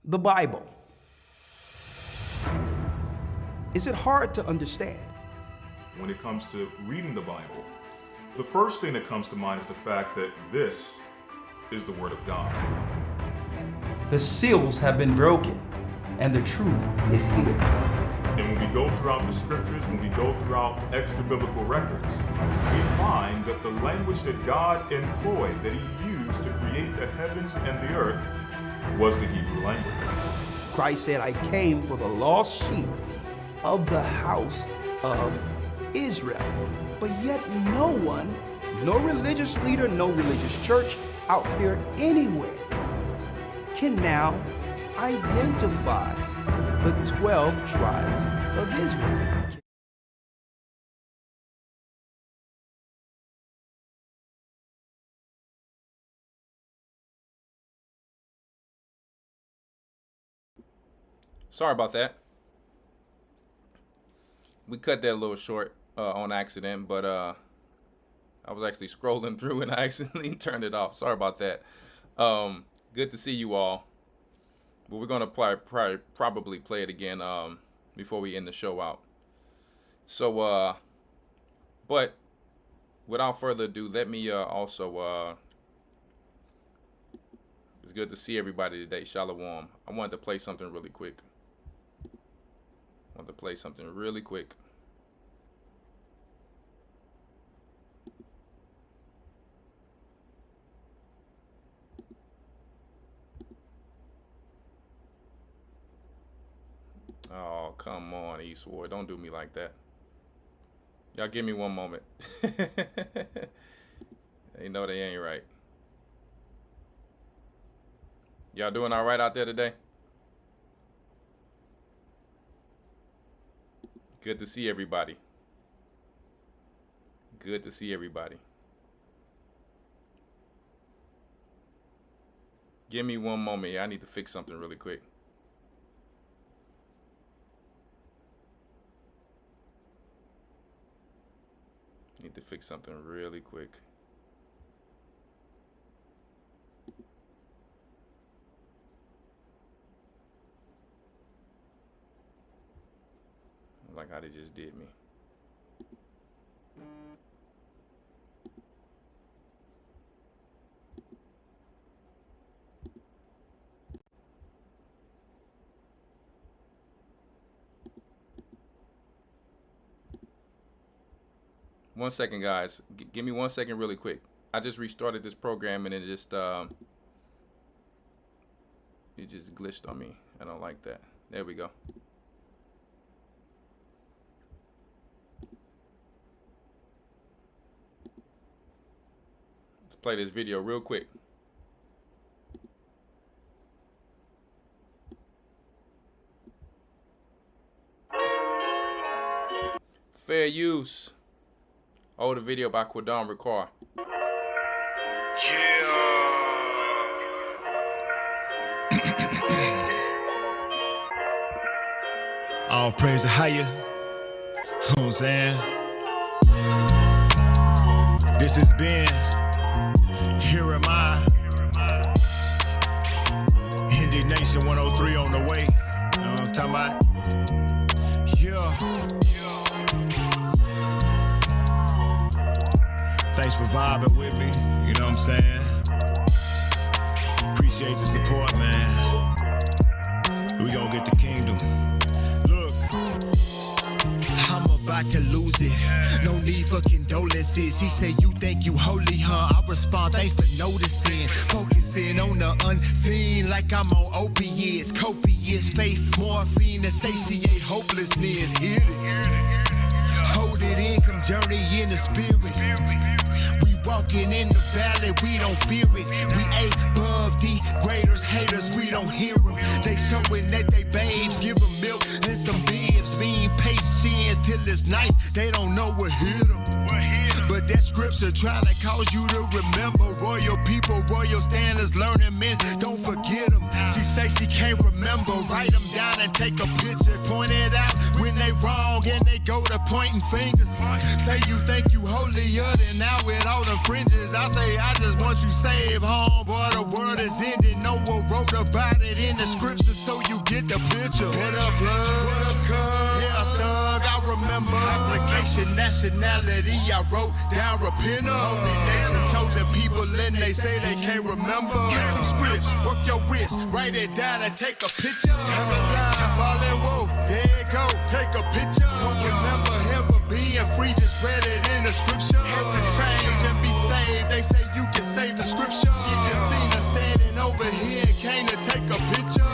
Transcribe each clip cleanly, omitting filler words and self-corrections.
The Bible. Is it hard to understand? When it comes to reading the Bible, the first thing that comes to mind is the fact that this is the Word of God. The seals have been broken, and the truth is here. And when we go throughout the scriptures, when we go throughout extra biblical records, we find that the language that God employed, that He used to create the heavens and the earth, was the Hebrew language. Christ said, I came for the lost sheep of the house of Israel. But yet no one, no religious leader, no religious church out there anywhere can now identify the 12 tribes of Israel. Sorry about that. We cut that a little short on accident, but I was actually scrolling through and I accidentally turned it off. Sorry about that. Good to see you all. But we're going to probably play it again before we end the show out. So, but without further ado, let me also, it's good to see everybody today. Shalom. I wanted to play something really quick. Oh, come on, Eastward. Don't do me like that. Y'all give me one moment. They know they ain't right. Y'all doing all right out there today? Good to see everybody. Good to see everybody. Give me one moment. I need to fix something really quick. Need to fix something really quick. Like how they just did me. One second, guys. Give me 1 second really quick. I just restarted this program and it just glitched on me. I don't like that. There we go. Let's play this video real quick. Fair use. Oh, the video by Elder Rawchaa. Yeah. All praise to higher. You know what I'm saying? This has been Here Am I. Indignation 103 on the way. You know what I'm talking about? Thanks for vibing with me, you know what I'm saying? Appreciate the support, man. We gon' get the kingdom. Look, I'm about to lose it. No need for condolences. He say you think you holy, huh? I respond, thanks for noticing. Focusing on the unseen like I'm on opiates. Copious faith, morphine to satiate hopelessness. Hit it. Hold it in, come journey in the spirit. Walking in the valley, we don't fear it. We above degraders, haters, we don't hear them. They showing that they babes, give them milk and some bibs. Being patient till it's nice, they don't know what hit them. But that scripture trying to cause you to remember. Royal people, royal standards, learning men, don't forget them. She say she can't remember, write them down and take a picture. Point it out when they wrong and they go to pointing fingers. Say you think you holier than now with all the fringes. I say I just want you saved, home, boy, the world is ending. No one wrote about it in the scriptures. application, nationality, I wrote down repenter. Holy nation, chosen people, and they say they can't remember. Flip them scripts, work your wrist, write it down and take a picture. Have a line, falling, whoa, there you go, take a picture. Don't remember ever being free, just read it in the scripture. Change and be saved, they say you can save the scripture. She just seen us standing over here and came to take a picture.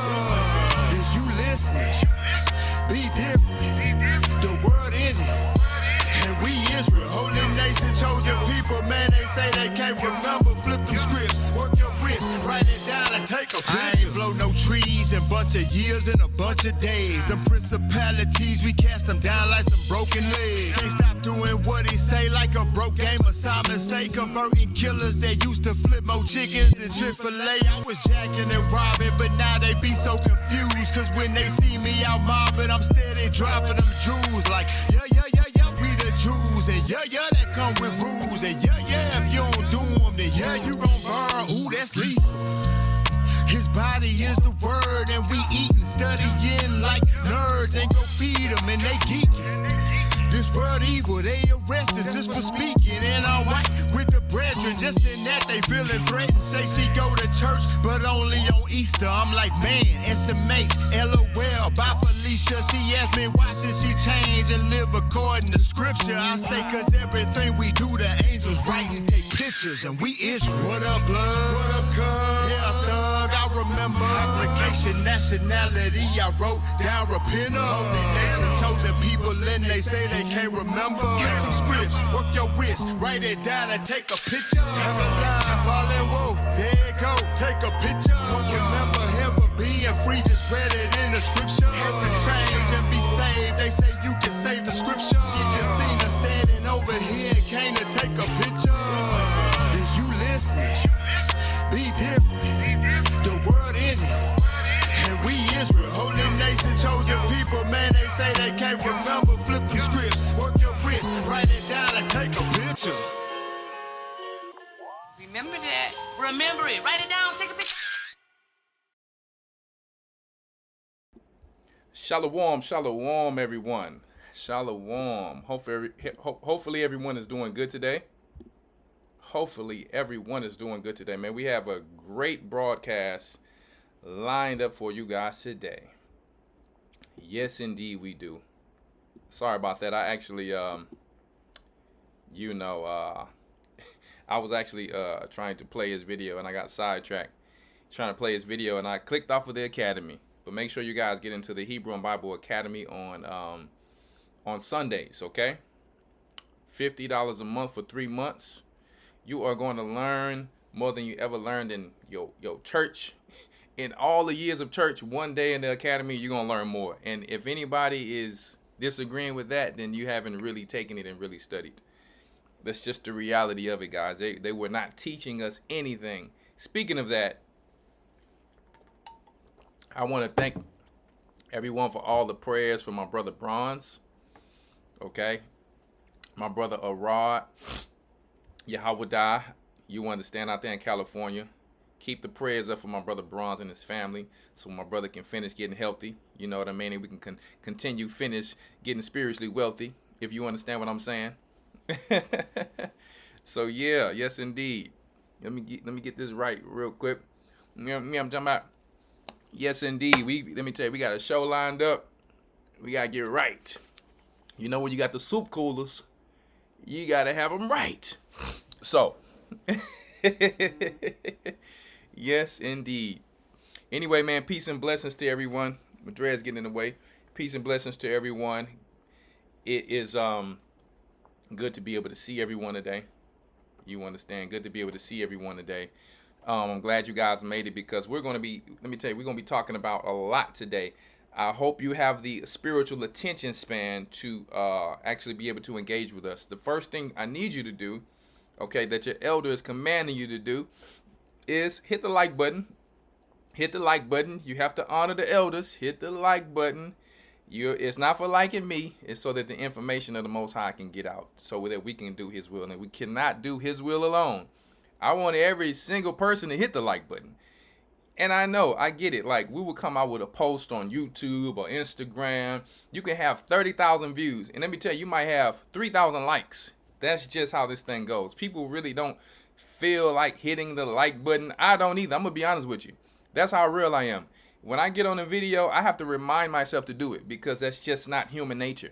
Is you listening? Be different, the word in it. And we Israel, holy nation, chosen people, man, they say they can't remember. Flip them scripts, work your wrist, write it down and take a picture. I ain't blow no trees in bunch of years and a bunch of days. The principalities, we cast them down like some broken legs. Can't stop doing what he say like a broke game of Simon say. Converting killers that used to flip more chickens than Chick-fil-A. I was jacking and robbing, but now they be so confused. Cause when they see me out mobbing, I'm steady dropping them jewels. Like, yeah, we the Jews. And yeah, that come with rules. And yeah, if you don't do them, then yeah, you gon' burn. Ooh, that's lethal. His body is the word, and we eatin', studying like nerds. Ain't go feed them, and they geeking. This world evil, they arrest us just for speaking. And I'm white with the brethren, just in that they feeling threatened. Say she go to church, but only on Easter. I'm like, man, SMH, LOL, bye Felicia. She asked me why should she change and live according to scripture. I say cause everything we do, the angels writing, take pictures, and we Israel. What up, blood? What up, cuz? Yeah, thug, I remember. Application, nationality, I wrote down repenter. Holy nation, chosen people, and they say they can't remember. Flip them scripts, work your wrist, write it down and take a picture. Have a line, falling, whoa, there you go, take a picture. Don't remember ever being free, just read it in the scripture. Change and be saved, they say you can save the scripture. She just seen us standing over here and came to take a picture. Is you listening? Be different, the word in it. And we Israel, holy nation, chosen people, man, they say they can't remember. Flip them scripts, work your wrist, write it down and take a picture. Remember that. Remember it. Write it down. Take a picture. Shalom, everyone. Shalom. Hopefully everyone is doing good today. Man, we have a great broadcast lined up for you guys today. Yes, indeed, we do. Sorry about that. I actually, I was actually trying to play his video and I got sidetracked trying to play his video and I clicked off of the academy. But make sure you guys get into the Hebrew and Bible Academy on Sundays, okay? $50 a month for 3 months. You are going to learn more than you ever learned in your church. In all the years of church, one day in the academy, you're going to learn more. And if anybody is disagreeing with that, then you haven't really taken it and really studied. That's just the reality of it, guys. They were not teaching us anything. Speaking of that, I want to thank everyone for all the prayers for my brother Bronze. Okay? My brother Arad, Yahweh, you understand, out there in California. Keep the prayers up for my brother Bronze and his family so my brother can finish getting healthy. You know what I mean? And we can continue finish getting spiritually wealthy, if you understand what I'm saying. So yeah, yes indeed. Let me get this right real quick. I'm talking about. Yes indeed. Let me tell you, we got a show lined up. We gotta get it right. You know when you got the soup coolers, you gotta have them right. So, yes indeed. Anyway, man, peace and blessings to everyone. Madre's getting in the way. Peace and blessings to everyone. It is good to be able to see everyone today. You understand? Good to be able to see everyone today. I'm glad you guys made it because we're going to be, let me tell you, we're going to be talking about a lot today. I hope you have the spiritual attention span to actually be able to engage with us. The first thing I need you to do, okay, that your elder is commanding you to do is hit the like button. Hit the like button. You have to honor the elders. Hit the like button. It's not for liking me. It's so that the information of the Most High can get out so that we can do his will. And we cannot do his will alone. I want every single person to hit the like button. And I know, I get it. Like, we would come out with a post on YouTube or Instagram. You can have 30,000 views. And let me tell you, you might have 3,000 likes. That's just how this thing goes. People really don't feel like hitting the like button. I don't either. I'm going to be honest with you. That's how real I am. When I get on a video, I have to remind myself to do it because that's just not human nature.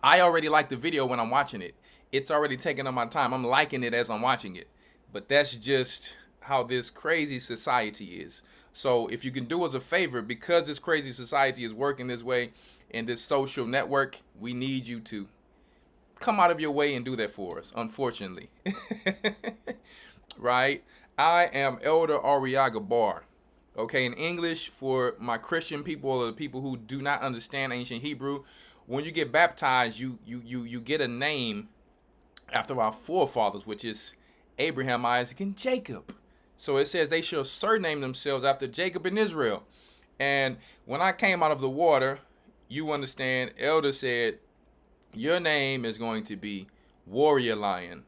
I already like the video when I'm watching it. It's already taking up my time. I'm liking it as I'm watching it. But that's just how this crazy society is. So if you can do us a favor, because this crazy society is working this way in this social network, we need you to come out of your way and do that for us, unfortunately. Right? I am Elder Rawchaa. Okay, in English, for my Christian people or the people who do not understand ancient Hebrew, when you get baptized, you get a name after our forefathers, which is Abraham, Isaac, and Jacob. So it says they shall surname themselves after Jacob and Israel. And when I came out of the water, you understand, Elder said, your name is going to be Warrior Lion.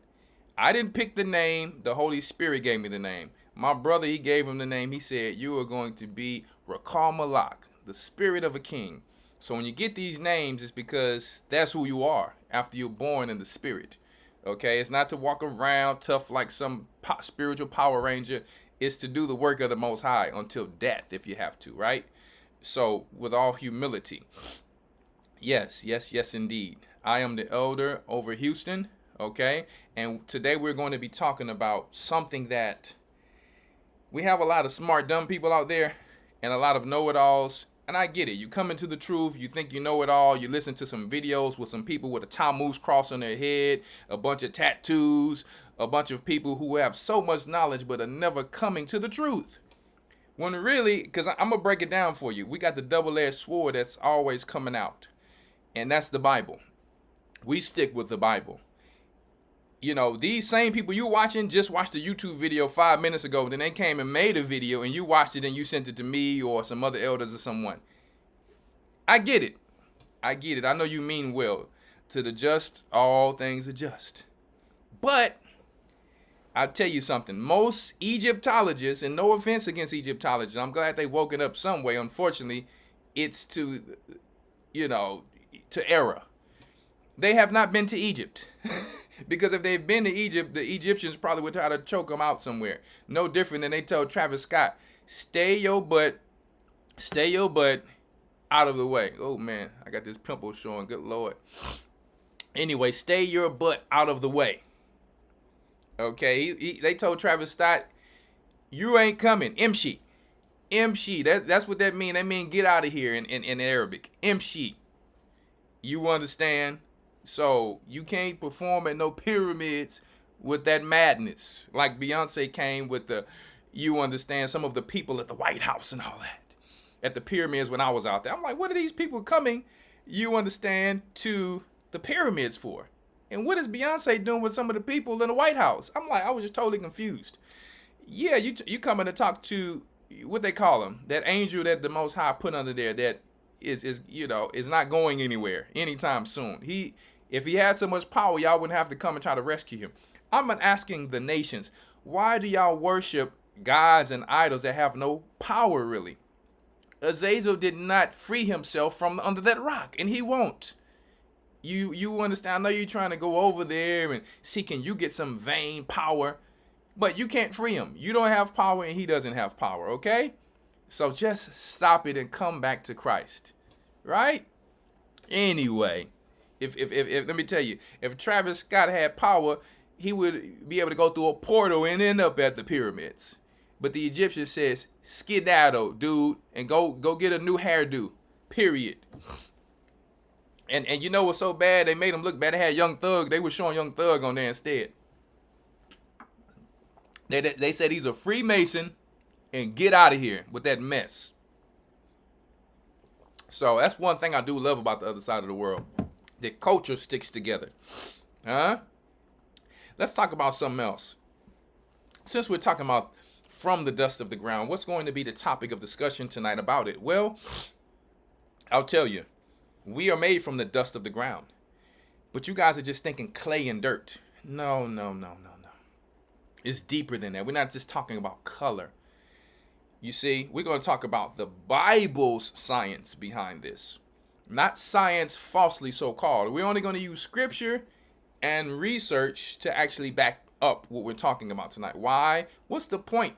I didn't pick the name. The Holy Spirit gave me the name. My brother, he gave him the name. He said, you are going to be Rawchaa, the spirit of a king. So when you get these names, it's because that's who you are after you're born in the spirit. Okay, it's not to walk around tough like some spiritual Power Ranger. It's to do the work of the Most High until death, if you have to, right? So with all humility. Yes, indeed. I am the elder over Houston, okay? And today we're going to be talking about something that we have a lot of smart, dumb people out there and a lot of know-it-alls. And I get it. You come into the truth. You think you know it all. You listen to some videos with some people with a Tammuz cross on their head, a bunch of tattoos, a bunch of people who have so much knowledge but are never coming to the truth. When really, because I'm going to break it down for you. We got the double-edged sword that's always coming out. And that's the Bible. We stick with the Bible. You know, these same people you watching just watched a YouTube video 5 minutes ago. Then they came and made a video and you watched it and you sent it to me or some other elders or someone. I get it. I know you mean well. To the just, all things are just. But I'll tell you something. Most Egyptologists, and no offense against Egyptologists, I'm glad they woken up some way. Unfortunately, it's to error. They have not been to Egypt. Because if they've been to Egypt, the Egyptians probably would try to choke them out somewhere. No different than they told Travis Scott, stay your butt out of the way. Oh man, I got this pimple showing, good Lord. Anyway, stay your butt out of the way. Okay, they told Travis Scott, you ain't coming, imshi. That's what that mean. That mean get out of here in Arabic. Imshi. You understand? So you can't perform at no pyramids with that madness. Like Beyonce came with you understand, some of the people at the White House and all that. At the pyramids when I was out there. I'm like, what are these people coming, you understand, to the pyramids for? And what is Beyonce doing with some of the people in the White House? I'm like, I was just totally confused. Yeah, you coming to talk to, what they call him, that angel that the Most High put under there that is not going anywhere anytime soon. If he had so much power, y'all wouldn't have to come and try to rescue him. I'm asking the nations, why do y'all worship gods and idols that have no power really? Azazel did not free himself from under that rock, and he won't. You understand? I know you're trying to go over there and see, can you get some vain power, but you can't free him. You don't have power, and he doesn't have power, okay? So just stop it and come back to Christ, right? Anyway, if let me tell you, if Travis Scott had power, he would be able to go through a portal and end up at the pyramids. But the Egyptian says, skedaddle, dude, and go get a new hairdo, period. And you know what's so bad? They made him look bad. They had Young Thug. They were showing Young Thug on there instead. They said he's a Freemason and get out of here with that mess. So that's one thing I do love about the other side of the world. The culture sticks together. Let's talk about something else. Since we're talking about from the dust of the ground, what's going to be the topic of discussion tonight about it? Well, I'll tell you. We are made from the dust of the ground. But you guys are just thinking clay and dirt. No. It's deeper than that. We're not just talking about color. You see, we're going to talk about the Bible's science behind this, not science falsely so-called. We're only going to use scripture and research to actually back up what we're talking about tonight. Why? What's the point?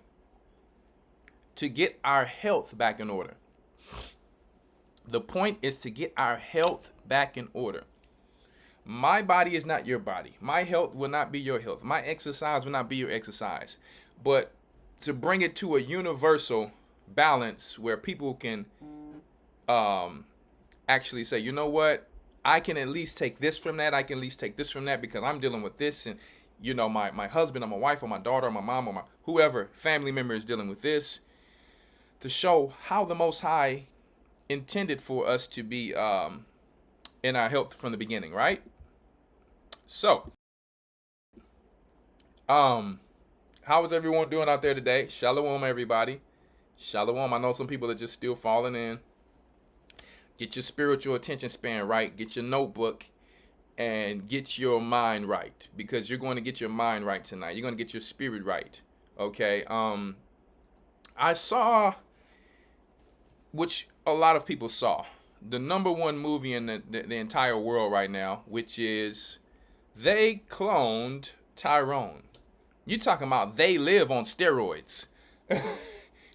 To get our health back in order. The point is to get our health back in order. My body is not your body. My health will not be your health. My exercise will not be your exercise. But to bring it to a universal balance where people can actually say, you know what? I can at least take this from that. I can at least take this from that because I'm dealing with this. And, you know, my husband or my wife or my daughter or my mom or my whoever family member is dealing with this. To show how the Most High intended for us to be in our health from the beginning, right? So, how is everyone doing out there today? Shalom, everybody. Shalom. I know some people are just still falling in. Get your spiritual attention span right. Get your notebook and get your mind right, because you're going to get your mind right tonight. You're going to get your spirit right. Okay. I saw, which a lot of people saw, the #1 movie in the entire world right now, which is they cloned Tyrone. You talking about they live on steroids.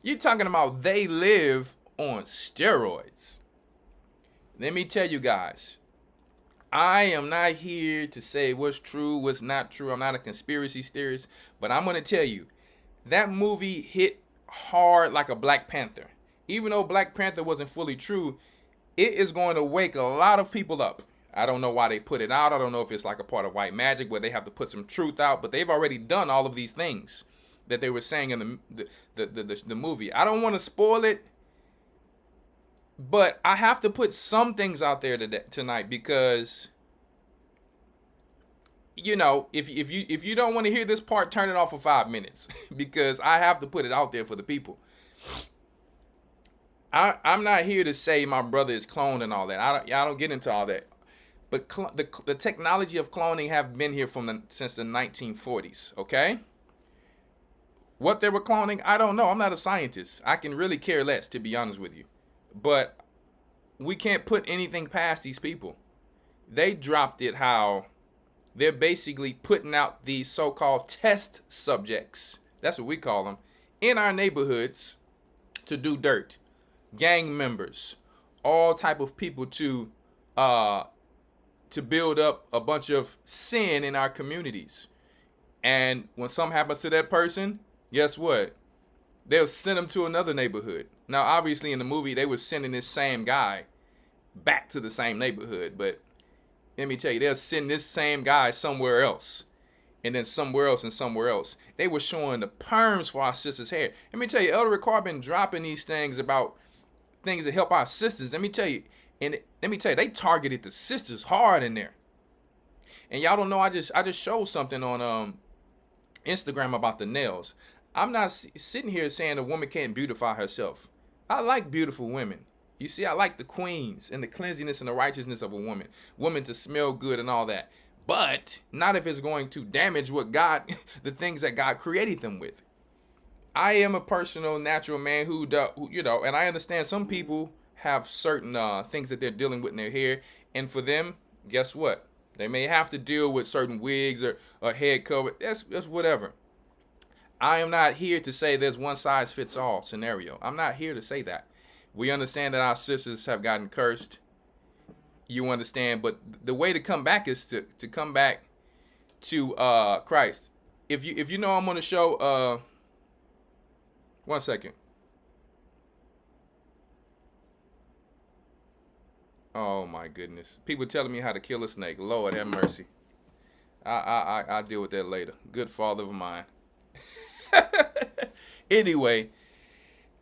You talking about they live on steroids. Let me tell you guys, I am not here to say what's true, what's not true. I'm not a conspiracy theorist, but I'm going to tell you, that movie hit hard like a Black Panther. Even though Black Panther wasn't fully true, it is going to wake a lot of people up. I don't know why they put it out. I don't know if it's like a part of white magic where they have to put some truth out, but they've already done all of these things that they were saying in the movie. I don't want to spoil it, but I have to put some things out there tonight because, you know, if you don't want to hear this part, turn it off for 5 minutes because I have to put it out there for the people. I'm not here to say my brother is cloned and all that. I don't get into all that. But the technology of cloning have been here since the 1940s, okay? What they were cloning, I don't know. I'm not a scientist. I can really care less, to be honest with you. But we can't put anything past these people. They dropped it how they're basically putting out these so-called test subjects, that's what we call them, in our neighborhoods to do dirt. Gang members, all type of people to build up a bunch of sin in our communities. And when something happens to that person, guess what? They'll send them to another neighborhood. Now, obviously, in the movie, they were sending this same guy back to the same neighborhood. But let me tell you, they'll send this same guy somewhere else. And then somewhere else and somewhere else. They were showing the perms for our sisters' hair. Let me tell you, Elder Rawchaa been dropping these things about things that help our sisters. Let me tell you, they targeted the sisters hard in there. And y'all don't know, I just showed something on Instagram about the nails. I'm not sitting here saying a woman can't beautify herself. I like beautiful women. You see, I like the queens and the cleanliness and the righteousness of a woman. Women to smell good and all that. But not if it's going to damage what God, the things that God created them with. I am a personal, natural man who you know, and I understand some people have certain things that they're dealing with in their hair. And for them, guess what? They may have to deal with certain wigs or head cover. That's whatever. I am not here to say there's one size fits all scenario. I'm not here to say that. We understand that our sisters have gotten cursed. You understand, but the way to come back is to come back to Christ. If you know I'm on the show, 1 second. Oh my goodness. People telling me how to kill a snake. Lord have mercy. I'll deal with that later. Good father of mine. Anyway,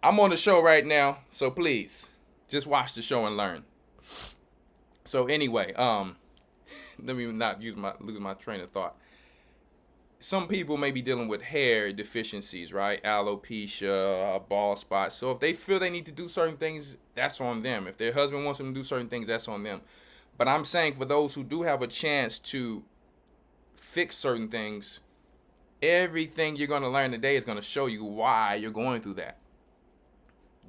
I'm on the show right now, so please just watch the show and learn. So anyway, let me not lose my train of thought. Some people may be dealing with hair deficiencies, right? Alopecia, bald spots. So if they feel they need to do certain things, that's on them. If their husband wants them to do certain things, that's on them. But I'm saying for those who do have a chance to fix certain things, everything you're going to learn today is going to show you why you're going through that.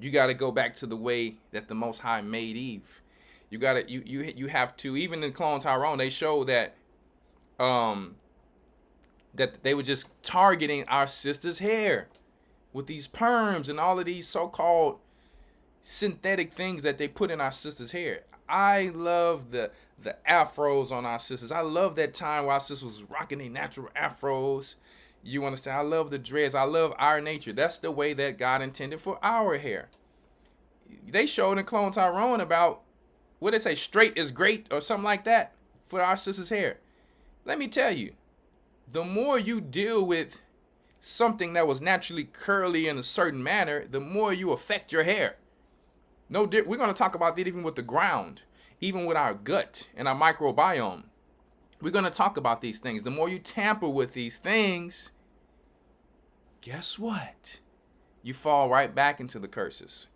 You got to go back to the way that the Most High made Eve. You got to you have to, even in Clone Tyrone, they show that that they were just targeting our sister's hair with these perms and all of these so-called synthetic things that they put in our sister's hair. I love the afros on our sisters. I love that time where our sisters was rocking their natural afros. You understand? I love the dreads. I love our nature. That's the way that God intended for our hair. They showed in Clone Tyrone about, what they say, straight is great or something like that for our sisters' hair. Let me tell you, the more you deal with something that was naturally curly in a certain manner, the more you affect your hair. We're going to talk about that even with the ground, even with our gut and our microbiome. We're going to talk about these things. The more you tamper with these things, guess what? You fall right back into the curses.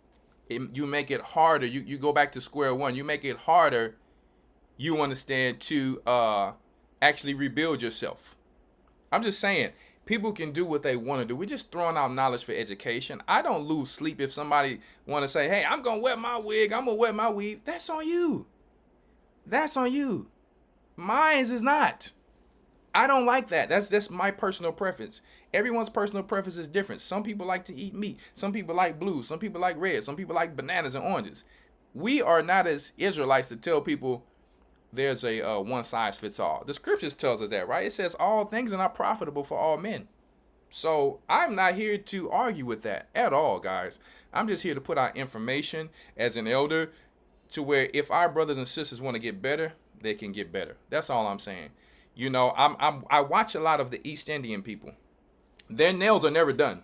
You make it harder. You go back to square one. You make it harder, you understand, to actually rebuild yourself. I'm just saying, people can do what they want to do. We're just throwing out knowledge for education. I don't lose sleep if somebody want to say, hey, I'm going to wear my wig. I'm going to wear my weave. That's on you. That's on you. Mine is not. I don't like that. That's just my personal preference. Everyone's personal preference is different. Some people like to eat meat. Some people like blue. Some people like red. Some people like bananas and oranges. We are not as Israelites to tell people there's a one size fits all. The scriptures tells us that, right? It says all things are not profitable for all men. So I'm not here to argue with that at all, guys. I'm just here to put out information as an elder to where if our brothers and sisters want to get better, they can get better. That's all I'm saying. You know, I watch a lot of the East Indian people. Their nails are never done.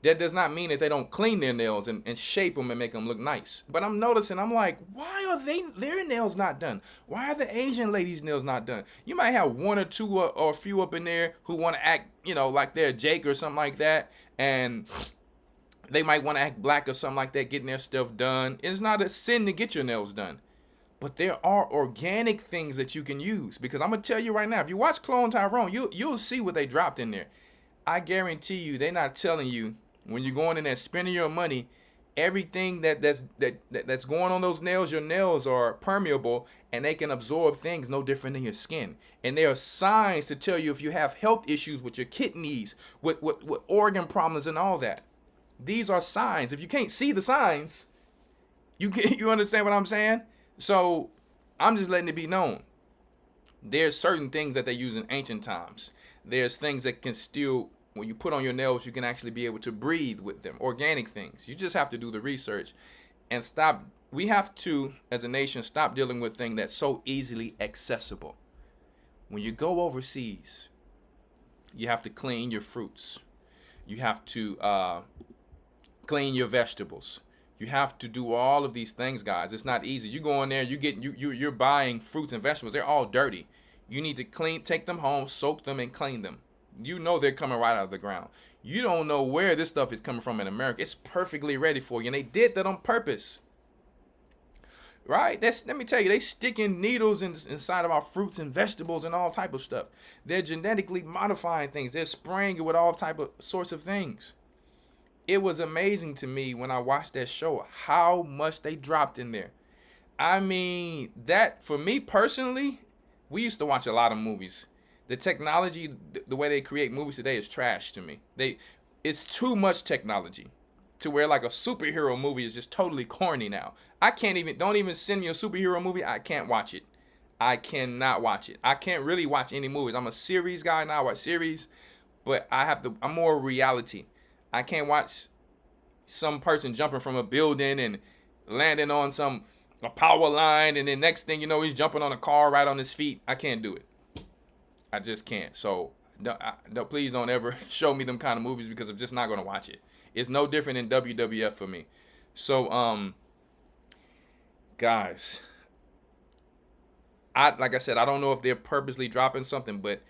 That does not mean that they don't clean their nails and shape them and make them look nice. But I'm noticing, I'm like, why are their nails not done? Why are the Asian ladies' nails not done? You might have one or two or a few up in there who want to act, you know, like they're Jake or something like that. And they might want to act black or something like that, getting their stuff done. It's not a sin to get your nails done. But there are organic things that you can use. Because I'm going to tell you right now, if you watch Clone Tyrone, you'll see what they dropped in there. I guarantee you, they're not telling you, when you're going in there spending your money, everything that's going on those nails, your nails are permeable and they can absorb things no different than your skin. And there are signs to tell you if you have health issues with your kidneys, with organ problems and all that. These are signs. If you can't see the signs, you understand what I'm saying? So I'm just letting it be known. There's certain things that they use in ancient times. There's things that can still, when you put on your nails, you can actually be able to breathe with them. Organic things. You just have to do the research and stop. We have to, as a nation, stop dealing with things that's so easily accessible. When you go overseas, you have to clean your fruits. You have to clean your vegetables. You have to do all of these things, guys. It's not easy. You go in there, you're buying fruits and vegetables. They're all dirty. You need to take them home, soak them, and clean them. You know they're coming right out of the ground. You don't know where this stuff is coming from in America. It's perfectly ready for you, and they did that on purpose. Right? Let me tell you, they sticking needles inside of our fruits and vegetables and all type of stuff. They're genetically modifying things. They're spraying it with all type of sorts of things. It was amazing to me when I watched that show how much they dropped in there. I mean, that, for me personally, we used to watch a lot of movies. The technology, the way they create movies today is trash to me. It's too much technology to where like a superhero movie is just totally corny now. Don't even send me a superhero movie. I can't watch it. I cannot watch it. I can't really watch any movies. I'm a series guy now. I watch series, but I'm more reality. I can't watch some person jumping from a building and landing on a power line, and then next thing you know, he's jumping on a car right on his feet. I can't do it. I just can't. So please don't ever show me them kind of movies because I'm just not going to watch it. It's no different than WWF for me. So, guys, like I said, I don't know if they're purposely dropping something, but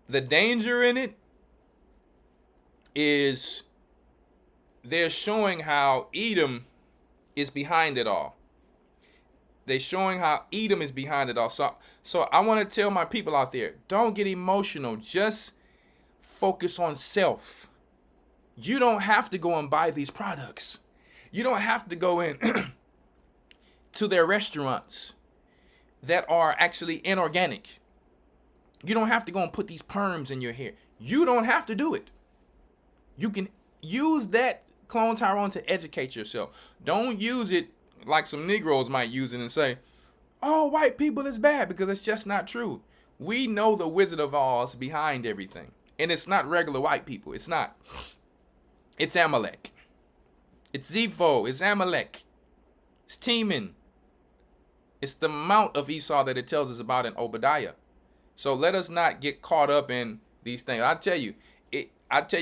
the danger in it is they're showing how Edom is behind it all. They're showing how Edom is behind it all. So I want to tell my people out there, don't get emotional. Just focus on self. You don't have to go and buy these products. You don't have to go in to their restaurants that are actually inorganic. You don't have to go and put these perms in your hair. You don't have to do it. You can use that clone Tyrone to educate yourself. Don't use it like some Negroes might use it and say, oh, white people is bad, because it's just not true. We know the Wizard of Oz behind everything. And it's not regular white people. It's not. It's Amalek. It's Zepho. It's Amalek. It's Teman. It's the mount of Esau that it tells us about in Obadiah. So let us not get caught up in these things. I tell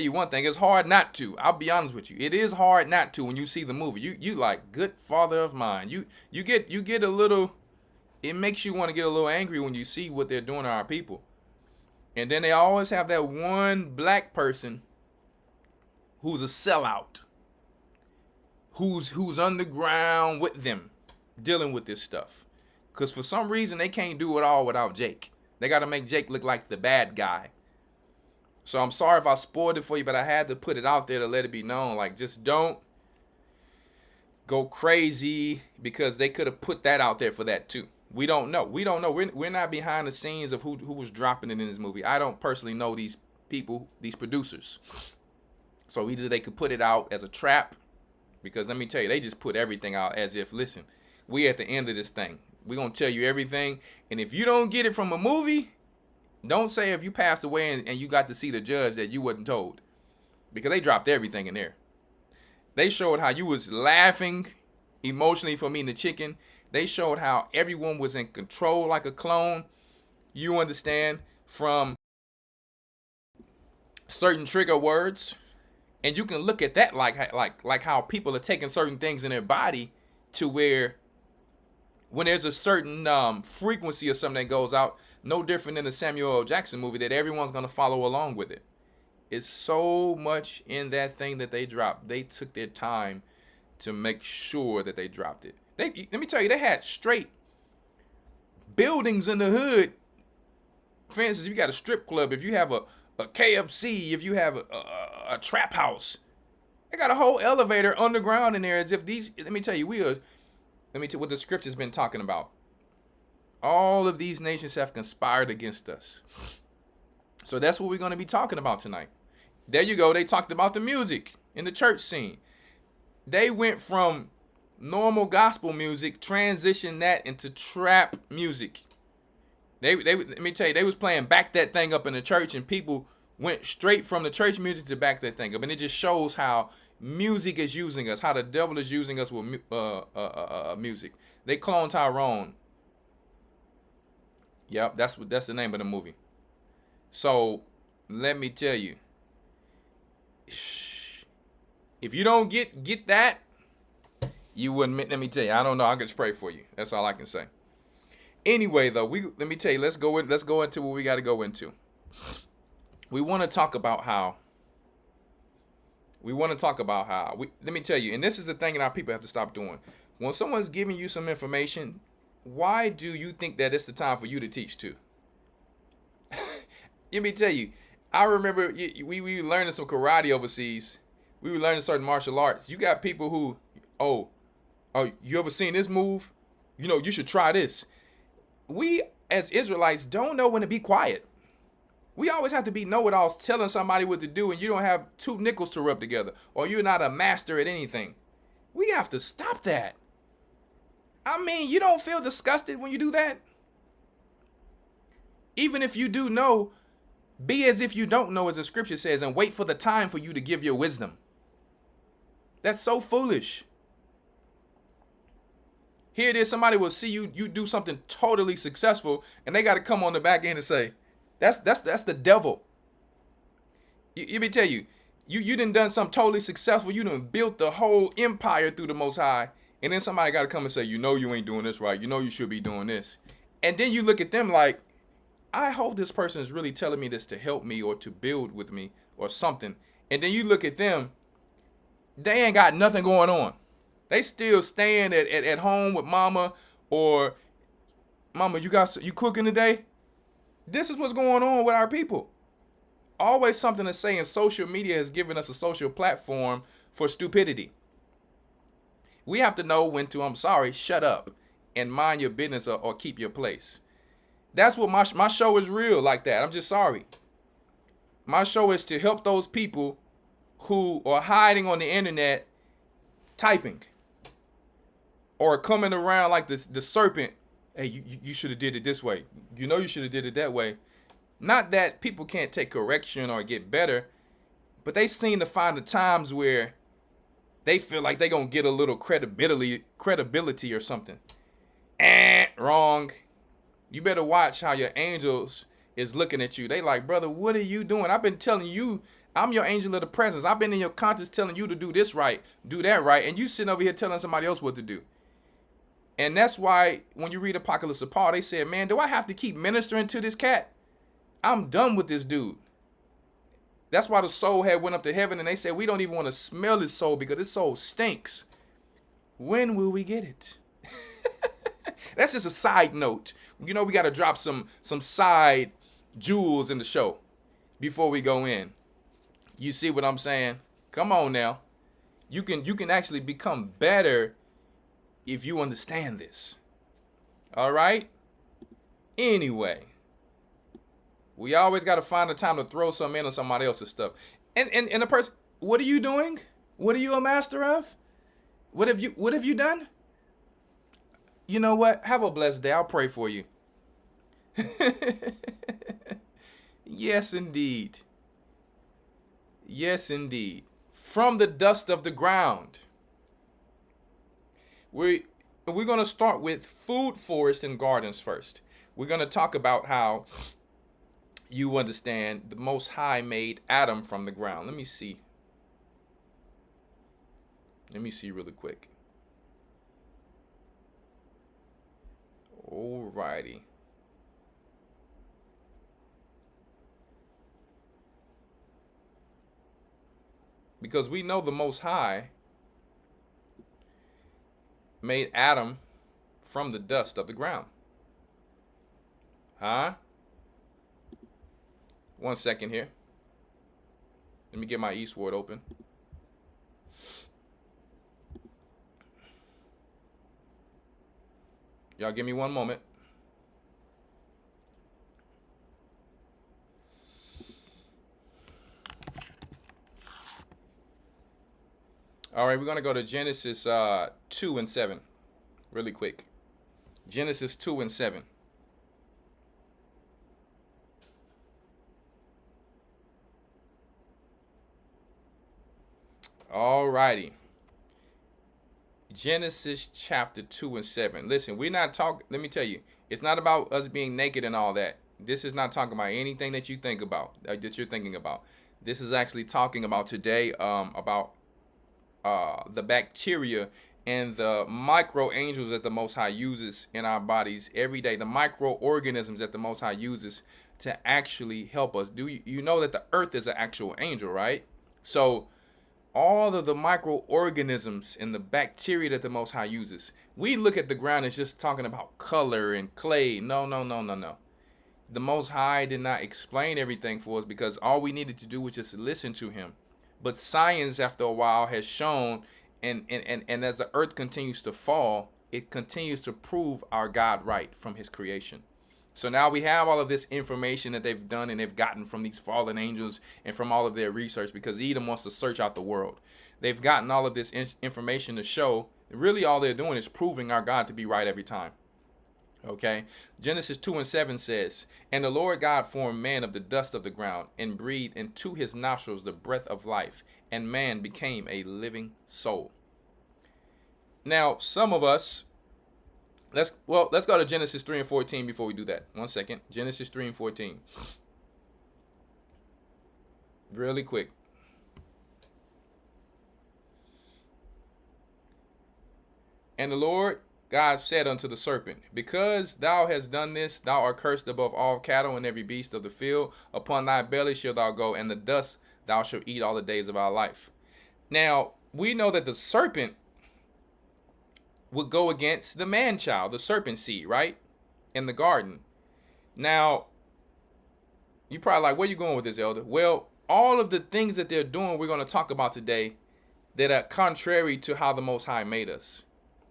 you one thing, it's hard not to. I'll be honest with you. It is hard not to when you see the movie. You like, good father of mine. You get a little, it makes you want to get a little angry when you see what they're doing to our people. And then they always have that one black person who's a sellout, who's underground with them, dealing with this stuff. Because for some reason, they can't do it all without Jake. They got to make Jake look like the bad guy. So I'm sorry if I spoiled it for you, but I had to put it out there to let it be known. Like, just don't go crazy, because they could have put that out there for that too. We don't know. We're not behind the scenes of who was dropping it in this movie. I don't personally know these people, these producers. So either they could put it out as a trap, because let me tell you, they just put everything out as if, listen, we at the end of this thing. We're going to tell you everything. And if you don't get it from a movie, don't say if you passed away and you got to see the judge that you wasn't told. Because they dropped everything in there. They showed how you was laughing emotionally from eating the chicken. They showed how everyone was in control like a clone. You understand, from certain trigger words. And you can look at that like how people are taking certain things in their body to where when there's a certain frequency or something that goes out, no different than the Samuel L. Jackson movie, that everyone's going to follow along with it. It's so much in that thing that they dropped. They took their time to make sure that they dropped it. Let me tell you, they had straight buildings in the hood. For instance, if you got a strip club, if you have a KFC, if you have a trap house, they got a whole elevator underground in there, as if these, let me tell you what the scripture's been talking about. All of these nations have conspired against us. So that's what we're going to be talking about tonight. There you go. They talked about the music in the church scene. They went from normal gospel music, transitioned that into trap music. They let me tell you, they was playing Back That Thing Up in the church, and people went straight from the church music to Back That Thing Up. And it just shows how music is using us, how the devil is using us with music. They cloned Tyrone. Yep, that's the name of the movie. So let me tell you, if you don't get that, you wouldn't. Let me tell you, I don't know. I can just pray for you. That's all I can say. Anyway, though, let me tell you, let's go into what we got to go into. We want to talk about how. Let me tell you, and this is the thing that our people have to stop doing. When someone's giving you some information, why do you think that it's the time for you to teach too? Let me tell you, I remember we were learning some karate overseas. We were learning certain martial arts. You got people who, oh, you ever seen this move? You know, you should try this. We as Israelites don't know when to be quiet. We always have to be know-it-alls telling somebody what to do, and you don't have two nickels to rub together, or you're not a master at anything. We have to stop that. I mean, you don't feel disgusted when you do that? Even if you do know, be as if you don't know, as the scripture says, and wait for the time for you to give your wisdom. That's so foolish. Here it is, somebody will see you do something totally successful, and they got to come on the back end and say, that's the devil. Let me tell you, you done something totally successful. You done built the whole empire through the Most High, and then somebody got to come and say, you know you ain't doing this right. You know you should be doing this. And then you look at them like, I hope this person is really telling me this to help me or to build with me or something. And then you look at them, they ain't got nothing going on. They still staying at home with mama, or mama, you cooking today? This is what's going on with our people. always something to say, and social media has given us a social platform for stupidity. We have to know when to, I'm sorry, shut up and mind your business or keep your place. That's what my show is real like that. I'm just sorry. My show is to help those people who are hiding on the internet typing or coming around like the serpent. Hey, you should have did it this way. You know you should have did it that way. Not that people can't take correction or get better, but they seem to find the times where they feel like they're going to get a little credibility or something. Wrong. You better watch how your angels is looking at you. They like, brother, what are you doing? I've been telling you, I'm your angel of the presence. I've been in your conscience telling you to do this right, do that right, and you sitting over here telling somebody else what to do. And that's why when you read Apocalypse of Paul, they said, man, do I have to keep ministering to this cat? I'm done with this dude. That's why the soul had went up to heaven, and they said, we don't even want to smell his soul because his soul stinks. When will we get it? That's just a side note. You know, we got to drop some side jewels in the show before we go in. You see what I'm saying? Come on now. You can actually become better if you understand this. All right? Anyway, we always got to find the time to throw something in on somebody else's stuff. And the person, what are you doing? What are you a master of? What have you done? You know what? Have a blessed day. I'll pray for you. Yes, indeed. Yes, indeed. From the dust of the ground. We're going to start with food, forest, and gardens first. We're going to talk about how you understand the Most High made Adam from the ground. Let me see really quick. Alrighty. Because we know the Most High made Adam from the dust of the ground. Huh? 1 second here. Let me get my eastward open. Y'all give me 1 moment. All right, we're going to go to Genesis 2 and 7 really quick. Genesis 2 and 7. All righty. Genesis chapter 2 and 7. Listen, we're not talking, let me tell you, it's not about us being naked and all that. This is not talking about anything that you think about, that you're thinking about. This is actually talking about today about the bacteria and the micro angels that the Most High uses in our bodies every day, the microorganisms that the Most High uses to actually help us. Do you know that the earth is an actual angel, right? So all of the microorganisms and the bacteria that the Most High uses, we look at the ground as just talking about color and clay. No. The Most High did not explain everything for us because all we needed to do was just listen to him. But science, after a while, has shown, and as the earth continues to fall, it continues to prove our God right from his creation. So now we have all of this information that they've done and they've gotten from these fallen angels and from all of their research, because Edom wants to search out the world. They've gotten all of this information to show really all they're doing is proving our God to be right every time. Okay, Genesis 2 and 7 says, and the Lord God formed man of the dust of the ground and breathed into his nostrils the breath of life, and man became a living soul. Now, some of us, let's go to Genesis 3 and 14 before we do that. 1 second. Genesis 3 and 14. Really quick. And the Lord God said unto the serpent, because thou hast done this, thou art cursed above all cattle and every beast of the field. Upon thy belly shalt thou go, and the dust thou shalt eat all the days of our life. Now, we know that the serpent would go against the man-child, the serpent seed, right? In the garden. Now, You probably like, where you going with this, Elder? Well, all of the things that they're doing, we're going to talk about today that are contrary to how the Most High made us,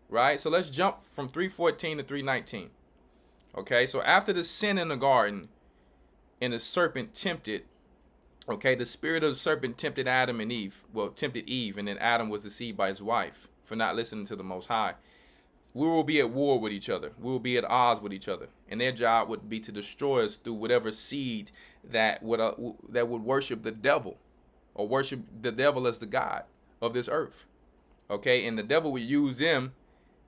right? So let's jump from 3:14 to 3:19. Okay, so after the sin in the garden and the serpent tempted, okay, the spirit of the serpent tempted Adam and Eve. Well, tempted Eve, and then Adam was deceived by his wife for not listening to the Most High. We will be at war with each other. We will be at odds with each other, and their job would be to destroy us through whatever seed that would worship the devil, or worship the devil as the god of this earth. Okay, and the devil would use them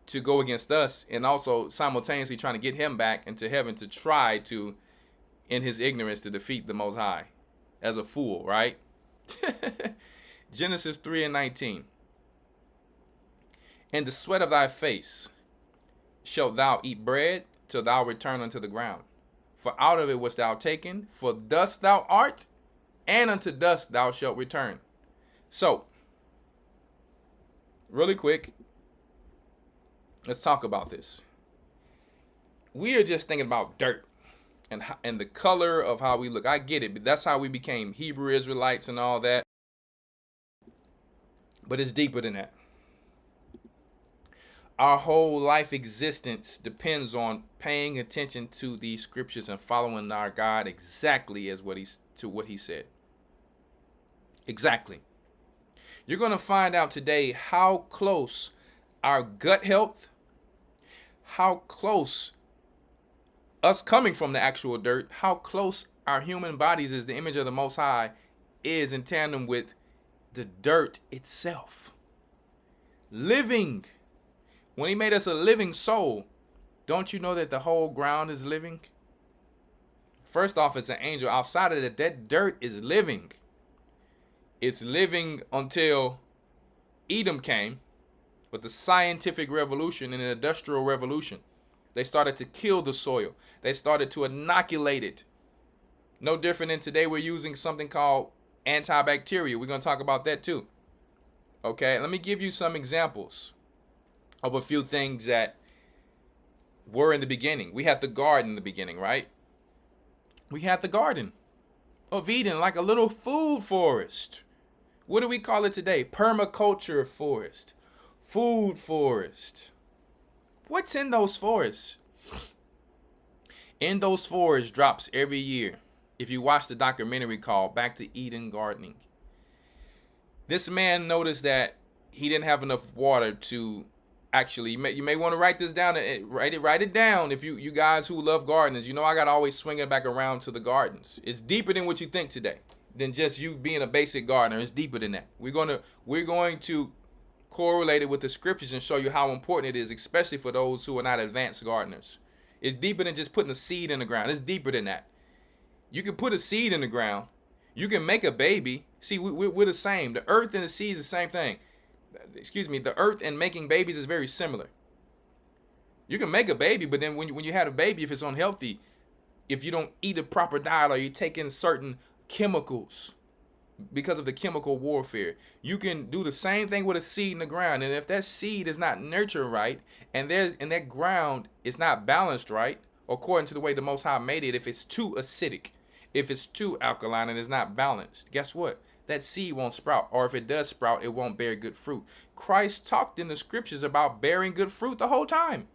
to go against us, and also simultaneously trying to get him back into heaven to try to, in his ignorance, to defeat the Most High as a fool, right? Genesis 3:19. In the sweat of thy face shalt thou eat bread till thou return unto the ground. For out of it wast thou taken, for dust thou art, and unto dust thou shalt return. So, really quick, let's talk about this. We are just thinking about dirt and the color of how we look. I get it, but that's how we became Hebrew Israelites and all that. But it's deeper than that. Our whole life existence depends on paying attention to these scriptures and following our God exactly as what he said. Exactly. You're going to find out today how close our gut health, how close us coming from the actual dirt, how close our human bodies as the image of the Most High is in tandem with the dirt itself. Living. When he made us a living soul, don't you know that the whole ground is living? First off, it's an angel. Outside of that dirt is living. It's living until Edom came with the scientific revolution and the industrial revolution. They started to kill the soil. They started to inoculate it. No different than today we're using something called antibacterial. We're going to talk about that too. Okay, let me give you some examples of a few things that were in the beginning. We had the garden in the beginning, right? We had the garden of Eden, like a little food forest. What do we call it today? Permaculture forest, food forest. What's in those forests? In those forests drops every year. If you watch the documentary called Back to Eden Gardening, this man noticed that he didn't have enough water to actually, you may want to write this down and write it down. If you guys who love gardens, you know I got to always swing it back around to the gardens. It's deeper than what you think today, than just you being a basic gardener. It's deeper than that. We're going to correlate it with the scriptures and show you how important it is, especially for those who are not advanced gardeners. It's deeper than just putting a seed in the ground. It's deeper than that. You can put a seed in the ground. You can make a baby. See, we're the same. The earth and the seed is the same thing. The earth and making babies is very similar. You can make a baby, but then when you have a baby, if it's unhealthy, if you don't eat a proper diet or you take in certain chemicals because of the chemical warfare, you can do the same thing with a seed in the ground. And if that seed is not nurtured right, and that ground is not balanced right, according to the way the Most High made it, if it's too acidic, if it's too alkaline and it's not balanced, guess what? That seed won't sprout, or if it does sprout, it won't bear good fruit. Christ talked in the scriptures about bearing good fruit the whole time.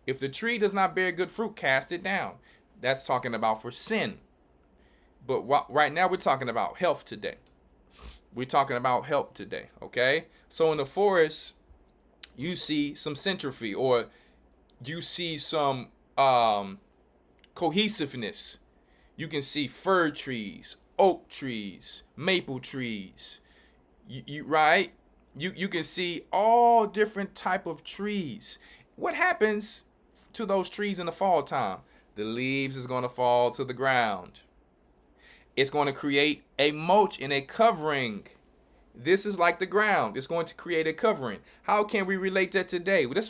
If the tree does not bear good fruit, cast it down. That's talking about for sin. But right now we're talking about health today. We're talking about health today, okay? So in the forest, you see some centrophy, or you see some cohesiveness. You can see fir trees, oak trees, maple trees. You can see all different type of trees. What happens to those trees in the fall time? The leaves is going to fall to the ground. It's going to create a mulch and a covering. This is like the ground. It's going to create a covering. How can we relate that today? This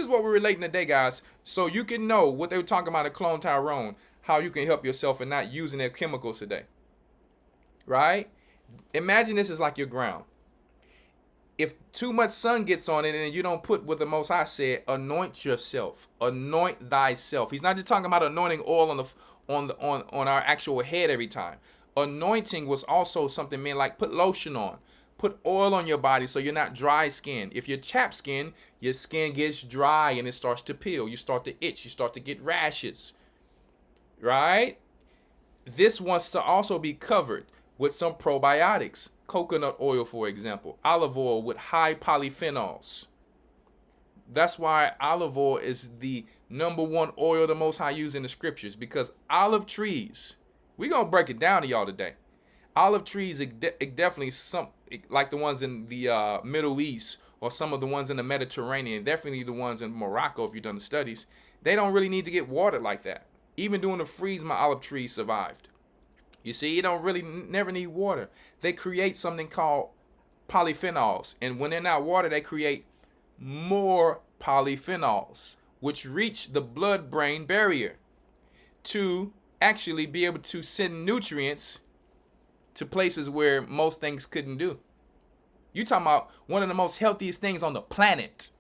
is what we're relating today, guys. So you can know what they were talking about at Clone Tyrone, how you can help yourself and not using their chemicals today. Right? Imagine this is like your ground. If too much sun gets on it and you don't put what the Most High said, anoint yourself. Anoint thyself. He's not just talking about anointing oil on our actual head every time. Anointing was also something men like put lotion on, put oil on your body so you're not dry skin. If you're chapped skin, your skin gets dry and it starts to peel. You start to itch. You start to get rashes. Right? This wants to also be covered with some probiotics. Coconut oil, for example. Olive oil with high polyphenols. That's why olive oil is the number one oil the Most High used in the scriptures, because olive trees, we're going to break it down to y'all today. Olive trees are definitely some like the ones in the Middle East or some of the ones in the Mediterranean, definitely the ones in Morocco if you've done the studies. They don't really need to get watered like that. Even during the freeze, my olive tree survived. You see, you don't really never need water. They create something called polyphenols. And when they're not watered, they create more polyphenols, which reach the blood-brain barrier to actually be able to send nutrients to places where most things couldn't do. You talking about one of the most healthiest things on the planet.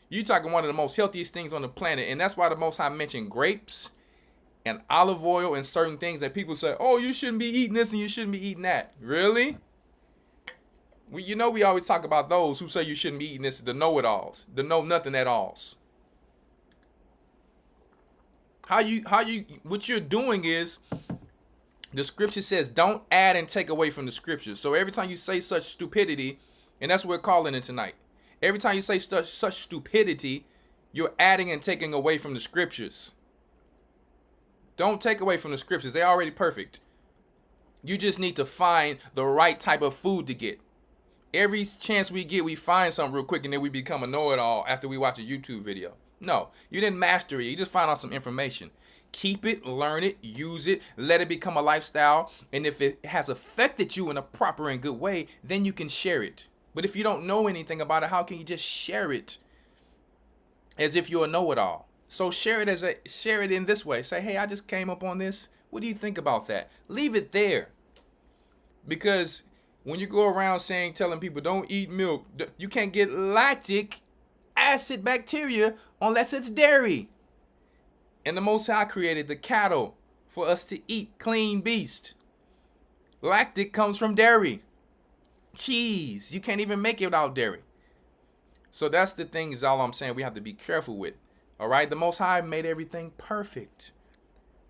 You talking one of the most healthiest things on the planet. And that's why the Most High mentioned grapes and olive oil and certain things that people say, oh, you shouldn't be eating this and you shouldn't be eating that. Really? Well, you know, we always talk about those who say you shouldn't be eating this, the know-it-alls, the know-nothing-at-alls. What you're doing is, the scripture says, don't add and take away from the scriptures. So every time you say such stupidity, and that's what we're calling it tonight. Every time you say such stupidity, you're adding and taking away from the scriptures. Don't take away from the scriptures. They're already perfect. You just need to find the right type of food to get. Every chance we get, we find something real quick and then we become a know-it-all after we watch a YouTube video. No, you didn't master it. You just found out some information. Keep it, learn it, use it, let it become a lifestyle. And if it has affected you in a proper and good way, then you can share it. But if you don't know anything about it, how can you just share it as if you're a know-it-all? So share it in this way. Say, hey, I just came up on this. What do you think about that? Leave it there. Because when you go around telling people don't eat milk, you can't get lactic acid bacteria unless it's dairy. And the Most High created the cattle for us to eat, clean beast. Lactic comes from dairy. Cheese, you can't even make it without dairy. So that's the thing, is all I'm saying we have to be careful with. All right, the Most High made everything perfect.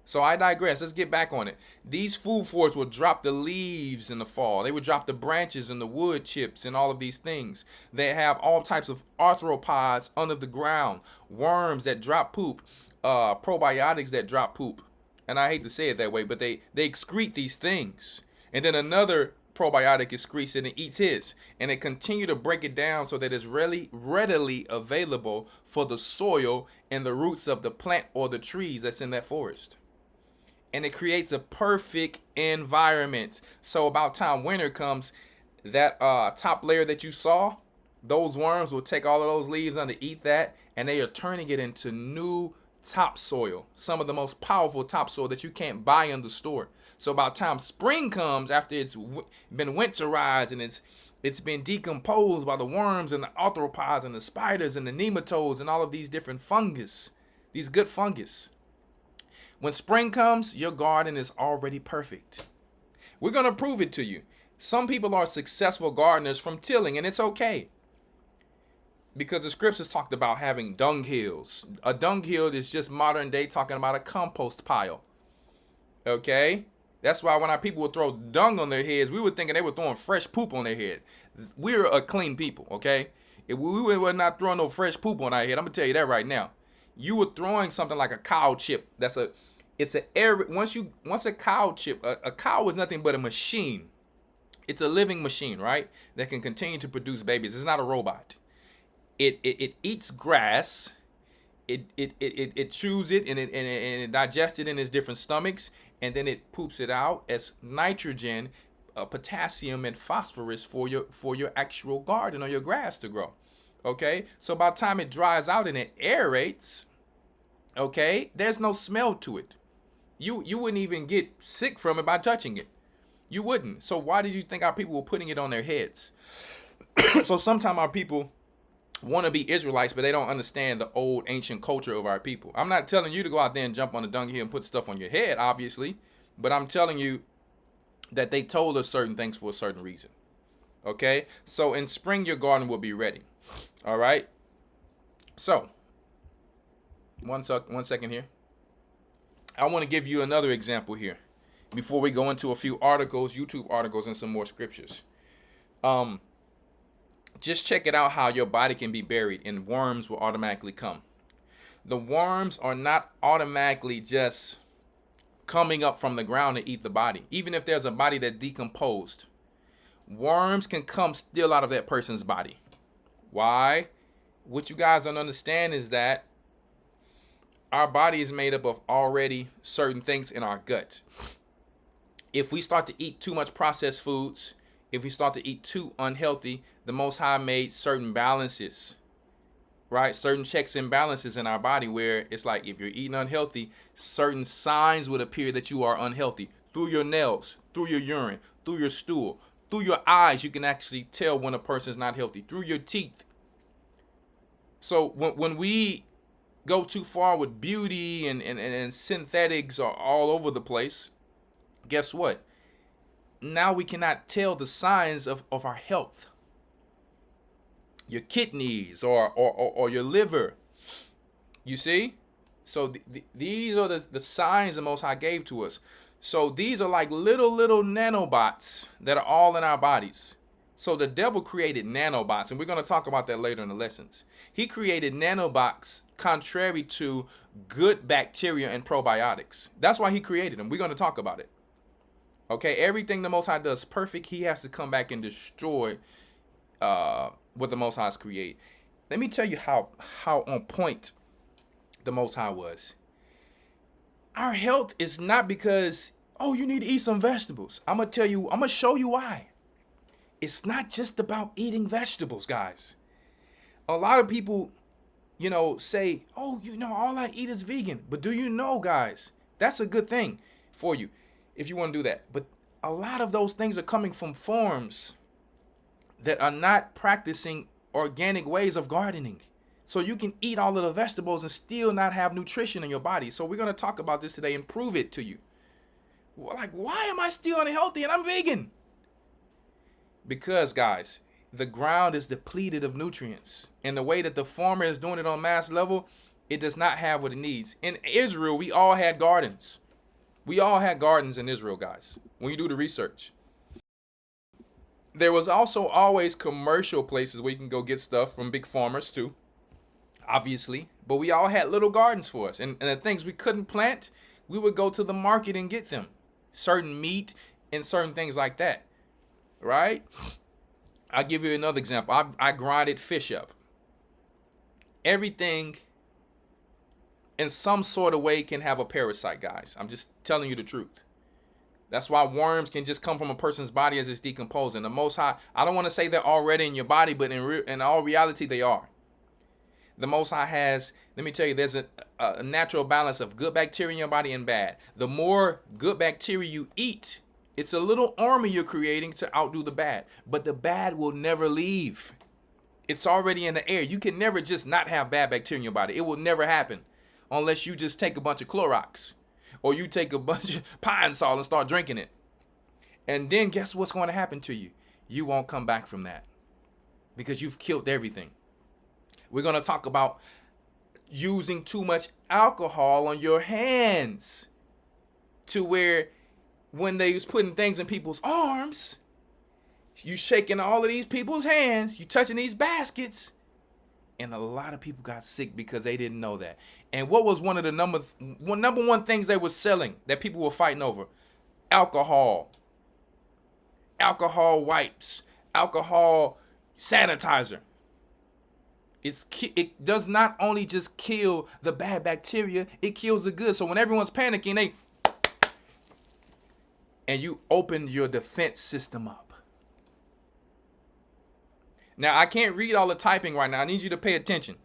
So I digress. Let's get back on it. These food forests will drop the leaves in the fall. They would drop the branches and the wood chips and all of these things. They have all types of arthropods under the ground, worms that drop poop, probiotics that drop poop. And I hate to say it that way, but they excrete these things. And then another probiotic excretes it and eats his. And they continue to break it down so that it's readily available for the soil and the roots of the plant or the trees that's in that forest. And it creates a perfect environment. So about time winter comes, that top layer that you saw, those worms will take all of those leaves and eat that, and they are turning it into new topsoil, some of the most powerful topsoil that you can't buy in the store. So by the time spring comes, after it's been winterized and it's been decomposed by the worms and the arthropods and the spiders and the nematodes and all of these different fungus, these good fungus. When spring comes, your garden is already perfect. We're going to prove it to you. Some people are successful gardeners from tilling, and it's okay. Because the scriptures talked about having dung hills. A dung hill is just modern day talking about a compost pile. Okay? That's why when our people would throw dung on their heads, we were thinking they were throwing fresh poop on their head. We're a clean people, okay? If we were not throwing no fresh poop on our head, I'm going to tell you that right now. You were throwing something like a cow chip. Once a cow chip, a cow is nothing but a machine. It's a living machine, right? That can continue to produce babies. It's not a robot. It eats grass. It chews it and it digests it in its different stomachs, and then it poops it out as nitrogen, potassium, and phosphorus for your actual garden or your grass to grow. Okay, so by the time it dries out and it aerates, okay, there's no smell to it. You wouldn't even get sick from it by touching it. You wouldn't. So why did you think our people were putting it on their heads? So sometimes our people want to be Israelites, but they don't understand the old ancient culture of our people. I'm not telling you to go out there and jump on a dung hill and put stuff on your head, obviously, but I'm telling you that they told us certain things for a certain reason. Okay, so in spring your garden will be ready. All right. So one second here. I want to give you another example here before we go into a few articles, YouTube articles, and some more scriptures. Just check it out how your body can be buried and worms will automatically come. The worms are not automatically just coming up from the ground to eat the body. Even if there's a body that decomposed, worms can come still out of that person's body. Why? What you guys don't understand is that our body is made up of already certain things in our gut. If we start to eat too much processed foods, if we start to eat too unhealthy, the Most High made certain balances, right? Certain checks and balances in our body where it's like if you're eating unhealthy, certain signs would appear that you are unhealthy. Through your nails, through your urine, through your stool, through your eyes, you can actually tell when a person's not healthy. Through your teeth. So when we go too far with beauty and synthetics are all over the place, guess what? Now we cannot tell the signs of our health. Your kidneys or your liver. You see? So these are the signs the Most High gave to us. So these are like little nanobots that are all in our bodies. So the devil created nanobots, and we're going to talk about that later in the lessons. He created nanobots contrary to good bacteria and probiotics. That's why he created them. We're going to talk about it. Okay, everything the Most High does perfect, he has to come back and destroy what the Most High create. Let me tell you how on point the Most High was. Our health is not because, oh, you need to eat some vegetables. I'm going to show you why. It's not just about eating vegetables, guys. A lot of people, say, oh, all I eat is vegan. But do you know, guys, that's a good thing for you if you want to do that. But a lot of those things are coming from farms that are not practicing organic ways of gardening. So you can eat all of the vegetables and still not have nutrition in your body. So we're going to talk about this today and prove it to you. Like, why am I still unhealthy and I'm vegan? Because, guys, the ground is depleted of nutrients. And the way that the farmer is doing it on mass level, it does not have what it needs. In Israel, we all had gardens. We all had gardens in Israel, guys, when you do the research. There was also always commercial places where you can go get stuff from big farmers too, obviously. But we all had little gardens for us. And the things we couldn't plant, we would go to the market and get them. Certain meat and certain things like that. Right? I'll give you another example. I grinded fish up. Everything in some sort of way can have a parasite, guys. I'm just telling you the truth. That's why worms can just come from a person's body as it's decomposing. The Most High, I don't want to say they're already in your body, but in all reality, they are. The Most High has, let me tell you, there's a natural balance of good bacteria in your body and bad. The more good bacteria you eat, it's a little army you're creating to outdo the bad. But the bad will never leave. It's already in the air. You can never just not have bad bacteria in your body. It will never happen unless you just take a bunch of Clorox or you take a bunch of pine salt and start drinking it. And then guess what's going to happen to you? You won't come back from that because you've killed everything. We're going to talk about using too much alcohol on your hands to where when they was putting things in people's arms, you shaking all of these people's hands, you touching these baskets, and a lot of people got sick because they didn't know that. And what was one of the number one things they were selling that people were fighting over? Alcohol. Alcohol wipes. Alcohol sanitizer. It does not only just kill the bad bacteria, it kills the good. So when everyone's panicking, and you open your defense system up. Now, I can't read all the typing right now. I need you to pay attention.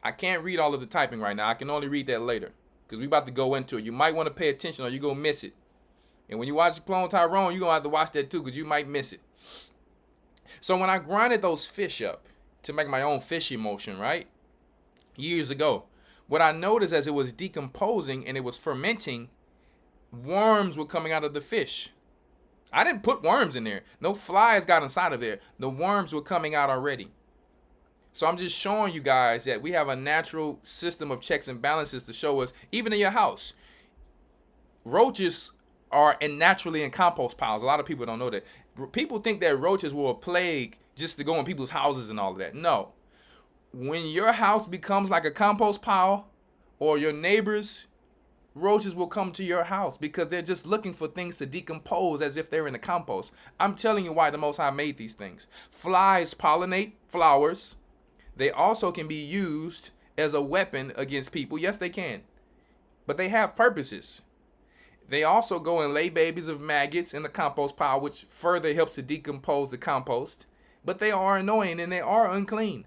I can't read all of the typing right now. I can only read that later because we're about to go into it. You might want to pay attention or you're going to miss it. And when you watch Clone Tyrone, you're going to have to watch that too because you might miss it. So when I grinded those fish up, to make my own fish emulsion, right? Years ago. What I noticed as it was decomposing and it was fermenting, worms were coming out of the fish. I didn't put worms in there. No flies got inside of there. The worms were coming out already. So I'm just showing you guys that we have a natural system of checks and balances to show us, even in your house. Roaches are naturally in compost piles. A lot of people don't know that. People think that roaches were a plague just to go in people's houses and all of that. No. When your house becomes like a compost pile, or your neighbors, roaches will come to your house because they're just looking for things to decompose as if they're in the compost. I'm telling you why the Most High made these things. Flies pollinate flowers. They also can be used as a weapon against people. Yes, they can. But they have purposes. They also go and lay babies of maggots in the compost pile, which further helps to decompose the compost. But they are annoying and they are unclean.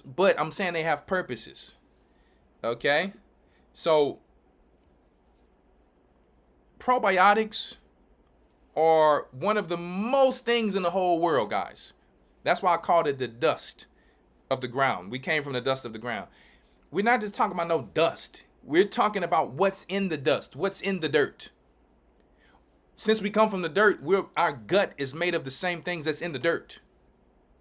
But I'm saying they have purposes. Okay? So, probiotics are one of the most things in the whole world, guys. That's why I called it the dust of the ground. We came from the dust of the ground. We're not just talking about no dust. We're talking about what's in the dust, what's in the dirt. Since we come from the dirt, our gut is made of the same things that's in the dirt.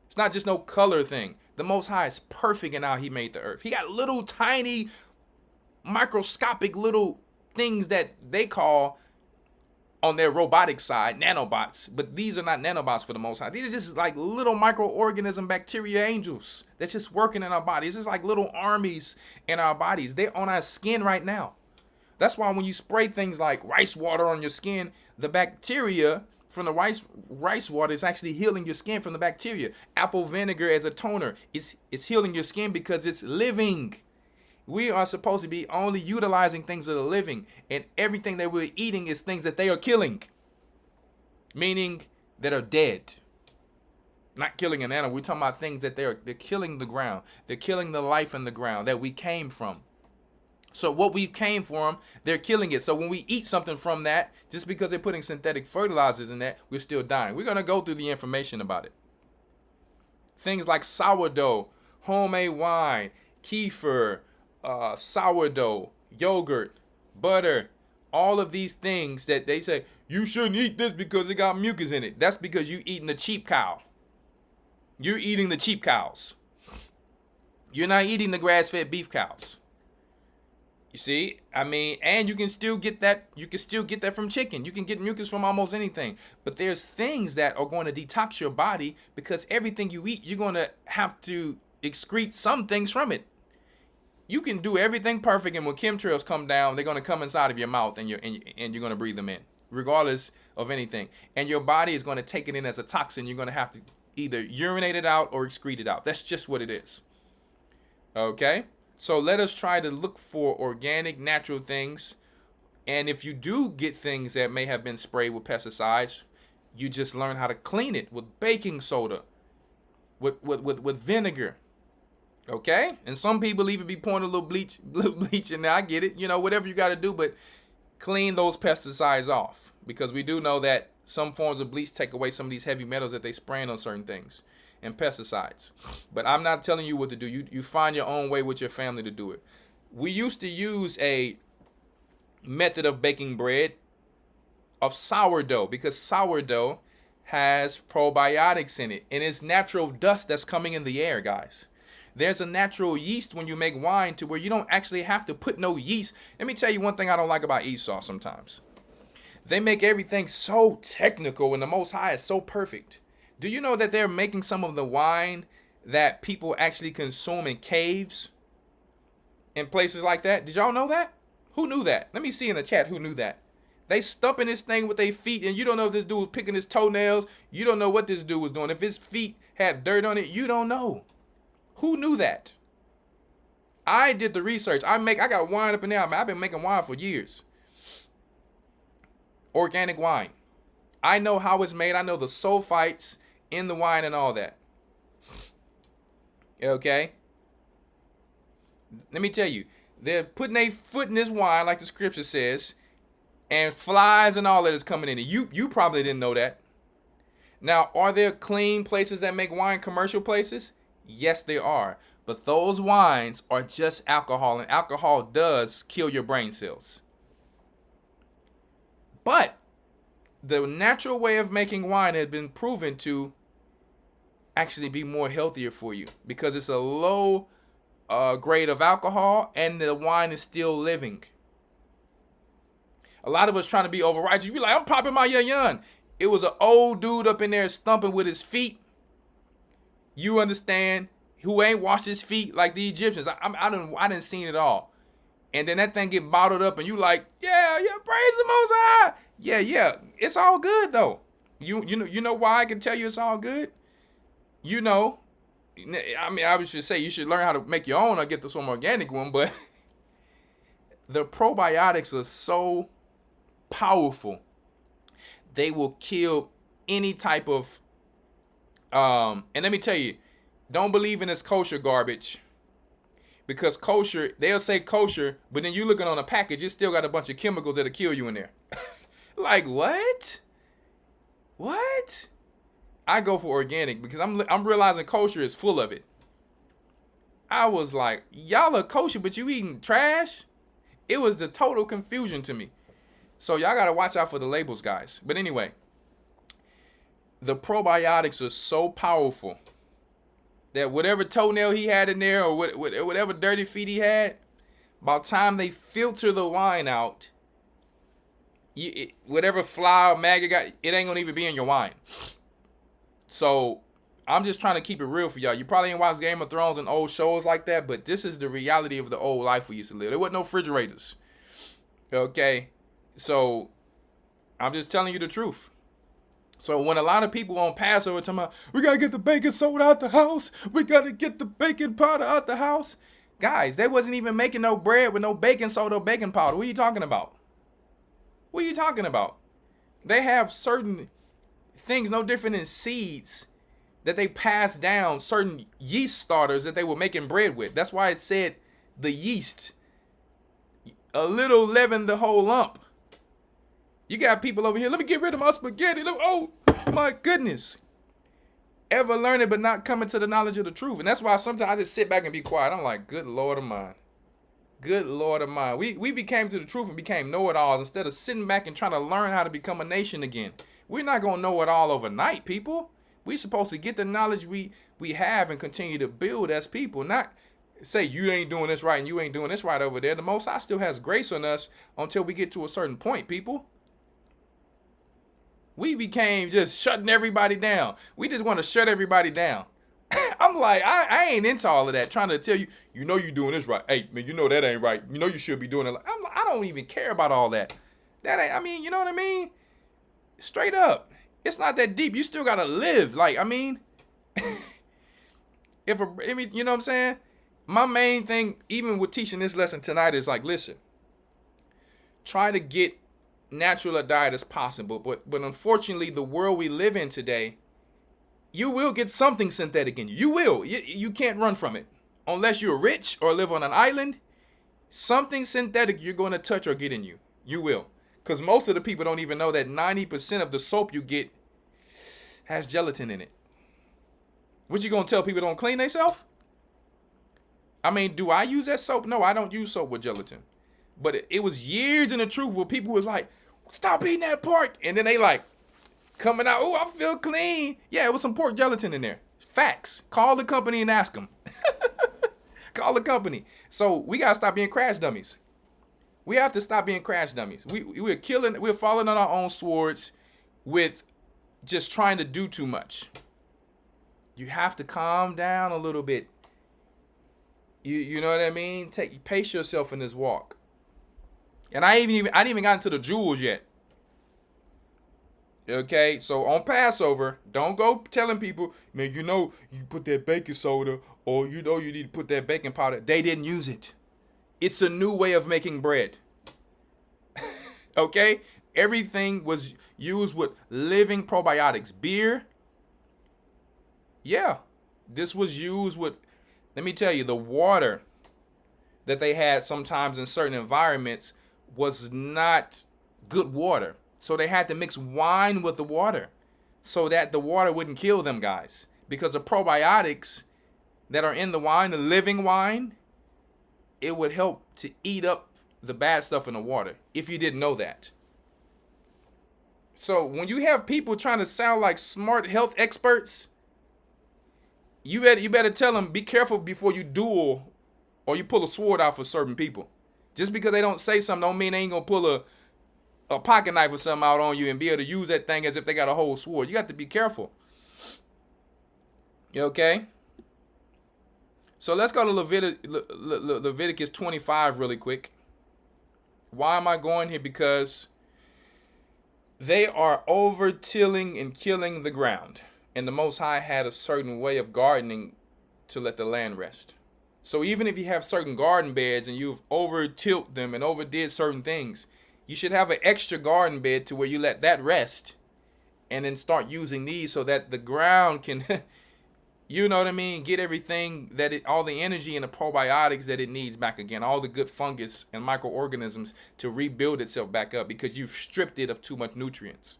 It's not just no color thing. The Most High is perfect in how he made the earth. He got little tiny microscopic little things that they call on their robotic side nanobots, but these are not nanobots for the Most High. These are just like little microorganism bacteria angels that's just working in our bodies. It's just like little armies in our bodies. They're on our skin right now. That's why when you spray things like rice water on your skin, the bacteria from the rice water is actually healing your skin from the bacteria. Apple vinegar as a toner is healing your skin because it's living. We are supposed to be only utilizing things that are living, and everything that we're eating is things that they are killing, meaning that are dead. Not killing an animal. We're talking about things that they're killing the ground. They're killing the life in the ground that we came from. So what we came from, they're killing it. So when we eat something from that, just because they're putting synthetic fertilizers in that, we're still dying. We're going to go through the information about it. Things like sourdough, homemade wine, kefir, sourdough, yogurt, butter, all of these things that they say, you shouldn't eat this because it got mucus in it. That's because you're eating the cheap cow. You're eating the cheap cows. You're not eating the grass-fed beef cows. You see, I mean, and you can still get that. You can still get that from chicken. You can get mucus from almost anything. But there's things that are going to detox your body because everything you eat, you're going to have to excrete some things from it. You can do everything perfect, and when chemtrails come down, they're going to come inside of your mouth, and you're going to breathe them in, regardless of anything. And your body is going to take it in as a toxin. You're going to have to either urinate it out or excrete it out. That's just what it is. Okay? So let us try to look for organic, natural things. And if you do get things that may have been sprayed with pesticides, you just learn how to clean it with baking soda, with vinegar. Okay? And some people even be pouring a little bleach in there. I get it. You know, whatever you got to do, but clean those pesticides off. Because we do know that some forms of bleach take away some of these heavy metals that they spraying on certain things and pesticides. But I'm not telling you what to do. You find your own way with your family to do it. We used to use a method of baking bread of sourdough because sourdough has probiotics in it. And it's natural dust that's coming in the air, guys. There's a natural yeast when you make wine to where you don't actually have to put no yeast. Let me tell you one thing I don't like about Esau sometimes. They make everything so technical and the Most High is so perfect. Do you know that they're making some of the wine that people actually consume in caves in places like that? Did y'all know that? Who knew that? Let me see in the chat who knew that. They stumping this thing with their feet, and you don't know if this dude was picking his toenails. You don't know what this dude was doing. If his feet had dirt on it, you don't know. Who knew that? I did the research. I got wine up in there. I've been making wine for years. Organic wine. I know how it's made. I know the sulfites in the wine and all that. Okay? Let me tell you. They're putting a foot in this wine like the scripture says, and flies and all that is coming in it. You probably didn't know that. Now, are there clean places that make wine, commercial places? Yes, there are. But those wines are just alcohol, and alcohol does kill your brain cells. But the natural way of making wine has been proven to actually be more healthier for you because it's a low grade of alcohol and the wine is still living. A lot of us trying to be over righteous. You be like, I'm popping my yun. It was an old dude up in there stumping with his feet. You understand? Who ain't washed his feet like the Egyptians. I didn't seen it all. And then that thing get bottled up and you like, yeah, praise the Most High. Yeah, it's all good though. You know why I can tell you it's all good? You know, I mean, I should say you should learn how to make your own or get some organic one, but the probiotics are so powerful. They will kill any type of, and let me tell you, don't believe in this kosher garbage. Because kosher, they'll say kosher, but then you looking on a package, it still got a bunch of chemicals that'll kill you in there. Like, what? What? I go for organic because I'm realizing kosher is full of it. I was like, y'all are kosher, but you eating trash? It was the total confusion to me. So y'all got to watch out for the labels, guys. But anyway, the probiotics are so powerful that whatever toenail he had in there or whatever dirty feet he had, by the time they filter the wine out, whatever fly or maggot got, it ain't gonna even be in your wine. So I'm just trying to keep it real for y'all. You probably ain't watched Game of Thrones and old shows like that, but this is the reality of the old life we used to live. There wasn't no refrigerators. Okay? So I'm just telling you the truth. So when a lot of people on Passover talking about, we got to get the baking soda out the house. We got to get the baking powder out the house. Guys, they wasn't even making no bread with no baking soda or baking powder. What are you talking about? What are you talking about? They have certain things no different than seeds that they pass down, certain yeast starters that they were making bread with. That's why it said the yeast. A little leaven the whole lump. You got people over here, let me get rid of my spaghetti. Oh, my goodness. Ever learning but not coming to the knowledge of the truth. And that's why sometimes I just sit back and be quiet. I'm like, good Lord of mine. Good Lord of mine. We became to the truth and became know-it-alls instead of sitting back and trying to learn how to become a nation again. We're not going to know it all overnight, people. We're supposed to get the knowledge we have and continue to build as people. Not say you ain't doing this right and you ain't doing this right over there. The Most High still has grace on us until we get to a certain point, people. We became just shutting everybody down. We just want to shut everybody down. I'm like, I ain't into all of that. Trying to tell you, you know you doing this right. Hey, man, you know that ain't right. You know you should be doing it. I don't even care about all that. That ain't, I mean, you know what I mean? Straight up. It's not that deep. You still got to live. Like, I mean, you know what I'm saying? My main thing, even with teaching this lesson tonight, is like, listen, try to get natural a diet as possible, but unfortunately the world we live in today, you will get something synthetic in you. You can't run from it unless you're rich or live on an island. Something synthetic you're going to touch or get in you will, because most of the people don't even know that 90% of the soap you get has gelatin in it. What you gonna tell people don't clean themselves? I mean, do I use that soap? No, I don't use soap with gelatin. But it was years in the truth where people was like, stop eating that pork. And then they like coming out, oh, I feel clean. Yeah, it was some pork gelatin in there. Facts. Call the company and ask them. Call the company. So we got to stop being crash dummies. We have to stop being crash dummies. We're falling on our own swords with just trying to do too much. You have to calm down a little bit. You know what I mean? Pace yourself in this walk. And I didn't even got into the jewels yet. Okay, so on Passover, don't go telling people, man, you know, you put that baking soda or you know you need to put that baking powder. They didn't use it. It's a new way of making bread. Okay? Everything was used with living probiotics. Beer. Yeah. This was used with, let me tell you, the water that they had sometimes in certain environments was not good water. So they had to mix wine with the water. so that the water wouldn't kill them, guys. Because the probiotics that are in the wine, the living wine, it would help to eat up the bad stuff in the water, if you didn't know that. So when you have people trying to sound like smart health experts, you better tell them, be careful before you duel or you pull a sword out for certain people. Just because they don't say something don't mean they ain't gonna pull a pocket knife or something out on you and be able to use that thing as if they got a whole sword. You got to be careful. You okay? So let's go to Leviticus 25 really quick. Why am I going here? Because they are over-tilling and killing the ground. And the Most High had a certain way of gardening to let the land rest. So even if you have certain garden beds and you've over-tilled them and overdid certain things, you should have an extra garden bed to where you let that rest and then start using these so that the ground can, you know what I mean, get everything all the energy and the probiotics that it needs back again, all the good fungus and microorganisms to rebuild itself back up because you've stripped it of too much nutrients.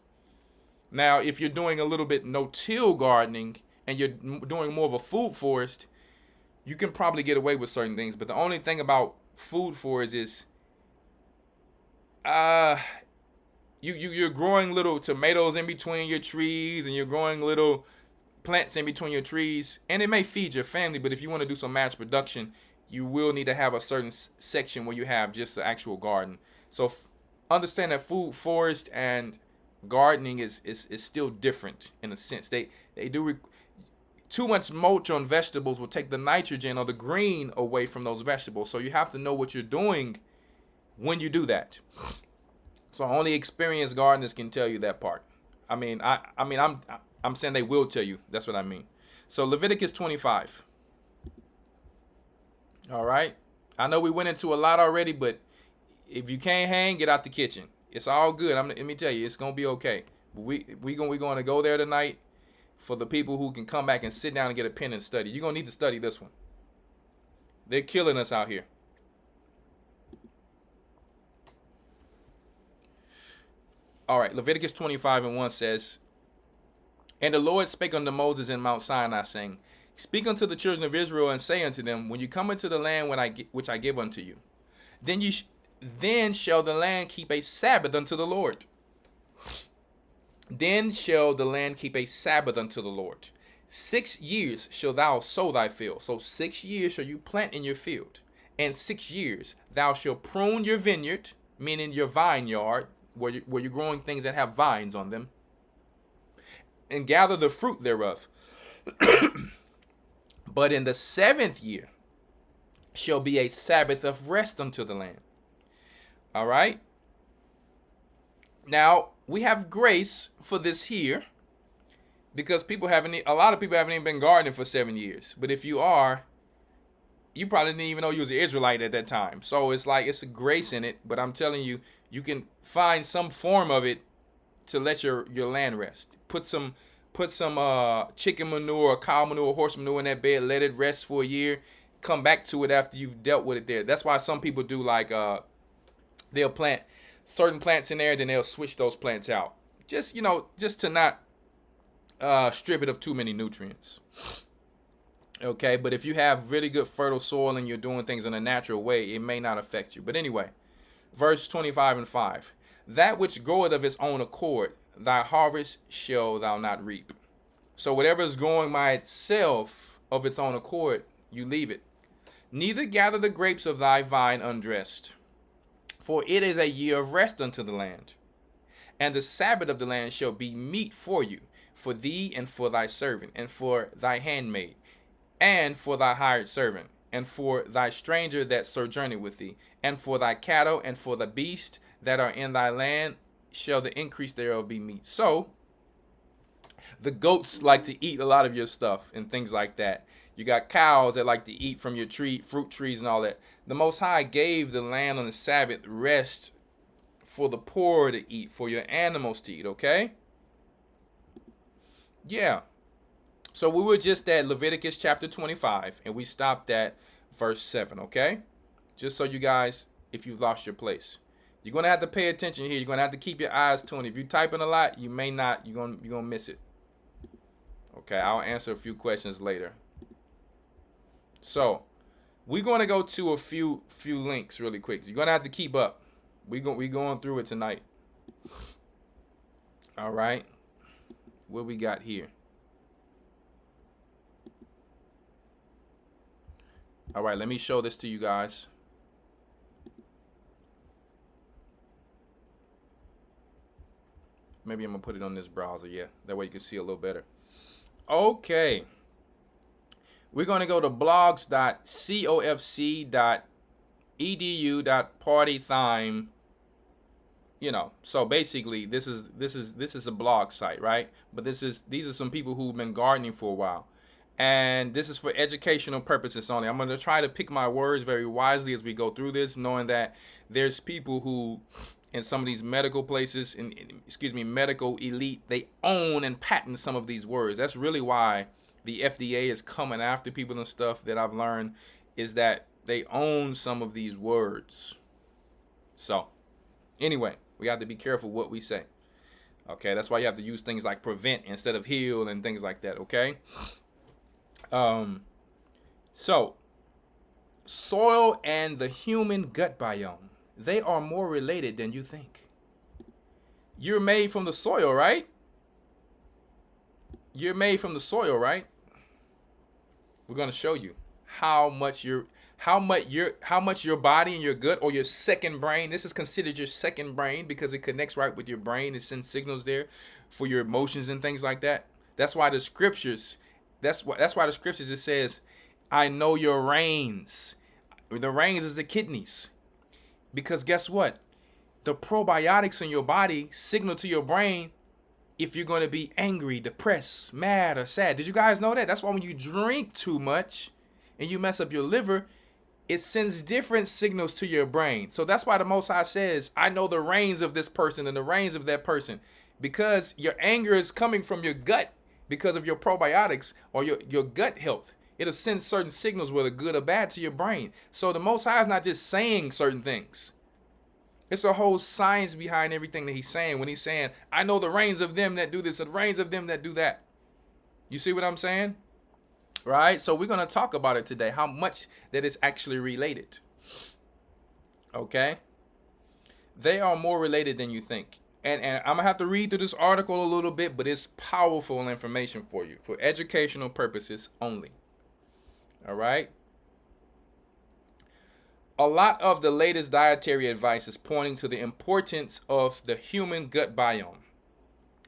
Now, if you're doing a little bit no-till gardening and you're doing more of a food forest, you can probably get away with certain things. But the only thing about food forest is you're growing little tomatoes in between your trees and you're growing little plants in between your trees, and it may feed your family, but if you want to do some mass production, you will need to have a certain section where you have just the actual garden. So understand that food forest and gardening is still different in a sense. They do too much mulch on vegetables will take the nitrogen or the green away from those vegetables. So you have to know what you're doing when you do that. So only experienced gardeners can tell you that part. I'm saying they will tell you. That's what I mean. So Leviticus 25. All right. I know we went into a lot already, but if you can't hang, get out the kitchen. It's all good. Let me tell you, it's gonna be okay. We're going to go there tonight for the people who can come back and sit down and get a pen and study. You're gonna need to study this one. They're killing us out here. All right, Leviticus 25:1 says, "And the Lord spake unto Moses in Mount Sinai, saying, Speak unto the children of Israel, and say unto them, When you come into the land which I give unto you, then shall the land keep a Sabbath unto the Lord. Then shall the land keep a Sabbath unto the Lord. 6 years shall thou sow thy field." So 6 years shall you plant in your field. "And 6 years thou shalt prune your vineyard," meaning your vineyard, where you're growing things that have vines on them, "and gather the fruit thereof. But in the 7th year shall be a Sabbath of rest unto the land." All right. Now we have grace for this here because a lot of people haven't even been gardening for 7 years. But if you are, you probably didn't even know you was an Israelite at that time. So it's like it's a grace in it. But I'm telling you, you can find some form of it to let your land rest. Put some chicken manure, cow manure, horse manure in that bed. Let it rest for a year. Come back to it after you've dealt with it there. That's why some people do like they'll plant certain plants in there, then they'll switch those plants out. Just to not strip it of too many nutrients. Okay, but if you have really good fertile soil and you're doing things in a natural way, it may not affect you. But anyway, verse 25:5. "That which groweth of its own accord, thy harvest shall thou not reap." So whatever is growing by itself of its own accord, you leave it. "Neither gather the grapes of thy vine undressed, for it is a year of rest unto the land. And the Sabbath of the land shall be meat for you, for thee and for thy servant, and for thy handmaid, and for thy hired servant, and for thy stranger that sojourneth with thee, and for thy cattle, and for the beasts that are in thy land shall the increase thereof be meat." So the goats like to eat a lot of your stuff and things like that. You got cows that like to eat from your fruit trees and all that. The Most High gave the land on the Sabbath rest for the poor to eat, for your animals to eat, okay? Yeah. So we were just at Leviticus chapter 25, and we stopped at verse 7, okay? Just so you guys, if you've lost your place. You're going to have to pay attention here. You're going to have to keep your eyes tuned. If you're typing a lot, you may not, you're going to miss it. Okay, I'll answer a few questions later. So we're going to go to a few links really quick. You're going to have to keep up. We going through it tonight. All right. What we got here? All right, let me show this to you guys. Maybe I'm going to put it on this browser. Yeah, that way you can see a little better. Okay. We're going to go to blogs.gocc.edu.partytime. You know, so basically this is a blog site, right? But these are some people who've been gardening for a while. And this is for educational purposes only. I'm going to try to pick my words very wisely as we go through this, knowing that there's people who in some of these medical places, medical elite, they own and patent some of these words. That's really why the FDA is coming after people and stuff, that I've learned, is that they own some of these words. So anyway, we have to be careful what we say. Okay, that's why you have to use things like prevent instead of heal and things like that, okay? So soil and the human gut biome, they are more related than you think. You're made from the soil, right? You're made from the soil, right? We're going to show you how much your body and your gut, or your second brain, this is considered your second brain because it connects right with your brain. It sends signals there for your emotions and things like that. That's why the scriptures, that's why the scriptures, it says, I know your reins. The reins is the kidneys. Because guess what? The probiotics in your body signal to your brain if you're going to be angry, depressed, mad, or sad. Did you guys know that? That's why when you drink too much and you mess up your liver, it sends different signals to your brain. So that's why the Most High says, I know the reins of this person and the reins of that person. Because your anger is coming from your gut because of your probiotics or your gut health. It'll send certain signals, whether good or bad, to your brain. So the Most High is not just saying certain things. It's a whole science behind everything that he's saying when he's saying, I know the reins of them that do this and the reins of them that do that. You see what I'm saying? Right? So we're going to talk about it today, how much that is actually related. Okay? They are more related than you think. And I'm going to have to read through this article a little bit, but it's powerful information for you, for educational purposes only. All right? A lot of the latest dietary advice is pointing to the importance of the human gut biome.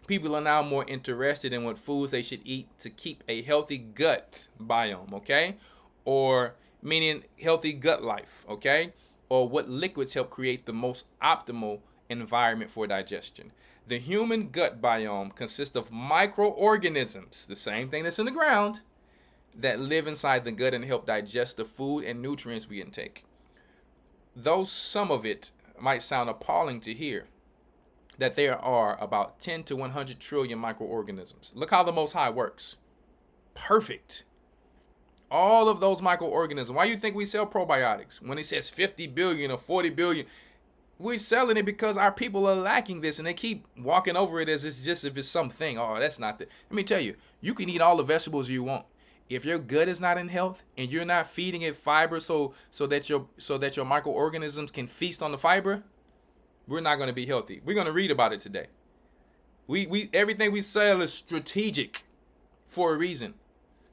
People are now more interested in what foods they should eat to keep a healthy gut biome, okay? Or meaning healthy gut life, okay? Or what liquids help create the most optimal environment for digestion. The human gut biome consists of microorganisms, the same thing that's in the ground, that live inside the gut and help digest the food and nutrients we intake. Though some of it might sound appalling to hear, that there are about 10 to 100 trillion microorganisms. Look how the Most High works. Perfect. All of those microorganisms. Why do you think we sell probiotics? When it says 50 billion or 40 billion, we're selling it because our people are lacking this, and they keep walking over it as it's just if it's something. Oh, that's not the. Let me tell you, you can eat all the vegetables you want. If your gut is not in health and you're not feeding it fiber so that your microorganisms can feast on the fiber, we're not going to be healthy. We're going to read about it today. We everything we sell is strategic for a reason.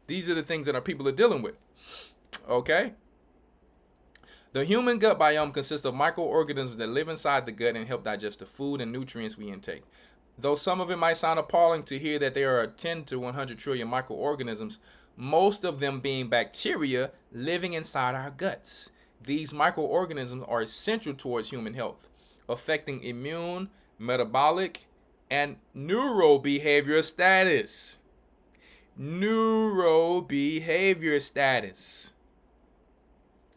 These are the things that our people are dealing with. Okay? The human gut biome consists of microorganisms that live inside the gut and help digest the food and nutrients we intake. Though some of it might sound appalling to hear that there are 10 to 100 trillion microorganisms, most of them being bacteria living inside our guts. These microorganisms are essential towards human health, affecting immune, metabolic, and neurobehavior status. Neurobehavior status.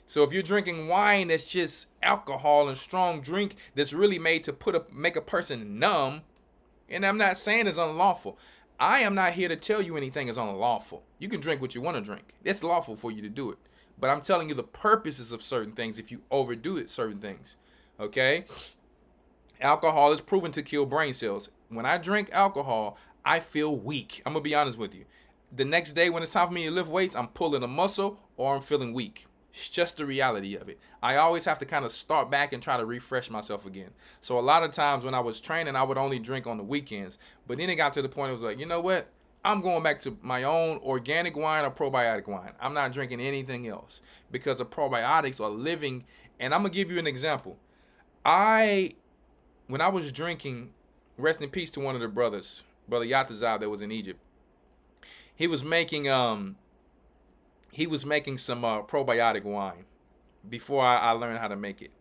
So if you're drinking wine that's just alcohol and strong drink that's really made to make a person numb, and I'm not saying it's unlawful. I am not here to tell you anything is unlawful. You can drink what you want to drink. It's lawful for you to do it. But I'm telling you the purposes of certain things if you overdo it, certain things. Okay? Alcohol is proven to kill brain cells. When I drink alcohol, I feel weak. I'm going to be honest with you. the next day when it's time for me to lift weights, I'm pulling a muscle or I'm feeling weak. It's just the reality of it. I always have to kind of start back and try to refresh myself again. So a lot of times when I was training, I would only drink on the weekends. But then it got to the point it was like, you know what? I'm going back to my own organic wine or probiotic wine. I'm not drinking anything else because the probiotics are living. And I'm going to give you an example. When I was drinking, rest in peace to one of the brothers, Brother Yatazab that was in Egypt. He was making some probiotic wine before I learned how to make it.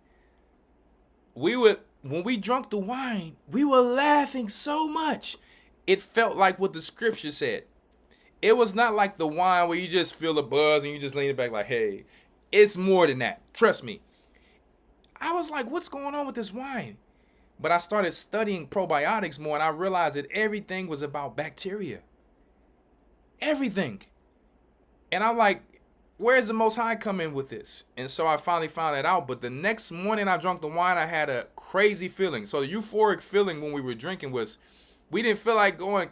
When we drank the wine, we were laughing so much. It felt like what the scripture said. It was not like the wine where you just feel the buzz and you just lean it back like, hey, it's more than that. Trust me. I was like, what's going on with this wine? But I started studying probiotics more and I realized that everything was about bacteria. Everything. And I'm like, where's the Most High come in with this? And so I finally found that out. But the next morning I drank the wine, I had a crazy feeling. So the euphoric feeling when we were drinking was, we didn't feel like going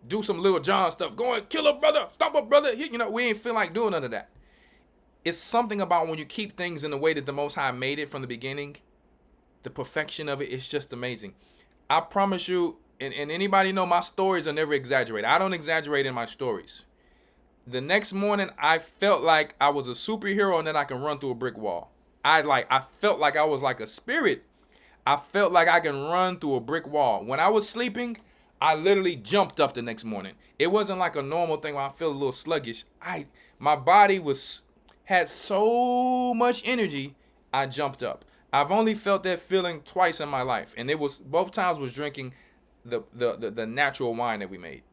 do some Lil Jon stuff. Going kill a brother, stomp a brother. You know, we didn't feel like doing none of that. It's something about when you keep things in the way that the Most High made it from the beginning. The perfection of it is just amazing. I promise you, and anybody know my stories are never exaggerated. I don't exaggerate in my stories. The next morning, I felt like I was a superhero and that I can run through a brick wall. I felt like I was like a spirit. I felt like I can run through a brick wall. When I was sleeping, I literally jumped up the next morning. It wasn't like a normal thing where I feel a little sluggish. My body had so much energy, I jumped up. I've only felt that feeling twice in my life, and it was both times was drinking the natural wine that we made.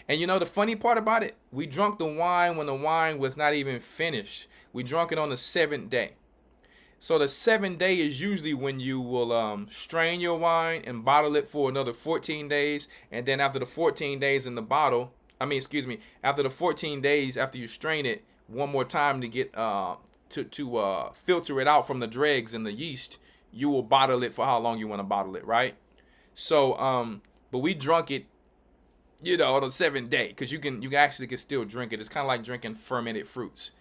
And you know the funny part about it, we drank the wine when the wine was not even finished. We drank it on the 7th day. So the 7th day is usually when you will strain your wine and bottle it for another 14 days. And then after the 14 days in the bottle, after the 14 days after you strain it one more time to get to filter it out from the dregs and the yeast, you will bottle it for how long you want to bottle it, right? So but we drunk it, you know, on the 7th day, because you actually can still drink it. It's kind of like drinking fermented fruits.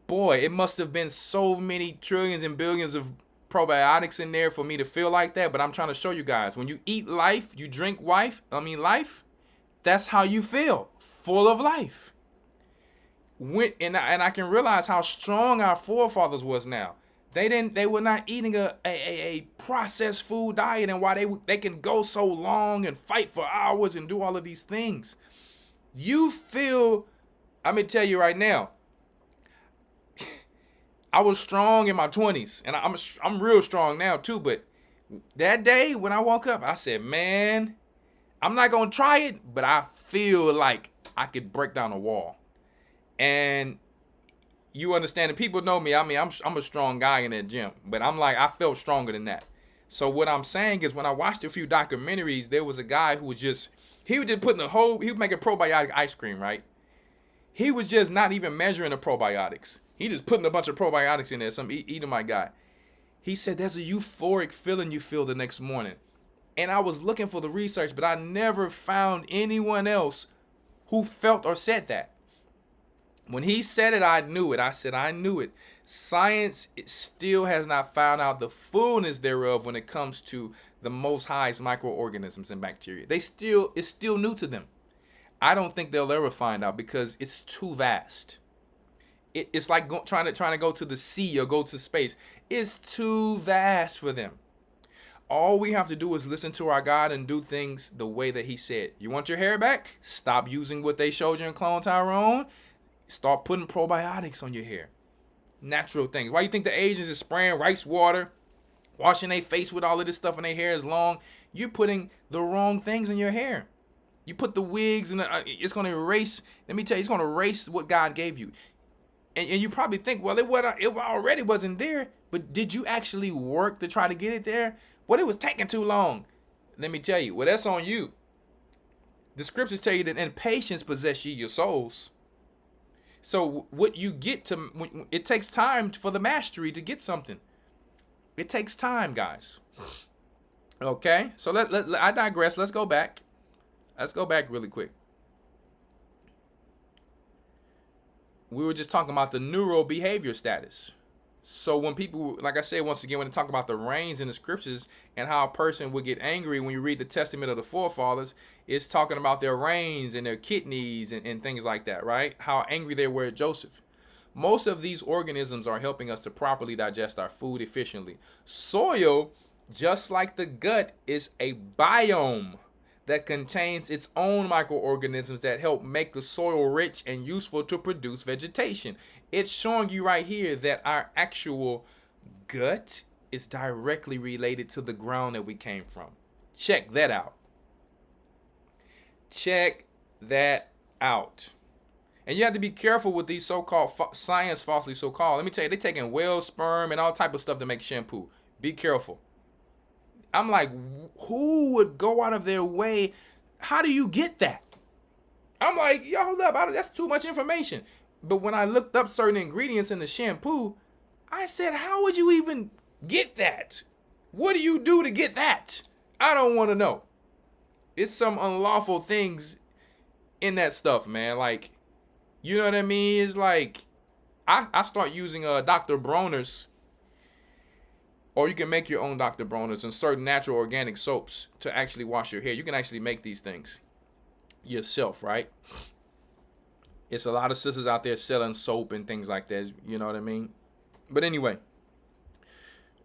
Boy, it must have been so many trillions and billions of probiotics in there for me to feel like that. But I'm trying to show you guys, when you eat life, you drink life, that's how you feel, full of life. And I can realize how strong our forefathers was now. They were not eating a processed food diet, and why they can go so long and fight for hours and do all of these things. You feel, I'm gonna tell you right now, I was strong in my 20s, and I'm real strong now too. But that day when I woke up, I said, man, I'm not gonna try it, but I feel like I could break down a wall. And you understand, and people know me. I'm a strong guy in that gym, but I felt stronger than that. So what I'm saying is, when I watched a few documentaries, there was a guy who was just putting he was making probiotic ice cream, right? He was just not even measuring the probiotics. He just putting a bunch of probiotics in there, some Edomite guy. He said there's a euphoric feeling you feel the next morning. And I was looking for the research, but I never found anyone else who felt or said that. When he said it, I knew it. I said, I knew it. Science still has not found out the fullness thereof when it comes to the Most High's microorganisms and bacteria. It's still new to them. I don't think they'll ever find out because it's too vast. It's like trying to go to the sea or go to space. It's too vast for them. All we have to do is listen to our God and do things the way that He said. You want your hair back? Stop using what they showed you in Clone Tyrone. Start putting probiotics on your hair. Natural things. Why you think the Asians is spraying rice water, washing their face with all of this stuff and their hair is long? You're putting the wrong things in your hair. You put the wigs and it's going to erase. Let me tell you, it's going to erase what God gave you. And you probably think, well, it already wasn't there. But did you actually work to try to get it there? Well, it was taking too long. Let me tell you, well, that's on you. The scriptures tell you that in patience possess ye your souls. So what you get it takes time for the mastery to get something. It takes time, guys. Okay, so I digress. Let's go back. Let's go back really quick. we were just talking about the neural behavior status. So when people, like I said, once again, when they talk about the reins in the scriptures and how a person would get angry when you read the testament of the forefathers, it's talking about their reins and their kidneys and things like that, right? How angry they were at Joseph. Most of these organisms are helping us to properly digest our food efficiently. Soil, just like the gut, is a biome that contains its own microorganisms that help make the soil rich and useful to produce vegetation. It's showing you right here that our actual gut is directly related to the ground that we came from. Check that out. Check that out. And you have to be careful with these so-called science, falsely so-called. Let me tell you, they're taking whale sperm and all type of stuff to make shampoo. Be careful. I'm like, who would go out of their way? How do you get that? I'm like, yo, hold up, that's too much information. But when I looked up certain ingredients in the shampoo, I said, how would you even get that? What do you do to get that? I don't want to know. It's some unlawful things in that stuff, man. Like, you know what I mean? It's like, I start using Dr. Bronner's, or you can make your own Dr. Bronner's and certain natural organic soaps to actually wash your hair. You can actually make these things yourself, right? It's a lot of sisters out there selling soap and things like that. You know what I mean? But anyway,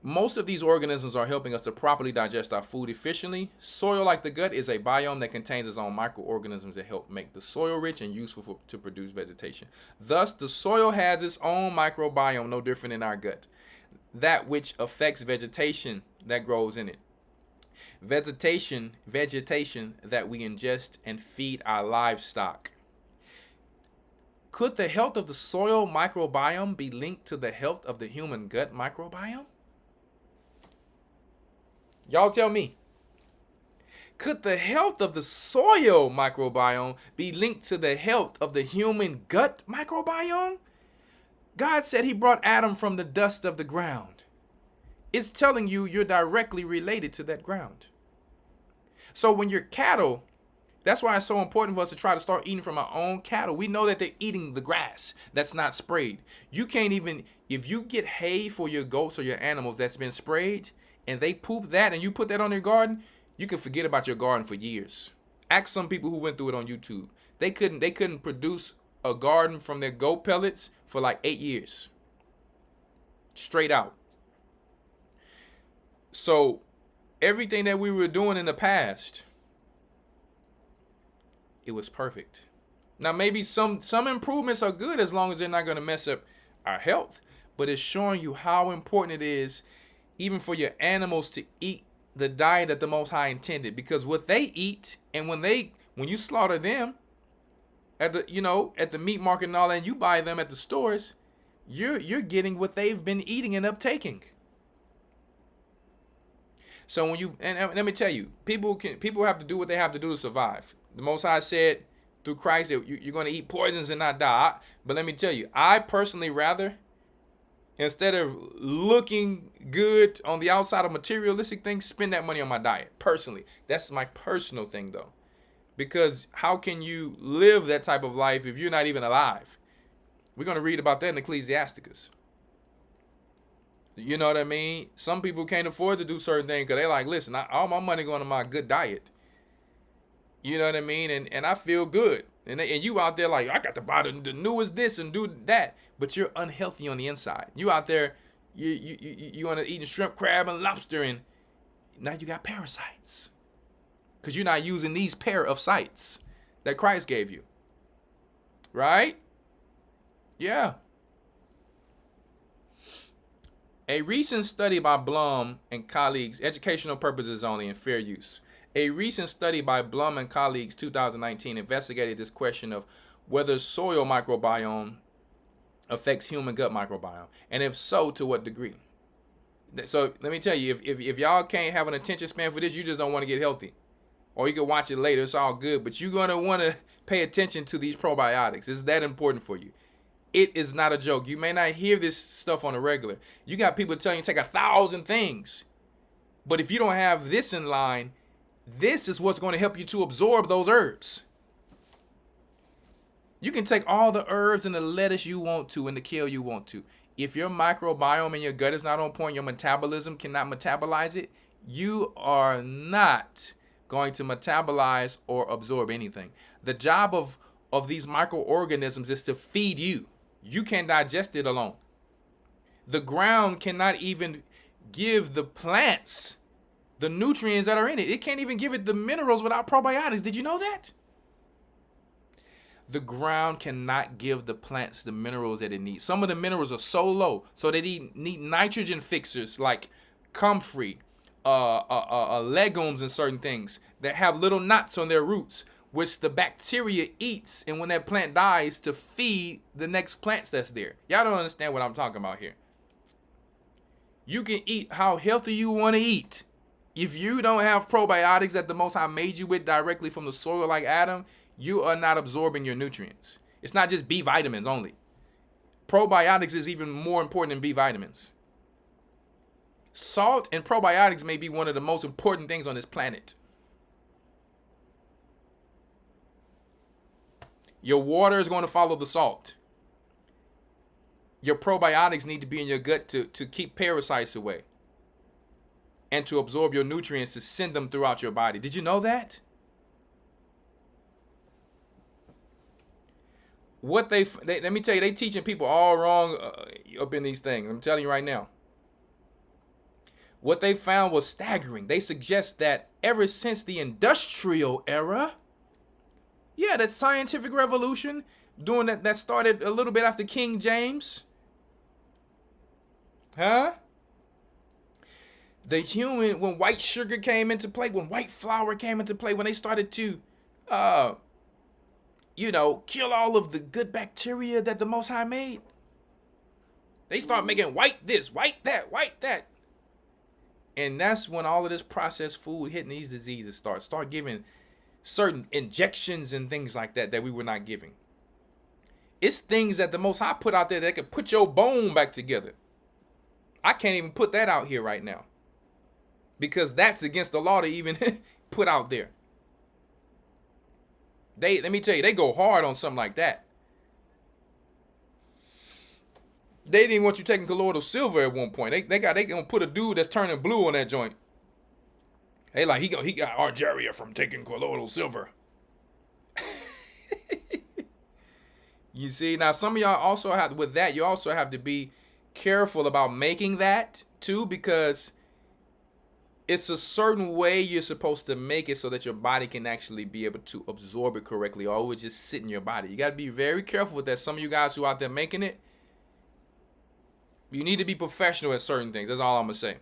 most of these organisms are helping us to properly digest our food efficiently. Soil, like the gut, is a biome that contains its own microorganisms that help make the soil rich and useful to produce vegetation. Thus, the soil has its own microbiome, no different than our gut, that which affects vegetation that grows in it. Vegetation that we ingest and feed our livestock. Could the health of the soil microbiome be linked to the health of the human gut microbiome? Y'all tell me. Could the health of the soil microbiome be linked to the health of the human gut microbiome? God said he brought Adam from the dust of the ground. It's telling you you're directly related to that ground. So when you're cattle, that's why it's so important for us to try to start eating from our own cattle. We know that they're eating the grass that's not sprayed. You can't even, if you get hay for your goats or your animals that's been sprayed and they poop that and you put that on your garden, you can forget about your garden for years. Ask some people who went through it on YouTube. They couldn't produce a garden from their goat pellets for like 8 years. Straight out. So everything that we were doing in the past, it was perfect. Now maybe some improvements are good as long as they're not going to mess up our health, but it's showing you how important it is even for your animals to eat the diet that the Most High intended, because what they eat, and when you slaughter them at the meat market and all that, and you buy them at the stores, you're getting what they've been eating and uptaking. So when and let me tell you, people have to do what they have to do to survive. The Most High said through Christ that you're going to eat poisons and not die. But let me tell you, I personally rather, instead of looking good on the outside of materialistic things, spend that money on my diet. Personally, that's my personal thing though. Because how can you live that type of life if you're not even alive? We're going to read about that in Ecclesiasticus. You know what I mean? Some people can't afford to do certain things because they're like, listen, all my money going to my good diet. You know what I mean? And I feel good. And you out there like, I got to buy the newest this and do that. But you're unhealthy on the inside. You out there, you want to eat shrimp, crab, and lobster, and now you got parasites. Because you're not using these pair of sights that Christ gave you. Right? Yeah. A recent study by Blum and colleagues, educational purposes only and fair use. A recent study by Blum and colleagues, 2019, investigated this question of whether soil microbiome affects human gut microbiome, and if so, to what degree. So let me tell you, if y'all can't have an attention span for this, you just don't want to get healthy. Or you can watch it later, it's all good, but you're going to want to pay attention to these probiotics. It's that important for you. It is not a joke. You may not hear this stuff on a regular. You got people telling you to take 1,000 things. But if you don't have this in line, this is what's going to help you to absorb those herbs. You can take all the herbs and the lettuce you want to and the kale you want to. If your microbiome in your gut is not on point, your metabolism cannot metabolize it, you are not going to metabolize or absorb anything. The job of these microorganisms is to feed you. You can't digest it alone. The ground cannot even give the plants the nutrients that are in it. It can't even give it the minerals without probiotics. Did you know that? The ground cannot give the plants the minerals that it needs. Some of the minerals are so low, so they need nitrogen fixers like comfrey, legumes and certain things that have little knots on their roots, which the bacteria eats, and when that plant dies, to feed the next plants that's there. Y'all don't understand what I'm talking about here. You can eat how healthy you want to eat. If you don't have probiotics that the Most High made you with directly from the soil like Adam, you are not absorbing your nutrients. It's not just B vitamins only. Probiotics is even more important than B vitamins. Salt and probiotics may be one of the most important things on this planet. Your water is going to follow the salt. Your probiotics need to be in your gut to keep parasites away and to absorb your nutrients to send them throughout your body. Did you know that? Let me tell you, they teaching people all wrong up in these things. I'm telling you right now. What they found was staggering. They suggest that ever since the industrial era, that scientific revolution, doing that started a little bit after King James. The human, when white sugar came into play, when white flour came into play, when they started to, kill all of the good bacteria that the Most High made. They start making white this, white that, white that. And that's when all of this processed food hitting these diseases start giving certain injections and things like that we were not giving. It's things that the Most High put out there that could put your bone back together. I can't even put that out here right now because that's against the law to even put out there. Let me tell you, they go hard on something like that. They didn't want you taking colloidal silver at one point. They gonna put a dude that's turning blue on that joint. Hey, like he got Argeria from taking colloidal silver. You see, now some of y'all also have, with that, you also have to be careful about making that too, because it's a certain way you're supposed to make it so that your body can actually be able to absorb it correctly, or it would just sit in your body. You got to be very careful with that. Some of you guys who are out there making it, you need to be professional at certain things. That's all I'm going to say.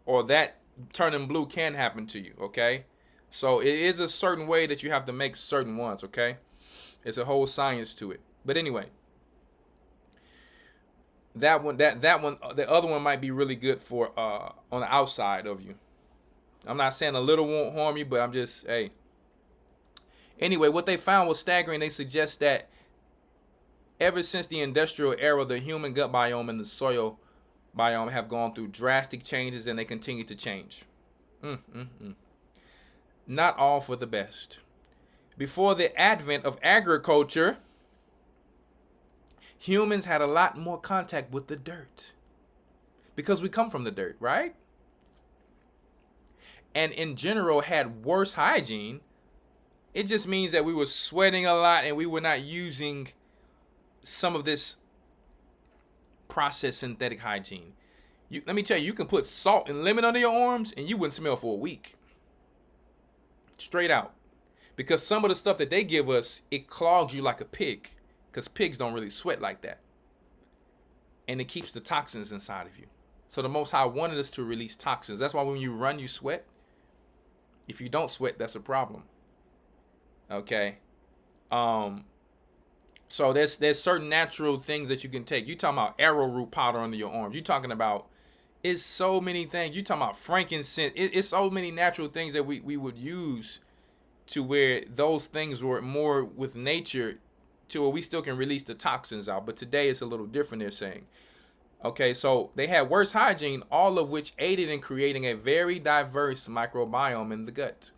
Or that turning blue can happen to you, okay? So it is a certain way that you have to make certain ones, okay? It's a whole science to it. But anyway, that one, the other one might be really good for on the outside of you. I'm not saying a little won't harm you, but I'm just, hey. Anyway, what they found was staggering. They suggest that ever since the industrial era, the human gut biome and the soil biome have gone through drastic changes, and they continue to change. Not all for the best. Before the advent of agriculture, humans had a lot more contact with the dirt because we come from the dirt, right? And in general had worse hygiene. It just means that we were sweating a lot and we were not using some of this processed synthetic hygiene. Let me tell you, you can put salt and lemon under your arms and you wouldn't smell for a week. Straight out. Because some of the stuff that they give us, it clogs you like a pig. Because pigs don't really sweat like that. And it keeps the toxins inside of you. So the Most High wanted us to release toxins. That's why when you run, you sweat. If you don't sweat, that's a problem. Okay. So there's certain natural things that you can take. You talking about arrowroot powder under your arms. You talking about, it's so many things. You talking about frankincense. It's so many natural things that we would use to where those things were more with nature to where we still can release the toxins out. But today it's a little different, they're saying. Okay, so they had worse hygiene, all of which aided in creating a very diverse microbiome in the gut.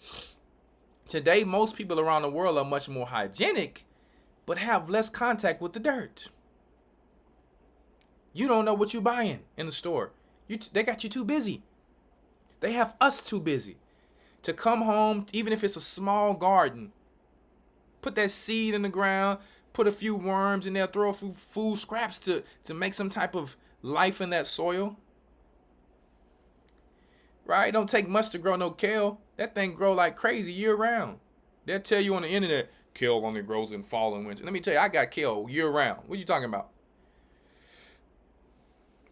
Today, most people around the world are much more hygienic, but have less contact with the dirt. You don't know what you're buying in the store. They got you too busy. They have us too busy to come home, even if it's a small garden. Put that seed in the ground, put a few worms in there, throw a few food scraps to make some type of life in that soil. Right? Don't take much to grow no kale. That thing grow like crazy year round. They'll tell you on the internet, kale only grows in fall and winter. Let me tell you, I got kale year round. What are you talking about?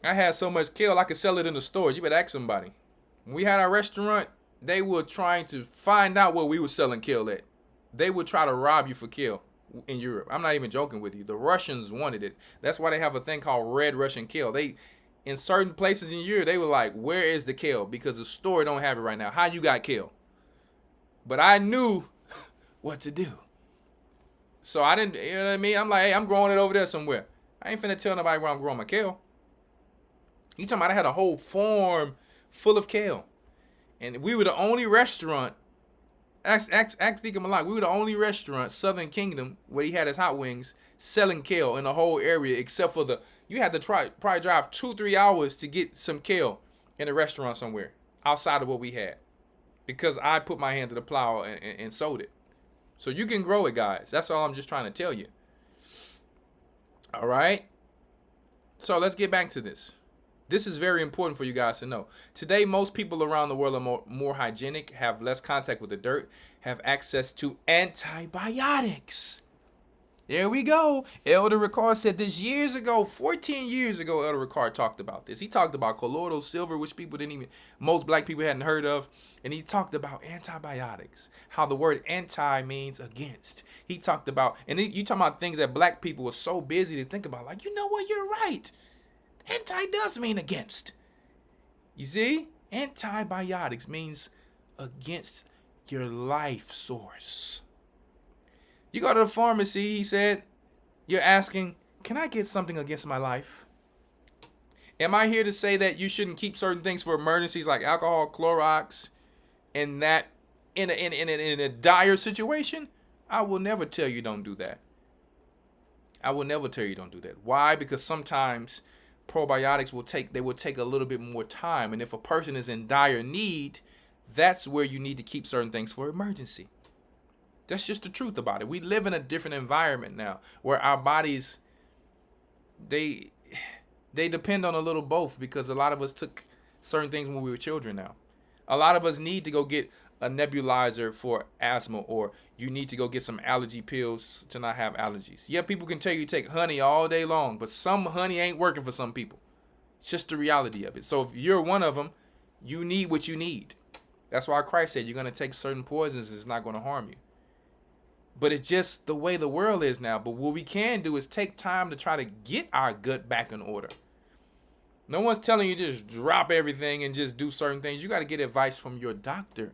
I had so much kale, I could sell it in the stores. You better ask somebody. When we had our restaurant, they were trying to find out where we were selling kale at. They would try to rob you for kale in Europe. I'm not even joking with you. The Russians wanted it. That's why they have a thing called red Russian kale. In certain places in Europe, they were like, where is the kale? Because the store don't have it right now. How you got kale? But I knew what to do. So I didn't, you know what I mean? I'm like, hey, I'm growing it over there somewhere. I ain't finna tell nobody where I'm growing my kale. You talking about I had a whole farm full of kale. And we were the only restaurant, ask Deacon Malak, we were the only restaurant, Southern Kingdom, where he had his hot wings, selling kale in the whole area, except for you had to probably drive 2-3 hours to get some kale in a restaurant somewhere outside of what we had. Because I put my hand to the plow and sowed it. So you can grow it, guys. That's all I'm just trying to tell you. All right? So let's get back to this. This is very important for you guys to know. Today, most people around the world are more hygienic, have less contact with the dirt, have access to antibiotics. There we go. Elder Rawchaa said this years ago, 14 years ago, Elder Rawchaa talked about this. He talked about colloidal silver, which most black people hadn't heard of. And he talked about antibiotics, how the word anti means against. He talked about, and you talking about things that black people were so busy to think about, like, you know what, you're right. Anti does mean against. You see? Antibiotics means against your life source. You go to the pharmacy, he said, you're asking, can I get something against my life? Am I here to say that you shouldn't keep certain things for emergencies like alcohol, Clorox, and that in a dire situation? I will never tell you don't do that. I will never tell you don't do that. Why? Because sometimes probiotics will take a little bit more time. And if a person is in dire need, that's where you need to keep certain things for emergency. That's just the truth about it. We live in a different environment now where our bodies, they depend on a little both, because a lot of us took certain things when we were children now. A lot of us need to go get a nebulizer for asthma, or you need to go get some allergy pills to not have allergies. Yeah, people can tell you take honey all day long, but some honey ain't working for some people. It's just the reality of it. So if you're one of them, you need what you need. That's why Christ said you're going to take certain poisons, it's not going to harm you. But it's just the way the world is now. But what we can do is take time to try to get our gut back in order. No one's telling you just drop everything and just do certain things. You got to get advice from your doctor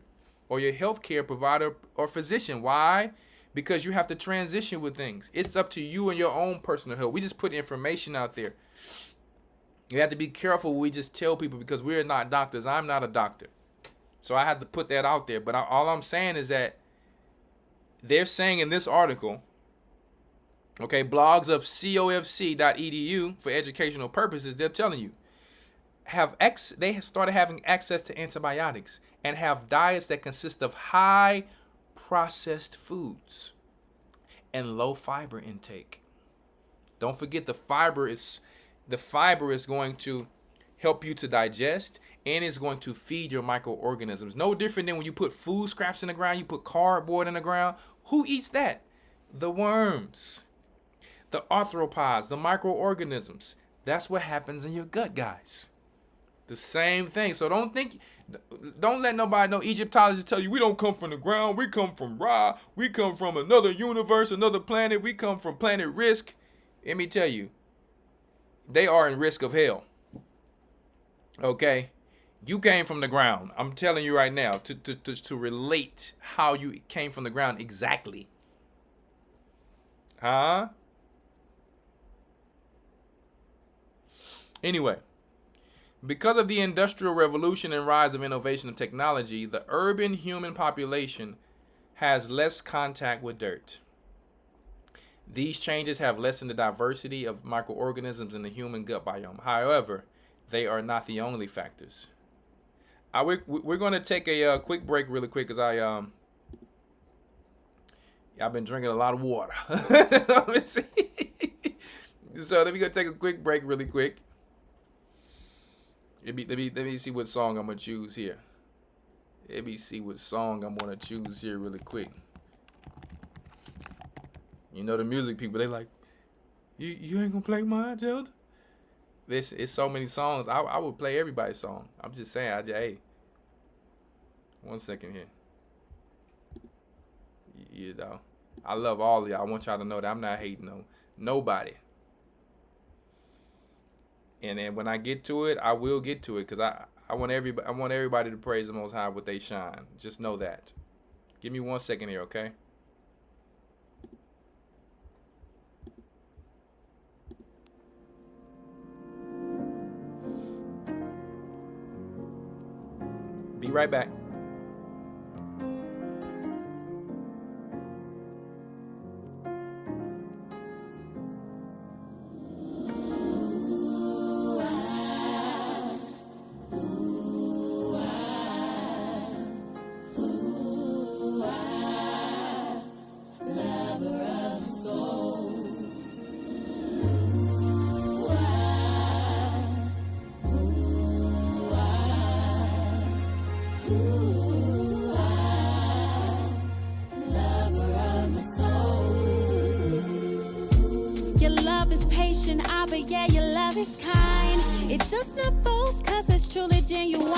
or your healthcare provider or physician. Why? Because you have to transition with things. It's up to you and your own personal health. We just put information out there. You have to be careful what we just tell people, because we're not doctors. I'm not a doctor. So I have to put that out there. But all I'm saying is that they're saying in this article, okay, blogs of GOCC.edu for educational purposes, they're telling you, they have started having access to antibiotics and have diets that consist of high processed foods and low fiber intake. Don't forget the fiber is going to help you to digest, and it's going to feed your microorganisms. No different than when you put food scraps in the ground, you put cardboard in the ground. Who eats that? The worms, the arthropods, the microorganisms. That's what happens in your gut, guys. The same thing. So don't let nobody know, Egyptologists tell you we don't come from the ground. We come from Ra. We come from another universe, another planet. We come from planet Risk. Let me tell you, they are in risk of hell. Okay? You came from the ground. I'm telling you right now to relate how you came from the ground exactly. Huh? Anyway, because of the Industrial Revolution and rise of innovation and technology, the urban human population has less contact with dirt. These changes have lessened the diversity of microorganisms in the human gut biome. However, they are not the only factors. We're going to take a quick break really quick because I've been drinking a lot of water. Let me see. So let me go take a quick break really quick. Let me see what song I'm going to choose here. Let me see what song I'm going to choose here really quick. You know the music people, they like, you ain't gonna play mine, Elder? It's so many songs. I would play everybody's song. I'm just saying, hey, 1 second here. You know, I love all of y'all. I want y'all to know that I'm not hating on nobody. And then when I get to it, I will get to it because I want everybody to praise the Most High with they shine. Just know that. Give me 1 second here, okay? Be right back. Abba, yeah, your love is kind. It does not boast, cause it's truly genuine.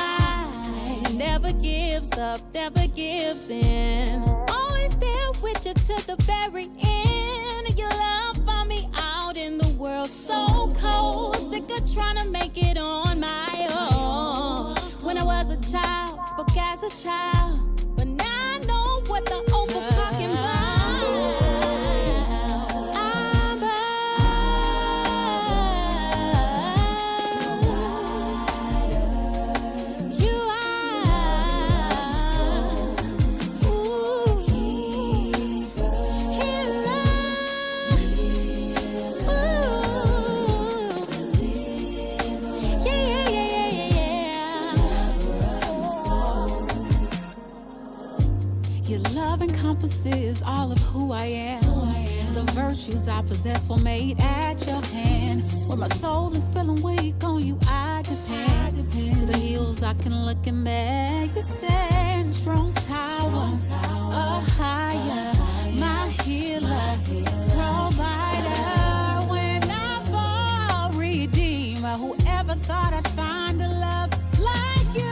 Never gives up, never gives in. Always there with you to the very end. Your love found me out in the world so cold. Sick of trying to make it on my own. When I was a child, spoke as a child. But now I know what the old book talking about. Encompasses all of who I am. The virtues I possess were made at your hand. When my soul is feeling weak, on you I depend. To the hills I can look and there you stand. Strong tower, higher, my healer, provider. When I fall, redeemer. Whoever thought I'd find a love like you?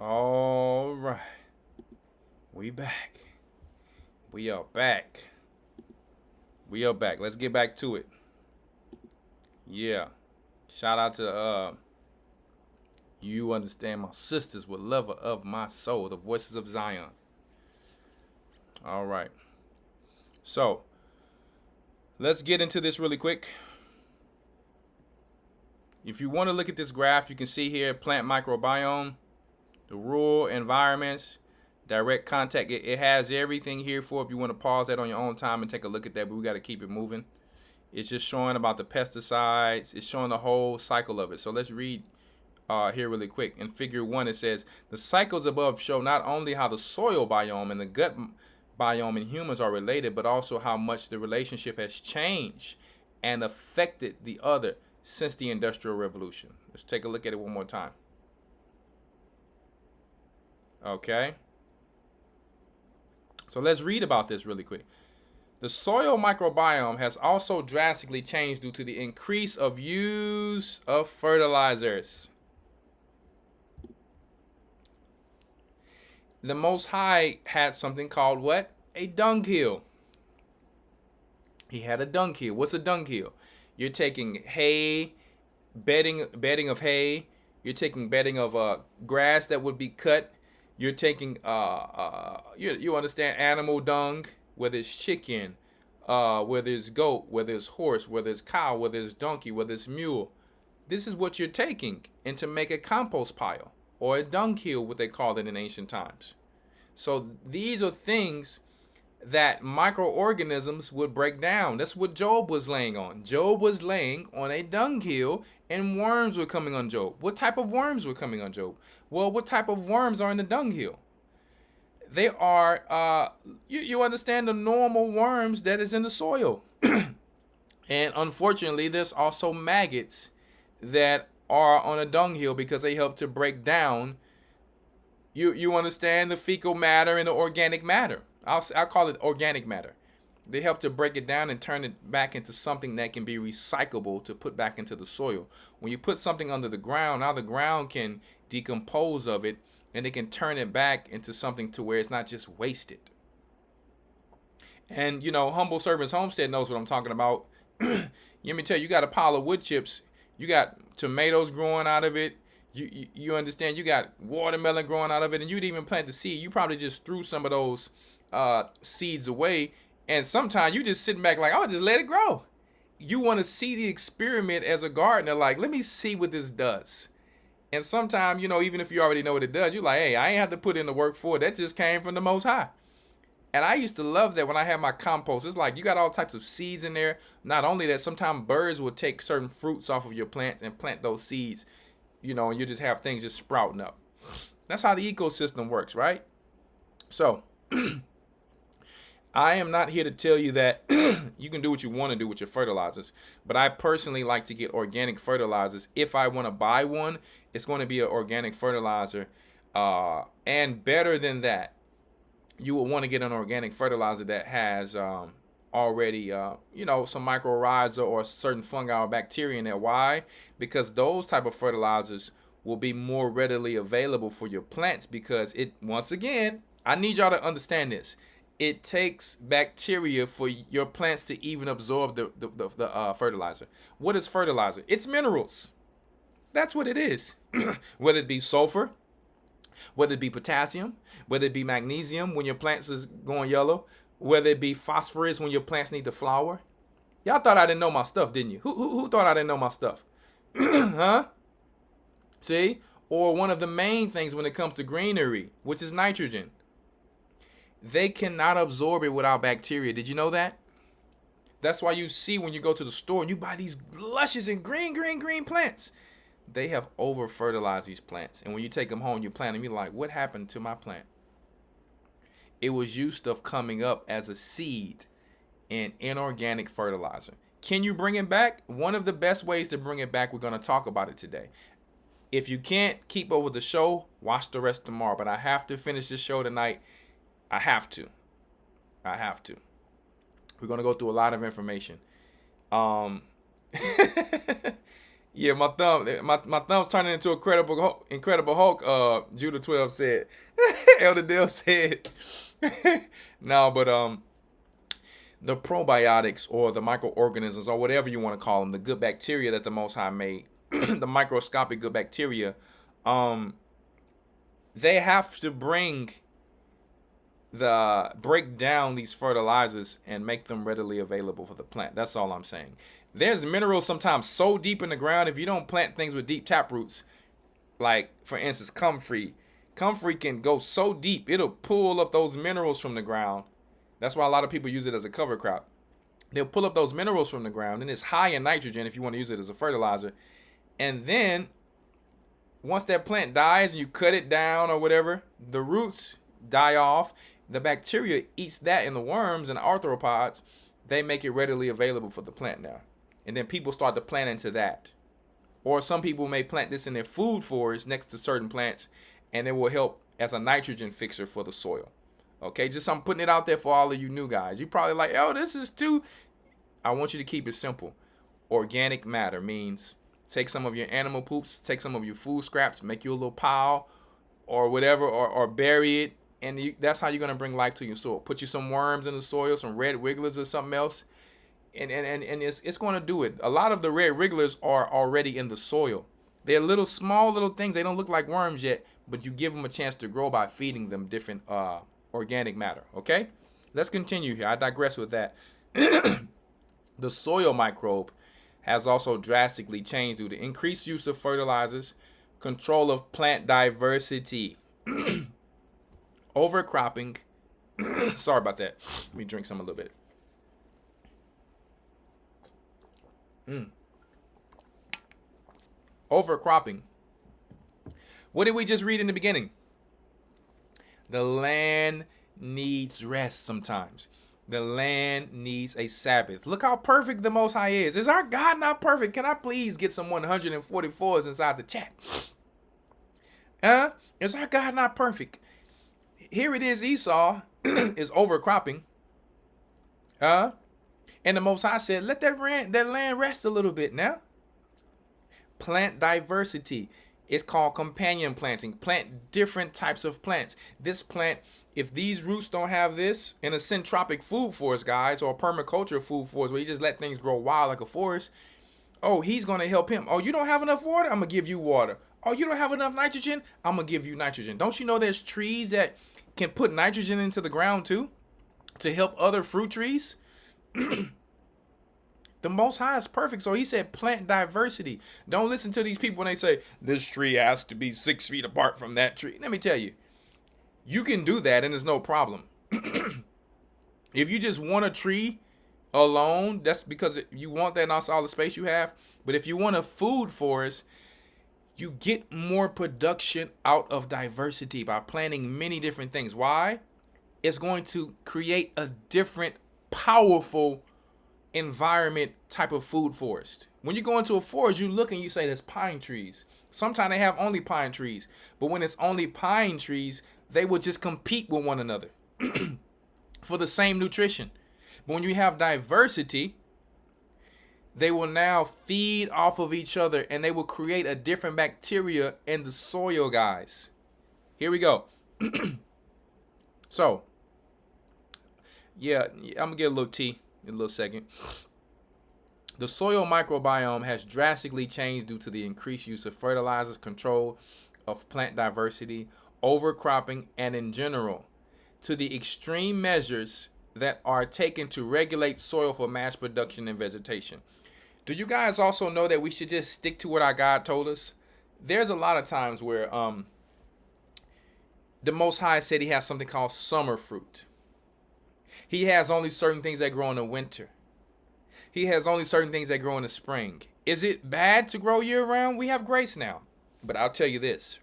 All right. We back. We are back. We are back. Let's get back to it. Yeah. Shout out to you understand my sisters with lover of my soul, the voices of Zion. All right. So, let's get into this really quick. If you want to look at this graph, you can see here plant microbiome, the rural environments, direct contact. It has everything here for if you want to pause that on your own time and take a look at that, but we got to keep it moving. It's just showing about the pesticides. It's showing the whole cycle of it. So let's read here really quick. In figure 1, it says, the cycles above show not only how the soil biome and the gut biome in humans are related, but also how much the relationship has changed and affected the other since the Industrial Revolution. Let's take a look at it one more time. Okay. So let's read about this really quick. The soil microbiome has also drastically changed due to the increase of use of fertilizers. The Most High had something called what? A dunghill. He had a dunghill. What's a dunghill? You're taking hay, bedding of hay. You're taking bedding of grass that would be cut. You're taking you understand animal dung, whether it's chicken, whether it's goat, whether it's horse, whether it's cow, whether it's donkey, whether it's mule. This is what you're taking and to make a compost pile or a dunghill, what they called it in ancient times. So these are things that microorganisms would break down. That's what Job was laying on. Job was laying on a dunghill and worms were coming on Job. What type of worms were coming on Job? Well, what type of worms are in the dunghill? They are, you understand, the normal worms that is in the soil. And unfortunately, there's also maggots that are on a dunghill because they help to break down, you understand, the fecal matter and the organic matter. I'll call it organic matter. They help to break it down and turn it back into something that can be recyclable to put back into the soil. When you put something under the ground, now the ground can decompose of it and they can turn it back into something to where it's not just wasted. And, you know, Humble Servants Homestead knows what I'm talking about. Let me tell you, you got a pile of wood chips. You got tomatoes growing out of it. You understand, you got watermelon growing out of it, and you'd even plant the seed. You probably just threw some of those seeds away, and sometimes you just sitting back like, I'll just let it grow. You want to see the experiment as a gardener, like, let me see what this does. And sometimes, you know, even if you already know what it does, you're like, hey, I ain't have to put in the work for it. That just came from the Most High. And I used to love that when I had my compost. It's like you got all types of seeds in there. Not only that, sometimes birds will take certain fruits off of your plants and plant those seeds, you know, and you just have things just sprouting up. That's how the ecosystem works, right? So I am not here to tell you that you can do what you want to do with your fertilizers, but I personally like to get organic fertilizers. If I want to buy one, it's going to be an organic fertilizer. And better than that, you will want to get an organic fertilizer that has already, you know, some mycorrhiza or certain fungi or bacteria in there. Why? Because those type of fertilizers will be more readily available for your plants because it, once again, I need y'all to understand this. It takes bacteria for your plants to even absorb the fertilizer. What is fertilizer? It's minerals. That's what it is. Whether it be sulfur, whether it be potassium, whether it be magnesium when your plants is going yellow, whether it be phosphorus when your plants need to flower. Y'all thought I didn't know my stuff, didn't you? Who thought I didn't know my stuff? Huh? See? Or one of the main things when it comes to greenery, which is nitrogen. They cannot absorb it without bacteria. Did you know that? That's why you see when you go to the store and you buy these luscious and green plants. They have over fertilized these plants. And when you take them home, you plant them, you're like, what happened to my plant? It was you stuff coming up as a seed in inorganic fertilizer. Can you bring it back? One of the best ways to bring it back, we're going to talk about it today. If you can't keep up with the show, watch the rest tomorrow. But I have to finish this show tonight. I have to. We're going to go through a lot of information. Yeah, my thumb's turning into Incredible Hulk. Judah 12 said. Elder Dale said. No, but the probiotics or the microorganisms or whatever you want to call them, the good bacteria that the Most High made, the microscopic good bacteria, they have to break down these fertilizers and make them readily available for the plant. That's all I'm saying. There's minerals sometimes so deep in the ground, if you don't plant things with deep tap roots, like for instance comfrey can go so deep it'll pull up those minerals from the ground. That's why a lot of people use it as a cover crop. They'll pull up those minerals from the ground, and it's high in nitrogen if you want to use it as a fertilizer. And then once that plant dies and you cut it down or whatever, the roots die off. The bacteria eats that, and the worms and arthropods, they make it readily available for the plant now. And then people start to plant into that. Or some people may plant this in their food forest next to certain plants, and it will help as a nitrogen fixer for the soil. Okay, just I'm putting it out there for all of you new guys. You probably like, oh, this is too. I want you to keep it simple. Organic matter means take some of your animal poops, take some of your food scraps, make you a little pile or whatever, or bury it. And that's how you're going to bring life to your soil. Put you some worms in the soil, some red wigglers or something else. And it's going to do it. A lot of the red wrigglers are already in the soil. They're little small little things. They don't look like worms yet, but you give them a chance to grow by feeding them different organic matter. Okay, let's continue here. I digress with that. The soil microbe has also drastically changed due to increased use of fertilizers, control of plant diversity, overcropping. Sorry about that. Let me drink some a little bit. Overcropping. What did we just read in the beginning? The land needs rest sometimes. The land needs a Sabbath. Look how perfect the Most High is. Is our God not perfect? Can I please get some 144s inside the chat? Is our God not perfect? Here it is, Esau is overcropping. And the Most High said, let that land rest a little bit now. Plant diversity. It's called companion planting. Plant different types of plants. This plant, if these roots don't have this in a syntropic food forest, guys, or permaculture food forest where you just let things grow wild like a forest, oh, he's going to help him. Oh, you don't have enough water? I'm going to give you water. Oh, you don't have enough nitrogen? I'm going to give you nitrogen. Don't you know there's trees that can put nitrogen into the ground too to help other fruit trees? The Most High is perfect. So he said plant diversity. Don't listen to these people when they say this tree has to be 6 feet apart from that tree. Let me tell you, you can do that and there's no problem. If you just want a tree alone, that's because you want that and that's all the space you have. But if you want a food forest, you get more production out of diversity by planting many different things. Why? It's going to create a different, powerful environment type of food forest. When you go into a forest, you look and you say there's pine trees. Sometimes they have only pine trees, but when it's only pine trees, they will just compete with one another for the same nutrition. But when you have diversity, they will now feed off of each other and they will create a different bacteria in the soil, guys. Here we go. So, yeah, I'm gonna get a little tea in a little second. The soil microbiome has drastically changed due to the increased use of fertilizers, control of plant diversity, overcropping, and in general, to the extreme measures that are taken to regulate soil for mass production and vegetation. Do you guys also know that we should just stick to what our God told us? There's a lot of times where the Most High said he has something called summer fruit. He has only certain things that grow in the winter. He has only certain things that grow in the spring. Is it bad to grow year round? We have grace now. But I'll tell you this.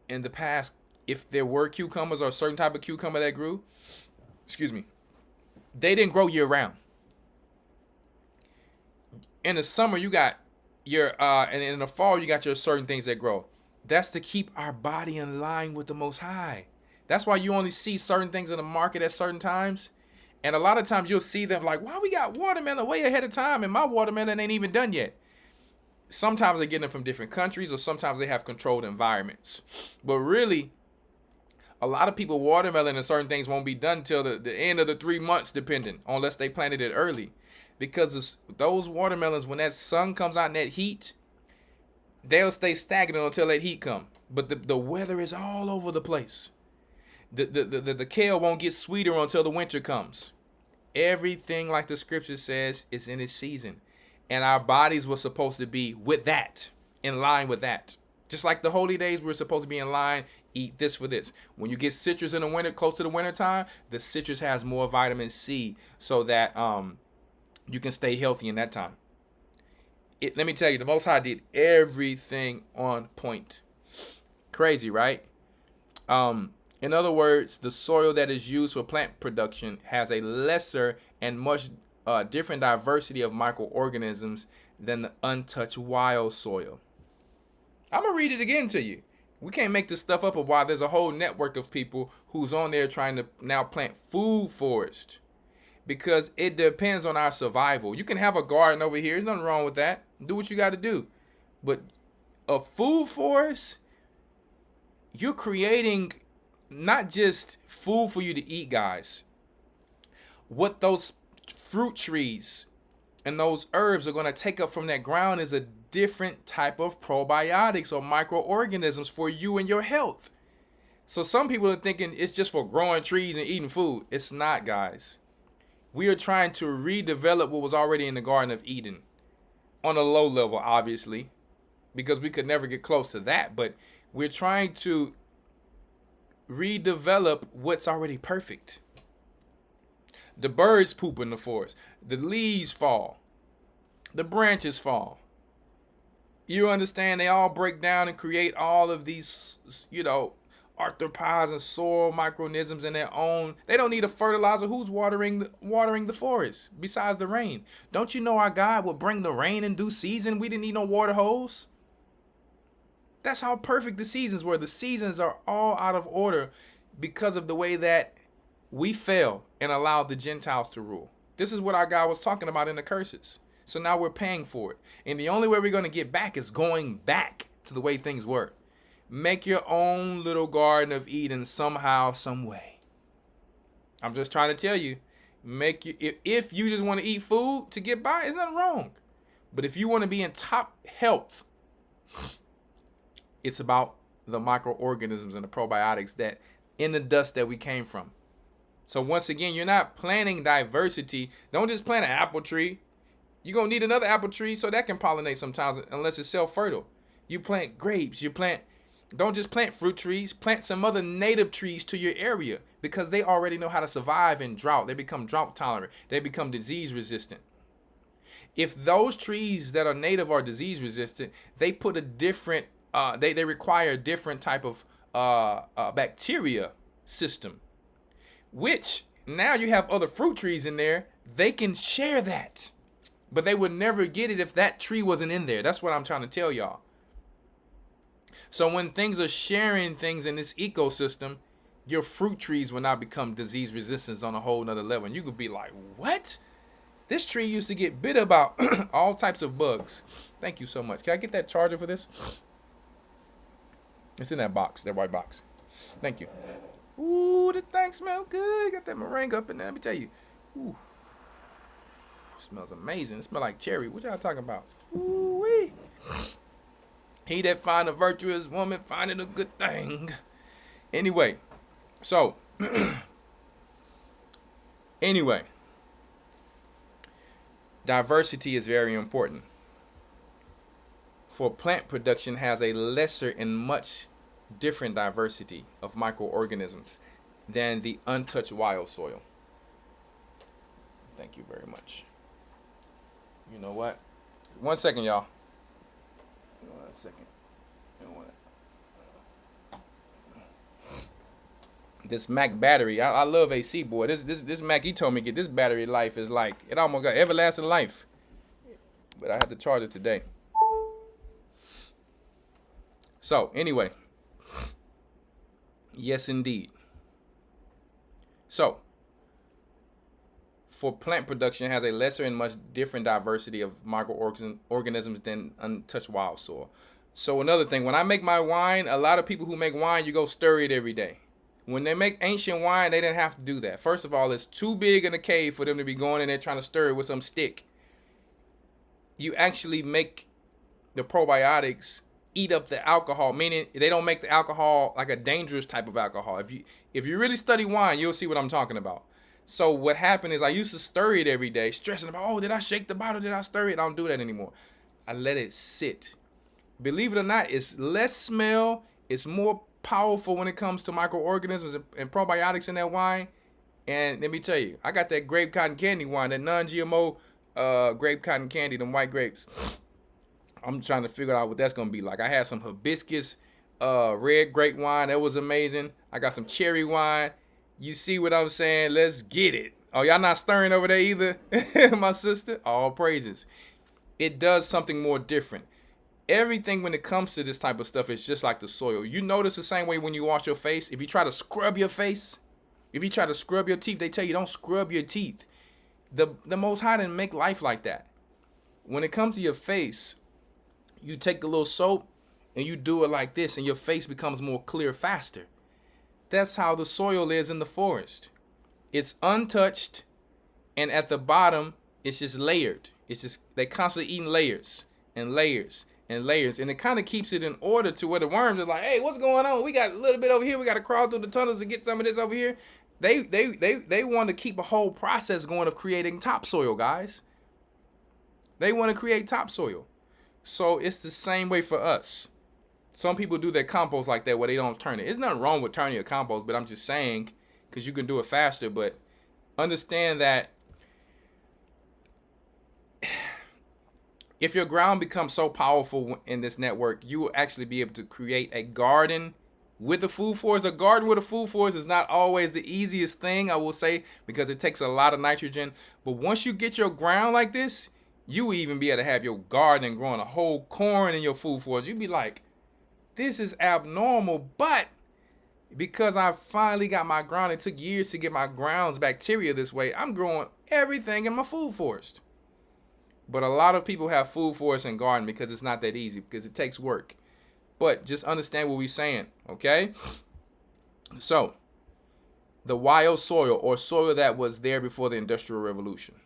In the past, if there were cucumbers or a certain type of cucumber that grew, they didn't grow year round. In the summer, you got your, and in the fall, you got your certain things that grow. That's to keep our body in line with the Most High. That's why you only see certain things in the market at certain times. And a lot of times you'll see them like, why we got watermelon way ahead of time and my watermelon ain't even done yet. Sometimes they're getting it from different countries or sometimes they have controlled environments. But really, a lot of people watermelon and certain things won't be done till the end of the 3 months, depending, unless they planted it early. Because those watermelons, when that sun comes out in that heat, they'll stay stagnant until that heat come. But the weather is all over the place. The kale won't get sweeter until the winter comes. Everything, like the scripture says, is in its season. And our bodies were supposed to be with that, in line with that. Just like the holy days, we're supposed to be in line, eat this for this. When you get citrus in the winter, close to the winter time, the citrus has more vitamin C so that you can stay healthy in that time. Let me tell you, the Most High did everything on point. Crazy, right? In other words, the soil that is used for plant production has a lesser and much different diversity of microorganisms than the untouched wild soil. I'm going to read it again to you We can't make this stuff up of why there's a whole network of people who's on there trying to now plant food forest, because it depends on our survival. You can have a garden over here. There's nothing wrong with that. Do what you got to do. But a food forest, you're creating not just food for you to eat, guys. What those fruit trees and those herbs are going to take up from that ground is a different type of probiotics or microorganisms for you and your health. So some people are thinking it's just for growing trees and eating food. It's not, guys. We are trying to redevelop what was already in the Garden of Eden on a low level, obviously, because we could never get close to that. But we're trying to redevelop what's already perfect. The birds poop in the forest. The leaves fall. The branches fall. You understand? They all break down and create all of these, arthropods and soil microorganisms in their own. They don't need a fertilizer. Who's watering the forest besides the rain? Don't you know our God will bring the rain in due season? We didn't need no water hose. That's how perfect the seasons were. The seasons are all out of order because of the way that we fell and allowed the Gentiles to rule. This is what our God was talking about in the curses. So now we're paying for it. And the only way we're going to get back is going back to the way things were. Make your own little Garden of Eden somehow, some way. I'm just trying to tell you, if you just want to eat food to get by, there's nothing wrong. But if you want to be in top health, it's about the microorganisms and the probiotics that in the dust that we came from. So once again, you're not planting diversity. Don't just plant an apple tree. You're going to need another apple tree so that can pollinate sometimes unless it's self-fertile. You plant grapes. Don't just plant fruit trees. Plant some other native trees to your area because they already know how to survive in drought. They become drought tolerant. They become disease resistant. If those trees that are native are disease resistant, they put a different, they require a different type of bacteria system, which now you have other fruit trees in there. They can share that. But they would never get it if that tree wasn't in there. That's what I'm trying to tell y'all. So when things are sharing things in this ecosystem, your fruit trees will now become disease resistant on a whole nother level. And you could be like, what? This tree used to get bit about all types of bugs. Thank you so much. Can I get that charger for this? It's in that box, that white box. Thank you. Ooh, this thing smells good. Got that meringue up in there. Let me tell you. Ooh. Smells amazing. It smells like cherry. What y'all talking about? Ooh-wee. He that find a virtuous woman finding a good thing. Anyway, so diversity is very important. For plant production has a lesser and much different diversity of microorganisms than the untouched wild soil. Thank you very much. You know what? 1 second, y'all. 1 second. This Mac battery, I love AC, boy. This Mac, he told me get this battery life is like, it almost got everlasting life. But I have to charge it today. So, anyway. Yes, indeed. So, for plant production has a lesser and much different diversity of microorganisms than untouched wild soil. So another thing, when I make my wine, a lot of people who make wine, you go stir it every day. When they make ancient wine, they didn't have to do that. First of all, it's too big in a cave for them to be going in there trying to stir it with some stick. You actually make the probiotics eat up the alcohol, meaning they don't make the alcohol like a dangerous type of alcohol. If you really study wine, you'll see what I'm talking about. So what happened is I used to stir it every day, stressing about, oh, did I shake the bottle? Did I stir it? I don't do that anymore. I let it sit. Believe it or not, it's less smell. It's more powerful when it comes to microorganisms and probiotics in that wine. And let me tell you, I got that grape cotton candy wine, that non-GMO grape cotton candy, them white grapes. I'm trying to figure out what that's going to be like. I had some hibiscus red grape wine. That was amazing. I got some cherry wine. You see what I'm saying? Let's get it. Oh, y'all not stirring over there either? My sister? All praises. It does something more different. everything when it comes to this type of stuff is just like the soil. You notice the same way when you wash your face. If you try to scrub your face, if you try to scrub your teeth, they tell you don't scrub your teeth. The Most High didn't make life like that. When it comes to your face, you take a little soap and you do it like this, and your face becomes more clear faster. That's how the soil is in the forest. It's untouched, and at the bottom, it's just layered. It's just, they constantly eating layers and layers and layers, and it kind of keeps it in order to where the worms are like, hey, what's going on? We got a little bit over here. We got to crawl through the tunnels to get some of this over here. They want to keep a whole process going of creating topsoil, guys. They want to create topsoil. So it's the same way for us. Some people do their compost like that where they don't turn it. There's nothing wrong with turning your compost, but I'm just saying, because you can do it faster, but understand that if your ground becomes so powerful in this network, you will actually be able to create a garden with the food forest. A garden with a food forest is not always the easiest thing, I will say, because it takes a lot of nitrogen. But once you get your ground like this, you will even be able to have your garden growing a whole corn in your food forest. You'd be like, this is abnormal. But because I finally got my ground, it took years to get my ground's bacteria this way, I'm growing everything in my food forest. But a lot of people have food forest and garden because it's not that easy, because it takes work. But just understand what we're saying, okay? So, the wild soil, or soil that was there before the Industrial Revolution.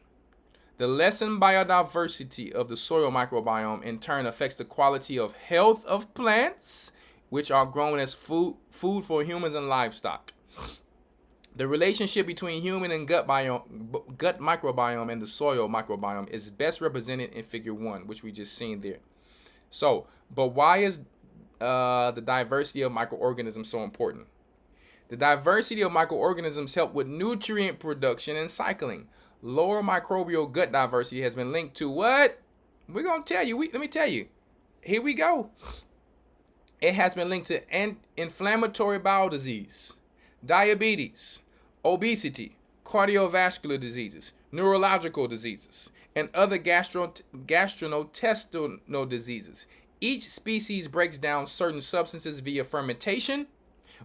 The lessened biodiversity of the soil microbiome in turn affects the quality of health of plants, which are grown as food for humans and livestock. The relationship between human and gut microbiome and the soil microbiome is best represented in Figure 1, which we just seen there. So, but why is the diversity of microorganisms so important? The diversity of microorganisms help with nutrient production and cycling. Lower microbial gut diversity has been linked to what? We're going to tell you. Let me tell you. Here we go. It has been linked to inflammatory bowel disease, diabetes, obesity, cardiovascular diseases, neurological diseases, and other gastrointestinal diseases. Each species breaks down certain substances via fermentation,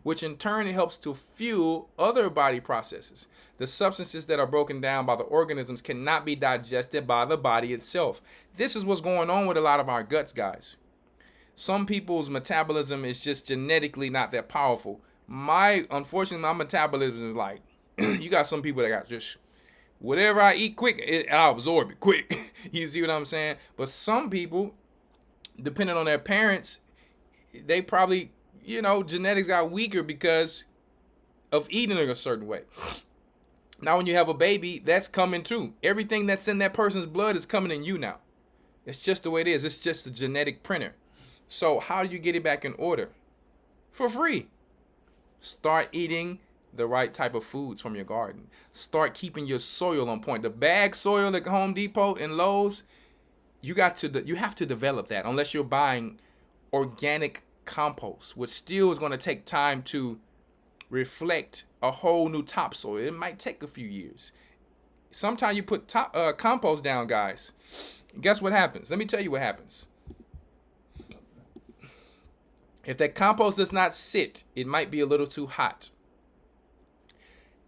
which in turn helps to fuel other body processes. The substances that are broken down by the organisms cannot be digested by the body itself. This is what's going on with a lot of our guts, guys. Some people's metabolism is just genetically not that powerful. Unfortunately, my metabolism is like, you got some people that got just, whatever I eat quick, I'll absorb it quick. You see what I'm saying? But some people, depending on their parents, they probably, genetics got weaker because of eating in a certain way. Now, when you have a baby, that's coming too. Everything that's in that person's blood is coming in you now. It's just the way it is. It's just a genetic printer. So how do you get it back in order? For free. Start eating the right type of foods from your garden. Start keeping your soil on point. The bag soil at Home Depot and Lowe's, you have to develop that, unless you're buying organic compost, which still is going to take time to reflect a whole new topsoil. It might take a few years. Sometimes you put compost down, guys. Guess what happens? Let me tell you what happens. If that compost does not sit, it might be a little too hot.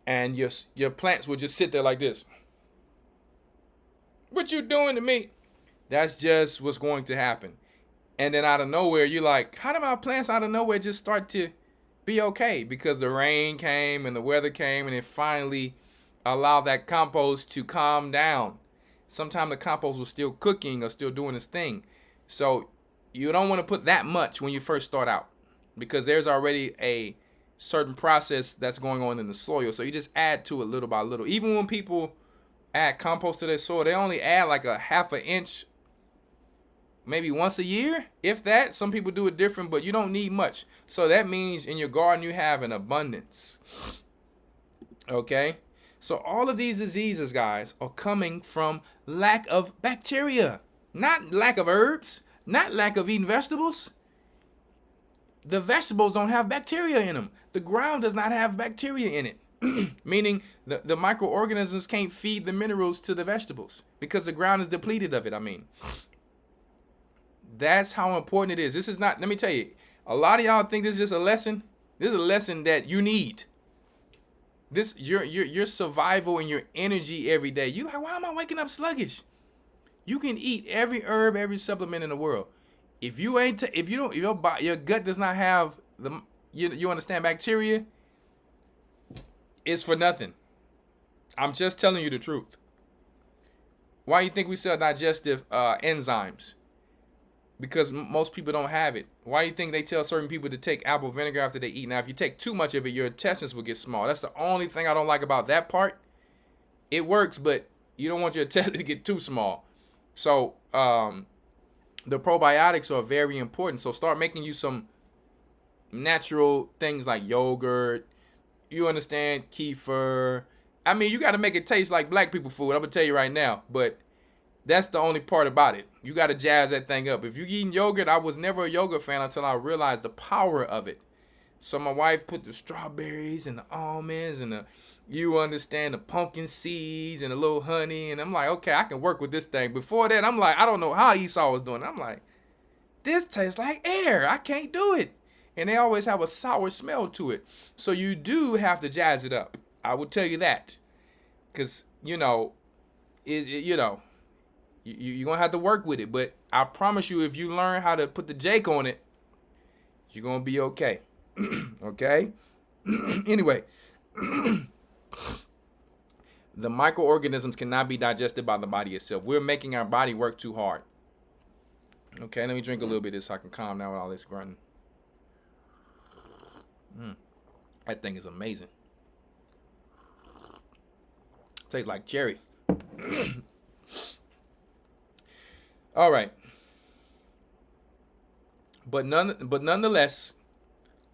And your plants will just sit there like this. What you doing to me? That's just what's going to happen. And then out of nowhere, you're like, how did my plants out of nowhere just start to be okay? Because the rain came and the weather came and it finally allowed that compost to calm down. Sometimes the compost was still cooking or still doing its thing. So you don't want to put that much when you first start out, because there's already a certain process that's going on in the soil. So you just add to it little by little. Even when people add compost to their soil, they only add like a half an inch, maybe once a year, if that. Some people do it different, but you don't need much. So that means in your garden you have an abundance. Okay? So all of these diseases, guys, are coming from lack of bacteria, not lack of herbs, not lack of eating vegetables. The vegetables don't have bacteria in them. The ground does not have bacteria in it. Meaning the microorganisms can't feed the minerals to the vegetables because the ground is depleted of it. That's how important it is. This is not, let me tell you, a lot of y'all think this is just a lesson. This is a lesson that you need. This your survival and your energy every day. You like, why am I waking up sluggish? You can eat every herb, every supplement in the world. If you ain't, if you don't, your gut does not have the, you understand, bacteria, it's for nothing. I'm just telling you the truth. Why you think we sell digestive enzymes? Because most people don't have it. Why you think they tell certain people to take apple vinegar after they eat? Now, if you take too much of it, your intestines will get small. That's the only thing I don't like about that part. It works, but you don't want your intestines to get too small. So the probiotics are very important. So start making you some natural things like yogurt. You understand, kefir. I mean, you got to make it taste like black people food. I'm going to tell you right now. But that's the only part about it. You got to jazz that thing up. If you're eating yogurt, I was never a yogurt fan until I realized the power of it. So my wife put the strawberries and the almonds and the, you understand, the pumpkin seeds and a little honey. And I'm like, okay, I can work with this thing. Before that, I'm like, I don't know how Esau was doing it. I'm like, this tastes like air. I can't do it. And they always have a sour smell to it. So you do have to jazz it up. I will tell you that. Because, you're going to have to work with it. But I promise you, if you learn how to put the Jake on it, you're going to be okay. Okay? Anyway, the microorganisms cannot be digested by the body itself. We're making our body work too hard. Okay, let me drink a little bit of this so I can calm down with all this grunting. That thing is amazing. Tastes like cherry. All right. But nonetheless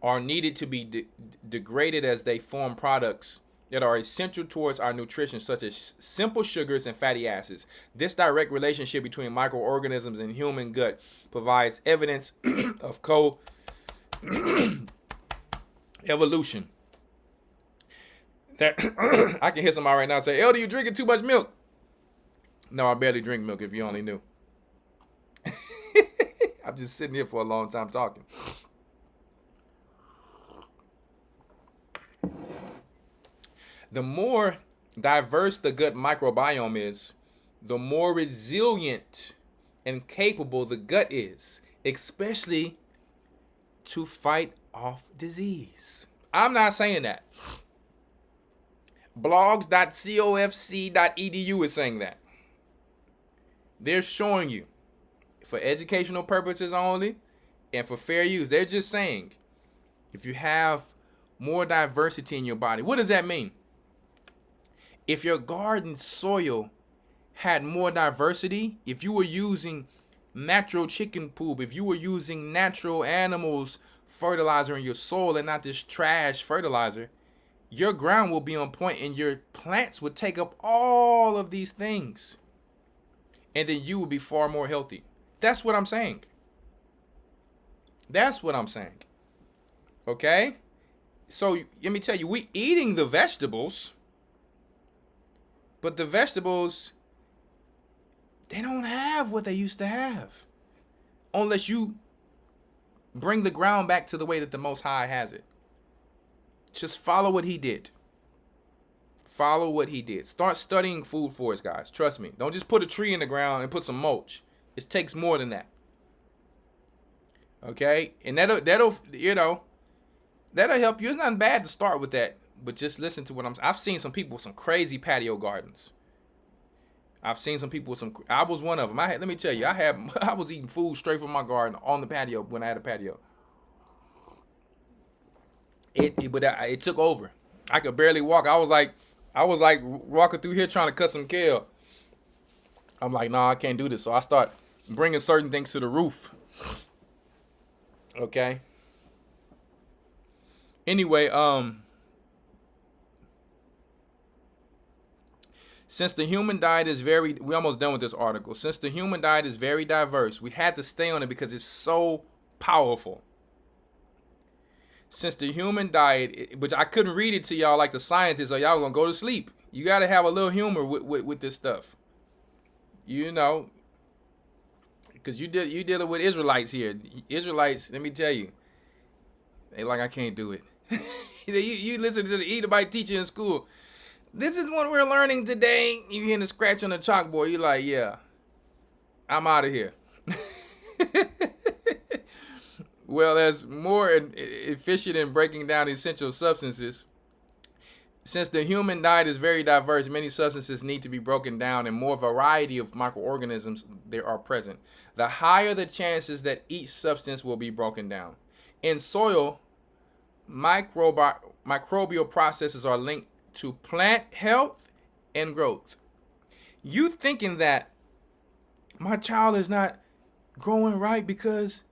are needed to be degraded as they form products that are essential towards our nutrition, such as simple sugars and fatty acids. This direct relationship between microorganisms and human gut provides evidence of evolution. That I can hear somebody right now say, Elder, you drinking too much milk. No, I barely drink milk, if you only knew. I'm just sitting here for a long time talking. The more diverse the gut microbiome is, the more resilient and capable the gut is, especially to fight off disease. I'm not saying that. Blogs.gocc.edu is saying that. They're showing you, for educational purposes only and for fair use, they're just saying, if you have more diversity in your body, what does that mean? If your garden soil had more diversity, if you were using natural chicken poop, if you were using natural animals fertilizer in your soil and not this trash fertilizer, your ground will be on point and your plants would take up all of these things. And then you will be far more healthy. That's what I'm saying. That's what I'm saying. Okay? So let me tell you, we eating the vegetables, but the vegetables, they don't have what they used to have. Unless you bring the ground back to the way that the Most High has it. Just follow what he did. Follow what he did. Start studying food for us, guys. Trust me. Don't just put a tree in the ground and put some mulch. It takes more than that. Okay? And that'll help you. It's not bad to start with that. But just listen to what I've seen some people with some crazy patio gardens. I've seen some people with some, I was one of them. Let me tell you, I was eating food straight from my garden on the patio when I had a patio. It took over. I could barely walk. I was like walking through here trying to cut some kale. I'm like, nah, I can't do this. So I start bringing certain things to the roof. Okay. Anyway, since the human diet is we're almost done with this article. Since the human diet is very diverse, we had to stay on it because it's so powerful. Since the human diet, which I couldn't read it to y'all like the scientists, or y'all gonna go to sleep. You gotta have a little humor with this stuff. Because you dealing with Israelites here. Israelites, let me tell you, they like, I can't do it. you listen to the Edomite teacher in school. This is what we're learning today. You hear the scratch on the chalkboard. You're like, yeah, I'm out of here. Well, as more efficient in breaking down essential substances, since the human diet is very diverse, many substances need to be broken down and more variety of microorganisms there are present. The higher the chances that each substance will be broken down. In soil, microbial processes are linked to plant health and growth. You thinking that my child is not growing right because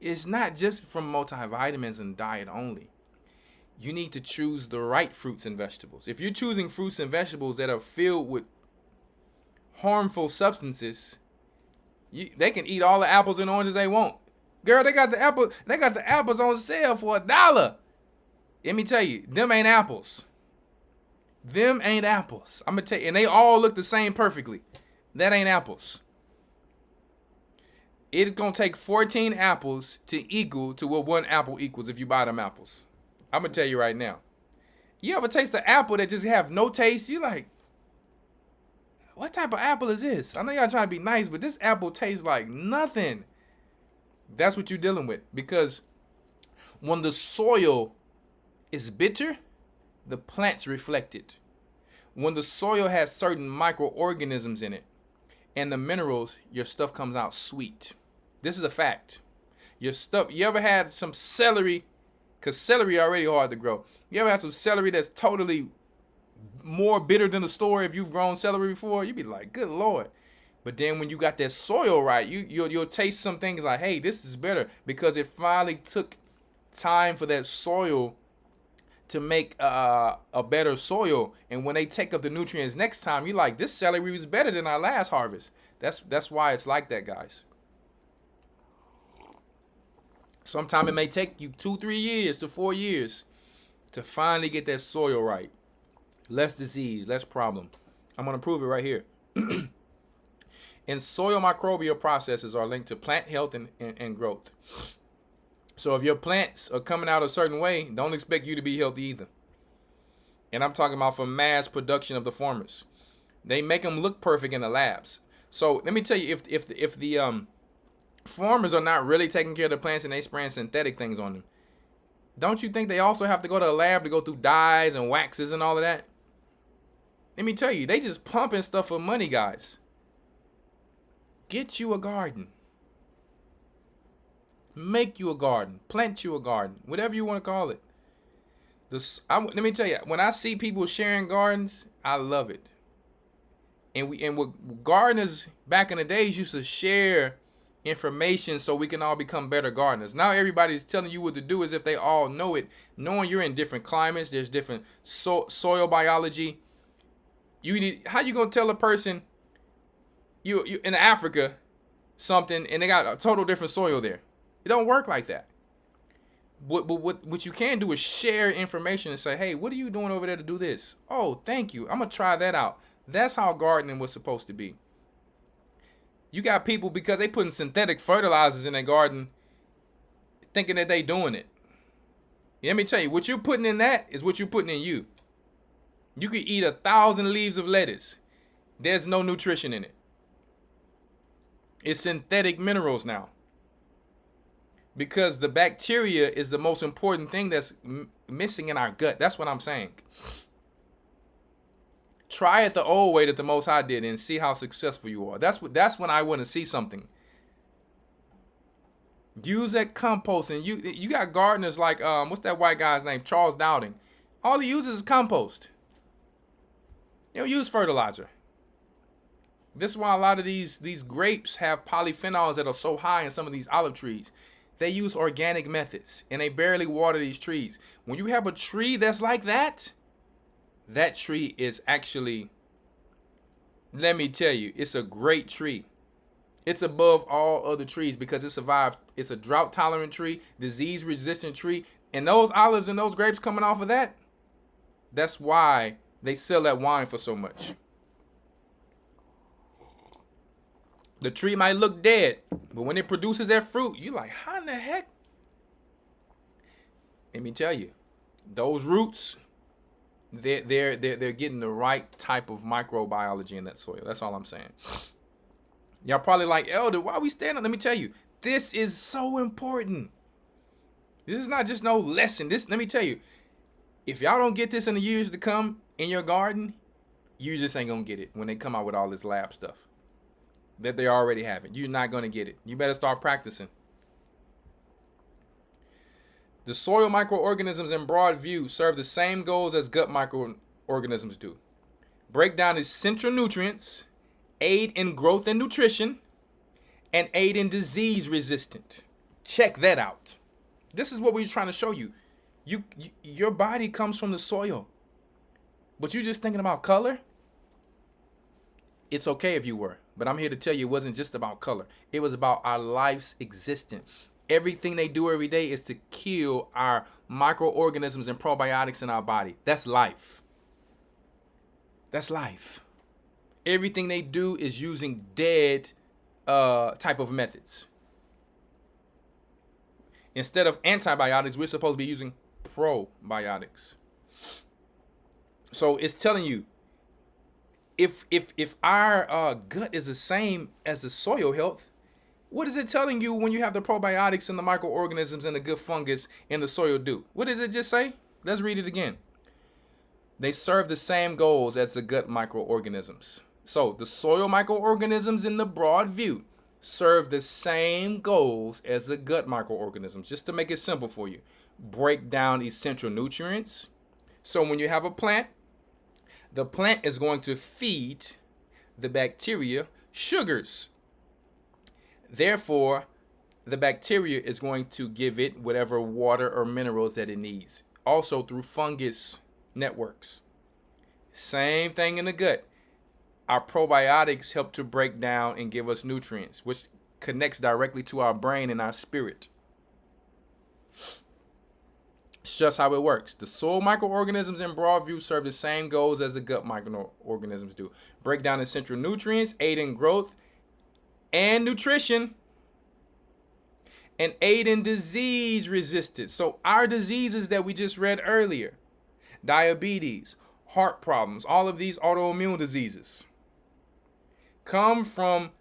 it's not just from multivitamins and diet only. You need to choose the right fruits and vegetables. If you're choosing fruits and vegetables that are filled with harmful substances, they can eat all the apples and oranges they want. Girl, they got the apples on sale for $1. Let me tell you, them ain't apples. Them ain't apples. I'm gonna tell you, and they all look the same perfectly. That ain't apples. It's gonna take 14 apples to equal to what 1 apple equals if you buy them apples. I'm gonna tell you right now. You ever taste an apple that just have no taste? You like, what type of apple is this? I know y'all trying to be nice, but this apple tastes like nothing. That's what you're dealing with. Because when the soil is bitter, the plants reflect it. When the soil has certain microorganisms in it and the minerals, your stuff comes out sweet. This is a fact. Your stuff, you ever had some celery? Because celery already hard to grow. You ever had some celery that's totally more bitter than the store? If you've grown celery before, you'd be like, good Lord. But then when you got that soil right, you'll taste some things like, hey, this is better, because it finally took time for that soil to make a better soil. And when they take up the nutrients next time, you're like, this celery was better than our last harvest. That's why it's like that, guys. Sometimes it may take you 2-3 years to 4 years to finally get that soil right. Less disease, less problem. I'm going to prove it right here. And soil microbial processes are linked to plant health and growth. So if your plants are coming out a certain way, don't expect you to be healthy either. And I'm talking about for mass production of the farmers. They make them look perfect in the labs. So let me tell you, if the farmers are not really taking care of the plants and they spraying synthetic things on them, don't you think they also have to go to a lab to go through dyes and waxes and all of that? Let me tell you, they just pumping stuff for money, guys. Get you a garden. Make you a garden. Plant you a garden. Whatever you want to call it. Let me tell you, when I see people sharing gardens, I love it. And what gardeners back in the days used to share information so we can all become better gardeners. Now everybody's telling you what to do as if they all know it, knowing you're in different climates. There's different soil biology. How you gonna tell a person you in Africa something and they got a total different soil there? It don't work like that. What you can do is share information and say, hey, what are you doing over there to do this? Oh, thank you. I'm gonna try that out. That's how gardening was supposed to be. You got people, because they putting synthetic fertilizers in their garden, thinking that they doing it. Let me tell you, what you're putting in that is what you're putting in you. You could eat 1,000 leaves of lettuce. There's no nutrition in it. It's synthetic minerals now. Because the bacteria is the most important thing that's missing in our gut. That's what I'm saying. Try it the old way that the Most High did and see how successful you are. That's when I want to see something. Use that compost, and you got gardeners like what's that white guy's name? Charles Dowding. All he uses is compost. They don't use fertilizer. This is why a lot of these grapes have polyphenols that are so high in some of these olive trees. They use organic methods, and they barely water these trees. When you have a tree that's like that, that tree is actually, let me tell you, it's a great tree. It's above all other trees because it survived. It's a drought-tolerant tree, disease-resistant tree, and those olives and those grapes coming off of that, that's why they sell that wine for so much. The tree might look dead, but when it produces that fruit, you're like, how in the heck? Let me tell you, those roots, they're getting the right type of microbiology in that soil. That's all I'm saying. Y'all probably like, Elder, why are we standing? Let me tell you, this is so important. This is not just no lesson. Let me tell you, if y'all don't get this in the years to come in your garden, you just ain't gonna get it when they come out with all this lab stuff that they already have it. You're not gonna get it. You better start practicing. The soil microorganisms in broad view serve the same goals as gut microorganisms do. Break down essential nutrients, aid in growth and nutrition, and aid in disease resistance. Check that out. This is what we're trying to show you. Your body comes from the soil, but you're just thinking about color. It's okay if you were, but I'm here to tell you it wasn't just about color. It was about our life's existence. Everything they do every day is to kill our microorganisms and probiotics in our body. That's life. That's life. Everything they do is using dead type of methods. Instead of antibiotics, we're supposed to be using probiotics. So it's telling you, if our gut is the same as the soil health, what is it telling you when you have the probiotics and the microorganisms and the good fungus in the soil do? What does it just say? Let's read it again. They serve the same goals as the gut microorganisms. So the soil microorganisms in the broad view serve the same goals as the gut microorganisms. Just to make it simple for you, break down essential nutrients. So when you have a plant, the plant is going to feed the bacteria sugars. Therefore, the bacteria is going to give it whatever water or minerals that it needs. Also through fungus networks. Same thing in the gut. Our probiotics help to break down and give us nutrients, which connects directly to our brain and our spirit. It's just how it works. The soil microorganisms in broad view serve the same goals as the gut microorganisms do. Break down essential nutrients, aid in growth and nutrition, and aid in disease resistance. So our diseases that we just read earlier, diabetes, heart problems, all of these autoimmune diseases, come from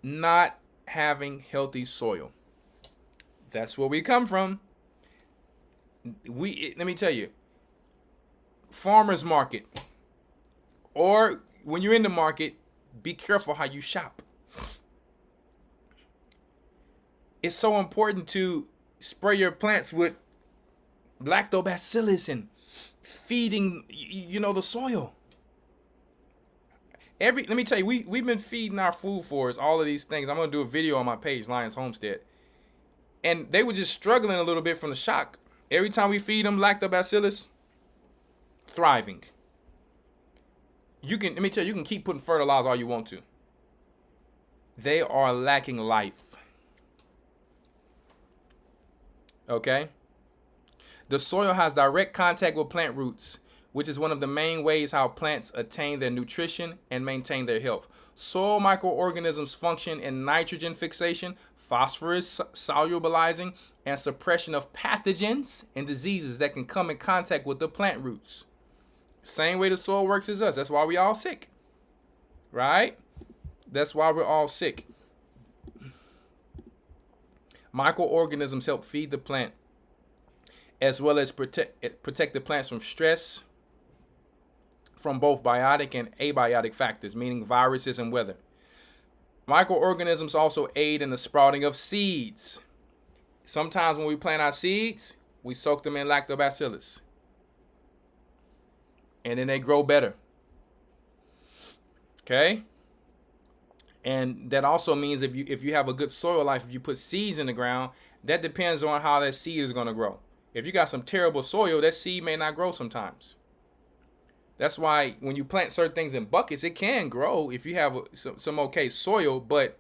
not having healthy soil. That's where we come from. Let me tell you, farmer's market, or when you're in the market, be careful how you shop. It's so important to spray your plants with lactobacillus and feeding, the soil. Let me tell you, we've been feeding our food forests all of these things. I'm going to do a video on my page, Lions Homestead. And they were just struggling a little bit from the shock. Every time we feed them lactobacillus, thriving. Let me tell you, you can keep putting fertilizer all you want to. They are lacking life. Okay? The soil has direct contact with plant roots, which is one of the main ways how plants attain their nutrition and maintain their health. Soil microorganisms function in nitrogen fixation, phosphorus solubilizing, and suppression of pathogens and diseases that can come in contact with the plant roots. Same way the soil works as us. That's why we all sick. Right? That's why we're all sick. Microorganisms help feed the plant as well as protect the plants from stress from both biotic and abiotic factors, meaning viruses and weather. Microorganisms also aid in the sprouting of seeds. Sometimes when we plant our seeds, we soak them in lactobacillus. And then they grow better. Okay? And that also means if you have a good soil life, if you put seeds in the ground, that depends on how that seed is going to grow. If you got some terrible soil, that seed may not grow sometimes. That's why when you plant certain things in buckets, it can grow if you have some okay soil. But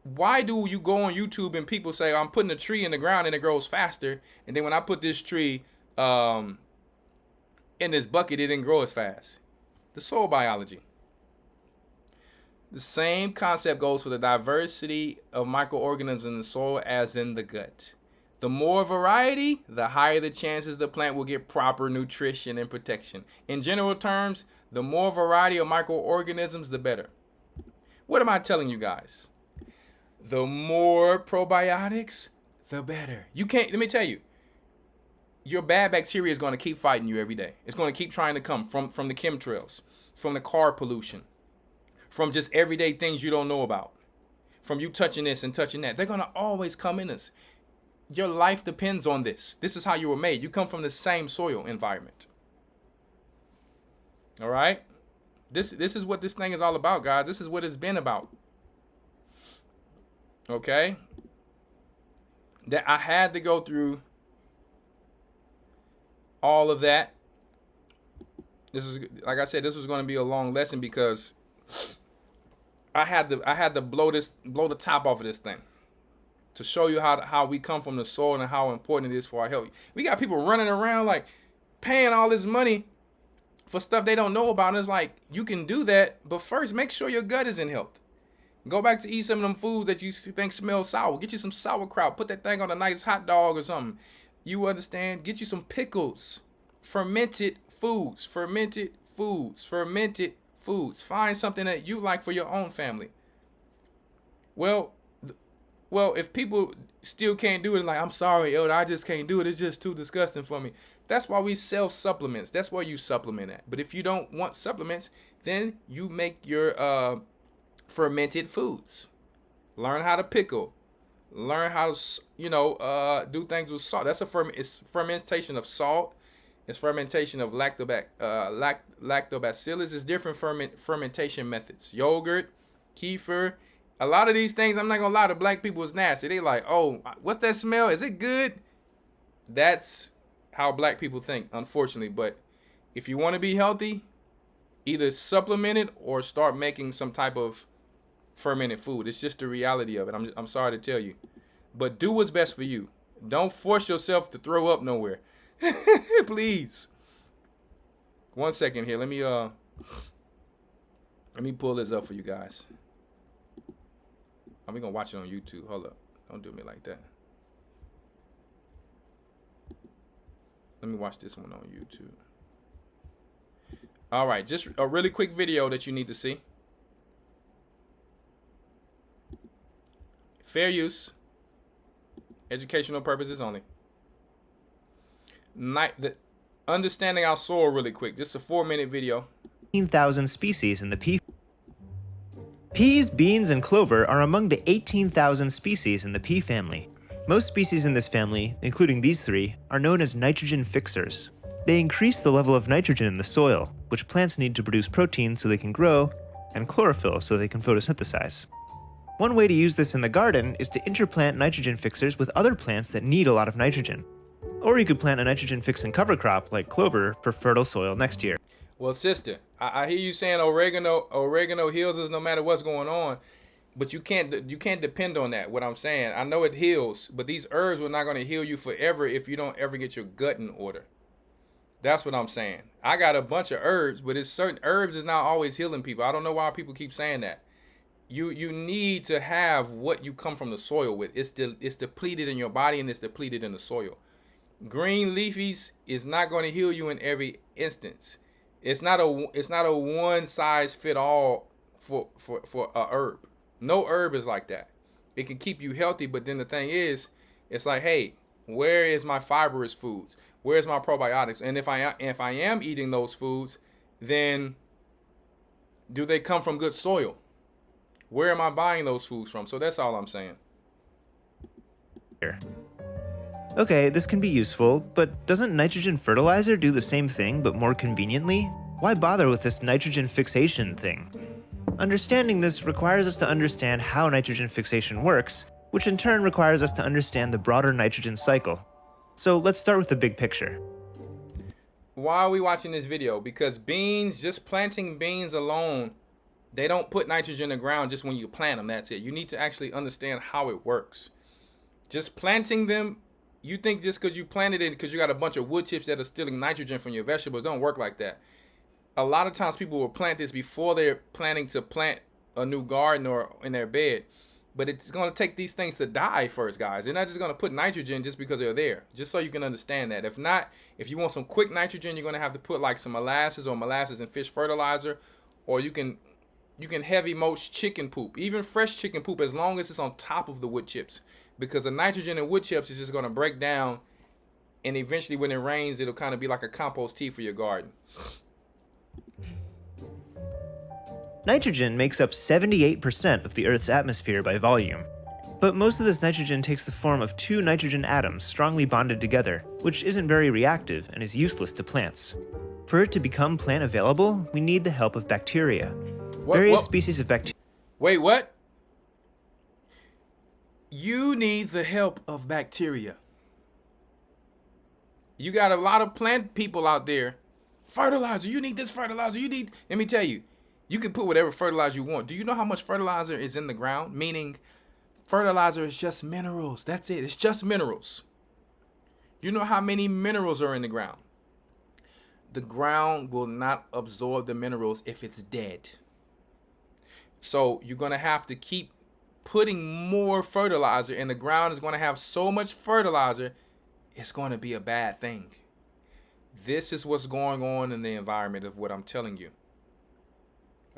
why do you go on YouTube and people say, I'm putting a tree in the ground and it grows faster, and then when I put this tree in this bucket, it didn't grow as fast? The soil biology. The same concept goes for the diversity of microorganisms in the soil as in the gut. The more variety, the higher the chances the plant will get proper nutrition and protection. In general terms, the more variety of microorganisms, the better. What am I telling you guys? The more probiotics, the better. You can't, let me tell you, your bad bacteria is going to keep fighting you every day. It's going to keep trying to come from the chemtrails, from the car pollution, from just everyday things you don't know about, from you touching this and touching that. They're going to always come in us. Your life depends on this. This is how you were made. You come from the same soil environment. All right? This is what this thing is all about, guys. This is what it's been about. Okay? That I had to go through all of that. This is, like I said, this was going to be a long lesson because I had to blow the top off of this thing to show you how we come from the soil and how important it is for our health. We got people running around like paying all this money for stuff they don't know about. And it's like, you can do that, but first make sure your gut is in health. Go back to eat some of them foods that you think smell sour. Get you some sauerkraut. Put that thing on a nice hot dog or something. You understand? Get you some pickles. Fermented foods. Fermented foods. Fermented foods. Find something that you like for your own family. Well, if people still can't do it, like, I'm sorry, Elder, I just can't do it. It's just too disgusting for me. That's why we sell supplements. That's where you supplement at. But if you don't want supplements, then you make your fermented foods. Learn how to pickle. Learn how to, do things with salt. That's it's fermentation of salt. It's fermentation of lactobacillus. It's different fermentation methods. Yogurt, kefir. A lot of these things, I'm not going to lie, to black people is nasty. They like, oh, what's that smell? Is it good? That's how black people think, unfortunately. But if you want to be healthy, either supplement it or start making some type of fermented food. It's just the reality of it. I'm sorry to tell you. But do what's best for you. Don't force yourself to throw up nowhere. Please. 1 second here. Let me pull this up for you guys. I'm gonna watch it on YouTube. Hold up. Don't do me like that. Let me watch this one on YouTube. All right, just a really quick video that you need to see. Fair use. Educational purposes only. Understanding our soil really quick. Just a 4-minute video. 18,000 species in the pea. Peas, beans, and clover are among the 18,000 species in the pea family. Most species in this family, including these three, are known as nitrogen fixers. They increase the level of nitrogen in the soil, which plants need to produce protein so they can grow, and chlorophyll so they can photosynthesize. One way to use this in the garden is to interplant nitrogen fixers with other plants that need a lot of nitrogen. Or you could plant a nitrogen fixing cover crop like clover for fertile soil next year. Well, sister, I hear you saying oregano heals us no matter what's going on, but you can't depend on that. What I'm saying, I know it heals, but these herbs are not going to heal you forever if you don't ever get your gut in order. That's what I'm saying. I got a bunch of herbs, but it's certain herbs is not always healing people. I don't know why people keep saying that. You need to have what you come from the soil with. It's depleted in your body and it's depleted in the soil. Green leafies is not going to heal you in every instance. It's not a one size fit all for a herb. No herb is like that. It can keep you healthy, but then the thing is, it's like, hey, where is my fibrous foods? Where's my probiotics? And if I am eating those foods, then do they come from good soil? Where am I buying those foods from? So that's all I'm saying. Okay, this can be useful, but doesn't nitrogen fertilizer do the same thing but more conveniently? Why bother with this nitrogen fixation thing? Understanding this requires us to understand how nitrogen fixation works, which in turn requires us to understand the broader nitrogen cycle. So let's start with the big picture. Why are we watching this video? Because beans, just planting beans alone, they don't put nitrogen in the ground just when you plant them, that's it. You need to actually understand how it works. Just planting them, you think just because you planted it because you got a bunch of wood chips that are stealing nitrogen from your vegetables, don't work like that. A lot of times people will plant this before they're planning to plant a new garden or in their bed. But it's going to take these things to die first, guys. They're not just going to put nitrogen just because they're there. Just so you can understand that. If not, if you want some quick nitrogen, you're going to have to put like some molasses or molasses and fish fertilizer. Or you can heavy mulch chicken poop. Even fresh chicken poop, as long as it's on top of the wood chips. Because the nitrogen in wood chips is just going to break down. And eventually when it rains, it'll kind of be like a compost tea for your garden. Nitrogen makes up 78% of the Earth's atmosphere by volume. But most of this nitrogen takes the form of two nitrogen atoms strongly bonded together, which isn't very reactive and is useless to plants. For it to become plant available, we need the help of bacteria. Various species of bacteria. Wait, what? You need the help of bacteria. You got a lot of plant people out there. Fertilizer, you need this fertilizer, you need... Let me tell you. You can put whatever fertilizer you want. Do you know how much fertilizer is in the ground? Meaning, fertilizer is just minerals. That's it. It's just minerals. You know how many minerals are in the ground? The ground will not absorb the minerals if it's dead. So you're going to have to keep putting more fertilizer, and the ground is going to have so much fertilizer, it's going to be a bad thing. This is what's going on in the environment of what I'm telling you.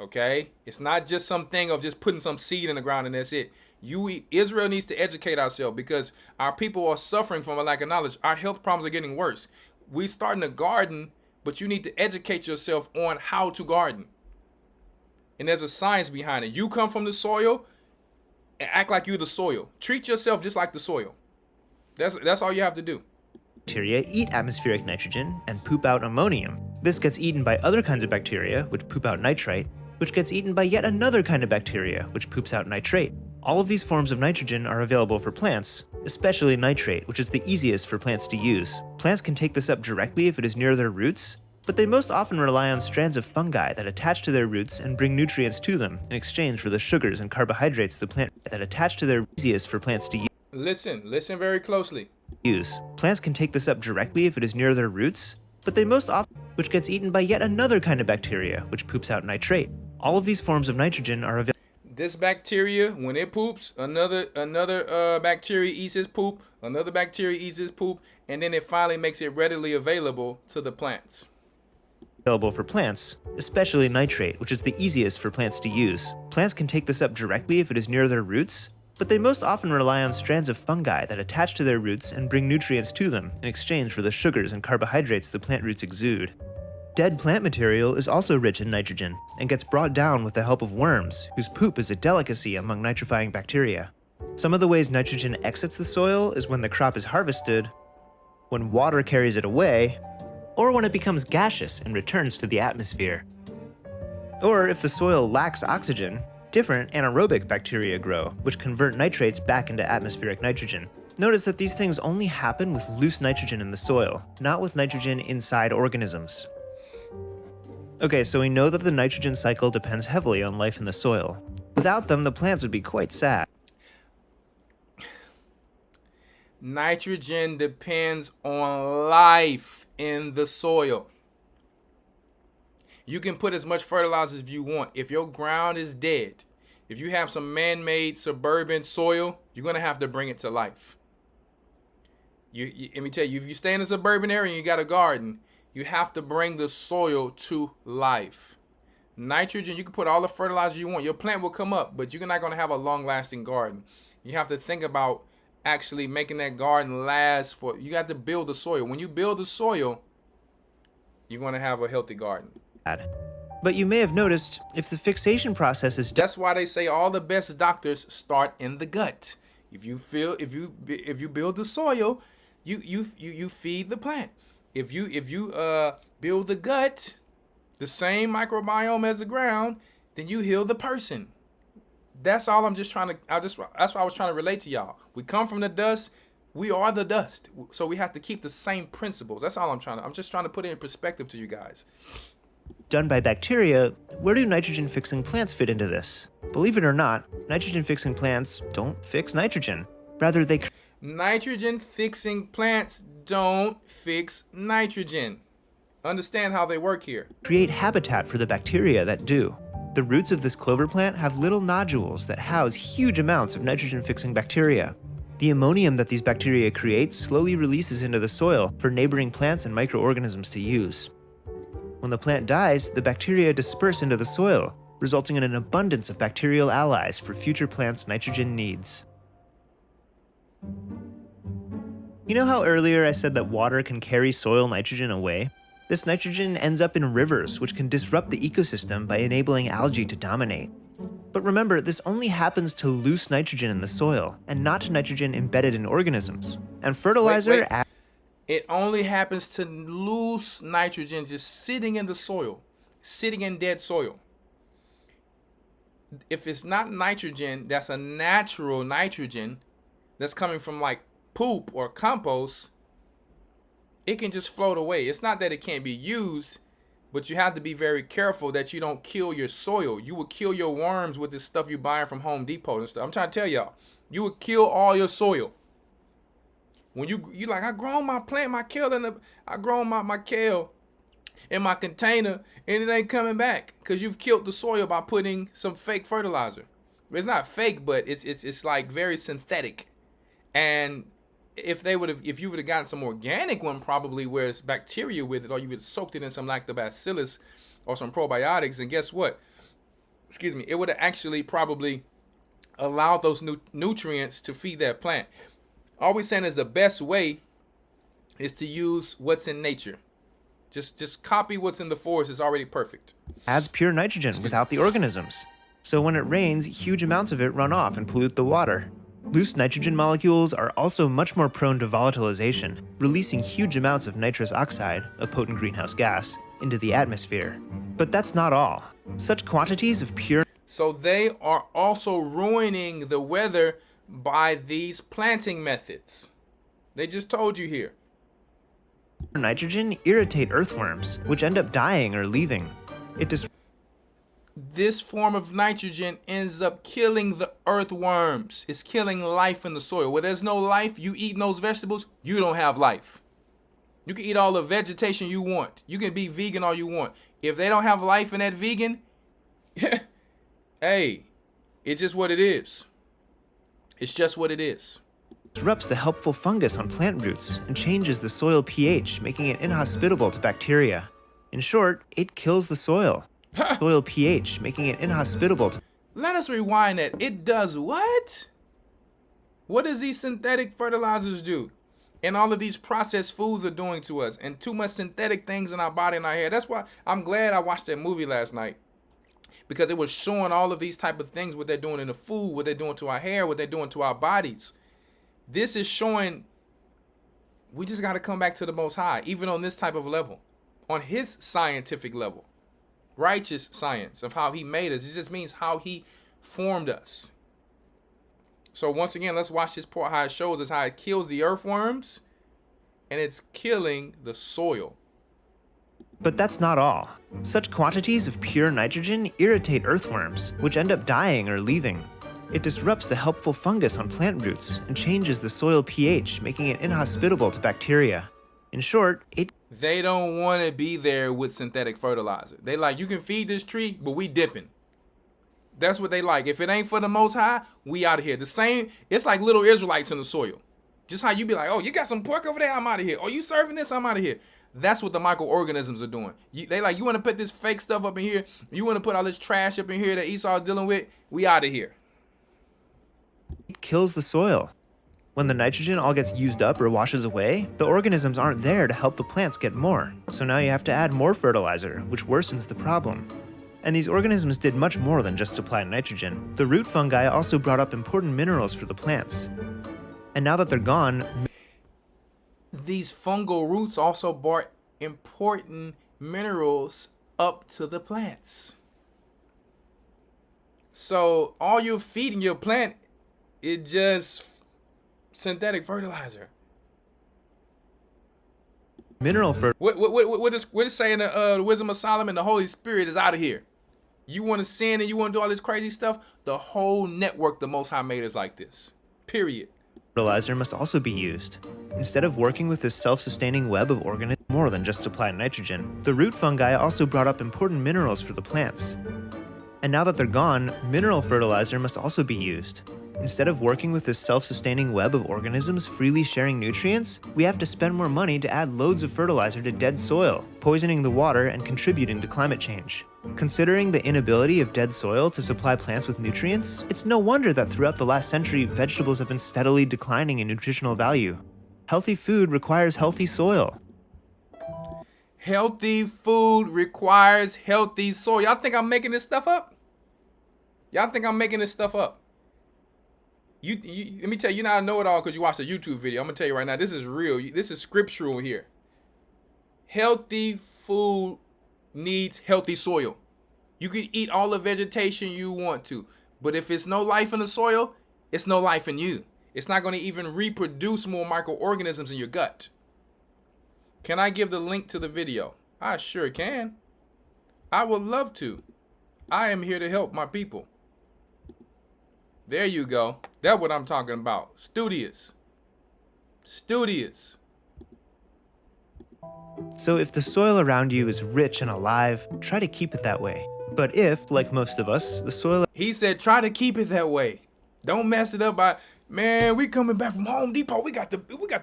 Okay, it's not just something of just putting some seed in the ground and that's it. Israel needs to educate ourselves because our people are suffering from a lack of knowledge. Our health problems are getting worse. We starting to garden, but you need to educate yourself on how to garden. And there's a science behind it. You come from the soil and act like you're the soil. Treat yourself just like the soil. That's all you have to do. Bacteria eat atmospheric nitrogen and poop out ammonium. This gets eaten by other kinds of bacteria, which poop out nitrite, which gets eaten by yet another kind of bacteria, which poops out nitrate. All of these forms of nitrogen are available for plants, especially nitrate, which is the easiest for plants to use. Plants can take this up directly if it is near their roots, but they most often rely on strands of fungi that attach to their roots and bring nutrients to them in exchange for the sugars and carbohydrates the plant that attach to their easiest for plants to use. Listen very closely. Plants can take this up directly if it is near their roots, but they most often, which gets eaten by yet another kind of bacteria, which poops out nitrate. All of these forms of nitrogen are available. This bacteria, when it poops, another bacteria eats its poop, another bacteria eats its poop, and then it finally makes it readily available to the plants. Available for plants, especially nitrate, which is the easiest for plants to use. Plants can take this up directly if it is near their roots, but they most often rely on strands of fungi that attach to their roots and bring nutrients to them in exchange for the sugars and carbohydrates the plant roots exude. Dead plant material is also rich in nitrogen and gets brought down with the help of worms, whose poop is a delicacy among nitrifying bacteria. Some of the ways nitrogen exits the soil is when the crop is harvested, when water carries it away, or when it becomes gaseous and returns to the atmosphere. Or if the soil lacks oxygen, different anaerobic bacteria grow, which convert nitrates back into atmospheric nitrogen. Notice that these things only happen with loose nitrogen in the soil, not with nitrogen inside organisms. Okay, so we know that the nitrogen cycle depends heavily on life in the soil. Without them, the plants would be quite sad. Nitrogen depends on life in the soil. You can put as much fertilizer as you want. If your ground is dead, if you have some man-made suburban soil, you're going to have to bring it to life. Let me tell you, if you stay in a suburban area and you got a garden, you have to bring the soil to life. Nitrogen, you can put all the fertilizer you want. Your plant will come up, but you're not going to have a long-lasting garden. You have to think about actually making that garden last for, you got to build the soil. When you build the soil, you're going to have a healthy garden. But you may have noticed, if the fixation process is that's why they say all the best doctors start in the gut. If you build the soil, you feed the plant. If you build the gut, the same microbiome as the ground, then you heal the person. That's all that's what I was trying to relate to y'all. We come from the dust. We are the dust. So we have to keep the same principles. That's all I'm just trying to put it in perspective to you guys. Done by bacteria, where do nitrogen-fixing plants fit into this? Believe it or not, nitrogen-fixing plants don't fix nitrogen. Rather, they nitrogen-fixing plants don't fix nitrogen. Understand how they work here. Create habitat for the bacteria that do. The roots of this clover plant have little nodules that house huge amounts of nitrogen-fixing bacteria. The ammonium that these bacteria create slowly releases into the soil for neighboring plants and microorganisms to use. When the plant dies, the bacteria disperse into the soil, resulting in an abundance of bacterial allies for future plants' nitrogen needs. You know how earlier I said that water can carry soil nitrogen away? This nitrogen ends up in rivers, which can disrupt the ecosystem by enabling algae to dominate. But remember, this only happens to loose nitrogen in the soil, and not to nitrogen embedded in organisms. And fertilizer... Wait. It only happens to loose nitrogen just sitting in the soil, sitting in dead soil. If it's not nitrogen, that's a natural nitrogen that's coming from like poop or compost, it can just float away. It's not that it can't be used, but you have to be very careful that you don't kill your soil. You will kill your worms with this stuff you're buying from Home Depot and stuff. I'm trying to tell y'all, you would kill all your soil. When you like, I grown my plant, my kale, I grown my kale in my container, and it ain't coming back because you've killed the soil by putting some fake fertilizer. It's not fake, but it's like very synthetic. And if you would have gotten some organic one, probably where it's bacteria with it, or you would have soaked it in some lactobacillus or some probiotics, and guess what? Excuse me, it would have actually probably allowed those nutrients to feed that plant. All we're saying is the best way is to use what's in nature. Just copy what's in the forest. It's already perfect. Adds pure nitrogen without the organisms. So when it rains, huge amounts of it run off and pollute the water. Loose nitrogen molecules are also much more prone to volatilization, releasing huge amounts of nitrous oxide, a potent greenhouse gas, into the atmosphere. But that's not all. Such quantities of pure... So they are also ruining the weather by these planting methods. They just told you here. Nitrogen irritate earthworms, which end up dying or leaving. This form of nitrogen ends up killing the earthworms. It's killing life in the soil. Where there's no life, you eating those vegetables, you don't have life. You can eat all the vegetation you want. You can be vegan all you want. If they don't have life in that vegan, hey, it's just what it is. It's just what it is. Disrupts the helpful fungus on plant roots and changes the soil pH, making it inhospitable to bacteria. In short, it kills the soil. Soil pH, making it inhospitable to... Let us rewind that. It does what? What does these synthetic fertilizers do? And all of these processed foods are doing to us, and too much synthetic things in our body and our hair. That's why I'm glad I watched that movie last night, because it was showing all of these type of things, what they're doing in the food, what they're doing to our hair, what they're doing to our bodies. This is showing we just got to come back to the Most High, even on this type of level, on his scientific level, righteous science of how he made us. It just means how he formed us. So once again, let's watch this part, how it shows us how it kills the earthworms and it's killing the soil. But that's not all. Such quantities of pure nitrogen irritate earthworms, which end up dying or leaving. It disrupts the helpful fungus on plant roots and changes the soil pH, making it inhospitable to bacteria. In short, They don't want to be there with synthetic fertilizer. They like, you can feed this tree, but we dipping. That's what they like. If it ain't for the Most High, we out of here. The same, it's like little Israelites in the soil. Just how you be like, oh, you got some pork over there, I'm out of here. Oh, you serving this, I'm out of here. That's what the microorganisms are doing. They like, you want to put this fake stuff up in here? You want to put all this trash up in here that Esau's dealing with? We out of here. It kills the soil. When the nitrogen all gets used up or washes away, the organisms aren't there to help the plants get more. So now you have to add more fertilizer, which worsens the problem. And these organisms did much more than just supply nitrogen. The root fungi also brought up important minerals for the plants. And now that they're gone, these fungal roots also brought important minerals up to the plants. So all you're feeding your plant is just synthetic fertilizer. Mineral What is saying the wisdom of Solomon, the Holy Spirit is out of here. You want to sin and you want to do all this crazy stuff? The whole network, the Most High made us like this. Period. Fertilizer must also be used. Instead of working with this self-sustaining web of organisms more than just supply nitrogen, the root fungi also brought up important minerals for the plants. And now that they're gone, mineral fertilizer must also be used. Instead of working with this self-sustaining web of organisms freely sharing nutrients, we have to spend more money to add loads of fertilizer to dead soil, poisoning the water and contributing to climate change. Considering the inability of dead soil to supply plants with nutrients, it's no wonder that throughout the last century, vegetables have been steadily declining in nutritional value. Healthy food requires healthy soil. Healthy food requires healthy soil. Y'all think I'm making this stuff up? Y'all think I'm making this stuff up? You let me tell you, now I know it all because you watched a YouTube video. I'm gonna tell you right now, this is real. This is scriptural here. Healthy food needs healthy soil. You can eat all the vegetation you want to, but if it's no life in the soil, it's no life in you. It's not going to even reproduce more microorganisms in your gut. Can I give the link to the video? I sure can. I would love to. I am here to help my people. There you go. That's what I'm talking about. Studious. Studious. So if the soil around you is rich and alive, try to keep it that way. But if, like most of us, the soil... He said try to keep it that way. Don't mess it up by, man, we coming back from Home Depot. We got the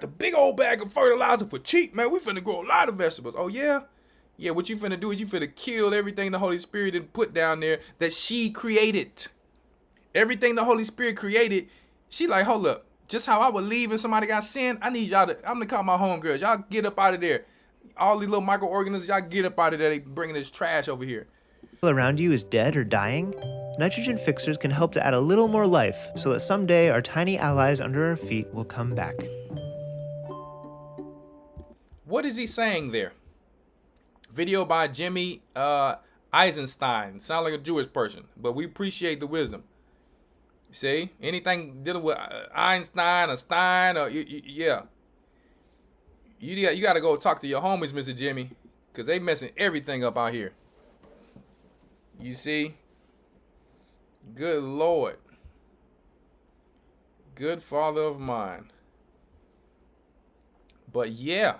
big old bag of fertilizer for cheap, man. We finna grow a lot of vegetables. Oh yeah? Yeah, what you finna do is you finna kill everything the Holy Spirit didn't put down there that she created. Everything the Holy Spirit created, she like, hold up. Just how I would leave and somebody got sin, I need y'all to, I'm gonna call my homegirls. Y'all get up out of there. All these little microorganisms, y'all get up out of there. They bringing this trash over here. around you is dead or dying, nitrogen fixers can help to add a little more life so that someday our tiny allies under our feet will come back. What is he saying there? Video by Jimmy Eisenstein. Sound like a Jewish person, but we appreciate the wisdom. See, anything dealing with Einstein or Stein or yeah, you got to go talk to your homies, Mr. Jimmy, because they messing everything up out here. You see? Good Lord. Good father of mine. But yeah,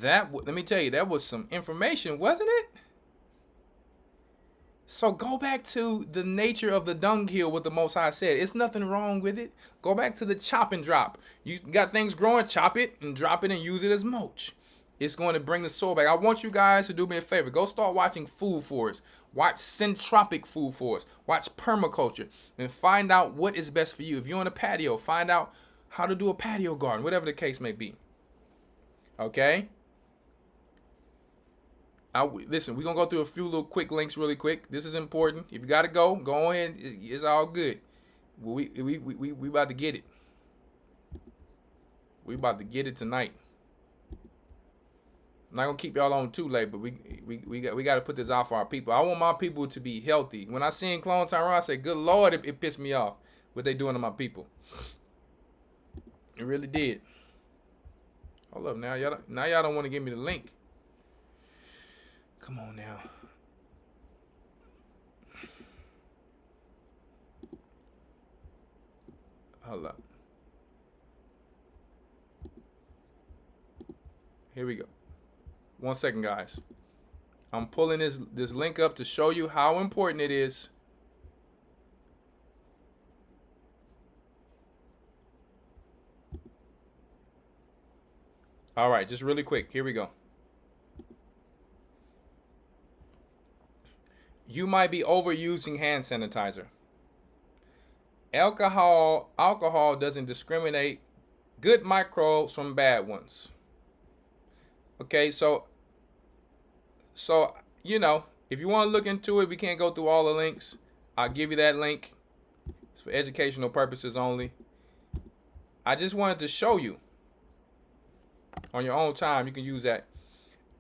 let me tell you, that was some information, wasn't it? So go back to the nature of the dunghill, what the Most High said. It's nothing wrong with it. Go back to the chop and drop. You got things growing, chop it and drop it and use it as mulch. It's going to bring the soil back. I want you guys to do me a favor. Go start watching food forests. Watch syntropic food forests. Watch permaculture and find out what is best for you. If you're on a patio, find out how to do a patio garden, whatever the case may be. Okay? Listen, we're going to go through a few little quick links really quick. This is important. If you got to go ahead. It's all good. We about to get it. We about to get it tonight. I'm not going to keep y'all on too late, but we got to put this out for our people. I want my people to be healthy. When I seen Clone Tyrone, I said, good Lord, it pissed me off what they doing to my people. It really did. Hold up now. Y'all don't want to give me the link. Come on now. Hold up. Here we go. 1 second, guys. I'm pulling this link up to show you how important it is. All right, just really quick. Here we go. You might be overusing hand sanitizer. Alcohol doesn't discriminate good microbes from bad ones. Okay, so you know, if you want to look into it, we can't go through all the links. I'll give you that link. It's for educational purposes only. I just wanted to show you on your own time. You can use that.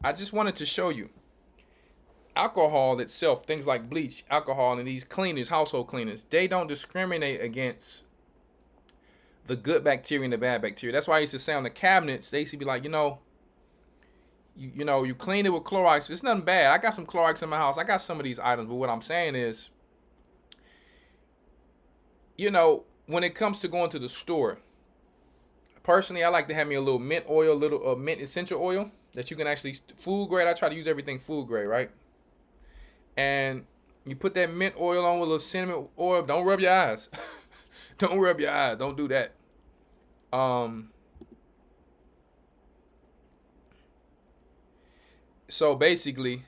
I just wanted to show you. Alcohol itself, things like bleach, alcohol, and these cleaners, household cleaners, they don't discriminate against the good bacteria and the bad bacteria. That's why I used to say on the cabinets, they used to be like, you clean it with Clorox. It's nothing bad. I got some Clorox in my house. I got some of these items, but what I'm saying is, when it comes to going to the store, personally, I like to have me a little mint oil, mint essential oil that you can actually, food grade. I try to use everything food grade, right? And You put that mint oil on with a little cinnamon oil. Don't rub your eyes. Don't rub your eyes. Don't do that. So basically,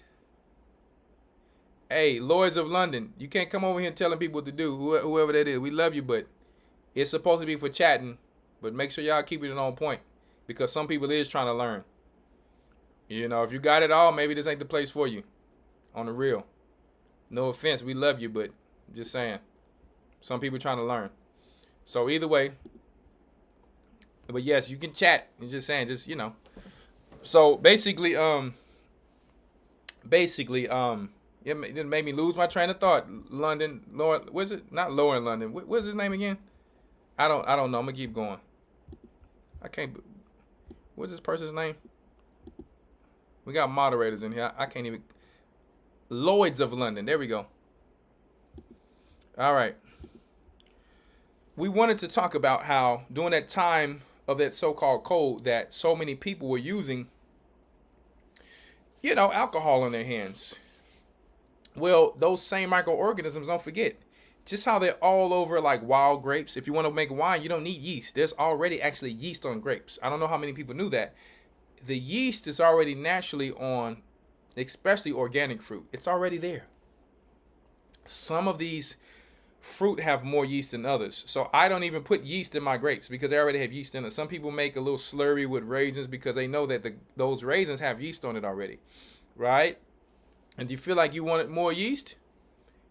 hey, Lloyds of London, you can't come over here and telling people what to do. Whoever that is, we love you, but it's supposed to be for chatting. But make sure y'all keep it on point, because some people is trying to learn. You know, if you got it all, maybe this ain't the place for you. On the real. No offense, we love you, but just saying. Some people trying to learn. So either way. But yes, you can chat. I'm just saying, just, you know. So basically, it made me lose my train of thought. London, Lauren, was it not Lauren London? What's his name again? I don't know. I'm gonna keep going. I can't. What's this person's name? We got moderators in here. I can't even. Lloyds of London. There we go. All right. We wanted to talk about how during that time of that so-called code that so many people were using, you know, alcohol in their hands. Well, those same microorganisms, don't forget, just how they're all over like wild grapes. If you want to make wine, you don't need yeast. There's already actually yeast on grapes. I don't know how many people knew that. The yeast is already naturally on, especially organic fruit. It's already there. Some of these fruit have more yeast than others. So I don't even put yeast in my grapes because they already have yeast in it. Some people make a little slurry with raisins because they know that those raisins have yeast on it already, right? And do you feel like you wanted more yeast?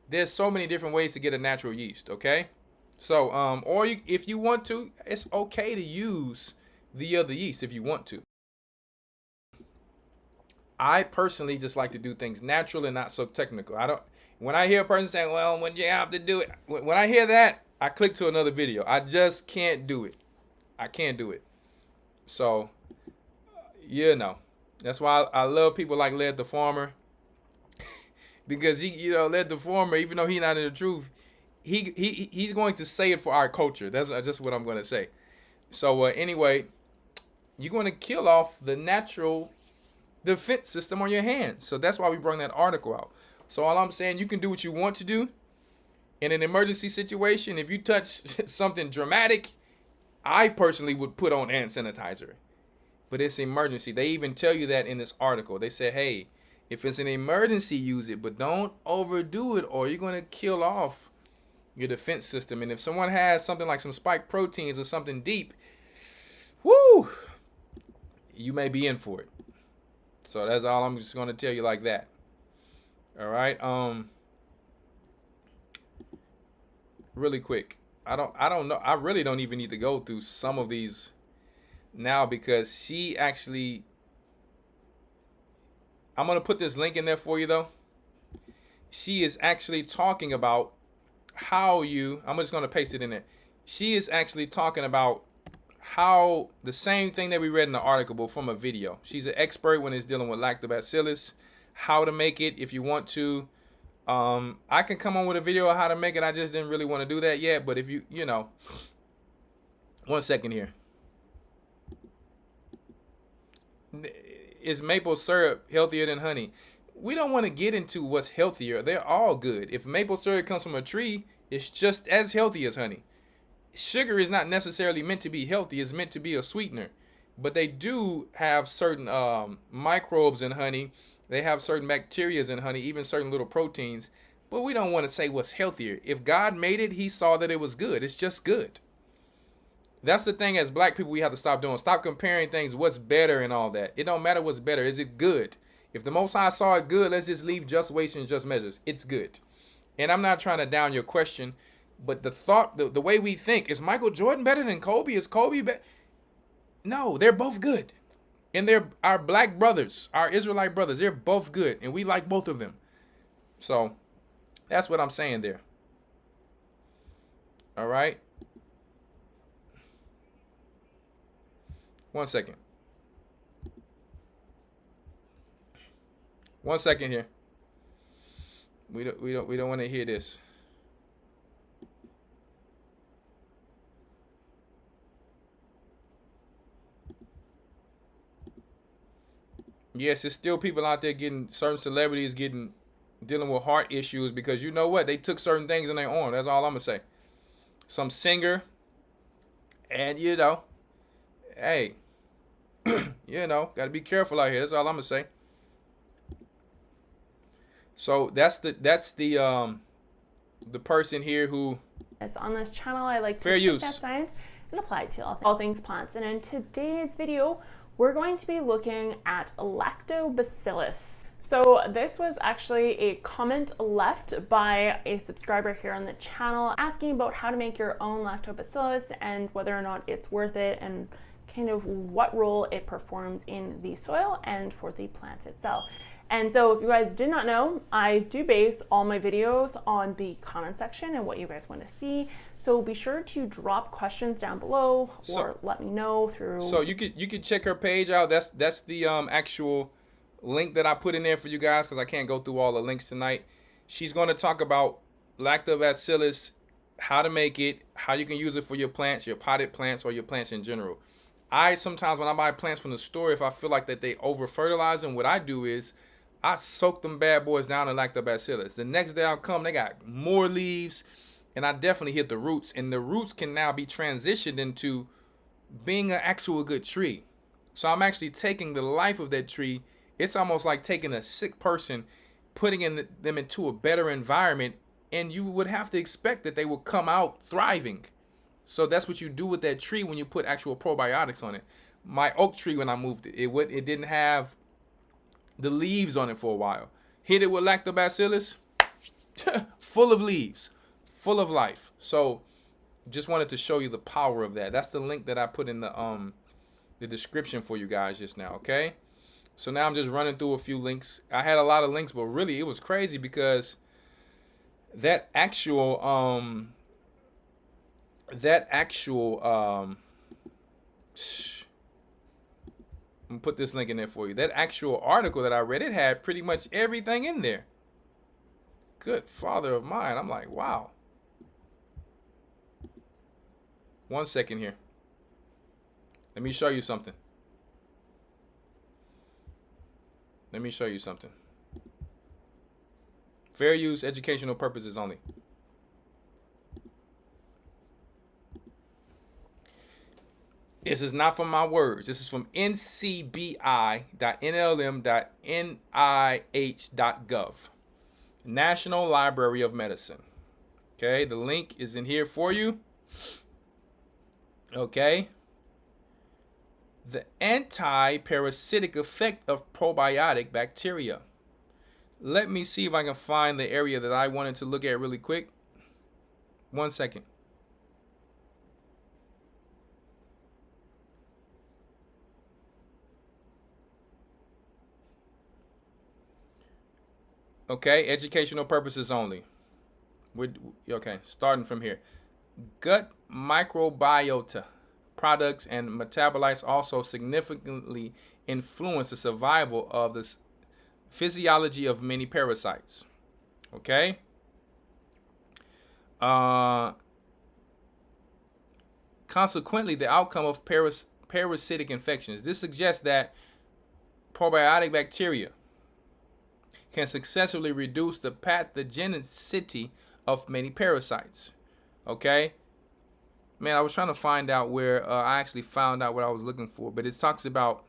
There's so many different ways to get a natural yeast, okay? So, or if you want to, it's okay to use the other yeast if you want to. I personally just like to do things natural and not so technical. When I hear a person saying, well, when you have to do it, when I hear that, I click to another video. I just can't do it. I can't do it. So, you know, that's why I love people like Led the Farmer. Because Led the Farmer, even though he's not in the truth, he's going to say it for our culture. That's just what I'm going to say. So anyway, you're going to kill off the natural defense system on your hands. So that's why we brought that article out. So all I'm saying, you can do what you want to do. In an emergency situation, if you touch something dramatic, I personally would put on hand sanitizer. But it's an emergency. They even tell you that in this article. They say, hey, if it's an emergency, use it, but don't overdo it or you're going to kill off your defense system. And if someone has something like some spike proteins or something deep, whoo, you may be in for it. So that's all I'm just going to tell you like that. All right. Really quick. I don't know. I really don't even need to go through some of these now because she actually, I'm going to put this link in there for you though. She is actually talking about how I'm just going to paste it in there. She is actually talking about how the same thing that we read in the article, but from a video. She's an expert when it's dealing with lactobacillus, how to make it if you want to. I can come on with a video of how to make it. I just didn't really want to do that yet. But if you know, 1 second here. Is maple syrup healthier than honey? We don't want to get into what's healthier. They're all good. If maple syrup comes from a tree, it's just as healthy as honey. Sugar is not necessarily meant to be healthy. It's meant to be a sweetener. But they do have certain microbes in honey. They have certain bacteria in honey, even certain little proteins. But we don't want to say what's healthier. If God made it, he saw that it was good. It's just good. That's the thing as black people we have to stop doing. Stop comparing things, what's better and all that. It don't matter what's better. Is it good? If the Most High saw it good, let's just leave just weights and just measures. It's good. And I'm not trying to down your question, but the thought, the way we think, is Michael Jordan better than Kobe? Is Kobe better? No, they're both good. And they're our black brothers, our Israelite brothers. They're both good. And we like both of them. So that's what I'm saying there. All right. 1 second. 1 second here. We don't want to hear this. Yes, there's still people out there getting, certain celebrities getting dealing with heart issues, because you know what? They took certain things in their arm. That's all I'm going to say. Some singer, and you know, hey, you know, got to be careful out here. That's all I'm going to say. So that's the person here who, on this channel, I like to fair take use that science and apply it to all things plants. And in today's video, we're going to be looking at lactobacillus. So this was actually a comment left by a subscriber here on the channel asking about how to make your own lactobacillus and whether or not it's worth it and kind of what role it performs in the soil and for the plant itself. And so if you guys did not know, I do base all my videos on the comment section and what you guys want to see. So be sure to drop questions down below or let me know through. So you could check her page out. That's the actual link that I put in there for you guys, because I can't go through all the links tonight. She's going to talk about lactobacillus, how to make it, how you can use it for your plants, your potted plants, or your plants in general. I sometimes, when I buy plants from the store, if I feel like that they over fertilize them, what I do is I soak them bad boys down in lactobacillus. The next day I'll come, they got more leaves, and I definitely hit the roots. And the roots can now be transitioned into being an actual good tree. So I'm actually taking the life of that tree. It's almost like taking a sick person, putting them into a better environment, and you would have to expect that they will come out thriving. So that's what you do with that tree when you put actual probiotics on it. My oak tree, when I moved it, it didn't have the leaves on it for a while. Hit it with lactobacillus, full of leaves, full of life. So just wanted to show you the power of that. That's the link that I put in the description for you guys just now, okay? So now I'm just running through a few links. I had a lot of links, but really it was crazy because that actual I'm gonna put this link in there for you. That actual article that I read, it had pretty much everything in there. Good father of mine. I'm like, wow. 1 second here. Let me show you something. Let me show you something. Fair use, educational purposes only. This is not from my words. This is from ncbi.nlm.nih.gov, National Library of Medicine. Okay, the link is in here for you. Okay. The anti-parasitic effect of probiotic bacteria. Let me see if I can find the area that I wanted to look at really quick. 1 second. Okay, educational purposes only. Okay, starting from here. Gut microbiota products and metabolites also significantly influence the survival of the physiology of many parasites. Okay. Consequently, the outcome of parasitic infections. This suggests that probiotic bacteria can successfully reduce the pathogenicity of many parasites. Okay. Man, I was trying to find out where I actually found out what I was looking for, but it talks about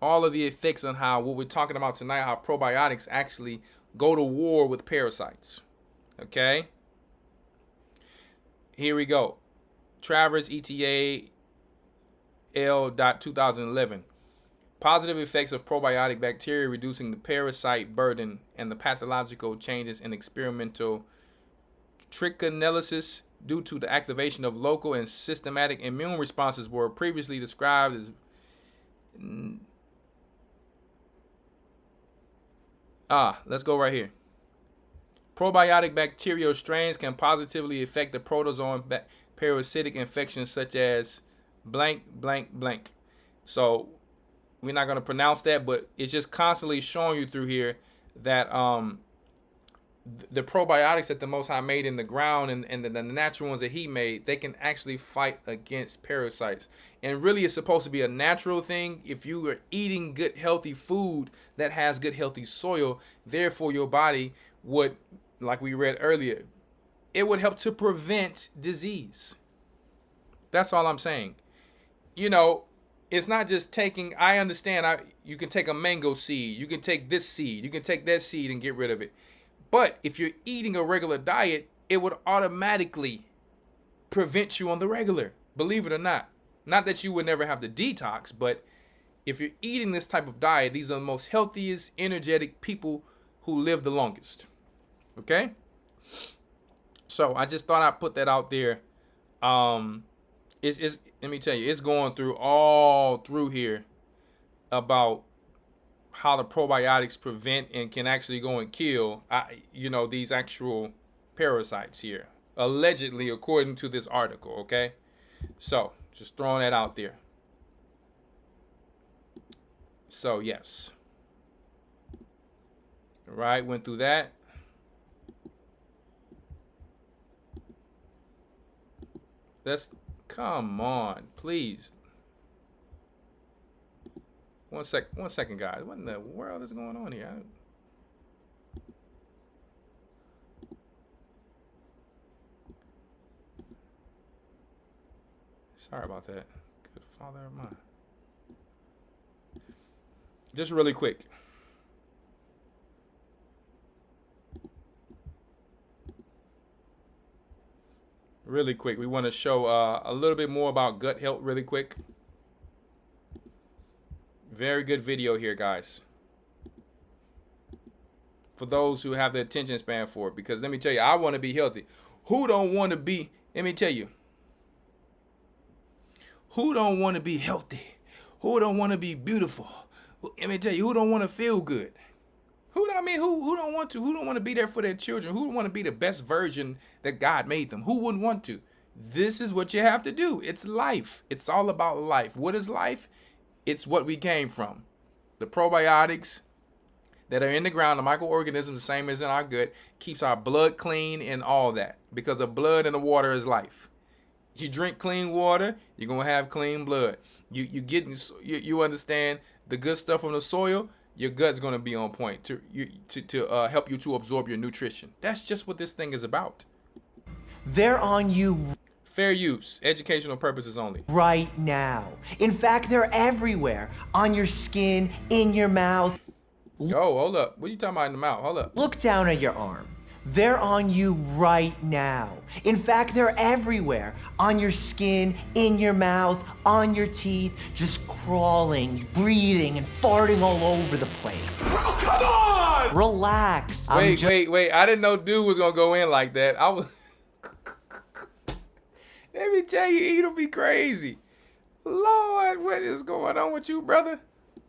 all of the effects on how what we're talking about tonight, how probiotics actually go to war with parasites. Okay. Here we go. Travers ETA L.2011. Positive effects of probiotic bacteria reducing the parasite burden and the pathological changes in experimental trichinolysis due to the activation of local and systematic immune responses were previously described as let's go right here. Probiotic bacterial strains can positively affect the protozoan parasitic infections such as blank, blank, blank. So we're not going to pronounce that, but it's just constantly showing you through here that the probiotics that the Most High made in the ground and the natural ones that he made, they can actually fight against parasites. And really, it's supposed to be a natural thing. If you are eating good, healthy food that has good, healthy soil, therefore your body would, like we read earlier, it would help to prevent disease. That's all I'm saying. You know, it's not just taking, I understand, you can take a mango seed, you can take this seed, you can take that seed and get rid of it. But if you're eating a regular diet, it would automatically prevent you on the regular, believe it or not. Not that you would never have to detox, but if you're eating this type of diet, these are the most healthiest, energetic people who live the longest. Okay? So I just thought I'd put that out there. Let me tell you, it's going through all through here about how the probiotics prevent and can actually go and kill, these actual parasites here, allegedly, according to this article. Okay, so just throwing that out there. So yes, all right, went through that. Come on, please. One second, guys. What in the world is going on here? Sorry about that. Good Father of mine. Just really quick. Really quick. We want to show a little bit more about gut health really quick. Very good video here, guys. For those who have the attention span for it. Because let me tell you, I want to be healthy. Who don't want to be, let me tell you. Who don't want to be healthy? Who don't want to be beautiful? Let me tell you, who don't want to feel good? Who don't want to? Who don't want to be there for their children? Who don't want to be the best version that God made them? Who wouldn't want to? This is what you have to do. It's life. It's all about life. What is life? It's what we came from. The probiotics that are in the ground, the microorganisms, the same as in our gut, keeps our blood clean and all that. Because the blood and the water is life. You drink clean water, you're going to have clean blood. You understand the good stuff from the soil, your gut's going to be on point to help you to absorb your nutrition. That's just what this thing is about. They're on you Fair use, educational purposes only. right now. In fact, they're everywhere. On your skin, in your mouth. Oh, hold up. What are you talking about in the mouth? Hold up. Look down at your arm. They're on you right now. In fact, they're everywhere. On your skin, in your mouth, on your teeth, just crawling, breathing, and farting all over the place. Oh, come on! Relax. Wait. I didn't know dude was gonna go in like that. I was. Let me tell you, it'll be crazy. Lord, what is going on with you, brother?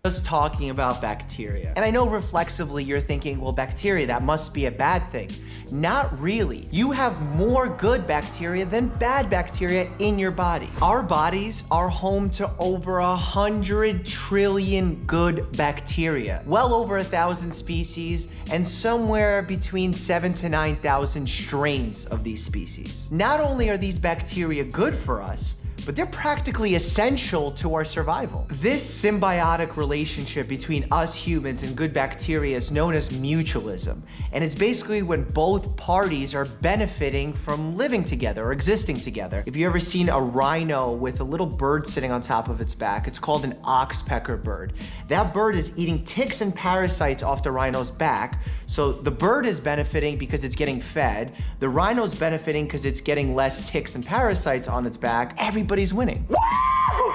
Just talking about bacteria. And I know reflexively you're thinking, well, bacteria, that must be a bad thing. Not really. You have more good bacteria than bad bacteria in your body. Our bodies are home to over 100 trillion good bacteria, well over 1,000 species, and somewhere between 7,000 to 9,000 strains of these species. Not only are these bacteria good for us, but they're practically essential to our survival. This symbiotic relationship between us humans and good bacteria is known as mutualism. And it's basically when both parties are benefiting from living together or existing together. If you've ever seen a rhino with a little bird sitting on top of its back, it's called an oxpecker bird. That bird is eating ticks and parasites off the rhino's back. So the bird is benefiting because it's getting fed. The rhino's benefiting because it's getting less ticks and parasites on its back. Everybody's winning.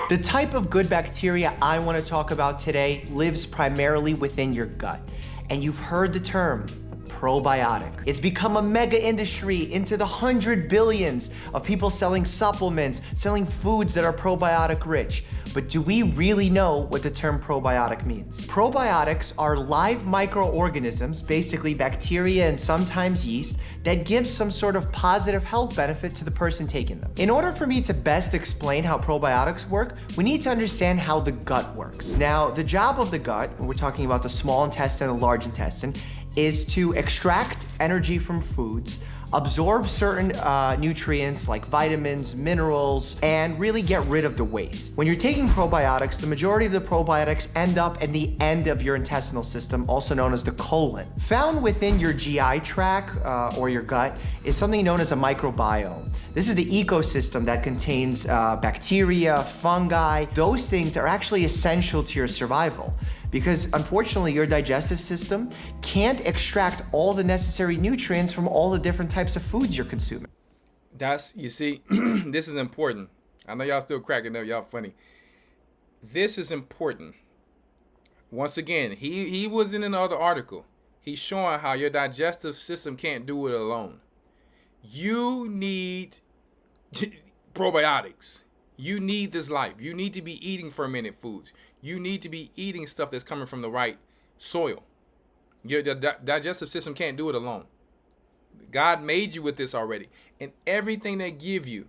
The type of good bacteria I want to talk about today lives primarily within your gut. And you've heard the term probiotic. It's become a mega industry into the 100 billions of people selling supplements, selling foods that are probiotic rich. But do we really know what the term probiotic means? Probiotics are live microorganisms, basically bacteria and sometimes yeast, that give some sort of positive health benefit to the person taking them. In order for me to best explain how probiotics work, we need to understand how the gut works. Now, the job of the gut, when we're talking about the small intestine and the large intestine, is to extract energy from foods, absorb certain nutrients like vitamins, minerals, and really get rid of the waste. When you're taking probiotics, the majority of the probiotics end up in the end of your intestinal system, also known as the colon. Found within your GI tract or your gut is something known as a microbiome. This is the ecosystem that contains bacteria, fungi. Those things are actually essential to your survival, because unfortunately your digestive system can't extract all the necessary nutrients from all the different types of foods you're consuming. You see, this is important. I know y'all still cracking up, y'all funny. This is important. Once again, he was in another article. He's showing how your digestive system can't do it alone. You need probiotics. You need this life. You need to be eating fermented foods. You need to be eating stuff that's coming from the right soil. Your digestive system can't do it alone. God made you with this already. And everything they give you,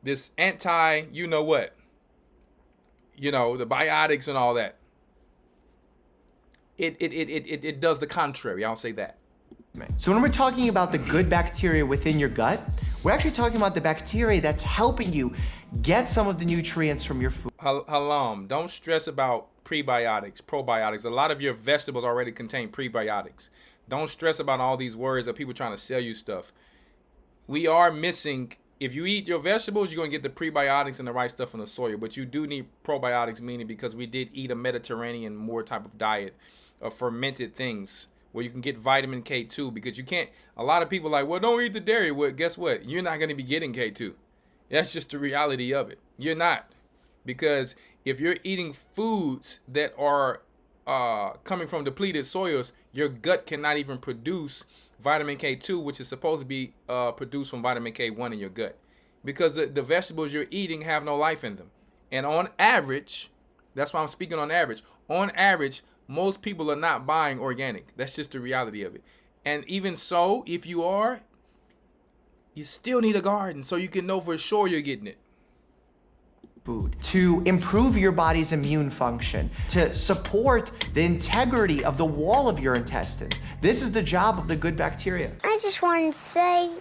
this anti, you know what, the biotics and all that, it does the contrary. I'll say that. So when we're talking about the good bacteria within your gut, we're actually talking about the bacteria that's helping you get some of the nutrients from your food. Halam, don't stress about prebiotics, probiotics. A lot of your vegetables already contain prebiotics. Don't stress about all these words of people trying to sell you stuff. We are missing, if you eat your vegetables, you're going to get the prebiotics and the right stuff from the soil, but you do need probiotics, meaning because we did eat a Mediterranean more type of diet of fermented things, where you can get vitamin K2, because you can't, a lot of people are like, well, don't eat the dairy. Well, guess what? You're not going to be getting K2. That's just the reality of it. You're not. Because if you're eating foods that are coming from depleted soils, your gut cannot even produce vitamin K2, which is supposed to be produced from vitamin K1 in your gut. Because the vegetables you're eating have no life in them. And on average, that's why I'm speaking on average, most people are not buying organic. That's just the reality of it. And even so, if you are, you still need a garden so you can know for sure you're getting it. Food to improve your body's immune function, to support the integrity of the wall of your intestines. This is the job of the good bacteria. I just wanted to say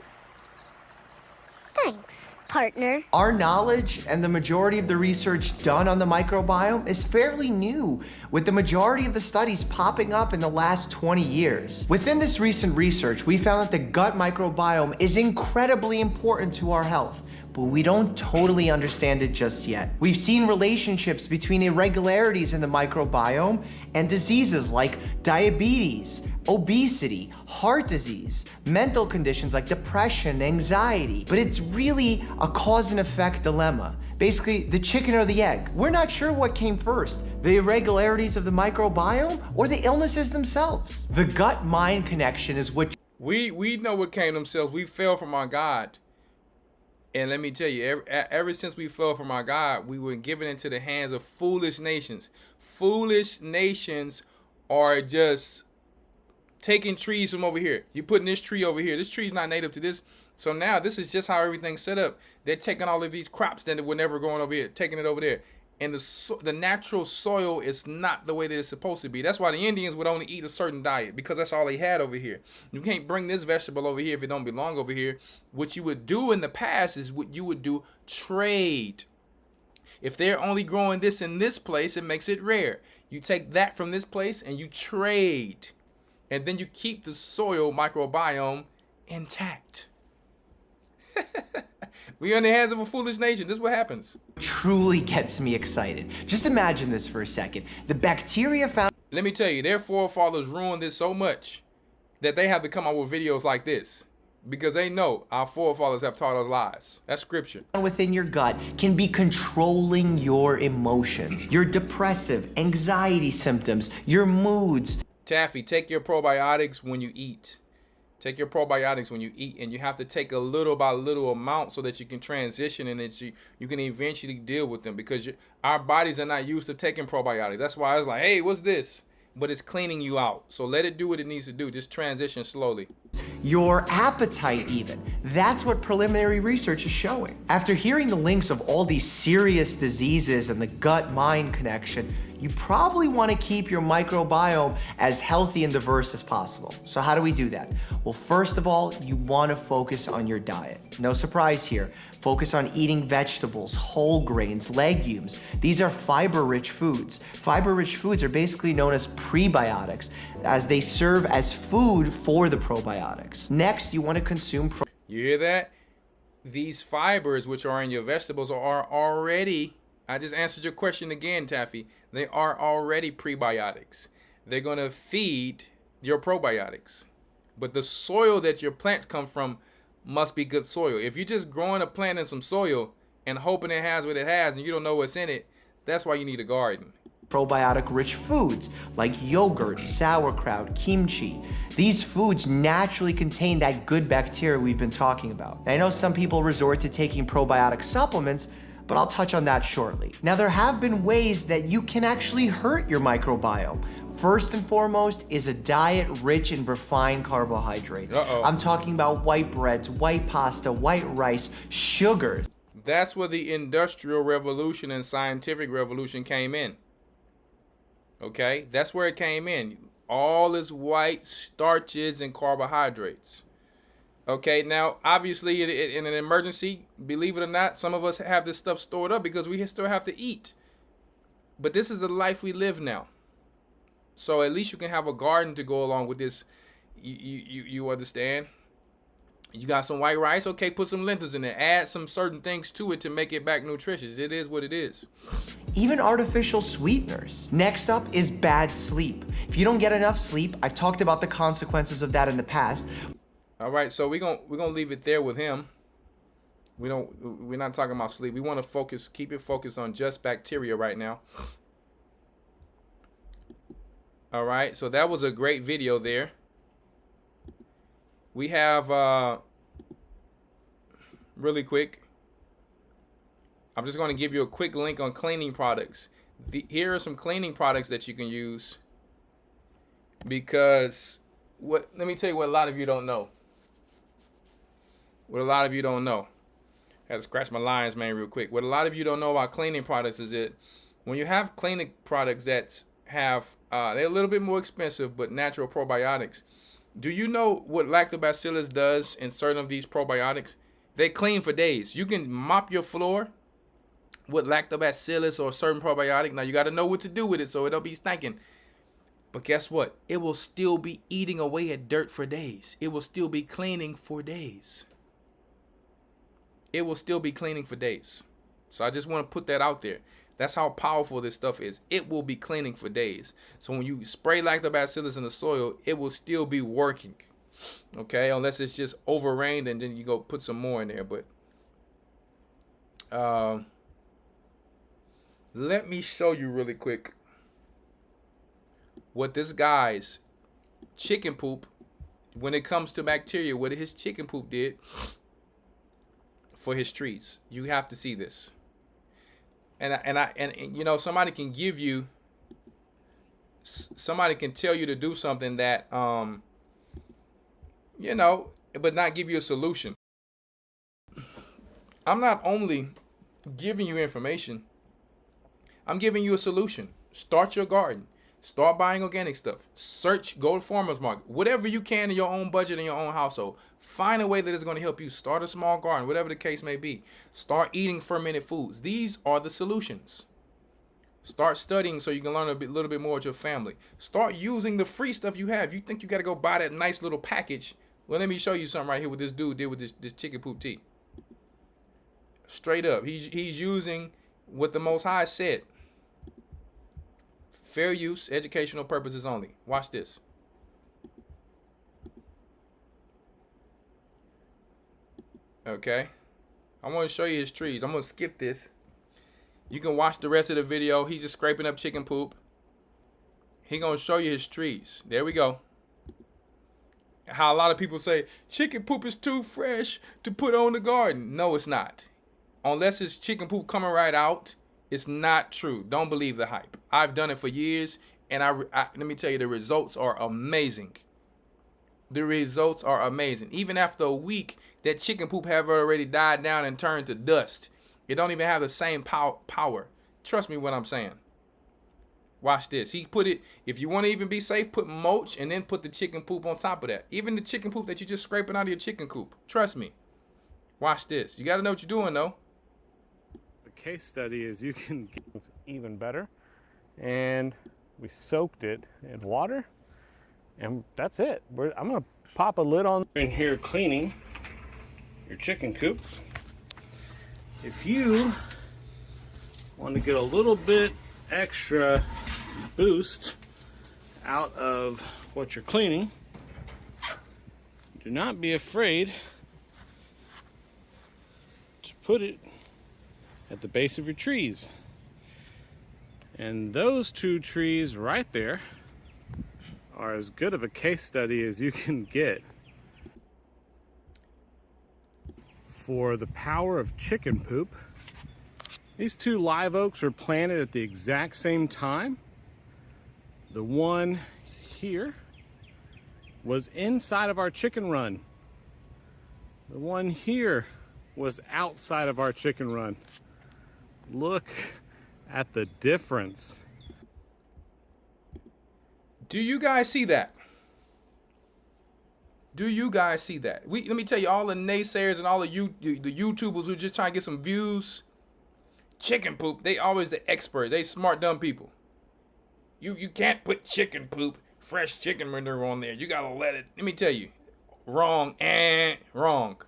thanks, partner. Our knowledge and the majority of the research done on the microbiome is fairly new, with the majority of the studies popping up in the last 20 years. Within this recent research, we found that the gut microbiome is incredibly important to our health, but we don't totally understand it just yet. We've seen relationships between irregularities in the microbiome and diseases like diabetes, obesity, heart disease, mental conditions like depression, anxiety. But it's really a cause and effect dilemma. Basically, the chicken or the egg. We're not sure what came first, the irregularities of the microbiome or the illnesses themselves. The gut-mind connection is what... We know what came themselves. We fell from our God. And let me tell you, ever since we fell from our God, we were given into the hands of foolish nations. Foolish nations are just taking trees from over here. You're putting this tree over here. This tree's not native to this. So now this is just how everything's set up. They're taking all of these crops that were never growing over here, taking it over there. And the natural soil is not the way that it's supposed to be. That's why the Indians would only eat a certain diet, because that's all they had over here. You can't bring this vegetable over here if it don't belong over here. What you would do in the past is what you would do, trade. If they're only growing this in this place, it makes it rare. You take that from this place and you trade. And then you keep the soil microbiome intact. We are in the hands of a foolish nation. This is what happens. Truly gets me excited. Just imagine this for a second. The bacteria found... Let me tell you, their forefathers ruined this so much that they have to come up with videos like this, because they know our forefathers have taught us lies. That's scripture. Within your gut can be controlling your emotions, your depressive, anxiety symptoms, your moods. Taffy, take your probiotics when you eat. Take your probiotics when you eat, and you have to take a little by little amount so that you can transition and that you can eventually deal with them, because our bodies are not used to taking probiotics. That's why I was like, hey, what's this? But it's cleaning you out. So let it do what it needs to do. Just transition slowly. Your appetite even. That's what preliminary research is showing. After hearing the links of all these serious diseases and the gut-mind connection, you probably want to keep your microbiome as healthy and diverse as possible. So how do we do that? Well, first of all, you want to focus on your diet. No surprise here. Focus on eating vegetables, whole grains, legumes. These are fiber-rich foods. Fiber-rich foods are basically known as prebiotics, as they serve as food for the probiotics. Next, you want to consume You hear that? These fibers, which are in your vegetables, are already, I just answered your question again, Taffy. They are already prebiotics. They're going to feed your probiotics. But the soil that your plants come from must be good soil. If you're just growing a plant in some soil and hoping it has what it has and you don't know what's in it, that's why you need a garden. Probiotic-rich foods like yogurt, sauerkraut, kimchi. These foods naturally contain that good bacteria we've been talking about. And I know some people resort to taking probiotic supplements, but I'll touch on that shortly. Now, there have been ways that you can actually hurt your microbiome. First and foremost is a diet rich in refined carbohydrates. I'm talking about white breads, white pasta, white rice, sugars. That's where the Industrial Revolution and Scientific Revolution came in. Okay, that's where it came in. All this white starches and carbohydrates. Okay, now obviously in an emergency, believe it or not, some of us have this stuff stored up because we still have to eat. But this is the life we live now. So at least you can have a garden to go along with this. You understand? You got some white rice, okay, put some lentils in there. Add some certain things to it to make it back nutritious. It is what it is. Even artificial sweeteners. Next up is bad sleep. If you don't get enough sleep, I've talked about the consequences of that in the past. All right, so we're gonna leave it there with him. We're not talking about sleep. We want to keep it focused on just bacteria right now. All right, so that was a great video there. We have, really quick, I'm just going to give you a quick link on cleaning products. Here are some cleaning products that you can use because let me tell you what a lot of you don't know. What a lot of you don't know. I had to scratch my lines, man, real quick. What a lot of you don't know about cleaning products is that when you have cleaning products that have, they're a little bit more expensive, but natural probiotics. Do you know what lactobacillus does in certain of these probiotics? They clean for days. You can mop your floor with lactobacillus or a certain probiotic. Now, you got to know what to do with it so it don't be stinking. But guess what? It will still be eating away at dirt for days. It will still be cleaning for days. It will still be cleaning for days. So I just want to put that out there. That's how powerful this stuff is. It will be cleaning for days. So when you spray lactobacillus in the soil, it will still be working. Okay, unless it's just overrained and then you go put some more in there. But let me show you really quick what this guy's chicken poop, when it comes to bacteria, what his chicken poop did for his trees. You have to see this. And you know, somebody can tell you to do something that you know, but not give you a solution. I'm not only giving you information, I'm giving you a solution. Start your garden. Start buying organic stuff. Search, go to farmers market. Whatever you can in your own budget in your own household. Find a way that is going to help you. Start a small garden, whatever the case may be. Start eating fermented foods. These are the solutions. Start studying so you can learn a little bit more with your family. Start using the free stuff you have. You think you got to go buy that nice little package. Well, let me show you something right here what this dude did with this chicken poop tea. Straight up. He's using what the Most High said. Fair use, educational purposes only. Watch this. Okay. I want to show you his trees. I'm going to skip this. You can watch the rest of the video. He's just scraping up chicken poop. He going to show you his trees. There we go. How a lot of people say, chicken poop is too fresh to put on the garden. No, it's not. Unless it's chicken poop coming right out, it's not true. Don't believe the hype. I've done it for years, and let me tell you, the results are amazing. The results are amazing. Even after a week, that chicken poop have already died down and turned to dust. It don't even have the same power. Trust me what I'm saying. Watch this. He put it, if you want to even be safe, put mulch and then put the chicken poop on top of that. Even the chicken poop that you're just scraping out of your chicken coop. Trust me. Watch this. You got to know what you're doing, though. The case study is you can get even better. And we soaked it in water. And that's it. I'm going to pop a lid on in here cleaning your chicken coop. If you want to get a little bit extra boost out of what you're cleaning, do not be afraid to put it at the base of your trees. And those two trees right there are as good of a case study as you can get for the power of chicken poop. These two live oaks were planted at the exact same time. The one here was inside of our chicken run. The one here was outside of our chicken run. Look at the difference. Do you guys see that? Do you guys see that? Let me tell you, all the naysayers and all the YouTubers who are just trying to get some views, chicken poop, they always the experts. They smart, dumb people. You can't put chicken poop, fresh chicken manure on there. You gotta let it. Let me tell you, wrong and wrong.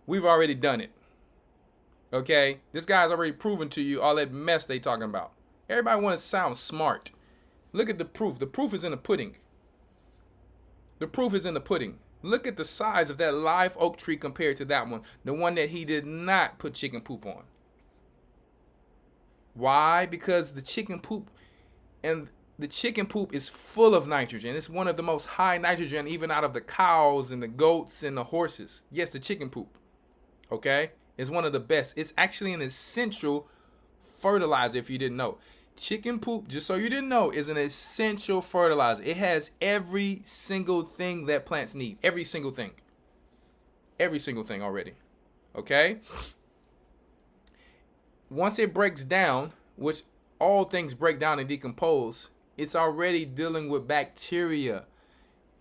We've already done it. Okay? This guy's already proven to you all that mess they talking about. Everybody wants to sound smart. Look at the proof. The proof is in the pudding. The proof is in the pudding. Look at the size of that live oak tree compared to that one. The one that he did not put chicken poop on. Why? Because the chicken poop is full of nitrogen. It's one of the most high nitrogen even out of the cows and the goats and the horses. Yes, the chicken poop. Okay? It's one of the best. It's actually an essential fertilizer if you didn't know. Chicken poop, just so you didn't know, is an essential fertilizer. It has every single thing that plants need. Every single thing. Every single thing already. Okay? Once it breaks down, which all things break down and decompose, it's already dealing with bacteria.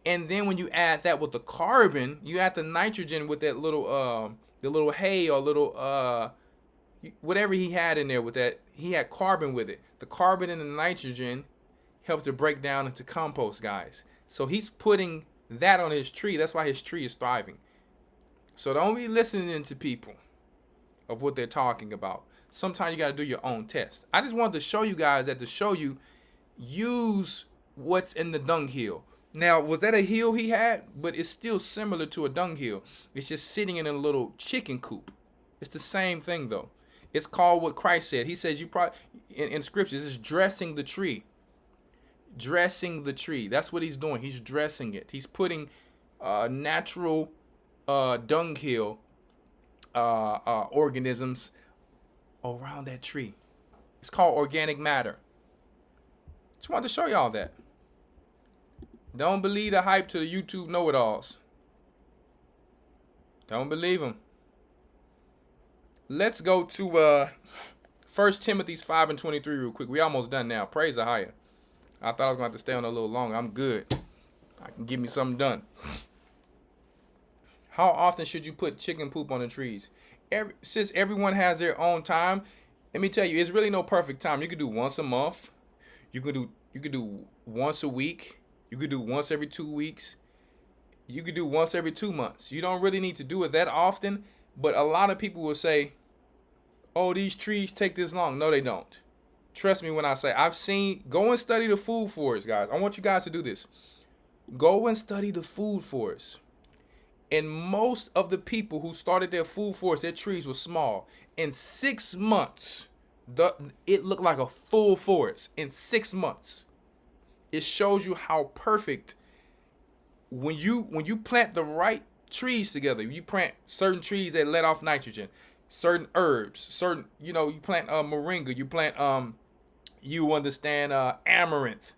And then when you add that with the carbon, you add the nitrogen with that little the little hay or little whatever he had in there with that, he had carbon with it. The carbon and the nitrogen help to break down into compost, guys. So he's putting that on his tree. That's why his tree is thriving. So don't be listening to people of what they're talking about. Sometimes you got to do your own test. I just wanted to show you guys that to show you, use what's in the dunghill. Now, was that a hill he had? But it's still similar to a dunghill. It's just sitting in a little chicken coop. It's the same thing, though. It's called what Christ said. He says you probably, in scriptures, it's dressing the tree. Dressing the tree. That's what he's doing. He's dressing it. He's putting natural dunghill organisms around that tree. It's called organic matter. Just wanted to show y'all that. Don't believe the hype to the YouTube know-it-alls. Don't believe them. Let's go to 1 Timothy 5:23 real quick. We almost done now. Praise the higher. I thought I was going to have to stay on a little longer. I'm good. I can get me something done. How often should you put chicken poop on the trees? Since everyone has their own time, let me tell you, it's really no perfect time. You could do once a month. You could do once a week. You could do once every 2 weeks. You could do once every 2 months. You don't really need to do it that often, but a lot of people will say, oh, these trees take this long. No, they don't. Trust me when I say, go and study the food forest, guys. I want you guys to do this. Go and study the food forest. And most of the people who started their food forest, their trees were small. In 6 months, it looked like a full forest. In 6 months. It shows you how perfect, when you plant the right trees together, you plant certain trees that let off nitrogen, certain herbs, you plant moringa, you plant amaranth,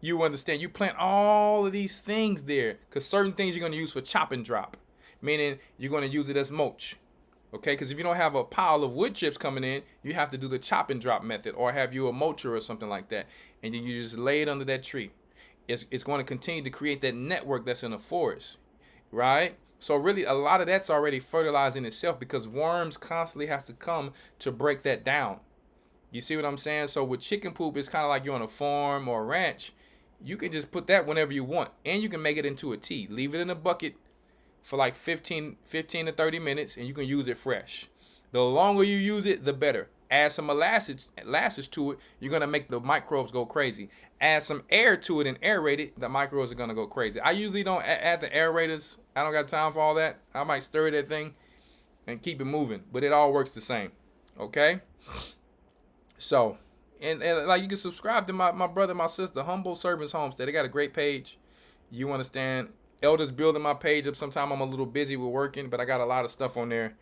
you plant all of these things there, because certain things you're going to use for chop and drop, meaning you're going to use it as mulch. Okay, because if you don't have a pile of wood chips coming in, you have to do the chop and drop method, or have you a mulcher or something like that, and then you just lay it under that tree. It's going to continue to create that network that's in the forest, right? So really, a lot of that's already fertilizing itself, because worms constantly has to come to break that down. You see what I'm saying? So with chicken poop, it's kind of like you're on a farm or a ranch. You can just put that whenever you want, and you can make it into a tea. Leave it in a bucket for like 15 to 30 minutes, and you can use it fresh. The longer you use it, the better. Add some molasses to it, you're gonna make the microbes go crazy. Add some air to it and aerate it, the microbes are gonna go crazy. I usually don't add the aerators. I don't got time for all that. I might stir that thing and keep it moving, but it all works the same. Okay? So, and like, you can subscribe to my brother, my sister, Humble Servants Homestead. They got a great page. You understand? Elder's building my page up. Sometime I'm a little busy with working, but I got a lot of stuff on there,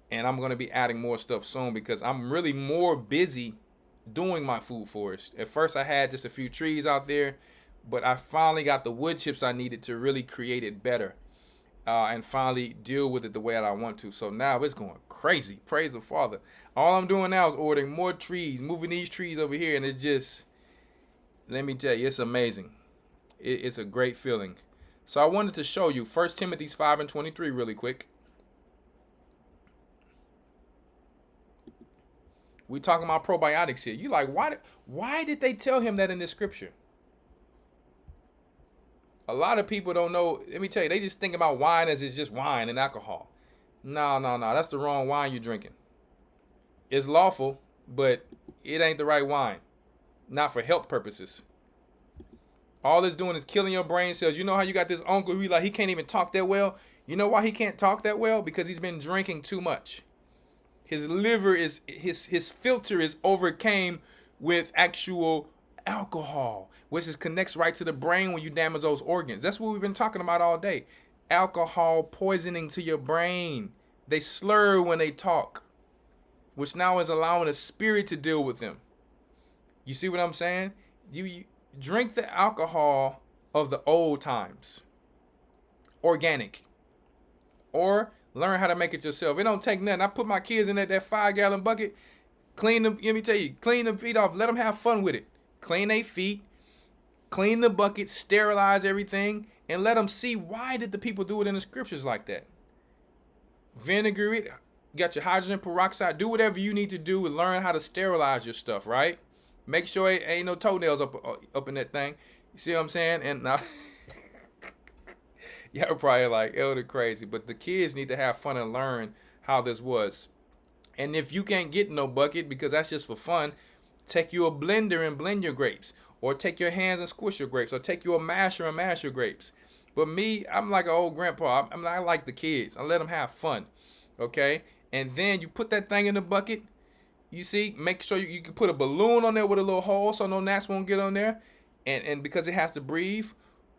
and I'm going to be adding more stuff soon, because I'm really more busy doing my food forest. At first I had just a few trees out there, but I finally got the wood chips I needed to really create it better, and finally deal with it the way that I want to. So now it's going crazy. Praise the Father. All I'm doing now is ordering more trees, moving these trees over here, and it's just, let me tell you, it's amazing. It's a great feeling. So I wanted to show you 1 Timothy 5:23 really quick. We talking about probiotics here. You like, why did they tell him that in this scripture? A lot of people don't know. Let me tell you, they just think about wine as it's just wine and alcohol. No. That's the wrong wine you're drinking. It's lawful, but it ain't the right wine. Not for health purposes. All it's doing is killing your brain cells. You know how you got this uncle who he can't even talk that well? You know why he can't talk that well? Because he's been drinking too much. His liver is, his filter is overcame with actual alcohol, which connects right to the brain when you damage those organs. That's what we've been talking about all day. Alcohol poisoning to your brain. They slur when they talk, which now is allowing a spirit to deal with them. You see what I'm saying? You drink the alcohol of the old times, organic, or learn how to make it yourself. It don't take nothing. I put my kids in that 5-gallon bucket, clean them. Let me tell you, clean them feet off. Let them have fun with it. Clean their feet, clean the bucket, sterilize everything, and let them see why did the people do it in the scriptures like that. Vinegar it. Got your hydrogen peroxide. Do whatever you need to do and learn how to sterilize your stuff, right? Make sure it ain't no toenails up in that thing. You see what I'm saying? And now, y'all probably like, Elder crazy. But the kids need to have fun and learn how this was. And if you can't get no bucket, because that's just for fun, take you a blender and blend your grapes. Or take your hands and squish your grapes. Or take you a masher and mash your grapes. But me, I'm like an old grandpa. I like the kids. I let them have fun. Okay? And then you put that thing in the bucket. You see, make sure you can put a balloon on there with a little hole so no gnats won't get on there. And because it has to breathe.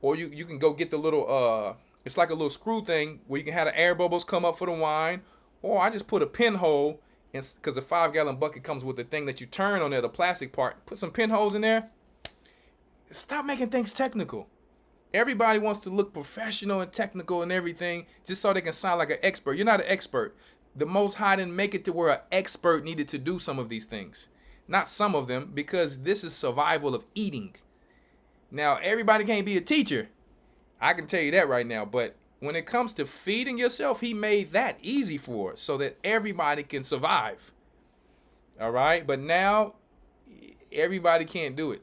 Or you can go get the little, it's like a little screw thing where you can have the air bubbles come up for the wine. Or I just put a pinhole, because the 5-gallon bucket comes with the thing that you turn on there, the plastic part. Put some pinholes in there. Stop making things technical. Everybody wants to look professional and technical and everything just so they can sound like an expert. You're not an expert. The Most High didn't make it to where an expert needed to do some of these things. Not some of them, because this is survival of eating. Now, everybody can't be a teacher. I can tell you that right now. But when it comes to feeding yourself, he made that easy for us so that everybody can survive. All right? But now, everybody can't do it.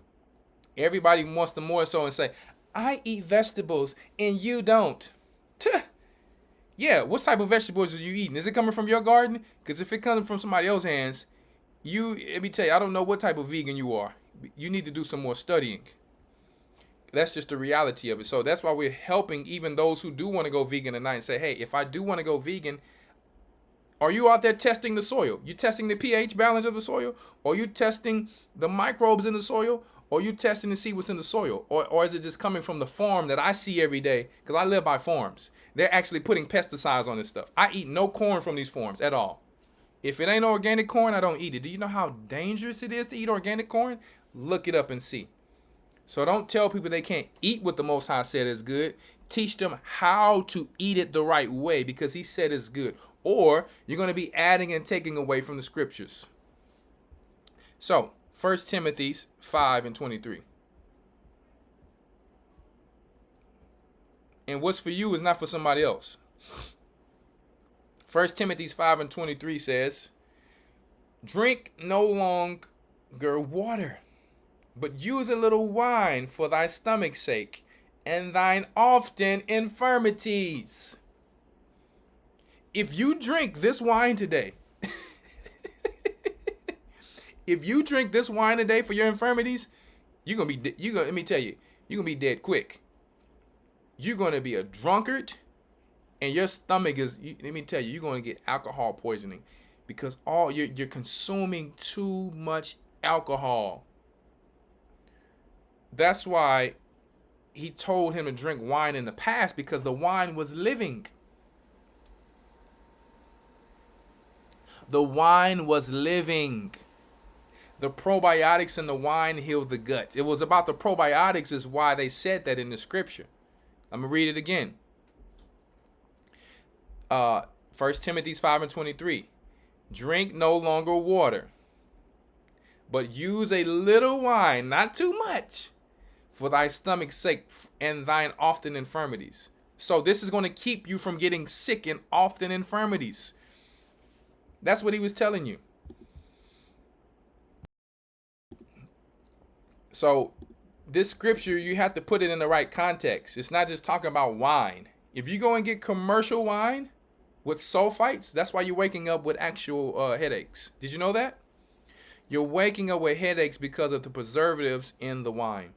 Everybody wants to more so and say, I eat vegetables and you don't. Tuh. Yeah, what type of vegetables are you eating? Is it coming from your garden? Because if it comes from somebody else's hands, let me tell you, I don't know what type of vegan you are. You need to do some more studying. That's just the reality of it. So that's why we're helping even those who do want to go vegan tonight and say, hey, if I do want to go vegan, are you out there testing the soil? You testing the pH balance of the soil? Or you testing the microbes in the soil? Or you testing to see what's in the soil? Or is it just coming from the farm that I see every day? Because I live by farms. They're actually putting pesticides on this stuff. I eat no corn from these farms at all. If it ain't organic corn, I don't eat it. Do you know how dangerous it is to eat organic corn? Look it up and see. So don't tell people they can't eat what the Most High said is good. Teach them how to eat it the right way, because he said it's good. or you're going to be adding and taking away from the scriptures. So 1 Timothy 5:23. And what's for you is not for somebody else. 1 Timothy 5:23 says, drink no longer water, but use a little wine for thy stomach's sake and thine often infirmities. If you drink this wine today, if you drink this wine today for your infirmities, let me tell you, you're going to be dead quick. You're going to be a drunkard, and your stomach is, let me tell you, you're going to get alcohol poisoning because you're consuming too much alcohol. That's why he told him to drink wine in the past, because the wine was living. The wine was living. The probiotics in the wine healed the gut. It was about the probiotics is why they said that in the scripture. I'm going to read it again. 1 Timothy 5:23. Drink no longer water, but use a little wine, not too much, for thy stomach's sake and thine often infirmities. So this is going to keep you from getting sick and often infirmities. That's what he was telling you. So this scripture, you have to put it in the right context. It's not just talking about wine. If you go and get commercial wine with sulfites, that's why you're waking up with actual headaches. Did you know that? You're waking up with headaches because of the preservatives in the wine.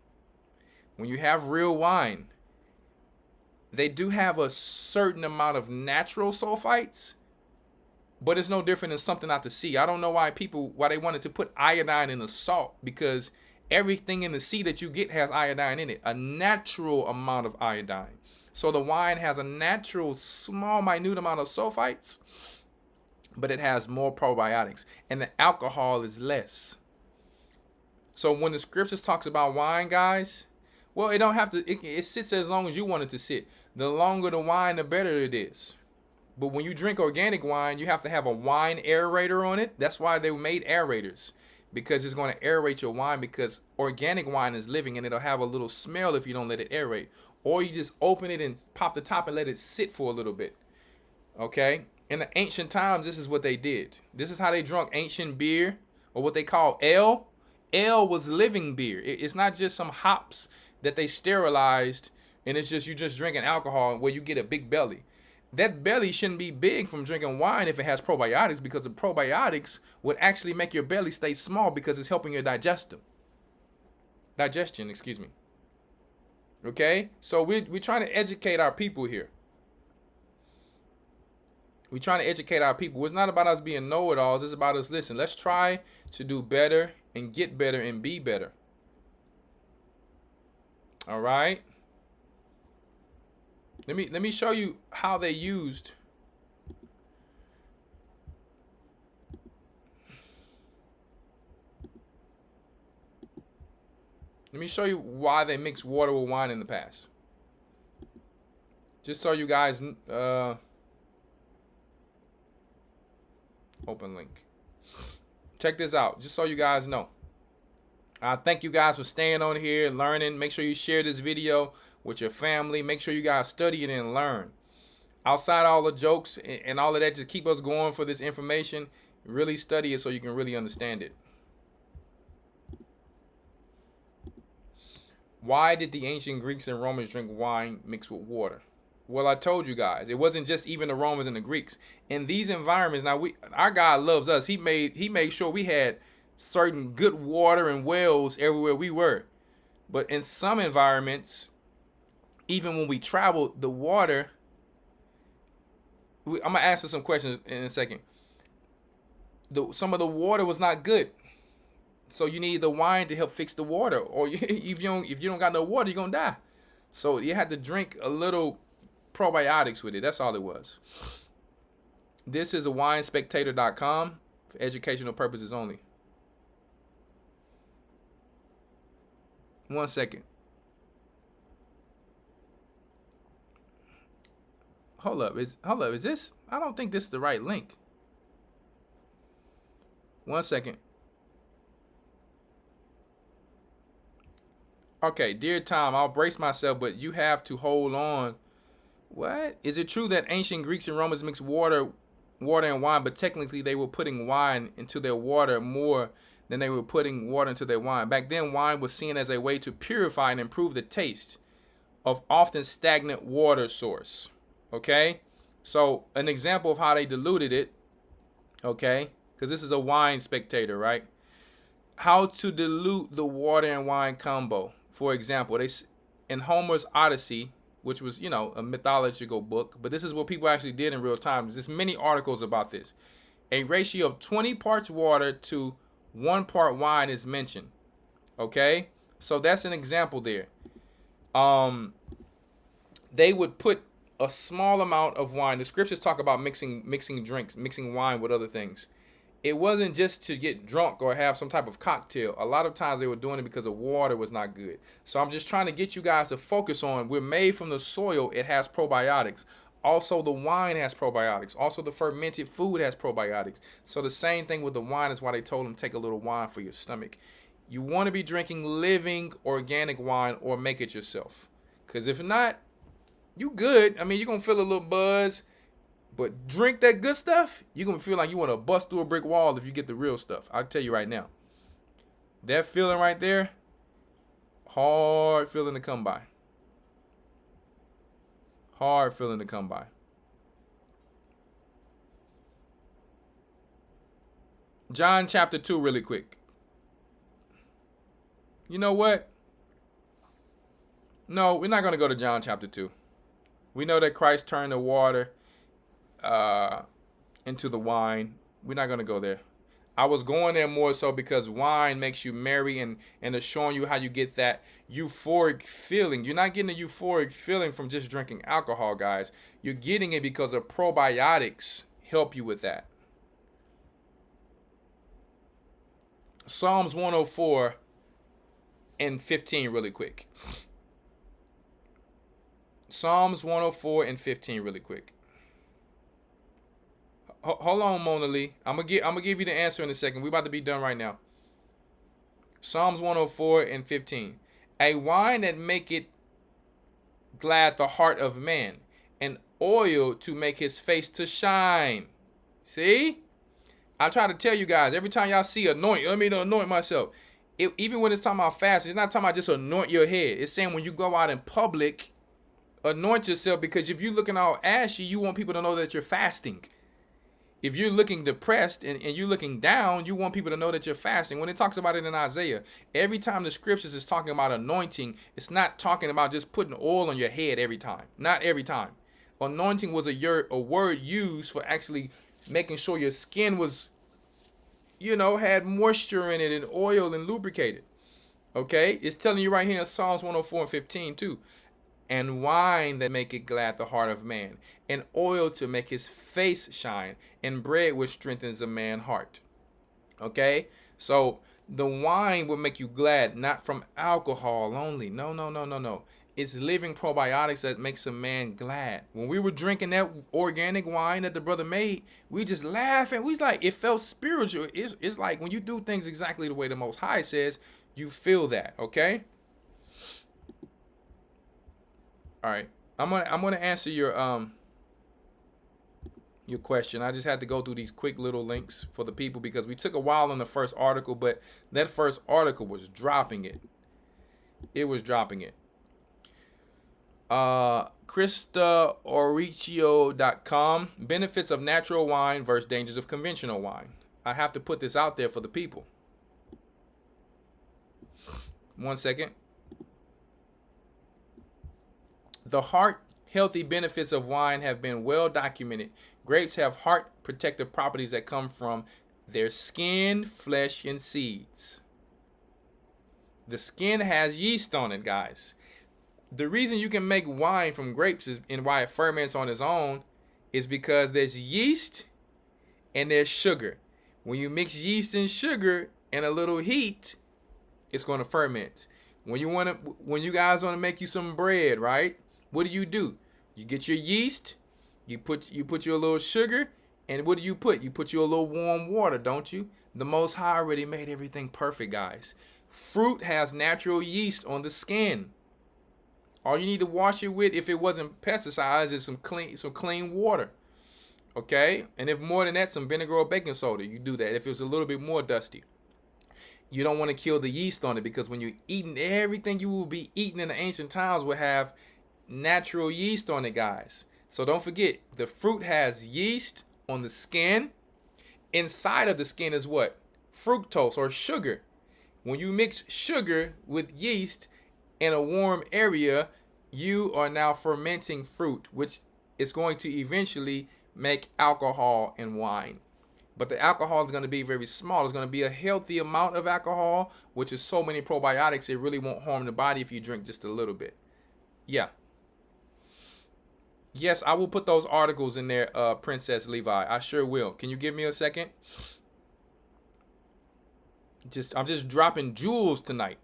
When you have real wine, they do have a certain amount of natural sulfites, but it's no different than something out the sea. I don't know why they wanted to put iodine in the salt, because everything in the sea that you get has iodine in it, a natural amount of iodine. So the wine has a natural, small, minute amount of sulfites, but it has more probiotics, and the alcohol is less. So when the scriptures talks about wine, guys, well, it don't have to, it sits as long as you want it to sit. The longer the wine, the better it is. But when you drink organic wine, you have to have a wine aerator on it. That's why they made aerators, because it's going to aerate your wine, because organic wine is living and it'll have a little smell if you don't let it aerate. Or you just open it and pop the top and let it sit for a little bit. Okay? In the ancient times, this is what they did. This is how they drank ancient beer, or what they call ale. Ale was living beer. It's not just some hops that they sterilized and it's just you just drinking alcohol where you get a big belly. That belly shouldn't be big from drinking wine if it has probiotics, because the probiotics would actually make your belly stay small because it's helping your digestion, excuse me. Okay? So we're trying to educate our people here. We're trying to educate our people. It's not about us being know-it-alls. It's about us, listen, let's try to do better and get better and be better. All right? Let me show you how they used. Let me show you why they mix water with wine in the past. Just so you guys, open link. Check this out, just so you guys know. Thank you guys for staying on here and learning. Make sure you share this video with your family. Make sure you guys study it and learn. Outside all the jokes and all of that, just keep us going for this information. Really study it so you can really understand it. Why did the ancient Greeks and Romans drink wine mixed with water? Well, I told you guys, it wasn't just even the Romans and the Greeks. In these environments, now our God loves us. He made sure we had certain good water and wells everywhere we were. But in some environments, even when we traveled, the water, I'm gonna answer some questions in a second. Some of the water was not good, so you need the wine to help fix the water. Or if you don't got no water, you're gonna die. So you had to drink a little probiotics with it. That's all it was. This is a winespectator.com for educational purposes only. One second. hold up. Is this? I don't think this is the right link. 1 second. Okay, dear Tom, I'll brace myself, but you have to hold on. What? Is it true that ancient Greeks and Romans mixed water and wine, but technically they were putting wine into their water more than they were putting water into their wine? Back then, wine was seen as a way to purify and improve the taste of often stagnant water source. Okay? So, an example of how they diluted it, okay? Because this is a wine spectator, right? How to dilute the water and wine combo. For example, in Homer's Odyssey, which was, a mythological book, but this is what people actually did in real time. There's many articles about this. A ratio of 20 parts water to 1 part wine is mentioned. Okay? So that's an example there. They would put a small amount of wine. The scriptures talk about mixing drinks, mixing wine with other things. It wasn't just to get drunk or have some type of cocktail. A lot of times they were doing it because the water was not good. So I'm just trying to get you guys to focus on, we're made from the soil. It has probiotics. Also, the wine has probiotics. Also, the fermented food has probiotics. So the same thing with the wine is why they told them take a little wine for your stomach. You want to be drinking living organic wine or make it yourself. Because if not, you good. I mean, you're going to feel a little buzz. But drink that good stuff, you're going to feel like you want to bust through a brick wall if you get the real stuff. I'll tell you right now. That feeling right there, hard feeling to come by. Hard feeling to come by. John chapter 2 really quick. You know what? No, we're not going to go to John chapter 2. We know that Christ turned the water into the wine. We're not going to go there. I was going there more so because wine makes you merry and it's showing you how you get that euphoric feeling. You're not getting a euphoric feeling from just drinking alcohol, guys. You're getting it because of probiotics help you with that. Psalms 104 and 15 really quick. Psalms 104 and 15 really quick. Hold on, Mona Lee. I'm gonna give you the answer in a second. We're about to be done right now. Psalms 104 and 15. A wine that make it glad the heart of man, and oil to make his face to shine. See? I try to tell you guys, every time y'all see anoint, let me anoint myself. Even when it's talking about fasting, it's not talking about just anoint your head. It's saying when you go out in public, anoint yourself, because if you're looking all ashy, you want people to know that you're fasting. If you're looking depressed and you're looking down, you want people to know that you're fasting. When it talks about it in Isaiah, every time the scriptures is talking about anointing, it's not talking about just putting oil on your head every time. Not every time. Anointing was a word used for actually making sure your skin was, had moisture in it and oil and lubricated. Okay? It's telling you right here in Psalms 104 and 15 too. And wine that make it glad the heart of man, and oil to make his face shine, and bread which strengthens a man's heart. Okay? So the wine will make you glad, not from alcohol only. No. It's living probiotics that makes a man glad. When we were drinking that organic wine that the brother made, we just laughing. We was like, it felt spiritual. It's like when you do things exactly the way the Most High says, you feel that, okay? All right, I'm gonna answer your question. I just had to go through these quick little links for the people because we took a while on the first article, but that first article was dropping it. It was dropping it. KristaOricchio.com, benefits of natural wine versus dangers of conventional wine. I have to put this out there for the people. 1 second. The heart healthy benefits of wine have been well documented. Grapes have heart protective properties that come from their skin, flesh, and seeds. The skin has yeast on it, guys. The reason you can make wine from grapes and why it ferments on its own is because there's yeast and there's sugar. When you mix yeast and sugar and a little heat, it's going to ferment. When you guys want to make you some bread, right? What do? You get your yeast, You put your little sugar, and what do you put? You put your little warm water, don't you? The Most High already made everything perfect, guys. Fruit has natural yeast on the skin. All you need to wash it with, if it wasn't pesticides, is some clean water. Okay? And if more than that, some vinegar or baking soda. You do that if it was a little bit more dusty. You don't want to kill the yeast on it, because when you're eating, everything you will be eating in the ancient times will have natural yeast on it, guys. So don't forget, the fruit has yeast on the skin. Inside of the skin is what? Fructose, or sugar. When you mix sugar with yeast in a warm area, you are now fermenting fruit, which is going to eventually make alcohol and wine. But the alcohol is going to be very small. It's going to be a healthy amount of alcohol, which is so many probiotics, it really won't harm the body if you drink just a little bit. Yeah. Yes, I will put those articles in there, Princess Levi. I sure will. Can you give me a second? I'm just dropping jewels tonight.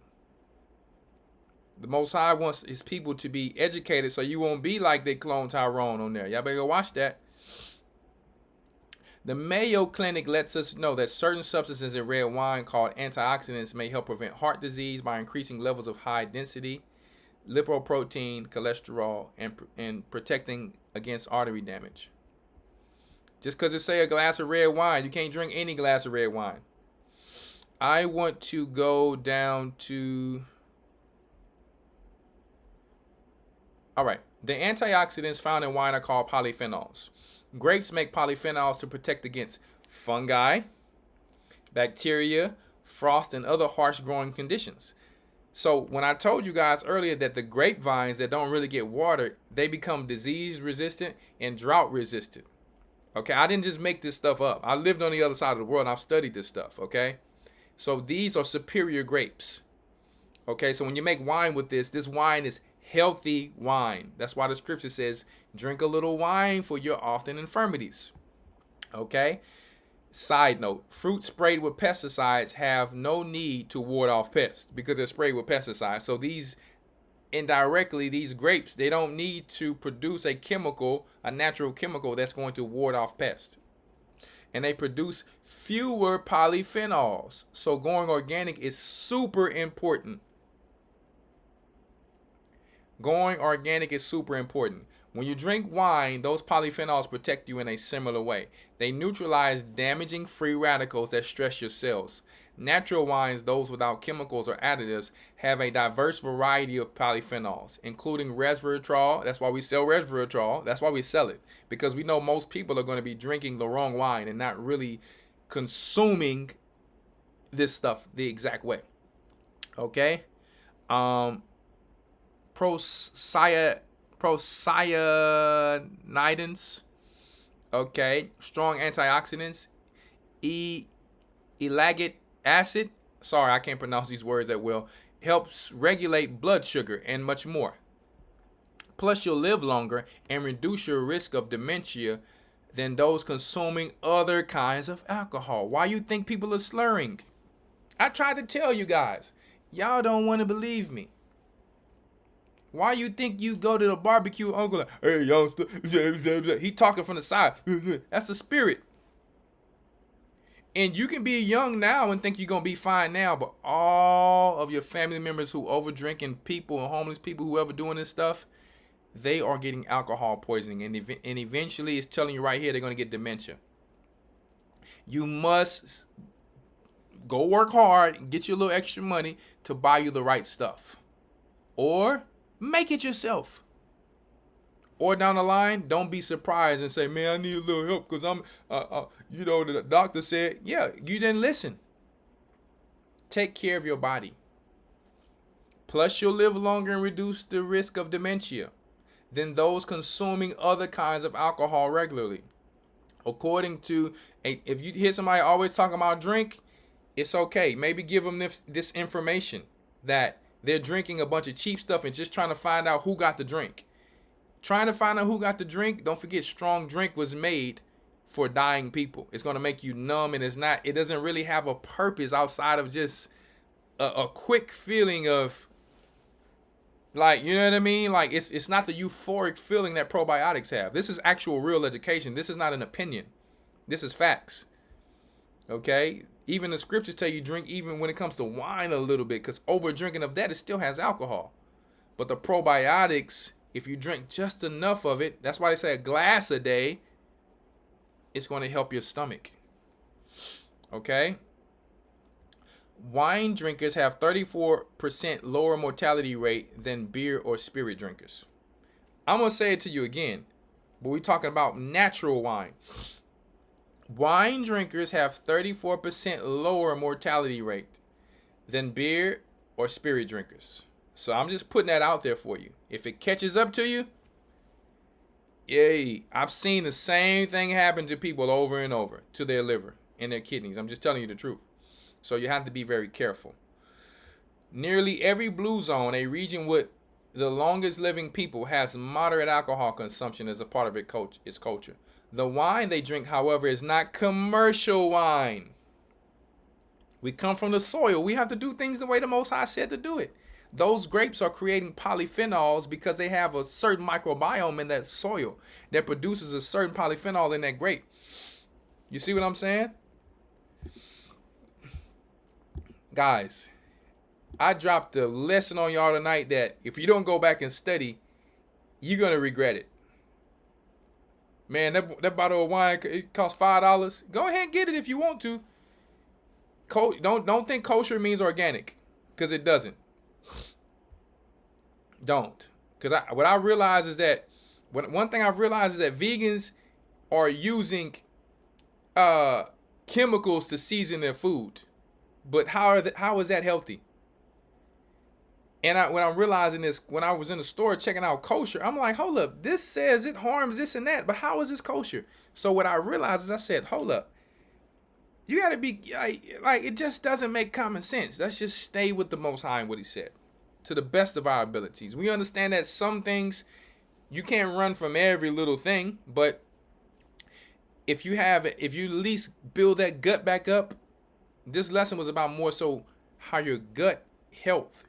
The Most High wants his people to be educated, so you won't be like they clone Tyrone on there. Y'all better go watch that. The Mayo Clinic lets us know that certain substances in red wine called antioxidants may help prevent heart disease by increasing levels of high density lipoprotein, cholesterol, and protecting against artery damage. Just because it say a glass of red wine, you can't drink any glass of red wine. I want to go down to... All right. The antioxidants found in wine are called polyphenols. Grapes make polyphenols to protect against fungi, bacteria, frost, and other harsh growing conditions. So when I told you guys earlier that the grapevines that don't really get watered, they become disease resistant and drought resistant. Okay, I didn't just make this stuff up. I lived on the other side of the world and I've studied this stuff, okay? So these are superior grapes. Okay, so when you make wine with this wine is healthy wine. That's why the scripture says, drink a little wine for your often infirmities. Okay? Side note, fruit sprayed with pesticides have no need to ward off pests because they're sprayed with pesticides. So these grapes, they don't need to produce a natural chemical that's going to ward off pests. And they produce fewer polyphenols. So going organic is super important. Going organic is super important. When you drink wine, those polyphenols protect you in a similar way. They neutralize damaging free radicals that stress your cells. Natural wines, those without chemicals or additives, have a diverse variety of polyphenols, including resveratrol. That's why we sell resveratrol. That's why we sell it, because we know most people are going to be drinking the wrong wine and not really consuming this stuff the exact way. Okay? Procyanidins, okay, strong antioxidants, ellagic acid, sorry, I can't pronounce these words that well, helps regulate blood sugar and much more. Plus, you'll live longer and reduce your risk of dementia than those consuming other kinds of alcohol. Why you think people are slurring? I tried to tell you guys. Y'all don't want to believe me. Why you think you go to the barbecue, uncle, like, hey, youngster, he talking from the side. That's a spirit. And you can be young now and think you're going to be fine now, but all of your family members who overdrink and people and homeless people, whoever doing this stuff, they are getting alcohol poisoning. And eventually it's telling you right here they're going to get dementia. You must go work hard and get you a little extra money to buy you the right stuff. Or make it yourself. Or down the line, don't be surprised and say, man, I need a little help because the doctor said, yeah, you didn't listen. Take care of your body. Plus, you'll live longer and reduce the risk of dementia than those consuming other kinds of alcohol regularly. According to, if you hear somebody always talking about drink, it's okay. Maybe give them this information that they're drinking a bunch of cheap stuff and just trying to find out who got the drink. Trying to find out who got the drink, don't forget strong drink was made for dying people. It's going to make you numb, and it doesn't really have a purpose outside of just a quick feeling of Like, you know what I mean? Like, it's not the euphoric feeling that probiotics have. This is actual real education. This is not an opinion. This is facts. Okay? Even the scriptures tell you drink even when it comes to wine a little bit, because over drinking of that, it still has alcohol. But the probiotics, if you drink just enough of it, that's why they say a glass a day, it's going to help your stomach. Okay? Wine drinkers have 34% lower mortality rate than beer or spirit drinkers. I'm going to say it to you again, but we're talking about natural wine. Wine drinkers have 34% lower mortality rate than beer or spirit drinkers. So I'm just putting that out there for you. If it catches up to you, yay. I've seen the same thing happen to people over and over, to their liver and their kidneys. I'm just telling you the truth. So you have to be very careful. Nearly every blue zone, a region with the longest living people, has moderate alcohol consumption as a part of its culture. The wine they drink, however, is not commercial wine. We come from the soil. We have to do things the way the Most High said to do it. Those grapes are creating polyphenols because they have a certain microbiome in that soil that produces a certain polyphenol in that grape. You see what I'm saying? Guys, I dropped a lesson on y'all tonight that if you don't go back and study, you're going to regret it. Man, that bottle of wine, it costs $5. Go ahead and get it if you want to. Don't think kosher means organic, because it doesn't. Don't. Because what I realize is that, one thing I've realized is that vegans are using chemicals to season their food. But how is that healthy? And when I'm realizing this, when I was in the store checking out kosher, I'm like, hold up, this says it harms this and that, but how is this kosher? So what I realized is I said, hold up, you got to be, like, it just doesn't make common sense. Let's just stay with the Most High and what he said to the best of our abilities. We understand that some things you can't run from every little thing, but if you at least build that gut back up. This lesson was about more so how your gut health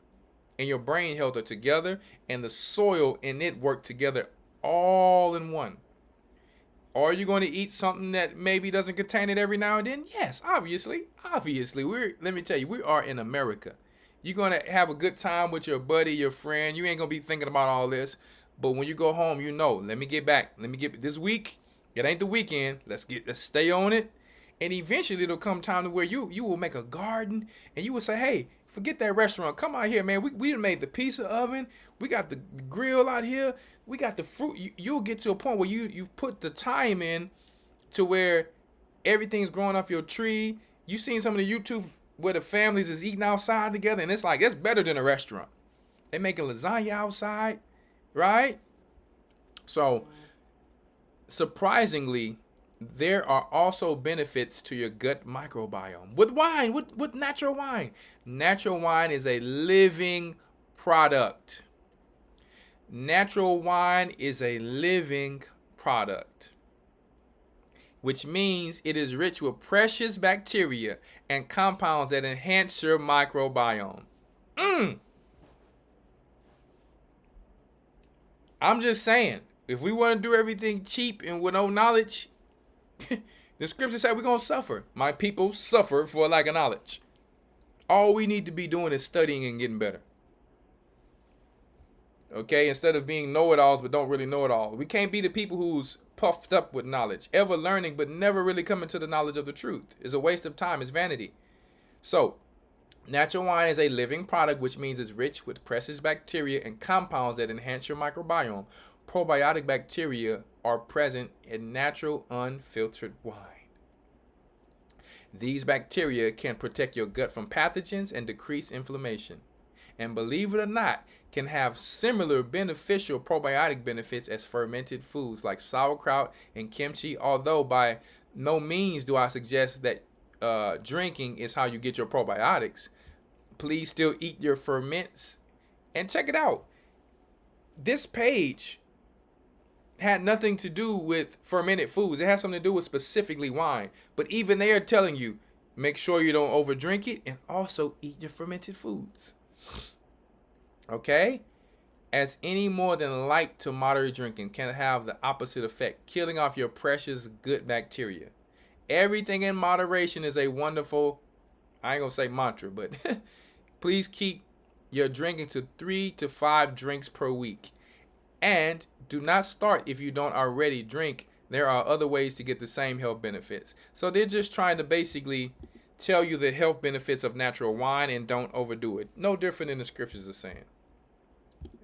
and your brain health are together, and the soil and it work together all in one. Are you going to eat something that maybe doesn't contain it every now and then? Yes, obviously. Let me tell you, we are in America. You're going to have a good time with your buddy, your friend. You ain't going to be thinking about all this. But when you go home, let me get back. This week, it ain't the weekend. Let's stay on it. And eventually it'll come time to where you will make a garden, and you will say, hey, forget that restaurant. Come out here, man. We done made the pizza oven. We got the grill out here. We got the fruit. You'll get to a point where you've put the time in to where everything's growing off your tree. You've seen some of the YouTube where the families is eating outside together, and it's like, it's better than a restaurant. They making lasagna outside, right? So surprisingly, there are also benefits to your gut microbiome with wine, with natural wine. Natural wine is a living product. Natural wine is a living product, which means it is rich with precious bacteria and compounds that enhance your microbiome. I'm just saying, if we want to do everything cheap and with no knowledge, the scripture said we're going to suffer. My people suffer for lack of knowledge. All we need to be doing is studying and getting better. Okay? Instead of being know-it-alls but don't really know it all. We can't be the people who's puffed up with knowledge, ever learning but never really coming to the knowledge of the truth. It's a waste of time. It's vanity. So, natural wine is a living product, which means it's rich with precious bacteria and compounds that enhance your microbiome. Probiotic bacteria are present in natural unfiltered wine. These bacteria can protect your gut from pathogens and decrease inflammation. And believe it or not, can have similar beneficial probiotic benefits as fermented foods like sauerkraut and kimchi, although by no means do I suggest that drinking is how you get your probiotics. Please still eat your ferments. And check it out. This page had nothing to do with fermented foods. It has something to do with specifically wine. But even they are telling you, make sure you don't overdrink it and also eat your fermented foods. Okay? as any more than light to moderate drinking can have the opposite effect, killing off your precious good bacteria. Everything in moderation is a wonderful, I ain't gonna say mantra, but please keep your drinking to 3 to 5 drinks per week. And do not start if you don't already drink. There are other ways to get the same health benefits. So they're just trying to basically tell you the health benefits of natural wine and don't overdo it. No different than the scriptures are saying.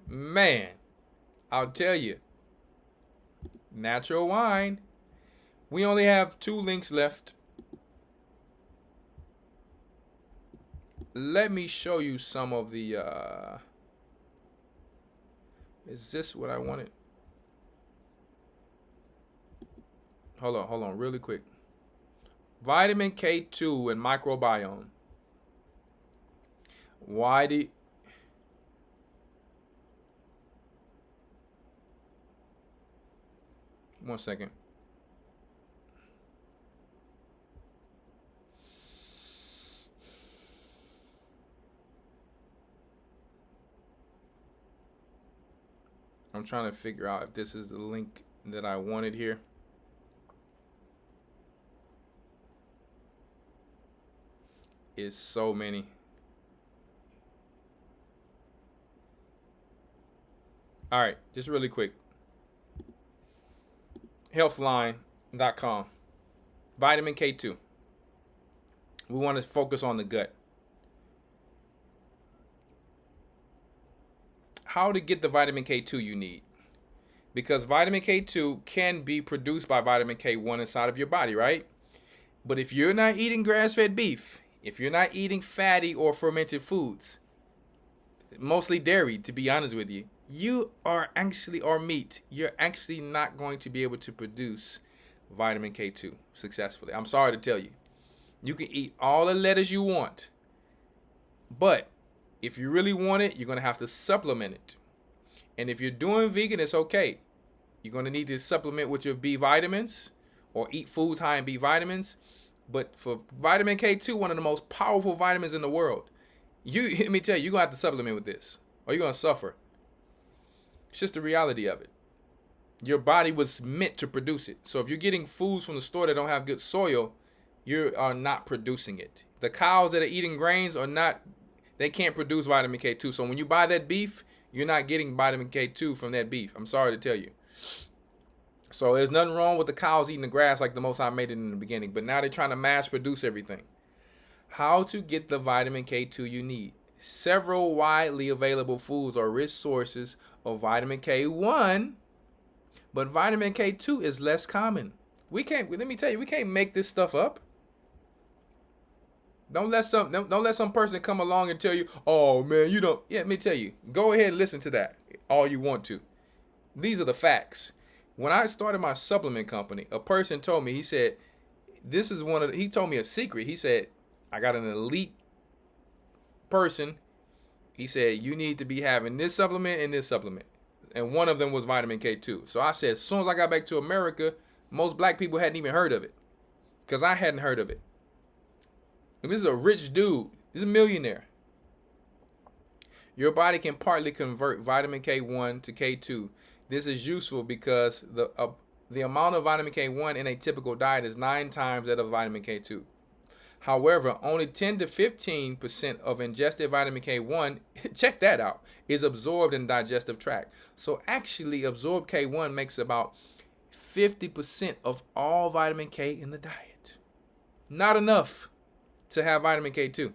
Man, I'll tell you, natural wine. We only have 2 links left. Let me show you some of the, is this what I wanted? Hold on, really quick. Vitamin K2 and microbiome. Why do... One second. I'm trying to figure out if this is the link that I wanted here. It's so many. All right, just really quick. Healthline.com. Vitamin K2. We want to focus on the gut. How to get the vitamin K2 you need. Because vitamin K2 can be produced by vitamin K1 inside of your body, right? But if you're not eating grass-fed beef, if you're not eating fatty or fermented foods, mostly dairy, to be honest with you, you are actually, or meat, you're actually not going to be able to produce vitamin K2 successfully. I'm sorry to tell you. You can eat all the lettuce you want, but if you really want it, you're going to have to supplement it. And if you're doing vegan, it's okay. You're going to need to supplement with your B vitamins or eat foods high in B vitamins. But for vitamin K2, one of the most powerful vitamins in the world, let me tell you, you're going to have to supplement with this or you're going to suffer. It's just the reality of it. Your body was meant to produce it. So if you're getting foods from the store that don't have good soil, you are not producing it. The cows that are eating grains are not, they can't produce vitamin K2. So when you buy that beef, you're not getting vitamin K2 from that beef. I'm sorry to tell you. So there's nothing wrong with the cows eating the grass like the Most High made it in the beginning. But now they're trying to mass produce everything. How to get the vitamin K2 you need. Several widely available foods are rich sources of vitamin K1, but vitamin K2 is less common. Let me tell you, we can't make this stuff up. Don't let some person come along and tell you, oh man, you don't. Yeah, let me tell you, go ahead and listen to that all you want to. These are the facts. When I started my supplement company, a person told me, he said, he told me a secret. He said, I got an elite person. He said, you need to be having this supplement and this supplement. And one of them was vitamin K2. So I said, as soon as I got back to America, most black people hadn't even heard of it because I hadn't heard of it. And this is a rich dude. He's a millionaire. Your body can partly convert vitamin K1 to K2. This is useful because the amount of vitamin K1 in a typical diet is 9 times that of vitamin K2. However, only 10 to 15% of ingested vitamin K1, check that out, is absorbed in the digestive tract. So actually, absorbed K1 makes about 50% of all vitamin K in the diet. Not enough to have vitamin K2.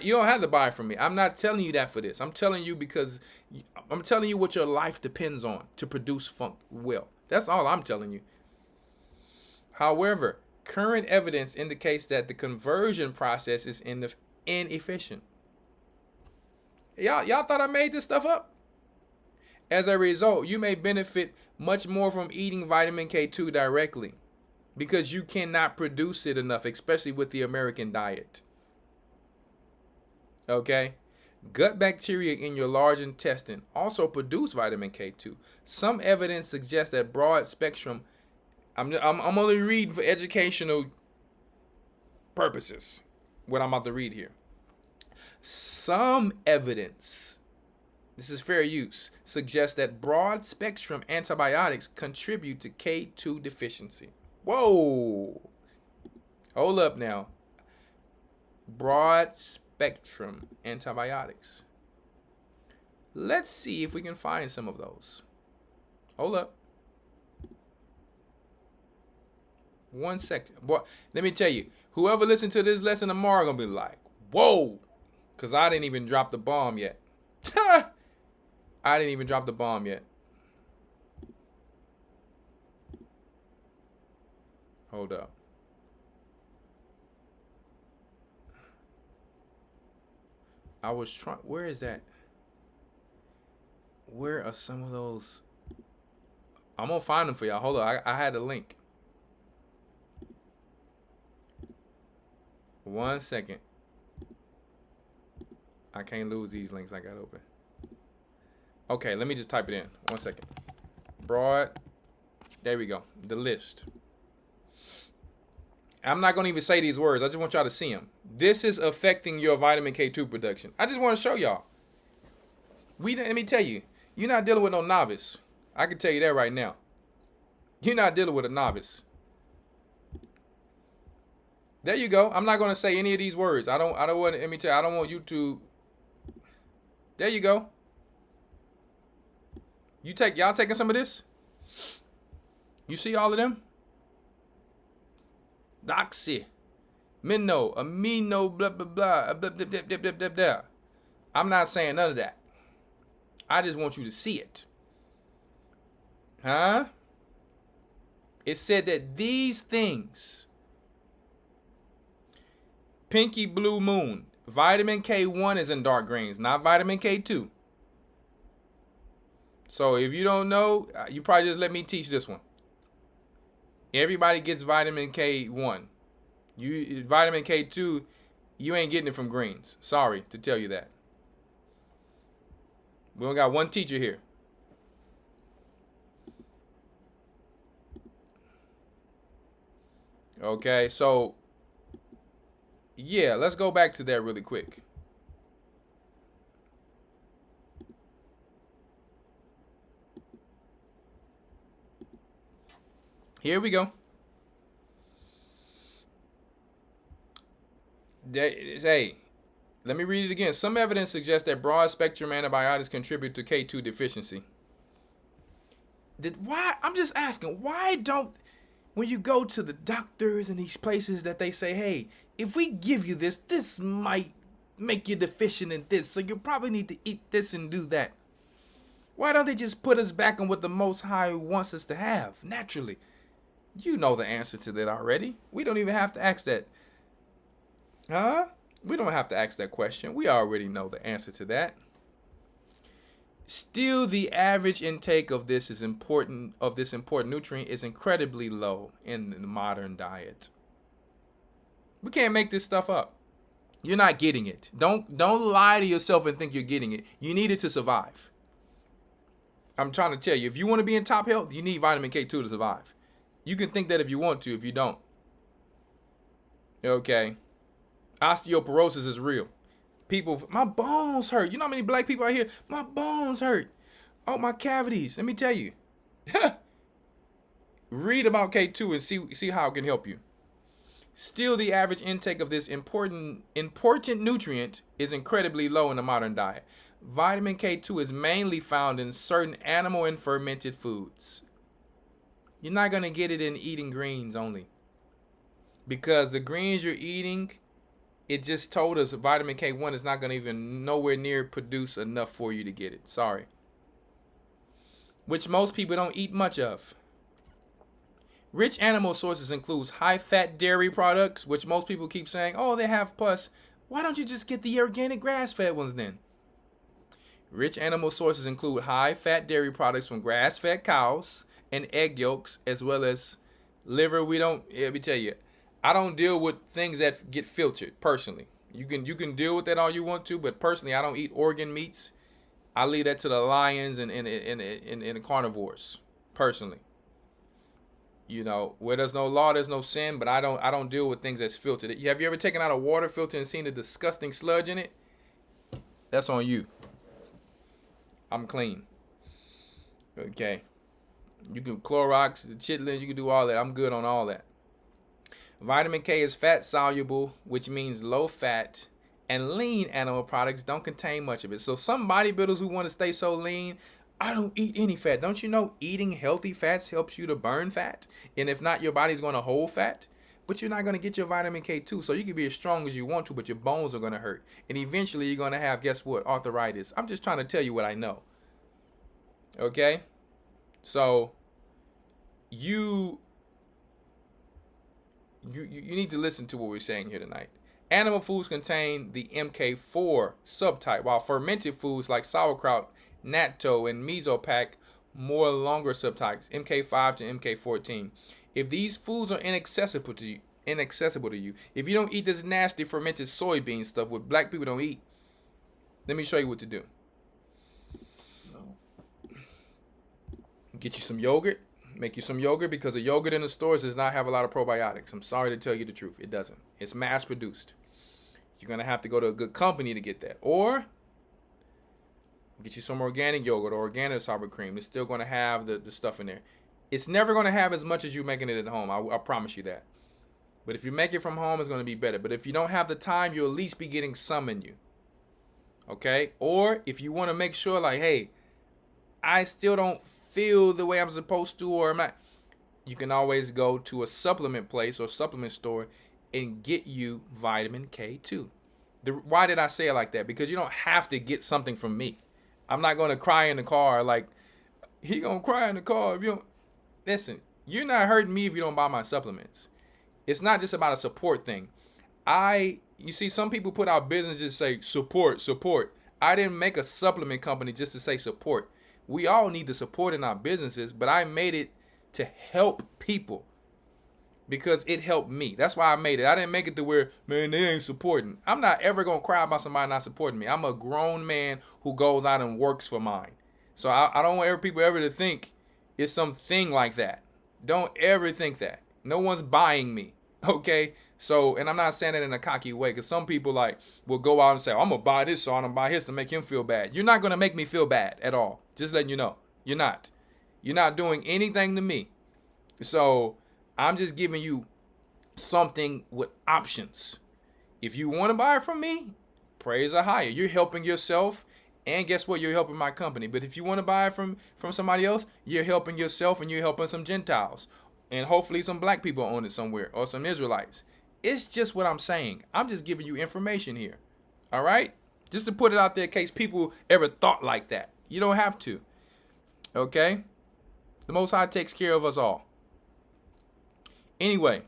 You don't have to buy it from me. I'm not telling you that for this. I'm telling you because I'm telling you what your life depends on to produce well. That's all I'm telling you. However, current evidence indicates that the conversion process is inefficient. Y'all thought I made this stuff up? As a result, you may benefit much more from eating vitamin K2 directly because you cannot produce it enough, especially with the American diet. Okay? Gut bacteria in your large intestine also produce vitamin K2. Some evidence suggests that broad spectrum, I'm only reading for educational purposes what I'm about to read here. Some evidence, this is fair use, suggests that broad spectrum antibiotics contribute to K2 deficiency. Whoa. Hold up now. Broad spectrum antibiotics. Let's see if we can find some of those. Hold up. 1 second. Boy, let me tell you, whoever listens to this lesson tomorrow gonna be like, whoa, because I didn't even drop the bomb yet. I didn't even drop the bomb yet. Hold up. I was trying, where is that? Where are some of those? I'm gonna find them for y'all. Hold on, I had a link. 1 second. I can't lose these links I got open. Okay, let me just type it in. 1 second. Broad. There we go. The list. I'm not gonna even say these words. I just want y'all to see them. This is affecting your vitamin K2 production. I just want to show y'all. Let me tell you, you're not dealing with no novice. I can tell you that right now. You're not dealing with a novice. There you go. I'm not gonna say any of these words. I don't want. Let me tell you, I don't want you to. There you go. Y'all taking some of this? You see all of them? Doxy, minno, amino, blah blah blah, blah blah blah blah blah blah. I'm not saying none of that. I just want you to see it. Huh? It said that these things, pinky blue moon, vitamin K1 is in dark greens, not vitamin K2. So if you don't know, you probably just let me teach this one. Everybody gets vitamin K1. Vitamin K2, you ain't getting it from greens. Sorry to tell you that. We only got one teacher here. Okay, so yeah, let's go back to that really quick. Here we go. Hey, let me read it again. Some evidence suggests that broad spectrum antibiotics contribute to K2 deficiency. Why? I'm just asking, why don't, when you go to the doctors and these places that they say, hey, if we give you this, this might make you deficient in this, so you probably need to eat this and do that. Why don't they just put us back on what the Most High wants us to have naturally? You know the answer to that already. We don't even have to ask that. Huh? We don't have to ask that question. We already know the answer to that. Still, the average intake of this important nutrient is incredibly low in the modern diet. We can't make this stuff up. You're not getting it. Don't lie to yourself and think you're getting it. You need it to survive. I'm trying to tell you, if you want to be in top health, you need vitamin K2 to survive. You can think that if you want to, if you don't. Okay. Osteoporosis is real. People, my bones hurt. You know how many black people out here? My bones hurt. Oh, my cavities. Let me tell you. Read about K2 and see how it can help you. Still, the average intake of this important nutrient is incredibly low in the modern diet. Vitamin K2 is mainly found in certain animal and fermented foods. You're not going to get it in eating greens only. Because the greens you're eating, it just told us vitamin K1 is not going to even nowhere near produce enough for you to get it. Sorry. Which most people don't eat much of. Rich animal sources includes high-fat dairy products, which most people keep saying, oh, they have plus. Why don't you just get the organic grass-fed ones then? Rich animal sources include high-fat dairy products from grass-fed cows and egg yolks, as well as liver. Let me tell you, I don't deal with things that get filtered personally. You can deal with that all you want to, but personally, I don't eat organ meats. I leave that to the lions and the carnivores, personally. You know, where there's no law, there's no sin, but I don't deal with things that's filtered. Have you ever taken out a water filter and seen the disgusting sludge in it? That's on you. I'm clean. Okay. You can Clorox, the chitlins, you can do all that. I'm good on all that. Vitamin K is fat soluble, which means low fat, and lean animal products don't contain much of it. So some bodybuilders who want to stay so lean, I don't eat any fat. Don't you know eating healthy fats helps you to burn fat? And if not, your body's going to hold fat. But you're not going to get your vitamin K2. So you can be as strong as you want to, but your bones are going to hurt. And eventually you're going to have, guess what, arthritis. I'm just trying to tell you what I know. Okay? So you need to listen to what we're saying here tonight. Animal foods contain the MK4 subtype, while fermented foods like sauerkraut, natto, and mesopac more longer subtypes, MK5 to MK14. If these foods are inaccessible to you, if you don't eat this nasty fermented soybean stuff what black people don't eat, let me show you what to do. Get you some yogurt. Make you some yogurt, because the yogurt in the stores does not have a lot of probiotics. I'm sorry to tell you the truth. It doesn't. It's mass produced. You're going to have to go to a good company to get that. Or get you some organic yogurt or organic sour cream. It's still going to have the stuff in there. It's never going to have as much as you making it at home. I promise you that. But if you make it from home, it's going to be better. But if you don't have the time, you'll at least be getting some in you. Okay? Or if you want to make sure, like, hey, I still don't feel the way I'm supposed to, or am I, you can always go to a supplement place or supplement store and get you vitamin K2. Why did I say it like that? Because you don't have to get something from me. I'm not going to cry in the car like, he going to cry in the car if you don't. Listen, you're not hurting me if you don't buy my supplements. It's not just about a support thing. You see, some people put out businesses say support. I didn't make a supplement company just to say support. We all need the support in our businesses, but I made it to help people because it helped me. That's why I made it. I didn't make it to where, man, they ain't supporting. I'm not ever going to cry about somebody not supporting me. I'm a grown man who goes out and works for mine. So I don't want people ever to think it's something like that. Don't ever think that. No one's buying me, okay? So, and I'm not saying it in a cocky way, because some people like will go out and say, I'm going to buy this so I'm going to buy his to make him feel bad. You're not going to make me feel bad at all. Just letting you know. You're not. You're not doing anything to me. So I'm just giving you something with options. If you want to buy it from me, praise are higher. You're helping yourself, and guess what? You're helping my company. But if you want to buy it from somebody else, you're helping yourself and you're helping some Gentiles. And hopefully some black people own it somewhere, or some Israelites. It's just what I'm saying. I'm just giving you information here. All right? Just to put it out there in case people ever thought like that. You don't have to. Okay? The Most High takes care of us all. Anyway,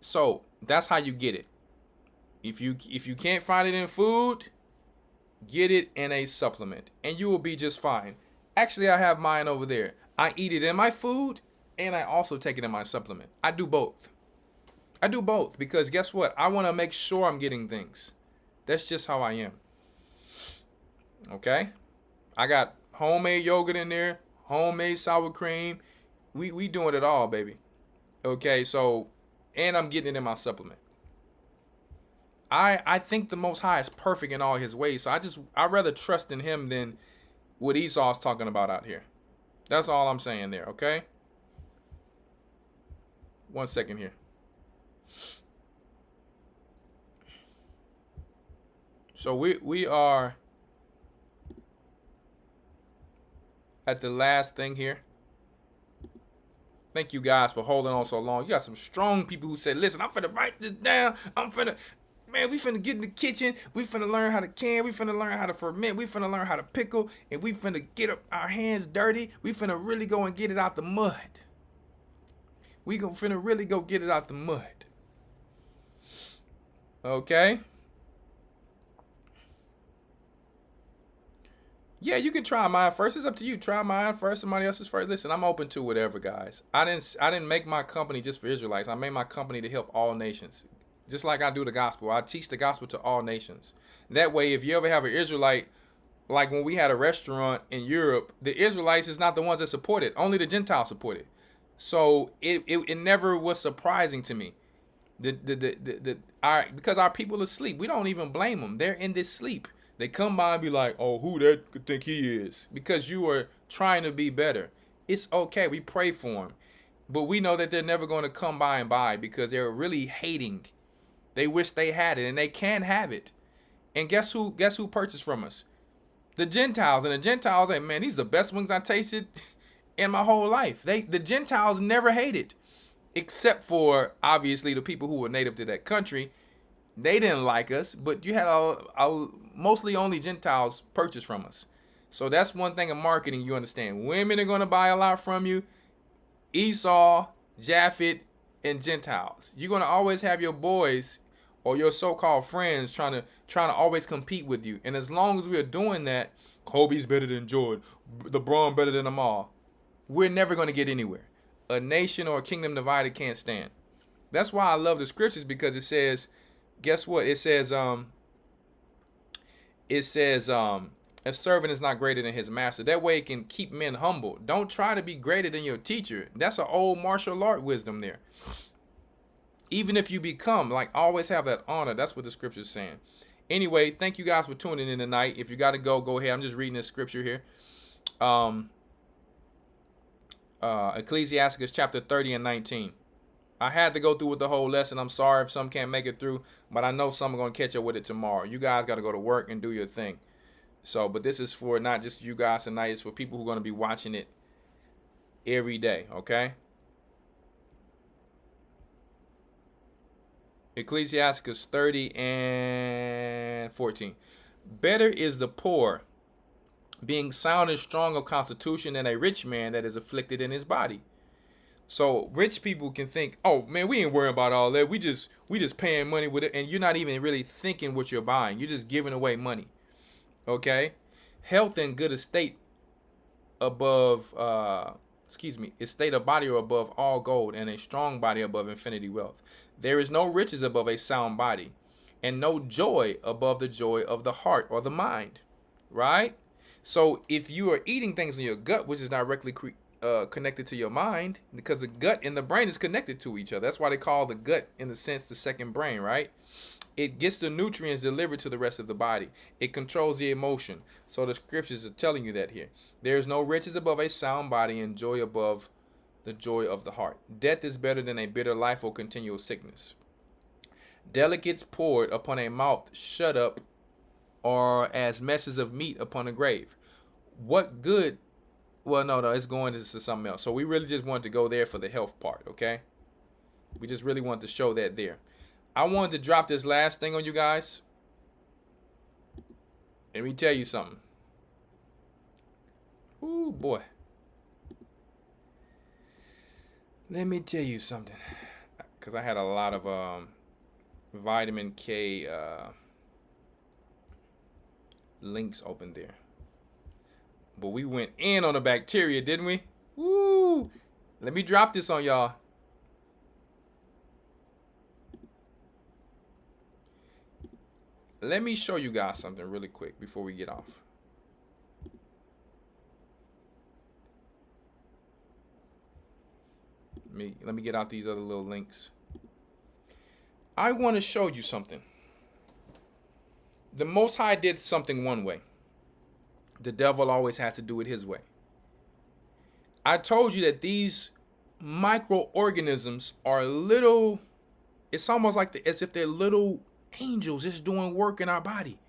so that's how you get it. If you can't find it in food, get it in a supplement, and you will be just fine. Actually, I have mine over there. I eat it in my food, and I also take it in my supplement. I do both. Because guess what? I want to make sure I'm getting things. That's just how I am. Okay? I got homemade yogurt in there, homemade sour cream. We doing it all, baby. Okay, so, and I'm getting it in my supplement. I think the Most High is perfect in all his ways, so I'd rather trust in him than what Esau's talking about out here. That's all I'm saying there, okay? 1 second here. So we are at the last thing here. Thank you guys for holding on so long. You got some strong people who said, listen, I'm finna write this down. Man, we finna get in the kitchen. We finna learn how to can. We finna learn how to ferment. We finna learn how to pickle. And we finna get our hands dirty. We finna really go and get it out the mud. We finna really go get it out the mud. Okay? Yeah, you can try mine first. It's up to you. Try mine first, somebody else's first. Listen, I'm open to whatever, guys. I didn't make my company just for Israelites. I made my company to help all nations. Just like I do the gospel. I teach the gospel to all nations. That way, if you ever have an Israelite, like when we had a restaurant in Europe, the Israelites is not the ones that support it. Only the Gentiles support it. So it never was surprising to me. Because our people are asleep. We don't even blame them. They're in this sleep. They come by and be like, oh, who that could think he is? Because you are trying to be better. It's okay. We pray for them. But we know that they're never going to come by and buy because they're really hating. They wish they had it, and they can't have it. And guess who purchased from us? The Gentiles. And the Gentiles, hey, man, these are the best wings I tasted in my whole life. The Gentiles never hated, except for, obviously, the people who were native to that country. They didn't like us, but you had mostly only Gentiles purchase from us. So that's one thing in marketing you understand. Women are going to buy a lot from you. Esau, Japhet, and Gentiles. You're going to always have your boys or your so-called friends trying to always compete with you. And as long as we are doing that, Kobe's better than Jordan, LeBron better than them all, we're never going to get anywhere. A nation or a kingdom divided can't stand. That's why I love the scriptures, because it says, guess what? It says, a servant is not greater than his master. That way it can keep men humble. Don't try to be greater than your teacher. That's an old martial art wisdom there. Even if you become, like, always have that honor. That's what the scripture is saying. Anyway, thank you guys for tuning in tonight. If you got to go ahead. I'm just reading this scripture here. Ecclesiastes chapter 30 and 19. I had to go through with the whole lesson. I'm sorry if some can't make it through, but I know some are going to catch up with it tomorrow. You guys got to go to work and do your thing. So, but this is for not just you guys tonight. It's for people who are going to be watching it every day, okay? Ecclesiastes 30 and 14. Better is the poor being sound and strong of constitution than a rich man that is afflicted in his body. So rich people can think, oh man, we ain't worrying about all that. We just paying money with it, and you're not even really thinking what you're buying. You're just giving away money. Okay? Health and good estate above estate of body or above all gold, and a strong body above infinity wealth. There is no riches above a sound body, and no joy above the joy of the heart or the mind. Right? So if you are eating things in your gut, which is directly connected to your mind, because the gut and the brain is connected to each other. That's why they call the gut, in a sense, the second brain, right? It gets the nutrients delivered to the rest of the body. It controls the emotion. So the scriptures are telling you that here. There is no riches above a sound body, and joy above the joy of the heart. Death is better than a bitter life or continual sickness. Delicates poured upon a mouth shut up, or as messes of meat upon a grave. What good? Well, no, it's going to something else. So we really just wanted to go there for the health part, okay? We just really wanted to show that there. I wanted to drop this last thing on you guys. Let me tell you something. Ooh, boy. Let me tell you something. Because I had a lot of vitamin K links open there. But we went in on the bacteria, didn't we? Woo! Let me drop this on y'all. Let me show you guys something really quick before we get off. Let me get out these other little links. I want to show you something. The Most High did something one way. The devil always has to do it his way. I told you that these microorganisms are little, it's almost like as if they're little angels just doing work in our body.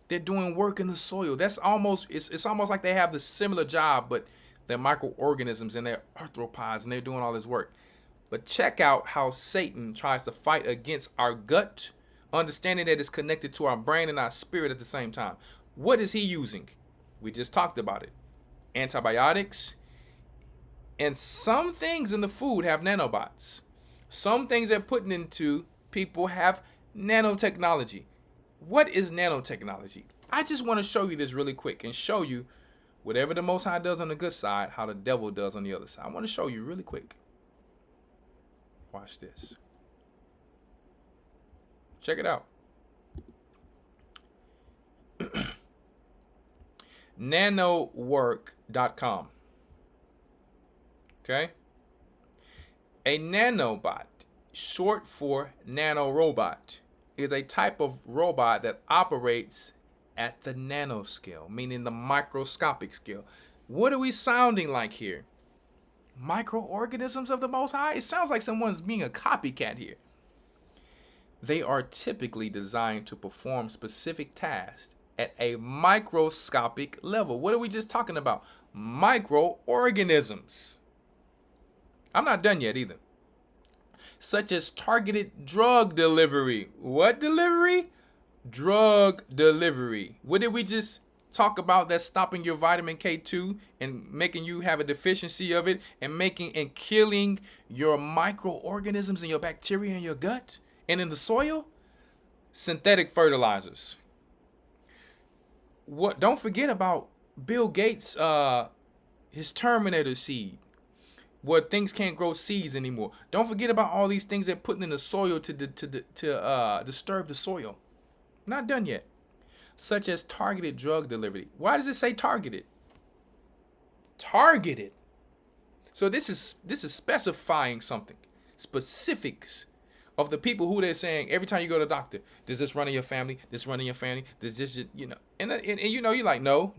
They're doing work in the soil. That's almost, it's almost like they have the similar job, but they're microorganisms and they're arthropods and they're doing all this work. But check out how Satan tries to fight against our gut, understanding that it's connected to our brain and our spirit at the same time. What is he using? We just talked about it. Antibiotics. And some things in the food have nanobots. Some things they're putting into people have nanotechnology. What is nanotechnology? I just want to show you this really quick and show you whatever the Most High does on the good side, how the devil does on the other side. I want to show you really quick. Watch this. Check it out. Nanowork.com. Okay? A nanobot, short for nanorobot, is a type of robot that operates at the nanoscale, meaning the microscopic scale. What are we sounding like here? Microorganisms of the Most High? It sounds like someone's being a copycat here. They are typically designed to perform specific tasks at a microscopic level. What are we just talking about? Microorganisms. I'm not done yet either. Such as targeted drug delivery. What delivery? Drug delivery. What did we just talk about? That's stopping your vitamin K2 and making you have a deficiency of it and making and killing your microorganisms and your bacteria in your gut and in the soil? Synthetic fertilizers. What? Don't forget about Bill Gates, his Terminator seed, where things can't grow seeds anymore. Don't forget about all these things they're putting in the soil to disturb the soil. Not done yet. Such as targeted drug delivery. Why does it say targeted? Targeted. So this is specifying something. Specifics of the people who they're saying every time you go to the doctor. Does this run in your family? This run in your family? Does this, you know? And you know, you're like, no.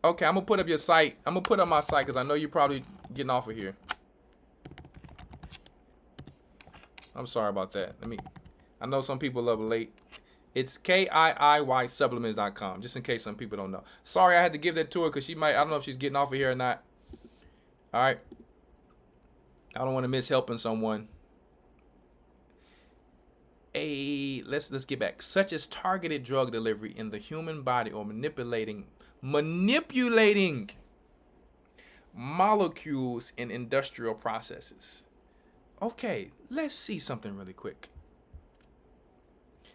Okay, I'm gonna put up your site. I'm gonna put up my site because I know you're probably getting off of here. I'm sorry about that. I know some people love late. It's KIIYsupplements.com, just in case some people don't know. Sorry I had to give that to her because I don't know if she's getting off of here or not. All right. I don't want to miss helping someone. Let's get back. Such as targeted drug delivery in the human body or manipulating molecules in industrial processes. Okay, let's see something really quick.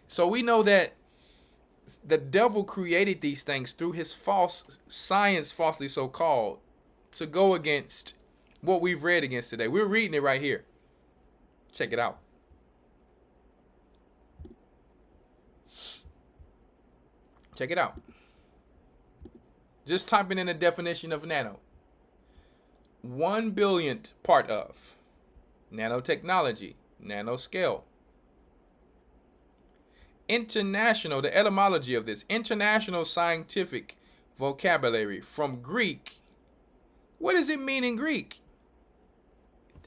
So we know that the devil created these things through his false science, falsely so called, to go against what we've read against today. We're reading it right here. Check it out. Check it out. Just typing in the definition of nano. 1 billionth part of nanotechnology, nanoscale. International, the etymology of this, international scientific vocabulary from Greek. What does it mean in Greek?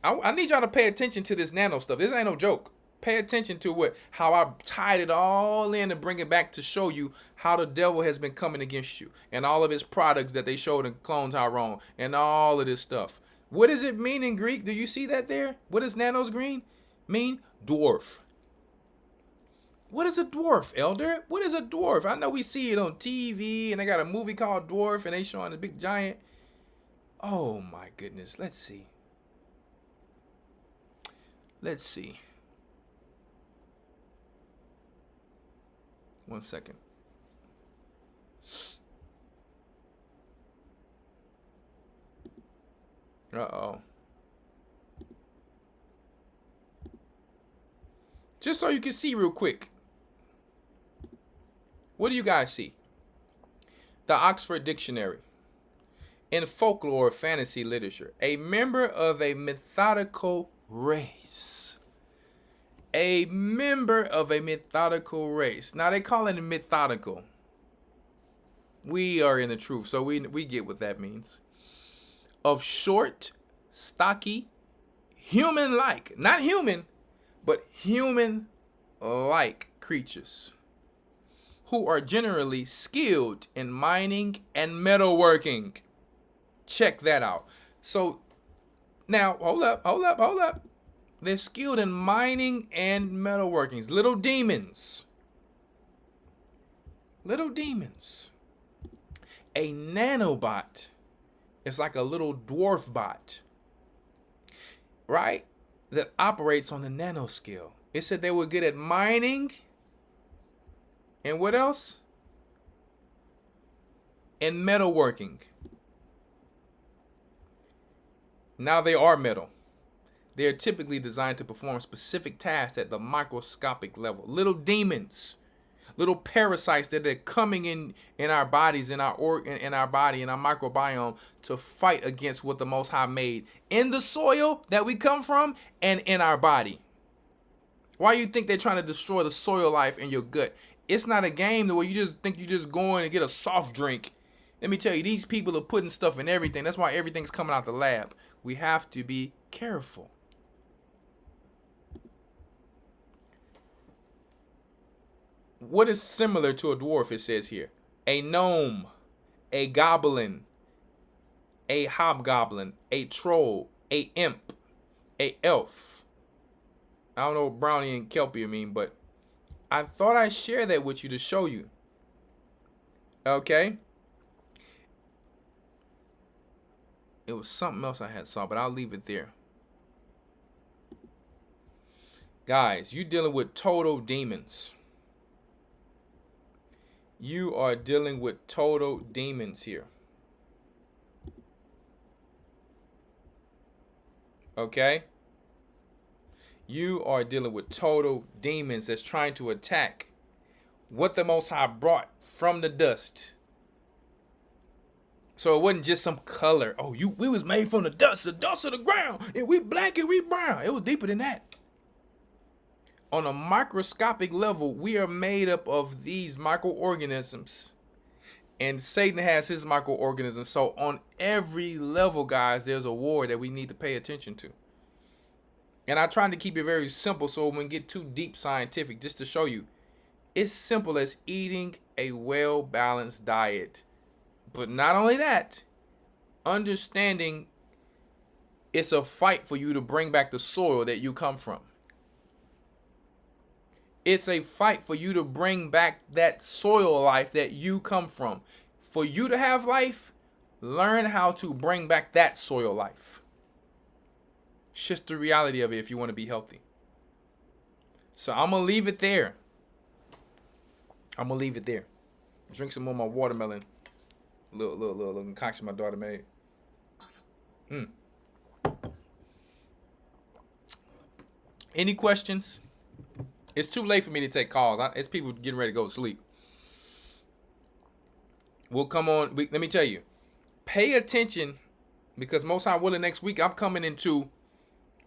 I need y'all to pay attention to this nano stuff. This ain't no joke. Pay attention to how I tied it all in to bring it back to show you how the devil has been coming against you and all of his products that they showed in Clone Tyrone and all of this stuff. What does it mean in Greek? Do you see that there? What does nanos green mean? Dwarf. What is a dwarf, Elder? What is a dwarf? I know we see it on TV and they got a movie called Dwarf and they showing the big giant. Oh my goodness. Let's see. Let's see. One second. Uh-oh. Just so you can see real quick. What do you guys see? The Oxford Dictionary. In folklore or fantasy literature, a member of a methodical race. A member of a methodical race. Now they call it methodical. We are in the truth, so we get what that means. Of short, stocky, human-like, not human, but human-like creatures who are generally skilled in mining and metalworking. Check that out. So now, hold up. They're skilled in mining and metalworkings. Little demons. A nanobot is like a little dwarf bot, right? That operates on the nanoscale. It said they were good at mining. And what else? And metalworking. Now they are metal. They are typically designed to perform specific tasks at the microscopic level. Little demons, little parasites that are coming in our bodies, in our body, in our microbiome to fight against what the Most High made in the soil that we come from and in our body. Why do you think they're trying to destroy the soil life in your gut It's not a game the way you just think you just going and get a soft drink. Let me tell you, these people are putting stuff in everything. That's why everything's coming out the lab. We have to be careful. What is similar to a dwarf, it says here? A gnome, a goblin, a hobgoblin, a troll, a imp, a elf. I don't know what brownie and kelpie mean, but I thought I'd share that with you to show you. Okay? It was something else I had saw, but I'll leave it there. Guys, you're dealing with total demons. You are dealing with total demons here. Okay? You are dealing with total demons that's trying to attack what the Most High brought from the dust. So it wasn't just some color. Oh, we was made from the dust of the ground, and we black and we brown. It was deeper than that. On a microscopic level, we are made up of these microorganisms, and Satan has his microorganisms. So on every level, guys, there's a war that we need to pay attention to. And I tried to keep it very simple so when we get too deep scientific, just to show you, it's simple as eating a well-balanced diet. But not only that, understanding it's a fight for you to bring back the soil that you come from. It's a fight for you to bring back that soil life that you come from. For you to have life, learn how to bring back that soil life. It's just the reality of it if you want to be healthy. So I'm going to leave it there. Drink some more of my watermelon. Little concoction my daughter made. Any questions? It's too late for me to take calls. It's people getting ready to go to sleep. We'll come on. Let me tell you. Pay attention, because most high willing next week I'm coming into.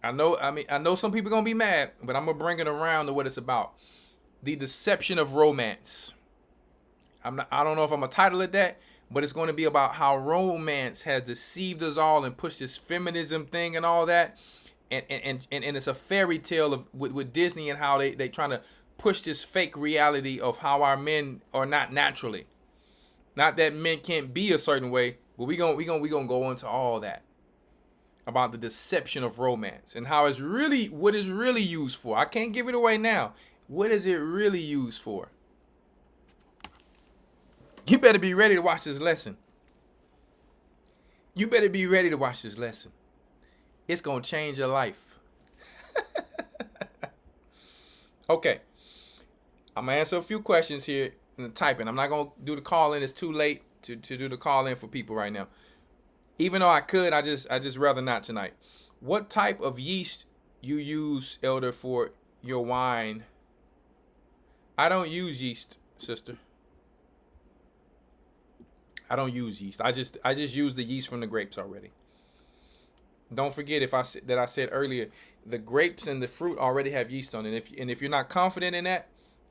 I know some people gonna be mad, but I'm gonna bring it around to what it's about. The deception of romance. I don't know if I'm gonna title it that, but it's going to be about how romance has deceived us all and pushed this feminism thing and all that. And it's a fairy tale with Disney and how they trying to push this fake reality of how our men are not naturally. Not that men can't be a certain way, but we gonna go into all that about the deception of romance and how it's really what it's really used for. I can't give it away now. What is it really used for? You better be ready to watch this lesson. It's going to change your life. Okay. I'm going to answer a few questions here in the typing. I'm not going to do the call-in. It's too late to do the call-in for people right now. Even though I could, I just rather not tonight. What type of yeast you use, Elder, for your wine? I don't use yeast, sister. I don't use yeast. I just use the yeast from the grapes already. Don't forget I said earlier, the grapes and the fruit already have yeast on it. And if you're not confident in that,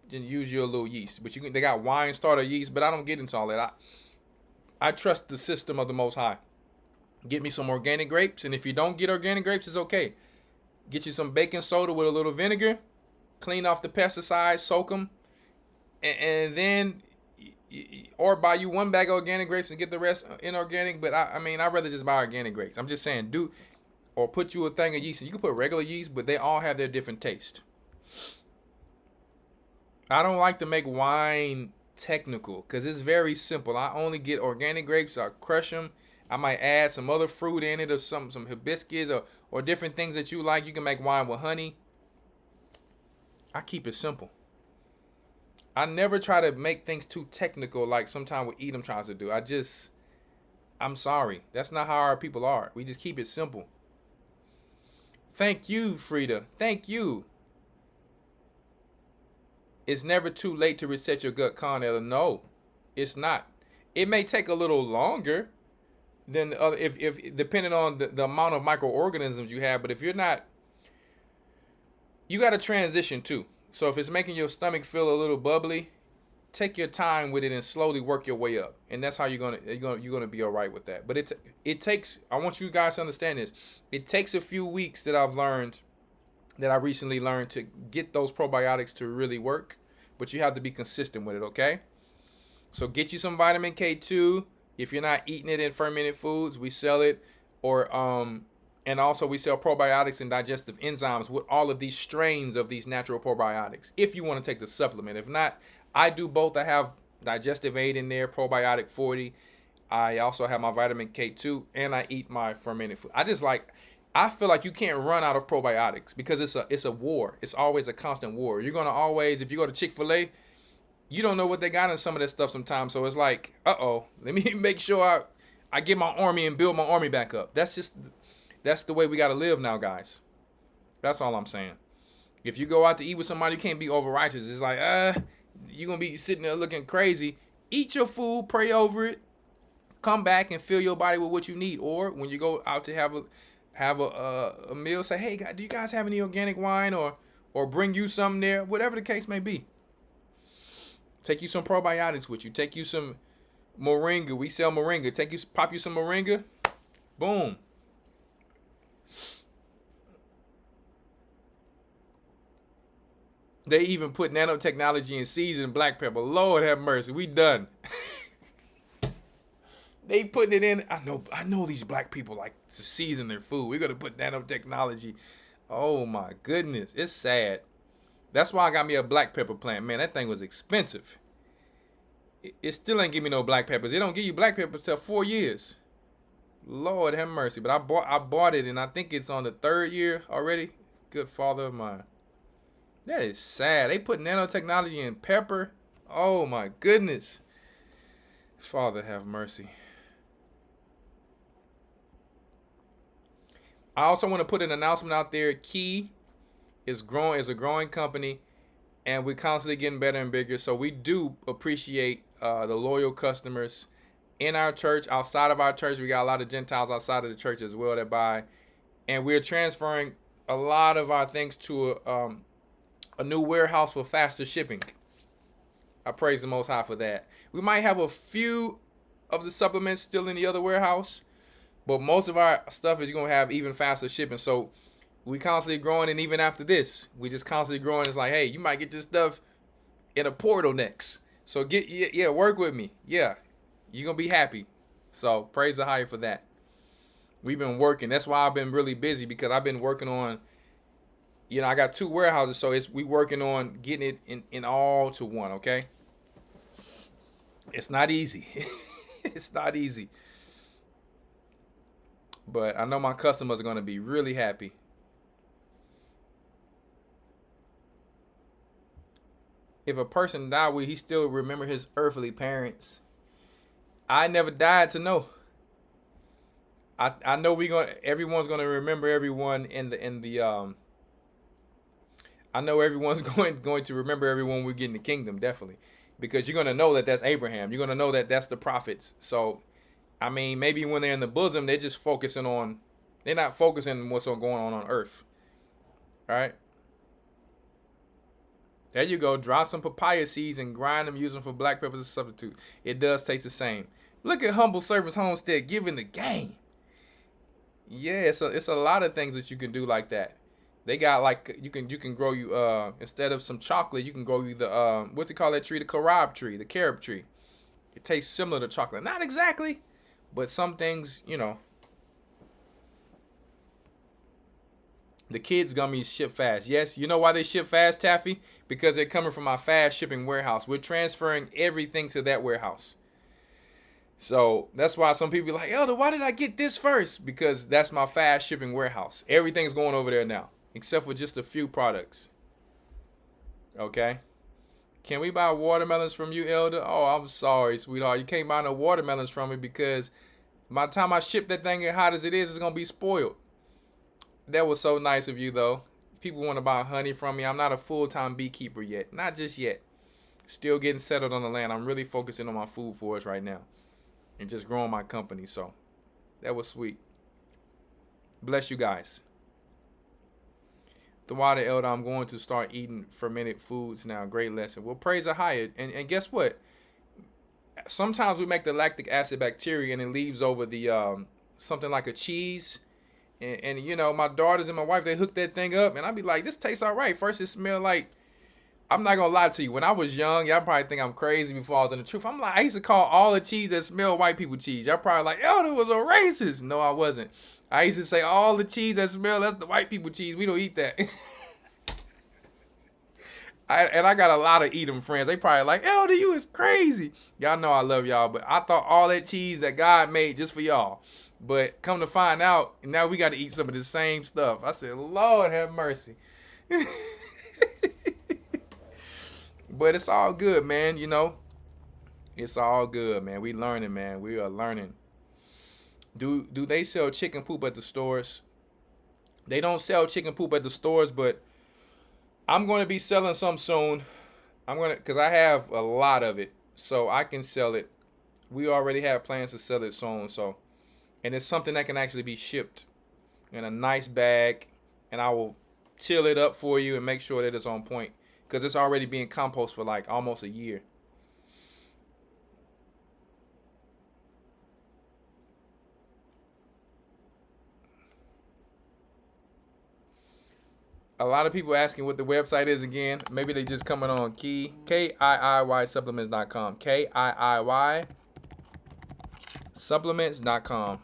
then use your little yeast. But they got wine starter yeast, but I don't get into all that. I trust the system of the Most High. Get me some organic grapes, and if you don't get organic grapes, it's okay. Get you some baking soda with a little vinegar, clean off the pesticides, soak them, and then. Or buy you one bag of organic grapes and get the rest inorganic. But I'd rather just buy organic grapes. I'm just saying, or put you a thing of yeast. You can put regular yeast, but they all have their different taste. I don't like to make wine technical because it's very simple. I only get organic grapes. I crush them. I might add some other fruit in it or some hibiscus or different things that you like. You can make wine with honey. I keep it simple. I never try to make things too technical like sometimes what Edom tries to do. I'm sorry. That's not how our people are. We just keep it simple. Thank you, Frida. Thank you. It's never too late to reset your gut, Con Elder. No, it's not. It may take a little longer than if depending on the amount of microorganisms you have. But if you're not, you got to transition too. So if it's making your stomach feel a little bubbly, take your time with it and slowly work your way up, and that's how you're gonna be all right with that. But it takes. I want you guys to understand this. It takes a few weeks that I recently learned to get those probiotics to really work, but you have to be consistent with it. Okay. So get you some vitamin K2. If you're not eating it in fermented foods, we sell it, or and also we sell probiotics and digestive enzymes with all of these strains of these natural probiotics. If you want to take the supplement, if not, I do both. I have digestive aid in there, probiotic 40. I also have my vitamin K2, and I eat my fermented food. I feel like you can't run out of probiotics because it's a war. It's always a constant war. You're gonna always, if you go to Chick-fil-A, you don't know what they got in some of that stuff sometimes. So it's like, let me make sure I get my army and build my army back up. That's the way we gotta live now, guys. That's all I'm saying. If you go out to eat with somebody, you can't be over righteous. It's like, you're gonna be sitting there looking crazy. Eat your food, pray over it, come back and fill your body with what you need. Or when you go out to have a meal, say, hey, do you guys have any organic wine, or bring you something there, whatever the case may be. Take you some probiotics with you. Take you some moringa. We sell moringa. Pop you some moringa. Boom. They even put nanotechnology in seasoned black pepper. Lord have mercy. We done. They putting it in. I know these black people like to season their food. We're gonna put nanotechnology. Oh my goodness. It's sad. That's why I got me a black pepper plant. Man, that thing was expensive. It still ain't give me no black peppers. They don't give you black peppers till 4 years. Lord have mercy. But I bought it, and I think it's on the 3rd year already. Good father of mine. That is sad. They put nanotechnology in pepper. Oh my goodness. Father have mercy. I also want to put an announcement out there. Key is a growing company, and we're constantly getting better and bigger. So we do appreciate the loyal customers in our church. Outside of our church, we got a lot of Gentiles outside of the church as well that buy, and we're transferring a lot of our things to a new warehouse for faster shipping. I praise the Most High for that. We might have a few of the supplements still in the other warehouse, but most of our stuff is going to have even faster shipping. So we constantly growing, and even after this, we just constantly growing. It's like, hey, you might get this stuff in a portal next. So work with me. Yeah, you're going to be happy. So praise the Higher for that. We've been working. That's why I've been really busy, because I've been working on, I got 2 warehouses, so we working on getting it in all to one, okay? It's not easy. It's not easy. But I know my customers are going to be really happy. If a person died, will he still remember his earthly parents? I never died to know. I know everyone's gonna remember everyone I know everyone's going to remember everyone we get in the kingdom, definitely, because you're gonna know that that's Abraham. You're gonna know that that's the prophets. So, I mean, maybe when they're in the bosom, they're just focusing on. They're not focusing on what's going on earth. All right. There you go. Dry some papaya seeds and grind them, use them for black peppers as a substitute. It does taste the same. Look at Humble Service Homestead giving the game. Yeah, it's a lot of things that you can do like that. They got like you can grow you instead of some chocolate, you can grow you the what they call that tree, the carob tree, the carob tree. It tastes similar to chocolate, not exactly, but some things, The kids gummies ship fast. Yes, you know why they ship fast, Taffy? Because they're coming from our fast shipping warehouse. We're transferring everything to that warehouse. So that's why some people are like, Elder, why did I get this first? Because that's my fast shipping warehouse. Everything's going over there now, except for just a few products. Okay? Can we buy watermelons from you, Elder? Oh, I'm sorry, sweetheart. You can't buy no watermelons from me because by the time I ship that thing as hot as it is, it's going to be spoiled. That was so nice of you, though. People want to buy honey from me. I'm not a full-time beekeeper yet. Not just yet. Still getting settled on the land. I'm really focusing on my food forest right now and just growing my company. So that was sweet. Bless you guys. The water, Elder, I'm going to start eating fermented foods now. Great lesson. Well, praise the higher. And guess what? Sometimes we make the lactic acid bacteria and it leaves over the something like a cheese. And you know, my daughters and my wife, they hook that thing up, and I'd be like, this tastes all right. First, it smelled like, I'm not gonna lie to you. When I was young, y'all probably think I'm crazy before I was in the truth. I'm like, I used to call all the cheese that smelled white people cheese. Y'all probably like, Elder was a racist. No, I wasn't. I used to say all the cheese that smell, that's the white people cheese. We don't eat that. I got a lot of Edom friends. They probably like, Elder, you is crazy. Y'all know I love y'all, but I thought all that cheese that God made just for y'all. But come to find out, now we got to eat some of the same stuff. I said, Lord have mercy. But it's all good, man, you know. It's all good, man. We learning, man. We are learning. Do they sell chicken poop at the stores? They don't sell chicken poop at the stores, but I'm going to be selling some soon. Because I have a lot of it, so I can sell it. We already have plans to sell it soon, so. And it's something that can actually be shipped in a nice bag, and I will chill it up for you and make sure that it's on point, because it's already being compost for like almost a year. A lot of people asking what the website is again. Maybe they just coming on KIIY supplements.com. KIIY supplements.com.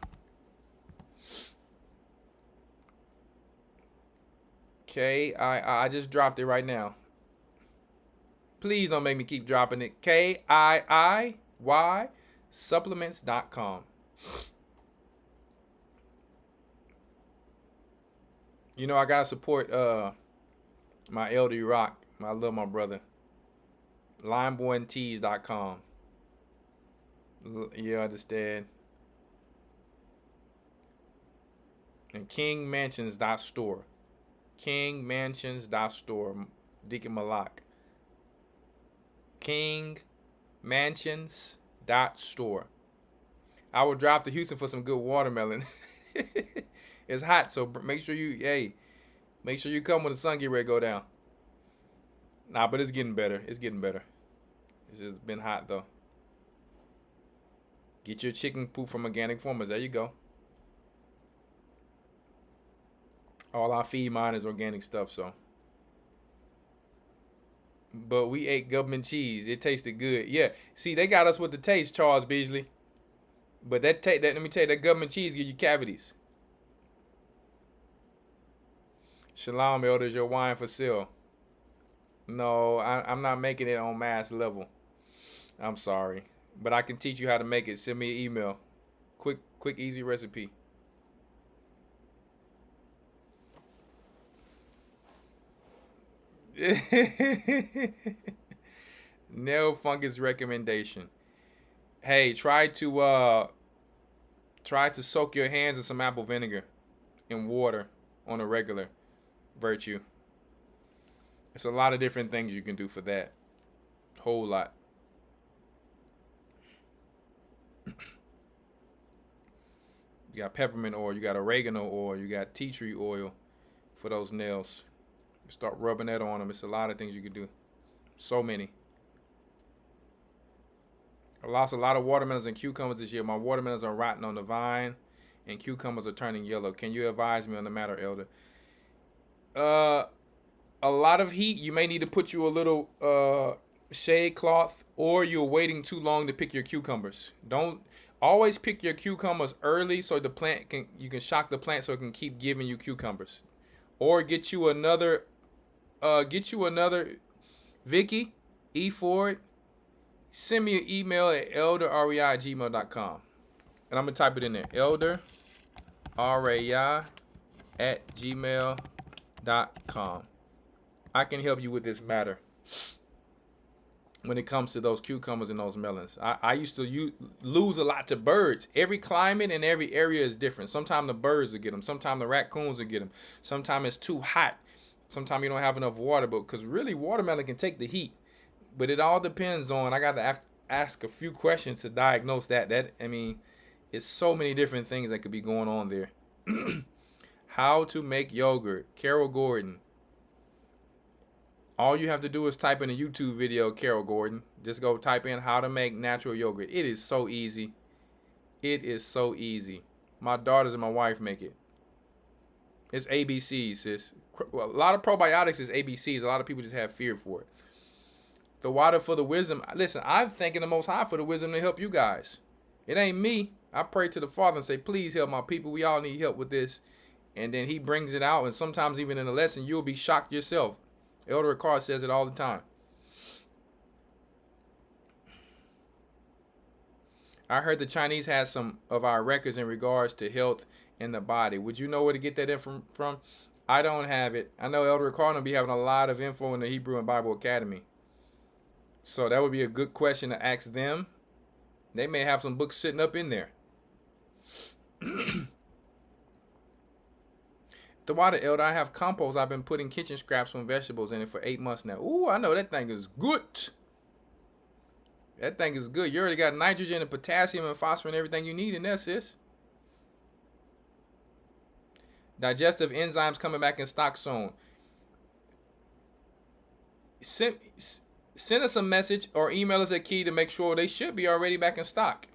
I just dropped it right now. Please don't make me keep dropping it. KIIY supplements.com. You know, I gotta support my Elder Rawchaa. I love my brother. Limeboyandtees.com. You understand? And kingmansions.store. Kingmansions.store. Deacon Malak. Kingmansions.store. I will drive to Houston for some good watermelon. It's hot, so make sure you come when the sun get ready to go down. Nah, but it's getting better. It's getting better. It's just been hot though. Get your chicken poop from organic farmers. There you go. All I feed mine is organic stuff, so. But we ate government cheese. It tasted good. Yeah. See, they got us with the taste, Charles Beasley. But let me tell you, that government cheese give you cavities. Shalom, Elder, is your wine for sale? No, I'm not making it on mass level. I'm sorry. But I can teach you how to make it. Send me an email. Quick, easy recipe. Nail fungus recommendation. Hey, try to soak your hands in some apple vinegar in water on a regular. Virtue. It's a lot of different things you can do for that. Whole lot. You got peppermint oil, you got oregano oil, you got tea tree oil for those nails. You start rubbing that on them. It's a lot of things you can do. So many. I lost a lot of watermelons and cucumbers this year. My watermelons are rotting on the vine and cucumbers are turning yellow. Can you advise me on the matter, Elder? A lot of heat. You may need to put you a little shade cloth, or you're waiting too long to pick your cucumbers. Don't always pick your cucumbers early so you can shock the plant so it can keep giving you cucumbers. Or get you another Vicky E Ford. Send me an email at elderrawchaa@gmail.com. And I'm gonna type it in there. elderrawchaa@gmail.com. I can help you with this matter when it comes to those cucumbers and those melons. I used to lose a lot to birds. Every climate and every area is different. Sometimes the birds will get them. Sometimes the raccoons will get them. Sometimes it's too hot. Sometimes you don't have enough water. But because really watermelon can take the heat. But it all depends on, I got to ask a few questions to diagnose that. It's so many different things that could be going on there. How to make yogurt. Carol Gordon. All you have to do is type in a YouTube video, Carol Gordon. Just go type in how to make natural yogurt. It is so easy. It is so easy. My daughters and my wife make it. It's ABCs, sis. Well, a lot of probiotics is ABCs. A lot of people just have fear for it. The water for the wisdom. Listen, I'm thanking the Most High for the wisdom to help you guys. It ain't me. I pray to the Father and say, please help my people. We all need help with this. And then he brings it out. And sometimes even in a lesson, you'll be shocked yourself. Elder Rawchaa says it all the time. I heard the Chinese had some of our records in regards to health in the body. Would you know where to get that info from? I don't have it. I know Elder Rawchaa will be having a lot of info in the Hebrew and Bible Academy. So that would be a good question to ask them. They may have some books sitting up in there. The water, Elder, I have compost. I've been putting kitchen scraps from vegetables in it for 8 months now. Ooh, I know that thing is good. That thing is good. You already got nitrogen and potassium and phosphorus and everything you need in there, sis. Digestive enzymes coming back in stock soon. Send us a message or email us a key to make sure they should be already back in stock.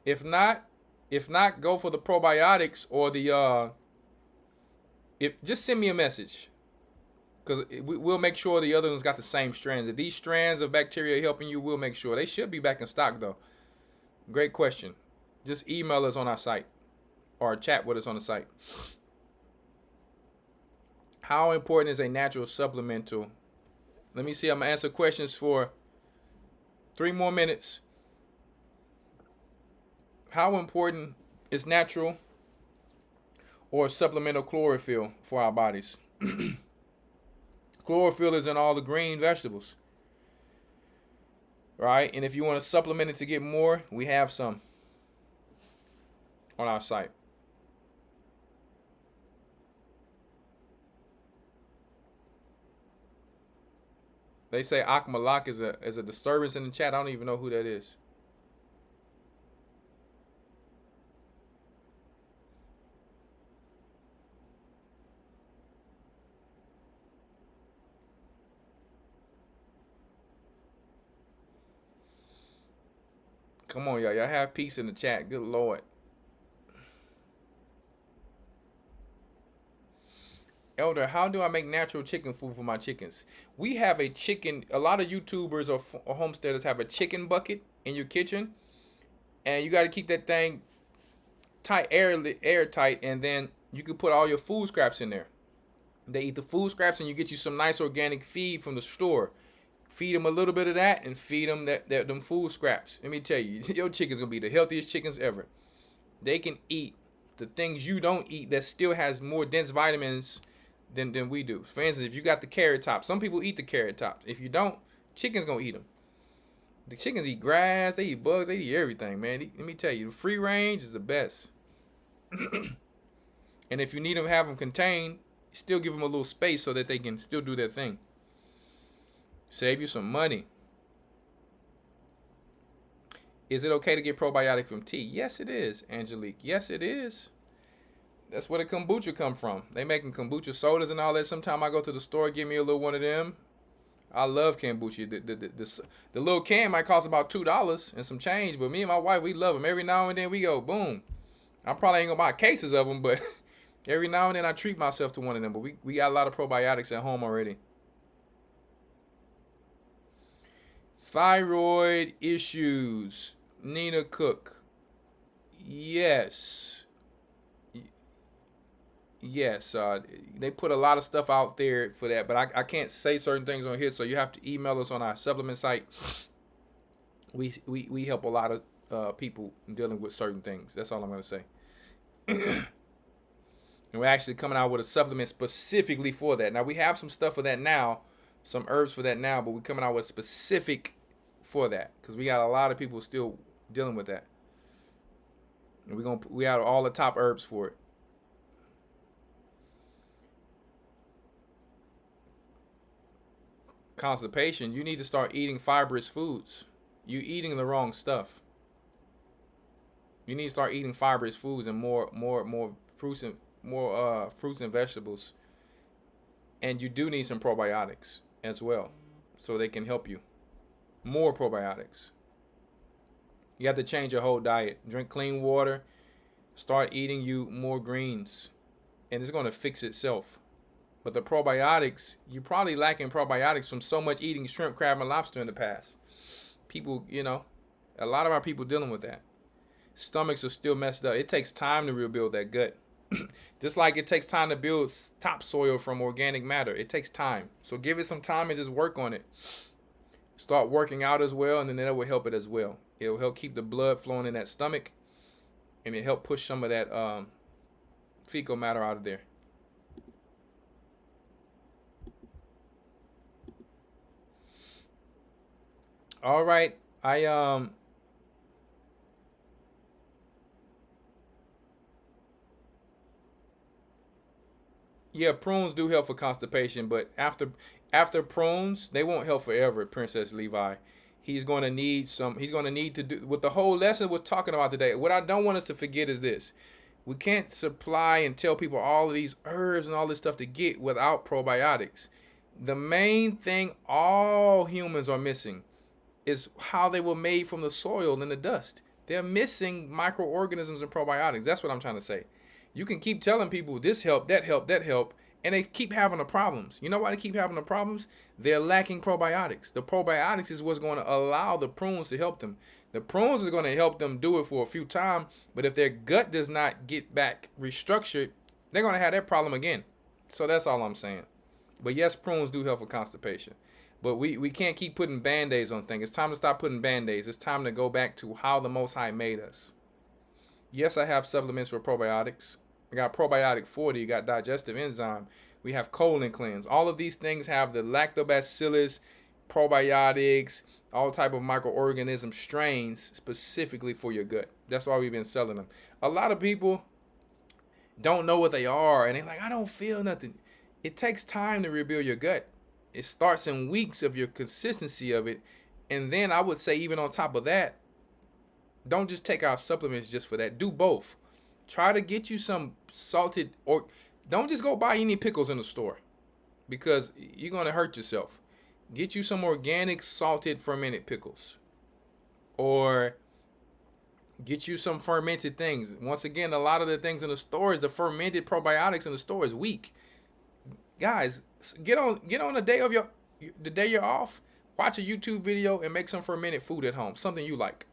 If not, go for the probiotics or the just send me a message, because we'll make sure the other ones got the same strands. If these strands of bacteria are helping you, we'll make sure. They should be back in stock though. Great question. Just email us on our site or chat with us on the site. How important is a natural supplemental? Let me see. I'm going to answer questions for 3 more minutes. How important is natural or supplemental chlorophyll for our bodies? Chlorophyll is in all the green vegetables, right? And if you want to supplement it to get more, we have some on our site. They say Akmalak is a disturbance in the chat. I don't even know who that is. Come on, y'all. Y'all have peace in the chat. Good Lord. Elder, how do I make natural chicken food for my chickens? We have a chicken. A lot of YouTubers or homesteaders have a chicken bucket in your kitchen. And you got to keep that thing tight, airtight. And then you can put all your food scraps in there. They eat the food scraps and you get you some nice organic feed from the store. Feed them a little bit of that and feed them them food scraps. Let me tell you, your chicken's going to be the healthiest chickens ever. They can eat the things you don't eat that still has more dense vitamins than we do. For instance, if you got the carrot top, some people eat the carrot tops. If you don't, chicken's going to eat them. The chickens eat grass, they eat bugs, they eat everything, man. Let me tell you, the free range is the best. And if you need them, have them contained, still give them a little space so that they can still do their thing. Save you some money. Is it okay to get probiotic from tea? Yes, it is, Angelique. Yes, it is. That's where the kombucha come from. They making kombucha sodas and all that. Sometime I go to the store, give me a little one of them. I love kombucha. The little can might cost about $2 and some change, but me and my wife, we love them. Every now and then we go, boom. I probably ain't gonna buy cases of them, but every now and then I treat myself to one of them. But we got a lot of probiotics at home already. Thyroid issues. Nina Cook. Yes. Yes. They put a lot of stuff out there for that, but I can't say certain things on here, so you have to email us on our supplement site. We help a lot of people dealing with certain things. That's all I'm going to say. And we're actually coming out with a supplement specifically for that. Now, we have some stuff for that now, some herbs for that now, but we're coming out with specific for that because we got a lot of people still dealing with that. And we have all the top herbs for it. Constipation, you need to start eating fibrous foods. You're eating the wrong stuff. You need to start eating fibrous foods and more fruits and vegetables And you do need some probiotics as well, so they can help you. More probiotics. You have to change your whole diet. Drink clean water. Start eating you more greens. And it's going to fix itself. But the probiotics, you're probably lacking probiotics from so much eating shrimp, crab, and lobster in the past. People, you know, a lot of our people dealing with that. Stomachs are still messed up. It takes time to rebuild that gut. Just like it takes time to build topsoil from organic matter. It takes time. So give it some time and just work on it. Start working out as well, and then that will help it as well. It'll help keep the blood flowing in that stomach, and it help push some of that fecal matter out of there. All right, yeah, prunes do help for constipation, but after prunes, they won't help forever, Princess Levi. He's going to need to do what the whole lesson was talking about today. What I don't want us to forget is this. We can't supply and tell people all of these herbs and all this stuff to get without probiotics. The main thing all humans are missing is how they were made from the soil and the dust. They're missing microorganisms and probiotics. That's what I'm trying to say. You can keep telling people this help, that help, that help, and they keep having the problems. You know why they keep having the problems? They're lacking probiotics. The probiotics is what's going to allow the prunes to help them. The prunes is going to help them do it for a few times, but if their gut does not get back restructured, they're going to have that problem again. So that's all I'm saying. But yes, prunes do help for constipation. But we can't keep putting Band-Aids on things. It's time to stop putting Band-Aids. It's time to go back to how the Most High made us. Yes, I have supplements for probiotics. I got probiotic 40. You got digestive enzyme. We have colon cleanse. All of these things have the lactobacillus, probiotics, all type of microorganism strains specifically for your gut. That's why we've been selling them. A lot of people don't know what they are, and they're like, I don't feel nothing. It takes time to rebuild your gut. It starts in weeks of your consistency of it. And then I would say, even on top of that, don't just take our supplements just for that. Do both. Try to get you some salted, or don't just go buy any pickles in the store, because you're going to hurt yourself. Get you some organic salted fermented pickles, or get you some fermented things. Once again, a lot of the things in the store is the fermented probiotics in the store is weak. Guys, get on the day you're off, watch a YouTube video and make some fermented food at home, something you like.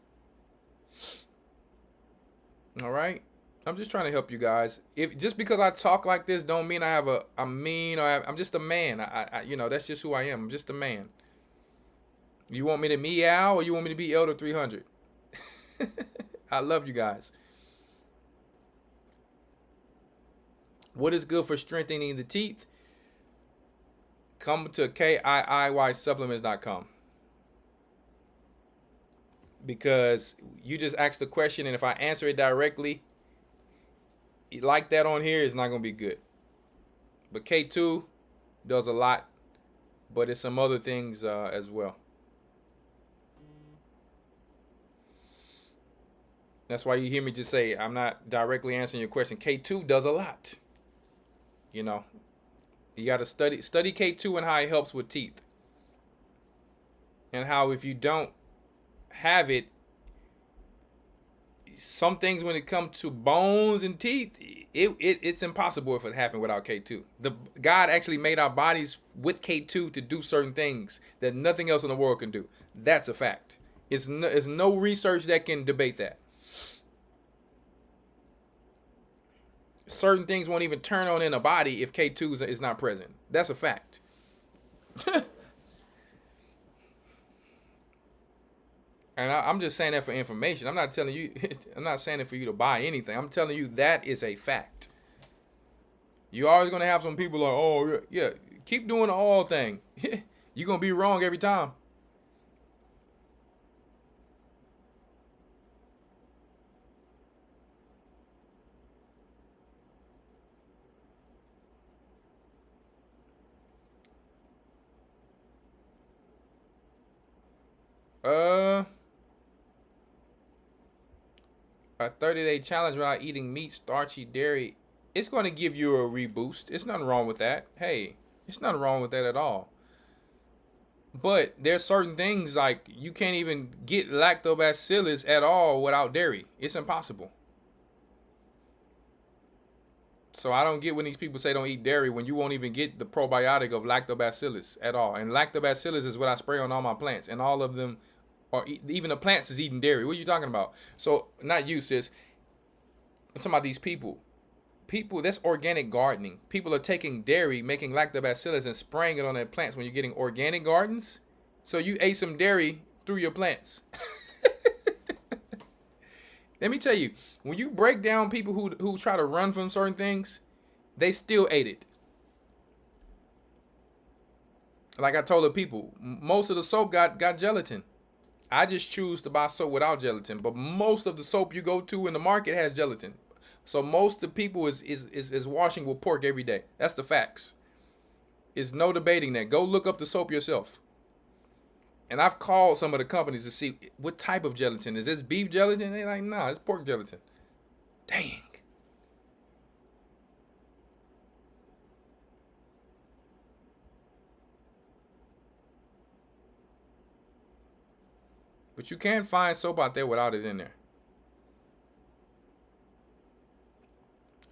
All right, I'm just trying to help you guys. If just because I talk like this don't mean I'm mean, or I'm just a man. I you know, that's just who I am. I'm just a man. You want me to meow, or you want me to be Elder 300? I love you guys. What is good for strengthening the teeth? Come to KIIYsupplements.com, because you just asked the question, and if I answer it directly like that on here, it's not going to be good. But K2 does a lot, but it's some other things as well. That's why you hear me just say I'm not directly answering your question. K2 does a lot. You know, you got to study K2 and how it helps with teeth. And how if you don't have it, some things when it comes to bones and teeth, it's impossible if it happened without K2. God actually made our bodies with K2 to do certain things that nothing else in the world can do. That's a fact. It's no research that can debate that. Certain things won't even turn on in a body if K2 is not present. That's a fact. And I'm just saying that for information. I'm not telling you, I'm not saying it for you to buy anything. I'm telling you that is a fact. You're always going to have some people like, oh, yeah, keep doing the all thing. You're going to be wrong every time. A 30-day challenge without eating meat, starchy, dairy, it's going to give you a reboost. It's nothing wrong with that. Hey, There's nothing wrong with that at all. But there's certain things like you can't even get lactobacillus at all without dairy. It's impossible. So I don't get when these people say don't eat dairy when you won't even get the probiotic of lactobacillus at all. And lactobacillus is what I spray on all my plants. And all of them, or even the plants is eating dairy. What are you talking about? So not you, sis. I'm talking about these people. People, that's organic gardening. People are taking dairy, making lactobacillus and spraying it on their plants when you're getting organic gardens. So you ate some dairy through your plants. Let me tell you, when you break down people who try to run from certain things, they still ate it. Like I told the people, most of the soap got gelatin. I just choose to buy soap without gelatin, but most of the soap you go to in the market has gelatin. So most of the people is washing with pork every day. That's the facts. It's no debating that. Go look up the soap yourself. And I've called some of the companies to see what type of gelatin. Is this beef gelatin? They're like, nah, it's pork gelatin. Dang. But you can't find soap out there without it in there.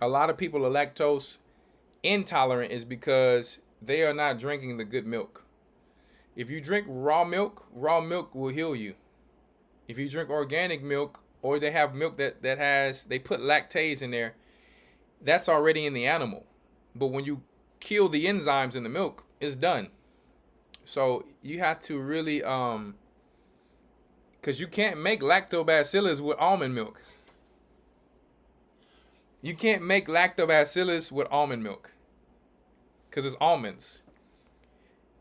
A lot of people are lactose intolerant is because they are not drinking the good milk. If you drink raw milk will heal you. If you drink organic milk, or they have milk that they put lactase in there, that's already in the animal. But when you kill the enzymes in the milk, it's done. So you have to really, because you can't make lactobacillus with almond milk. You can't make lactobacillus with almond milk because it's almonds.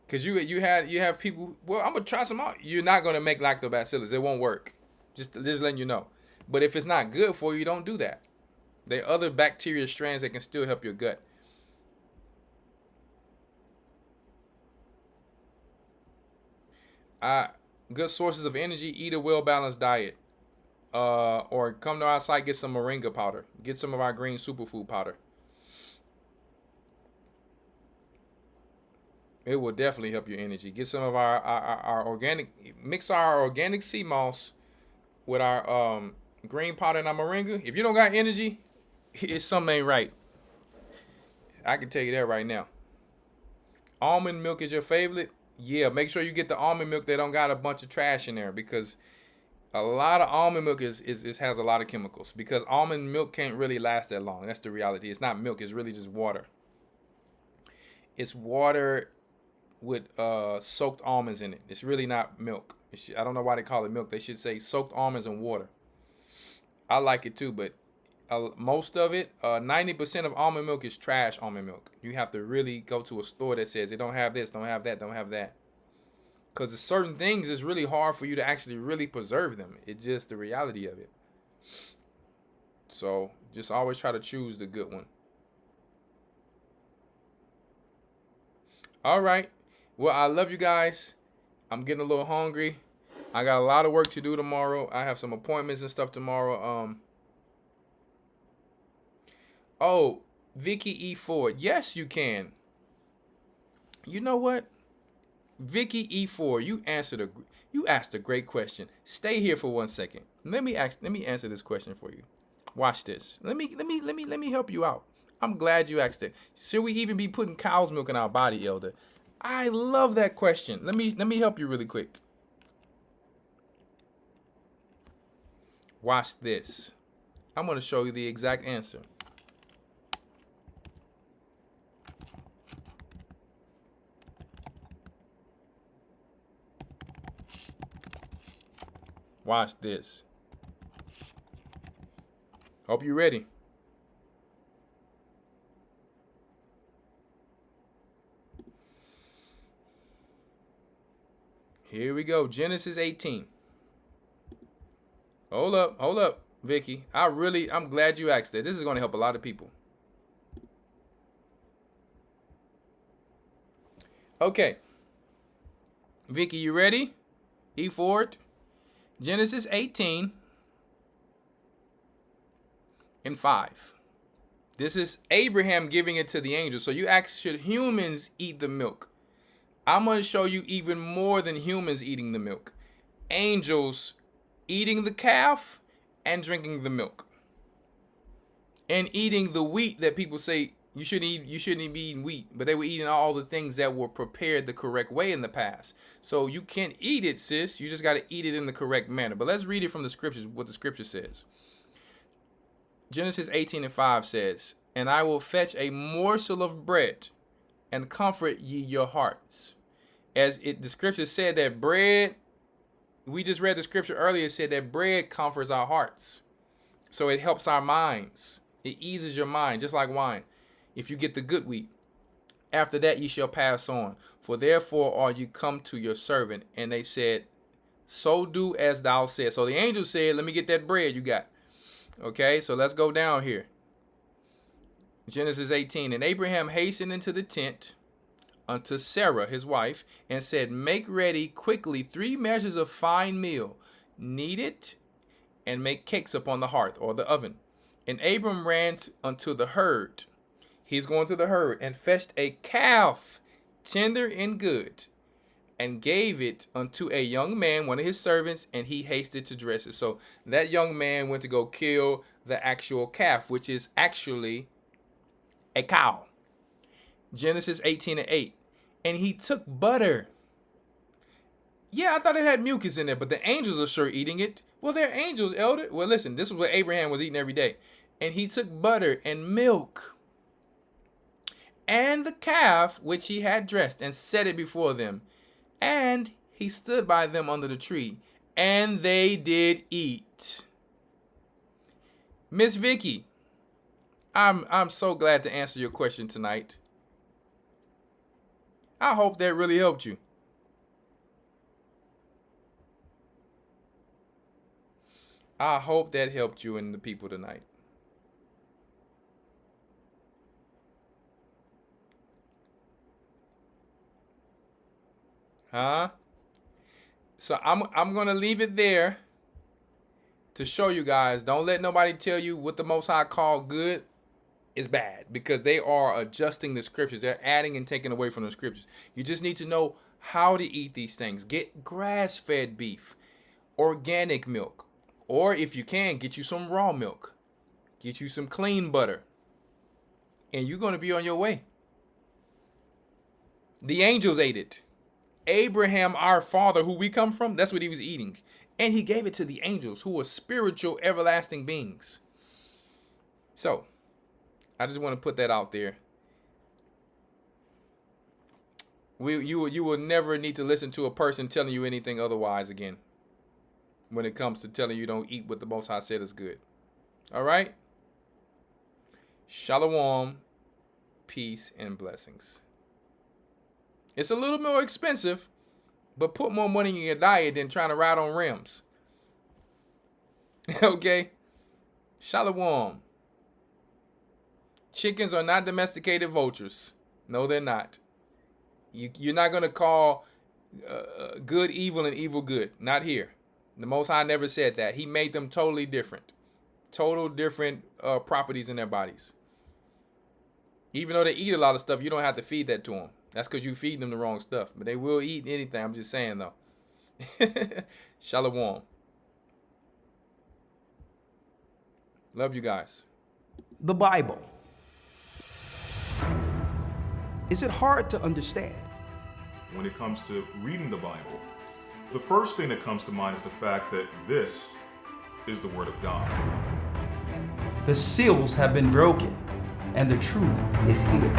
Because you have people, well, I'm going to try some out. You're not going to make lactobacillus. It won't work. Just letting you know. But if it's not good for you, don't do that. There are other bacteria strands that can still help your gut. Good sources of energy, eat a well-balanced diet. Or come to our site, get some moringa powder. Get some of our green superfood powder. It will definitely help your energy. Get some of our organic, mix our organic sea moss with our green powder and our moringa. If you don't got energy, it's something ain't right. I can tell you that right now. Almond milk is your favorite? Yeah, make sure you get the almond milk that don't got a bunch of trash in there, because a lot of almond milk has a lot of chemicals, because almond milk can't really last that long. That's the reality. It's not milk. It's really just water. It's water with soaked almonds in it. It's really not milk. I don't know why they call it milk. They should say soaked almonds and water. I like it too, but most of it, 90% of almond milk is trash almond milk. You have to really go to a store that says it don't have this, don't have that, don't have that. Because there's certain things, it's really hard for you to actually really preserve them. It's just the reality of it. So just always try to choose the good one. All right. Well, I love you guys. I'm getting a little hungry. I got a lot of work to do tomorrow. I have some appointments and stuff tomorrow. Oh, Vicky E. Ford. Yes, you can. You know what? Vicky E. Ford, you asked a great question. Stay here for 1 second. Let me answer this question for you. Watch this. Let me help you out. I'm glad you asked it. Should we even be putting cow's milk in our body, Elder? I love that question. Let me help you really quick. Watch this. I'm going to show you the exact answer. Watch this. Hope you're ready. Here we go. Genesis 18. Hold up, Vicky. I'm glad you asked that. This is going to help a lot of people. Okay. Vicky, you ready? E. Ford. Genesis 18 and 5. This is Abraham giving it to the angels. So you ask, should humans eat the milk? I'm going to show you even more than humans eating the milk. Angels eating the calf and drinking the milk. And eating the wheat that people say you shouldn't be eating wheat. But they were eating all the things that were prepared the correct way in the past. So you can't eat it, sis. You just got to eat it in the correct manner. But let's read it from the scriptures, what the scripture says. Genesis 18:5 says, "And I will fetch a morsel of bread and comfort ye your hearts." The scripture said that bread, we just read the scripture earlier, said that bread comforts our hearts. So it helps our minds. It eases your mind, just like wine, if you get the good wheat. After that ye shall pass on. For therefore are you come to your servant. And they said, so do as thou said. So the angel said, let me get that bread you got. Okay, so let's go down here. Genesis 18. And Abraham hastened into the tent unto Sarah his wife, and said, make ready quickly 3 measures of fine meal, knead it, and make cakes upon the hearth or the oven. And Abram ran unto the herd. He's going to the herd, and fetched a calf, tender and good, and gave it unto a young man, one of his servants, and he hasted to dress it. So that young man went to go kill the actual calf, which is actually a cow. Genesis 18:8. And he took butter. Yeah, I thought it had mucus in there, but the angels are sure eating it. Well, they're angels, Elder. Well, listen, this is what Abraham was eating every day. And he took butter and milk and the calf which he had dressed, and set it before them. And he stood by them under the tree, and they did eat. Miss Vicky, I'm so glad to answer your question tonight. I hope that really helped you. I hope that helped you and the people tonight. Huh? So I'm going to leave it there to show you guys. Don't let nobody tell you what the Most High called good is bad, because they are adjusting the scriptures. They're adding and taking away from the scriptures. You just need to know how to eat these things. Get grass-fed beef, organic milk, or if you can, get you some raw milk. Get you some clean butter, and you're going to be on your way. The angels ate it. Abraham, our father, who we come from, that's what he was eating. And he gave it to the angels, who are spiritual, everlasting beings. So, I just want to put that out there. You will never need to listen to a person telling you anything otherwise again when it comes to telling you don't eat what the Most High said is good. All right? Shalom, peace, and blessings. It's a little more expensive, but put more money in your diet than trying to ride on rims. Okay? Shalom. Chickens are not domesticated vultures. No, they're not. You're not going to call good evil and evil good. Not here. The Most High never said that. He made them totally different. Total different properties in their bodies. Even though they eat a lot of stuff, you don't have to feed that to them. That's because you feed them the wrong stuff. But they will eat anything. I'm just saying, though. Shalom. Love you guys. The Bible. Is it hard to understand? When it comes to reading the Bible, the first thing that comes to mind is the fact that this is the Word of God. The seals have been broken, and the truth is here.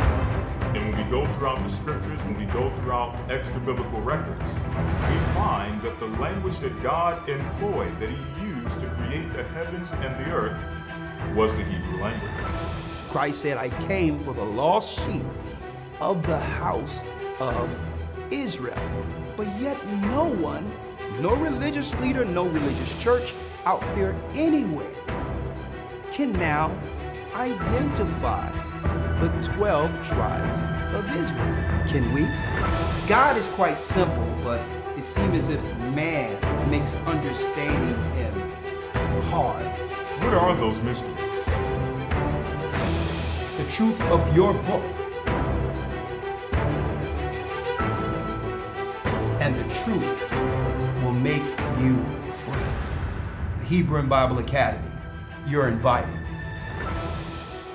And when we go throughout the scriptures, when we go throughout extra biblical records, we find that the language that God employed, that He used to create the heavens and the earth, was the Hebrew language. Christ said, I came for the lost sheep of the house of Israel. But yet no one, no religious leader, no religious church out there anywhere can now identify the 12 tribes of Israel. Can we? God is quite simple, but it seems as if man makes understanding Him hard. What are those mysteries? truth of your book. And the truth will make you free. The Hebrew and Bible Academy, you're invited.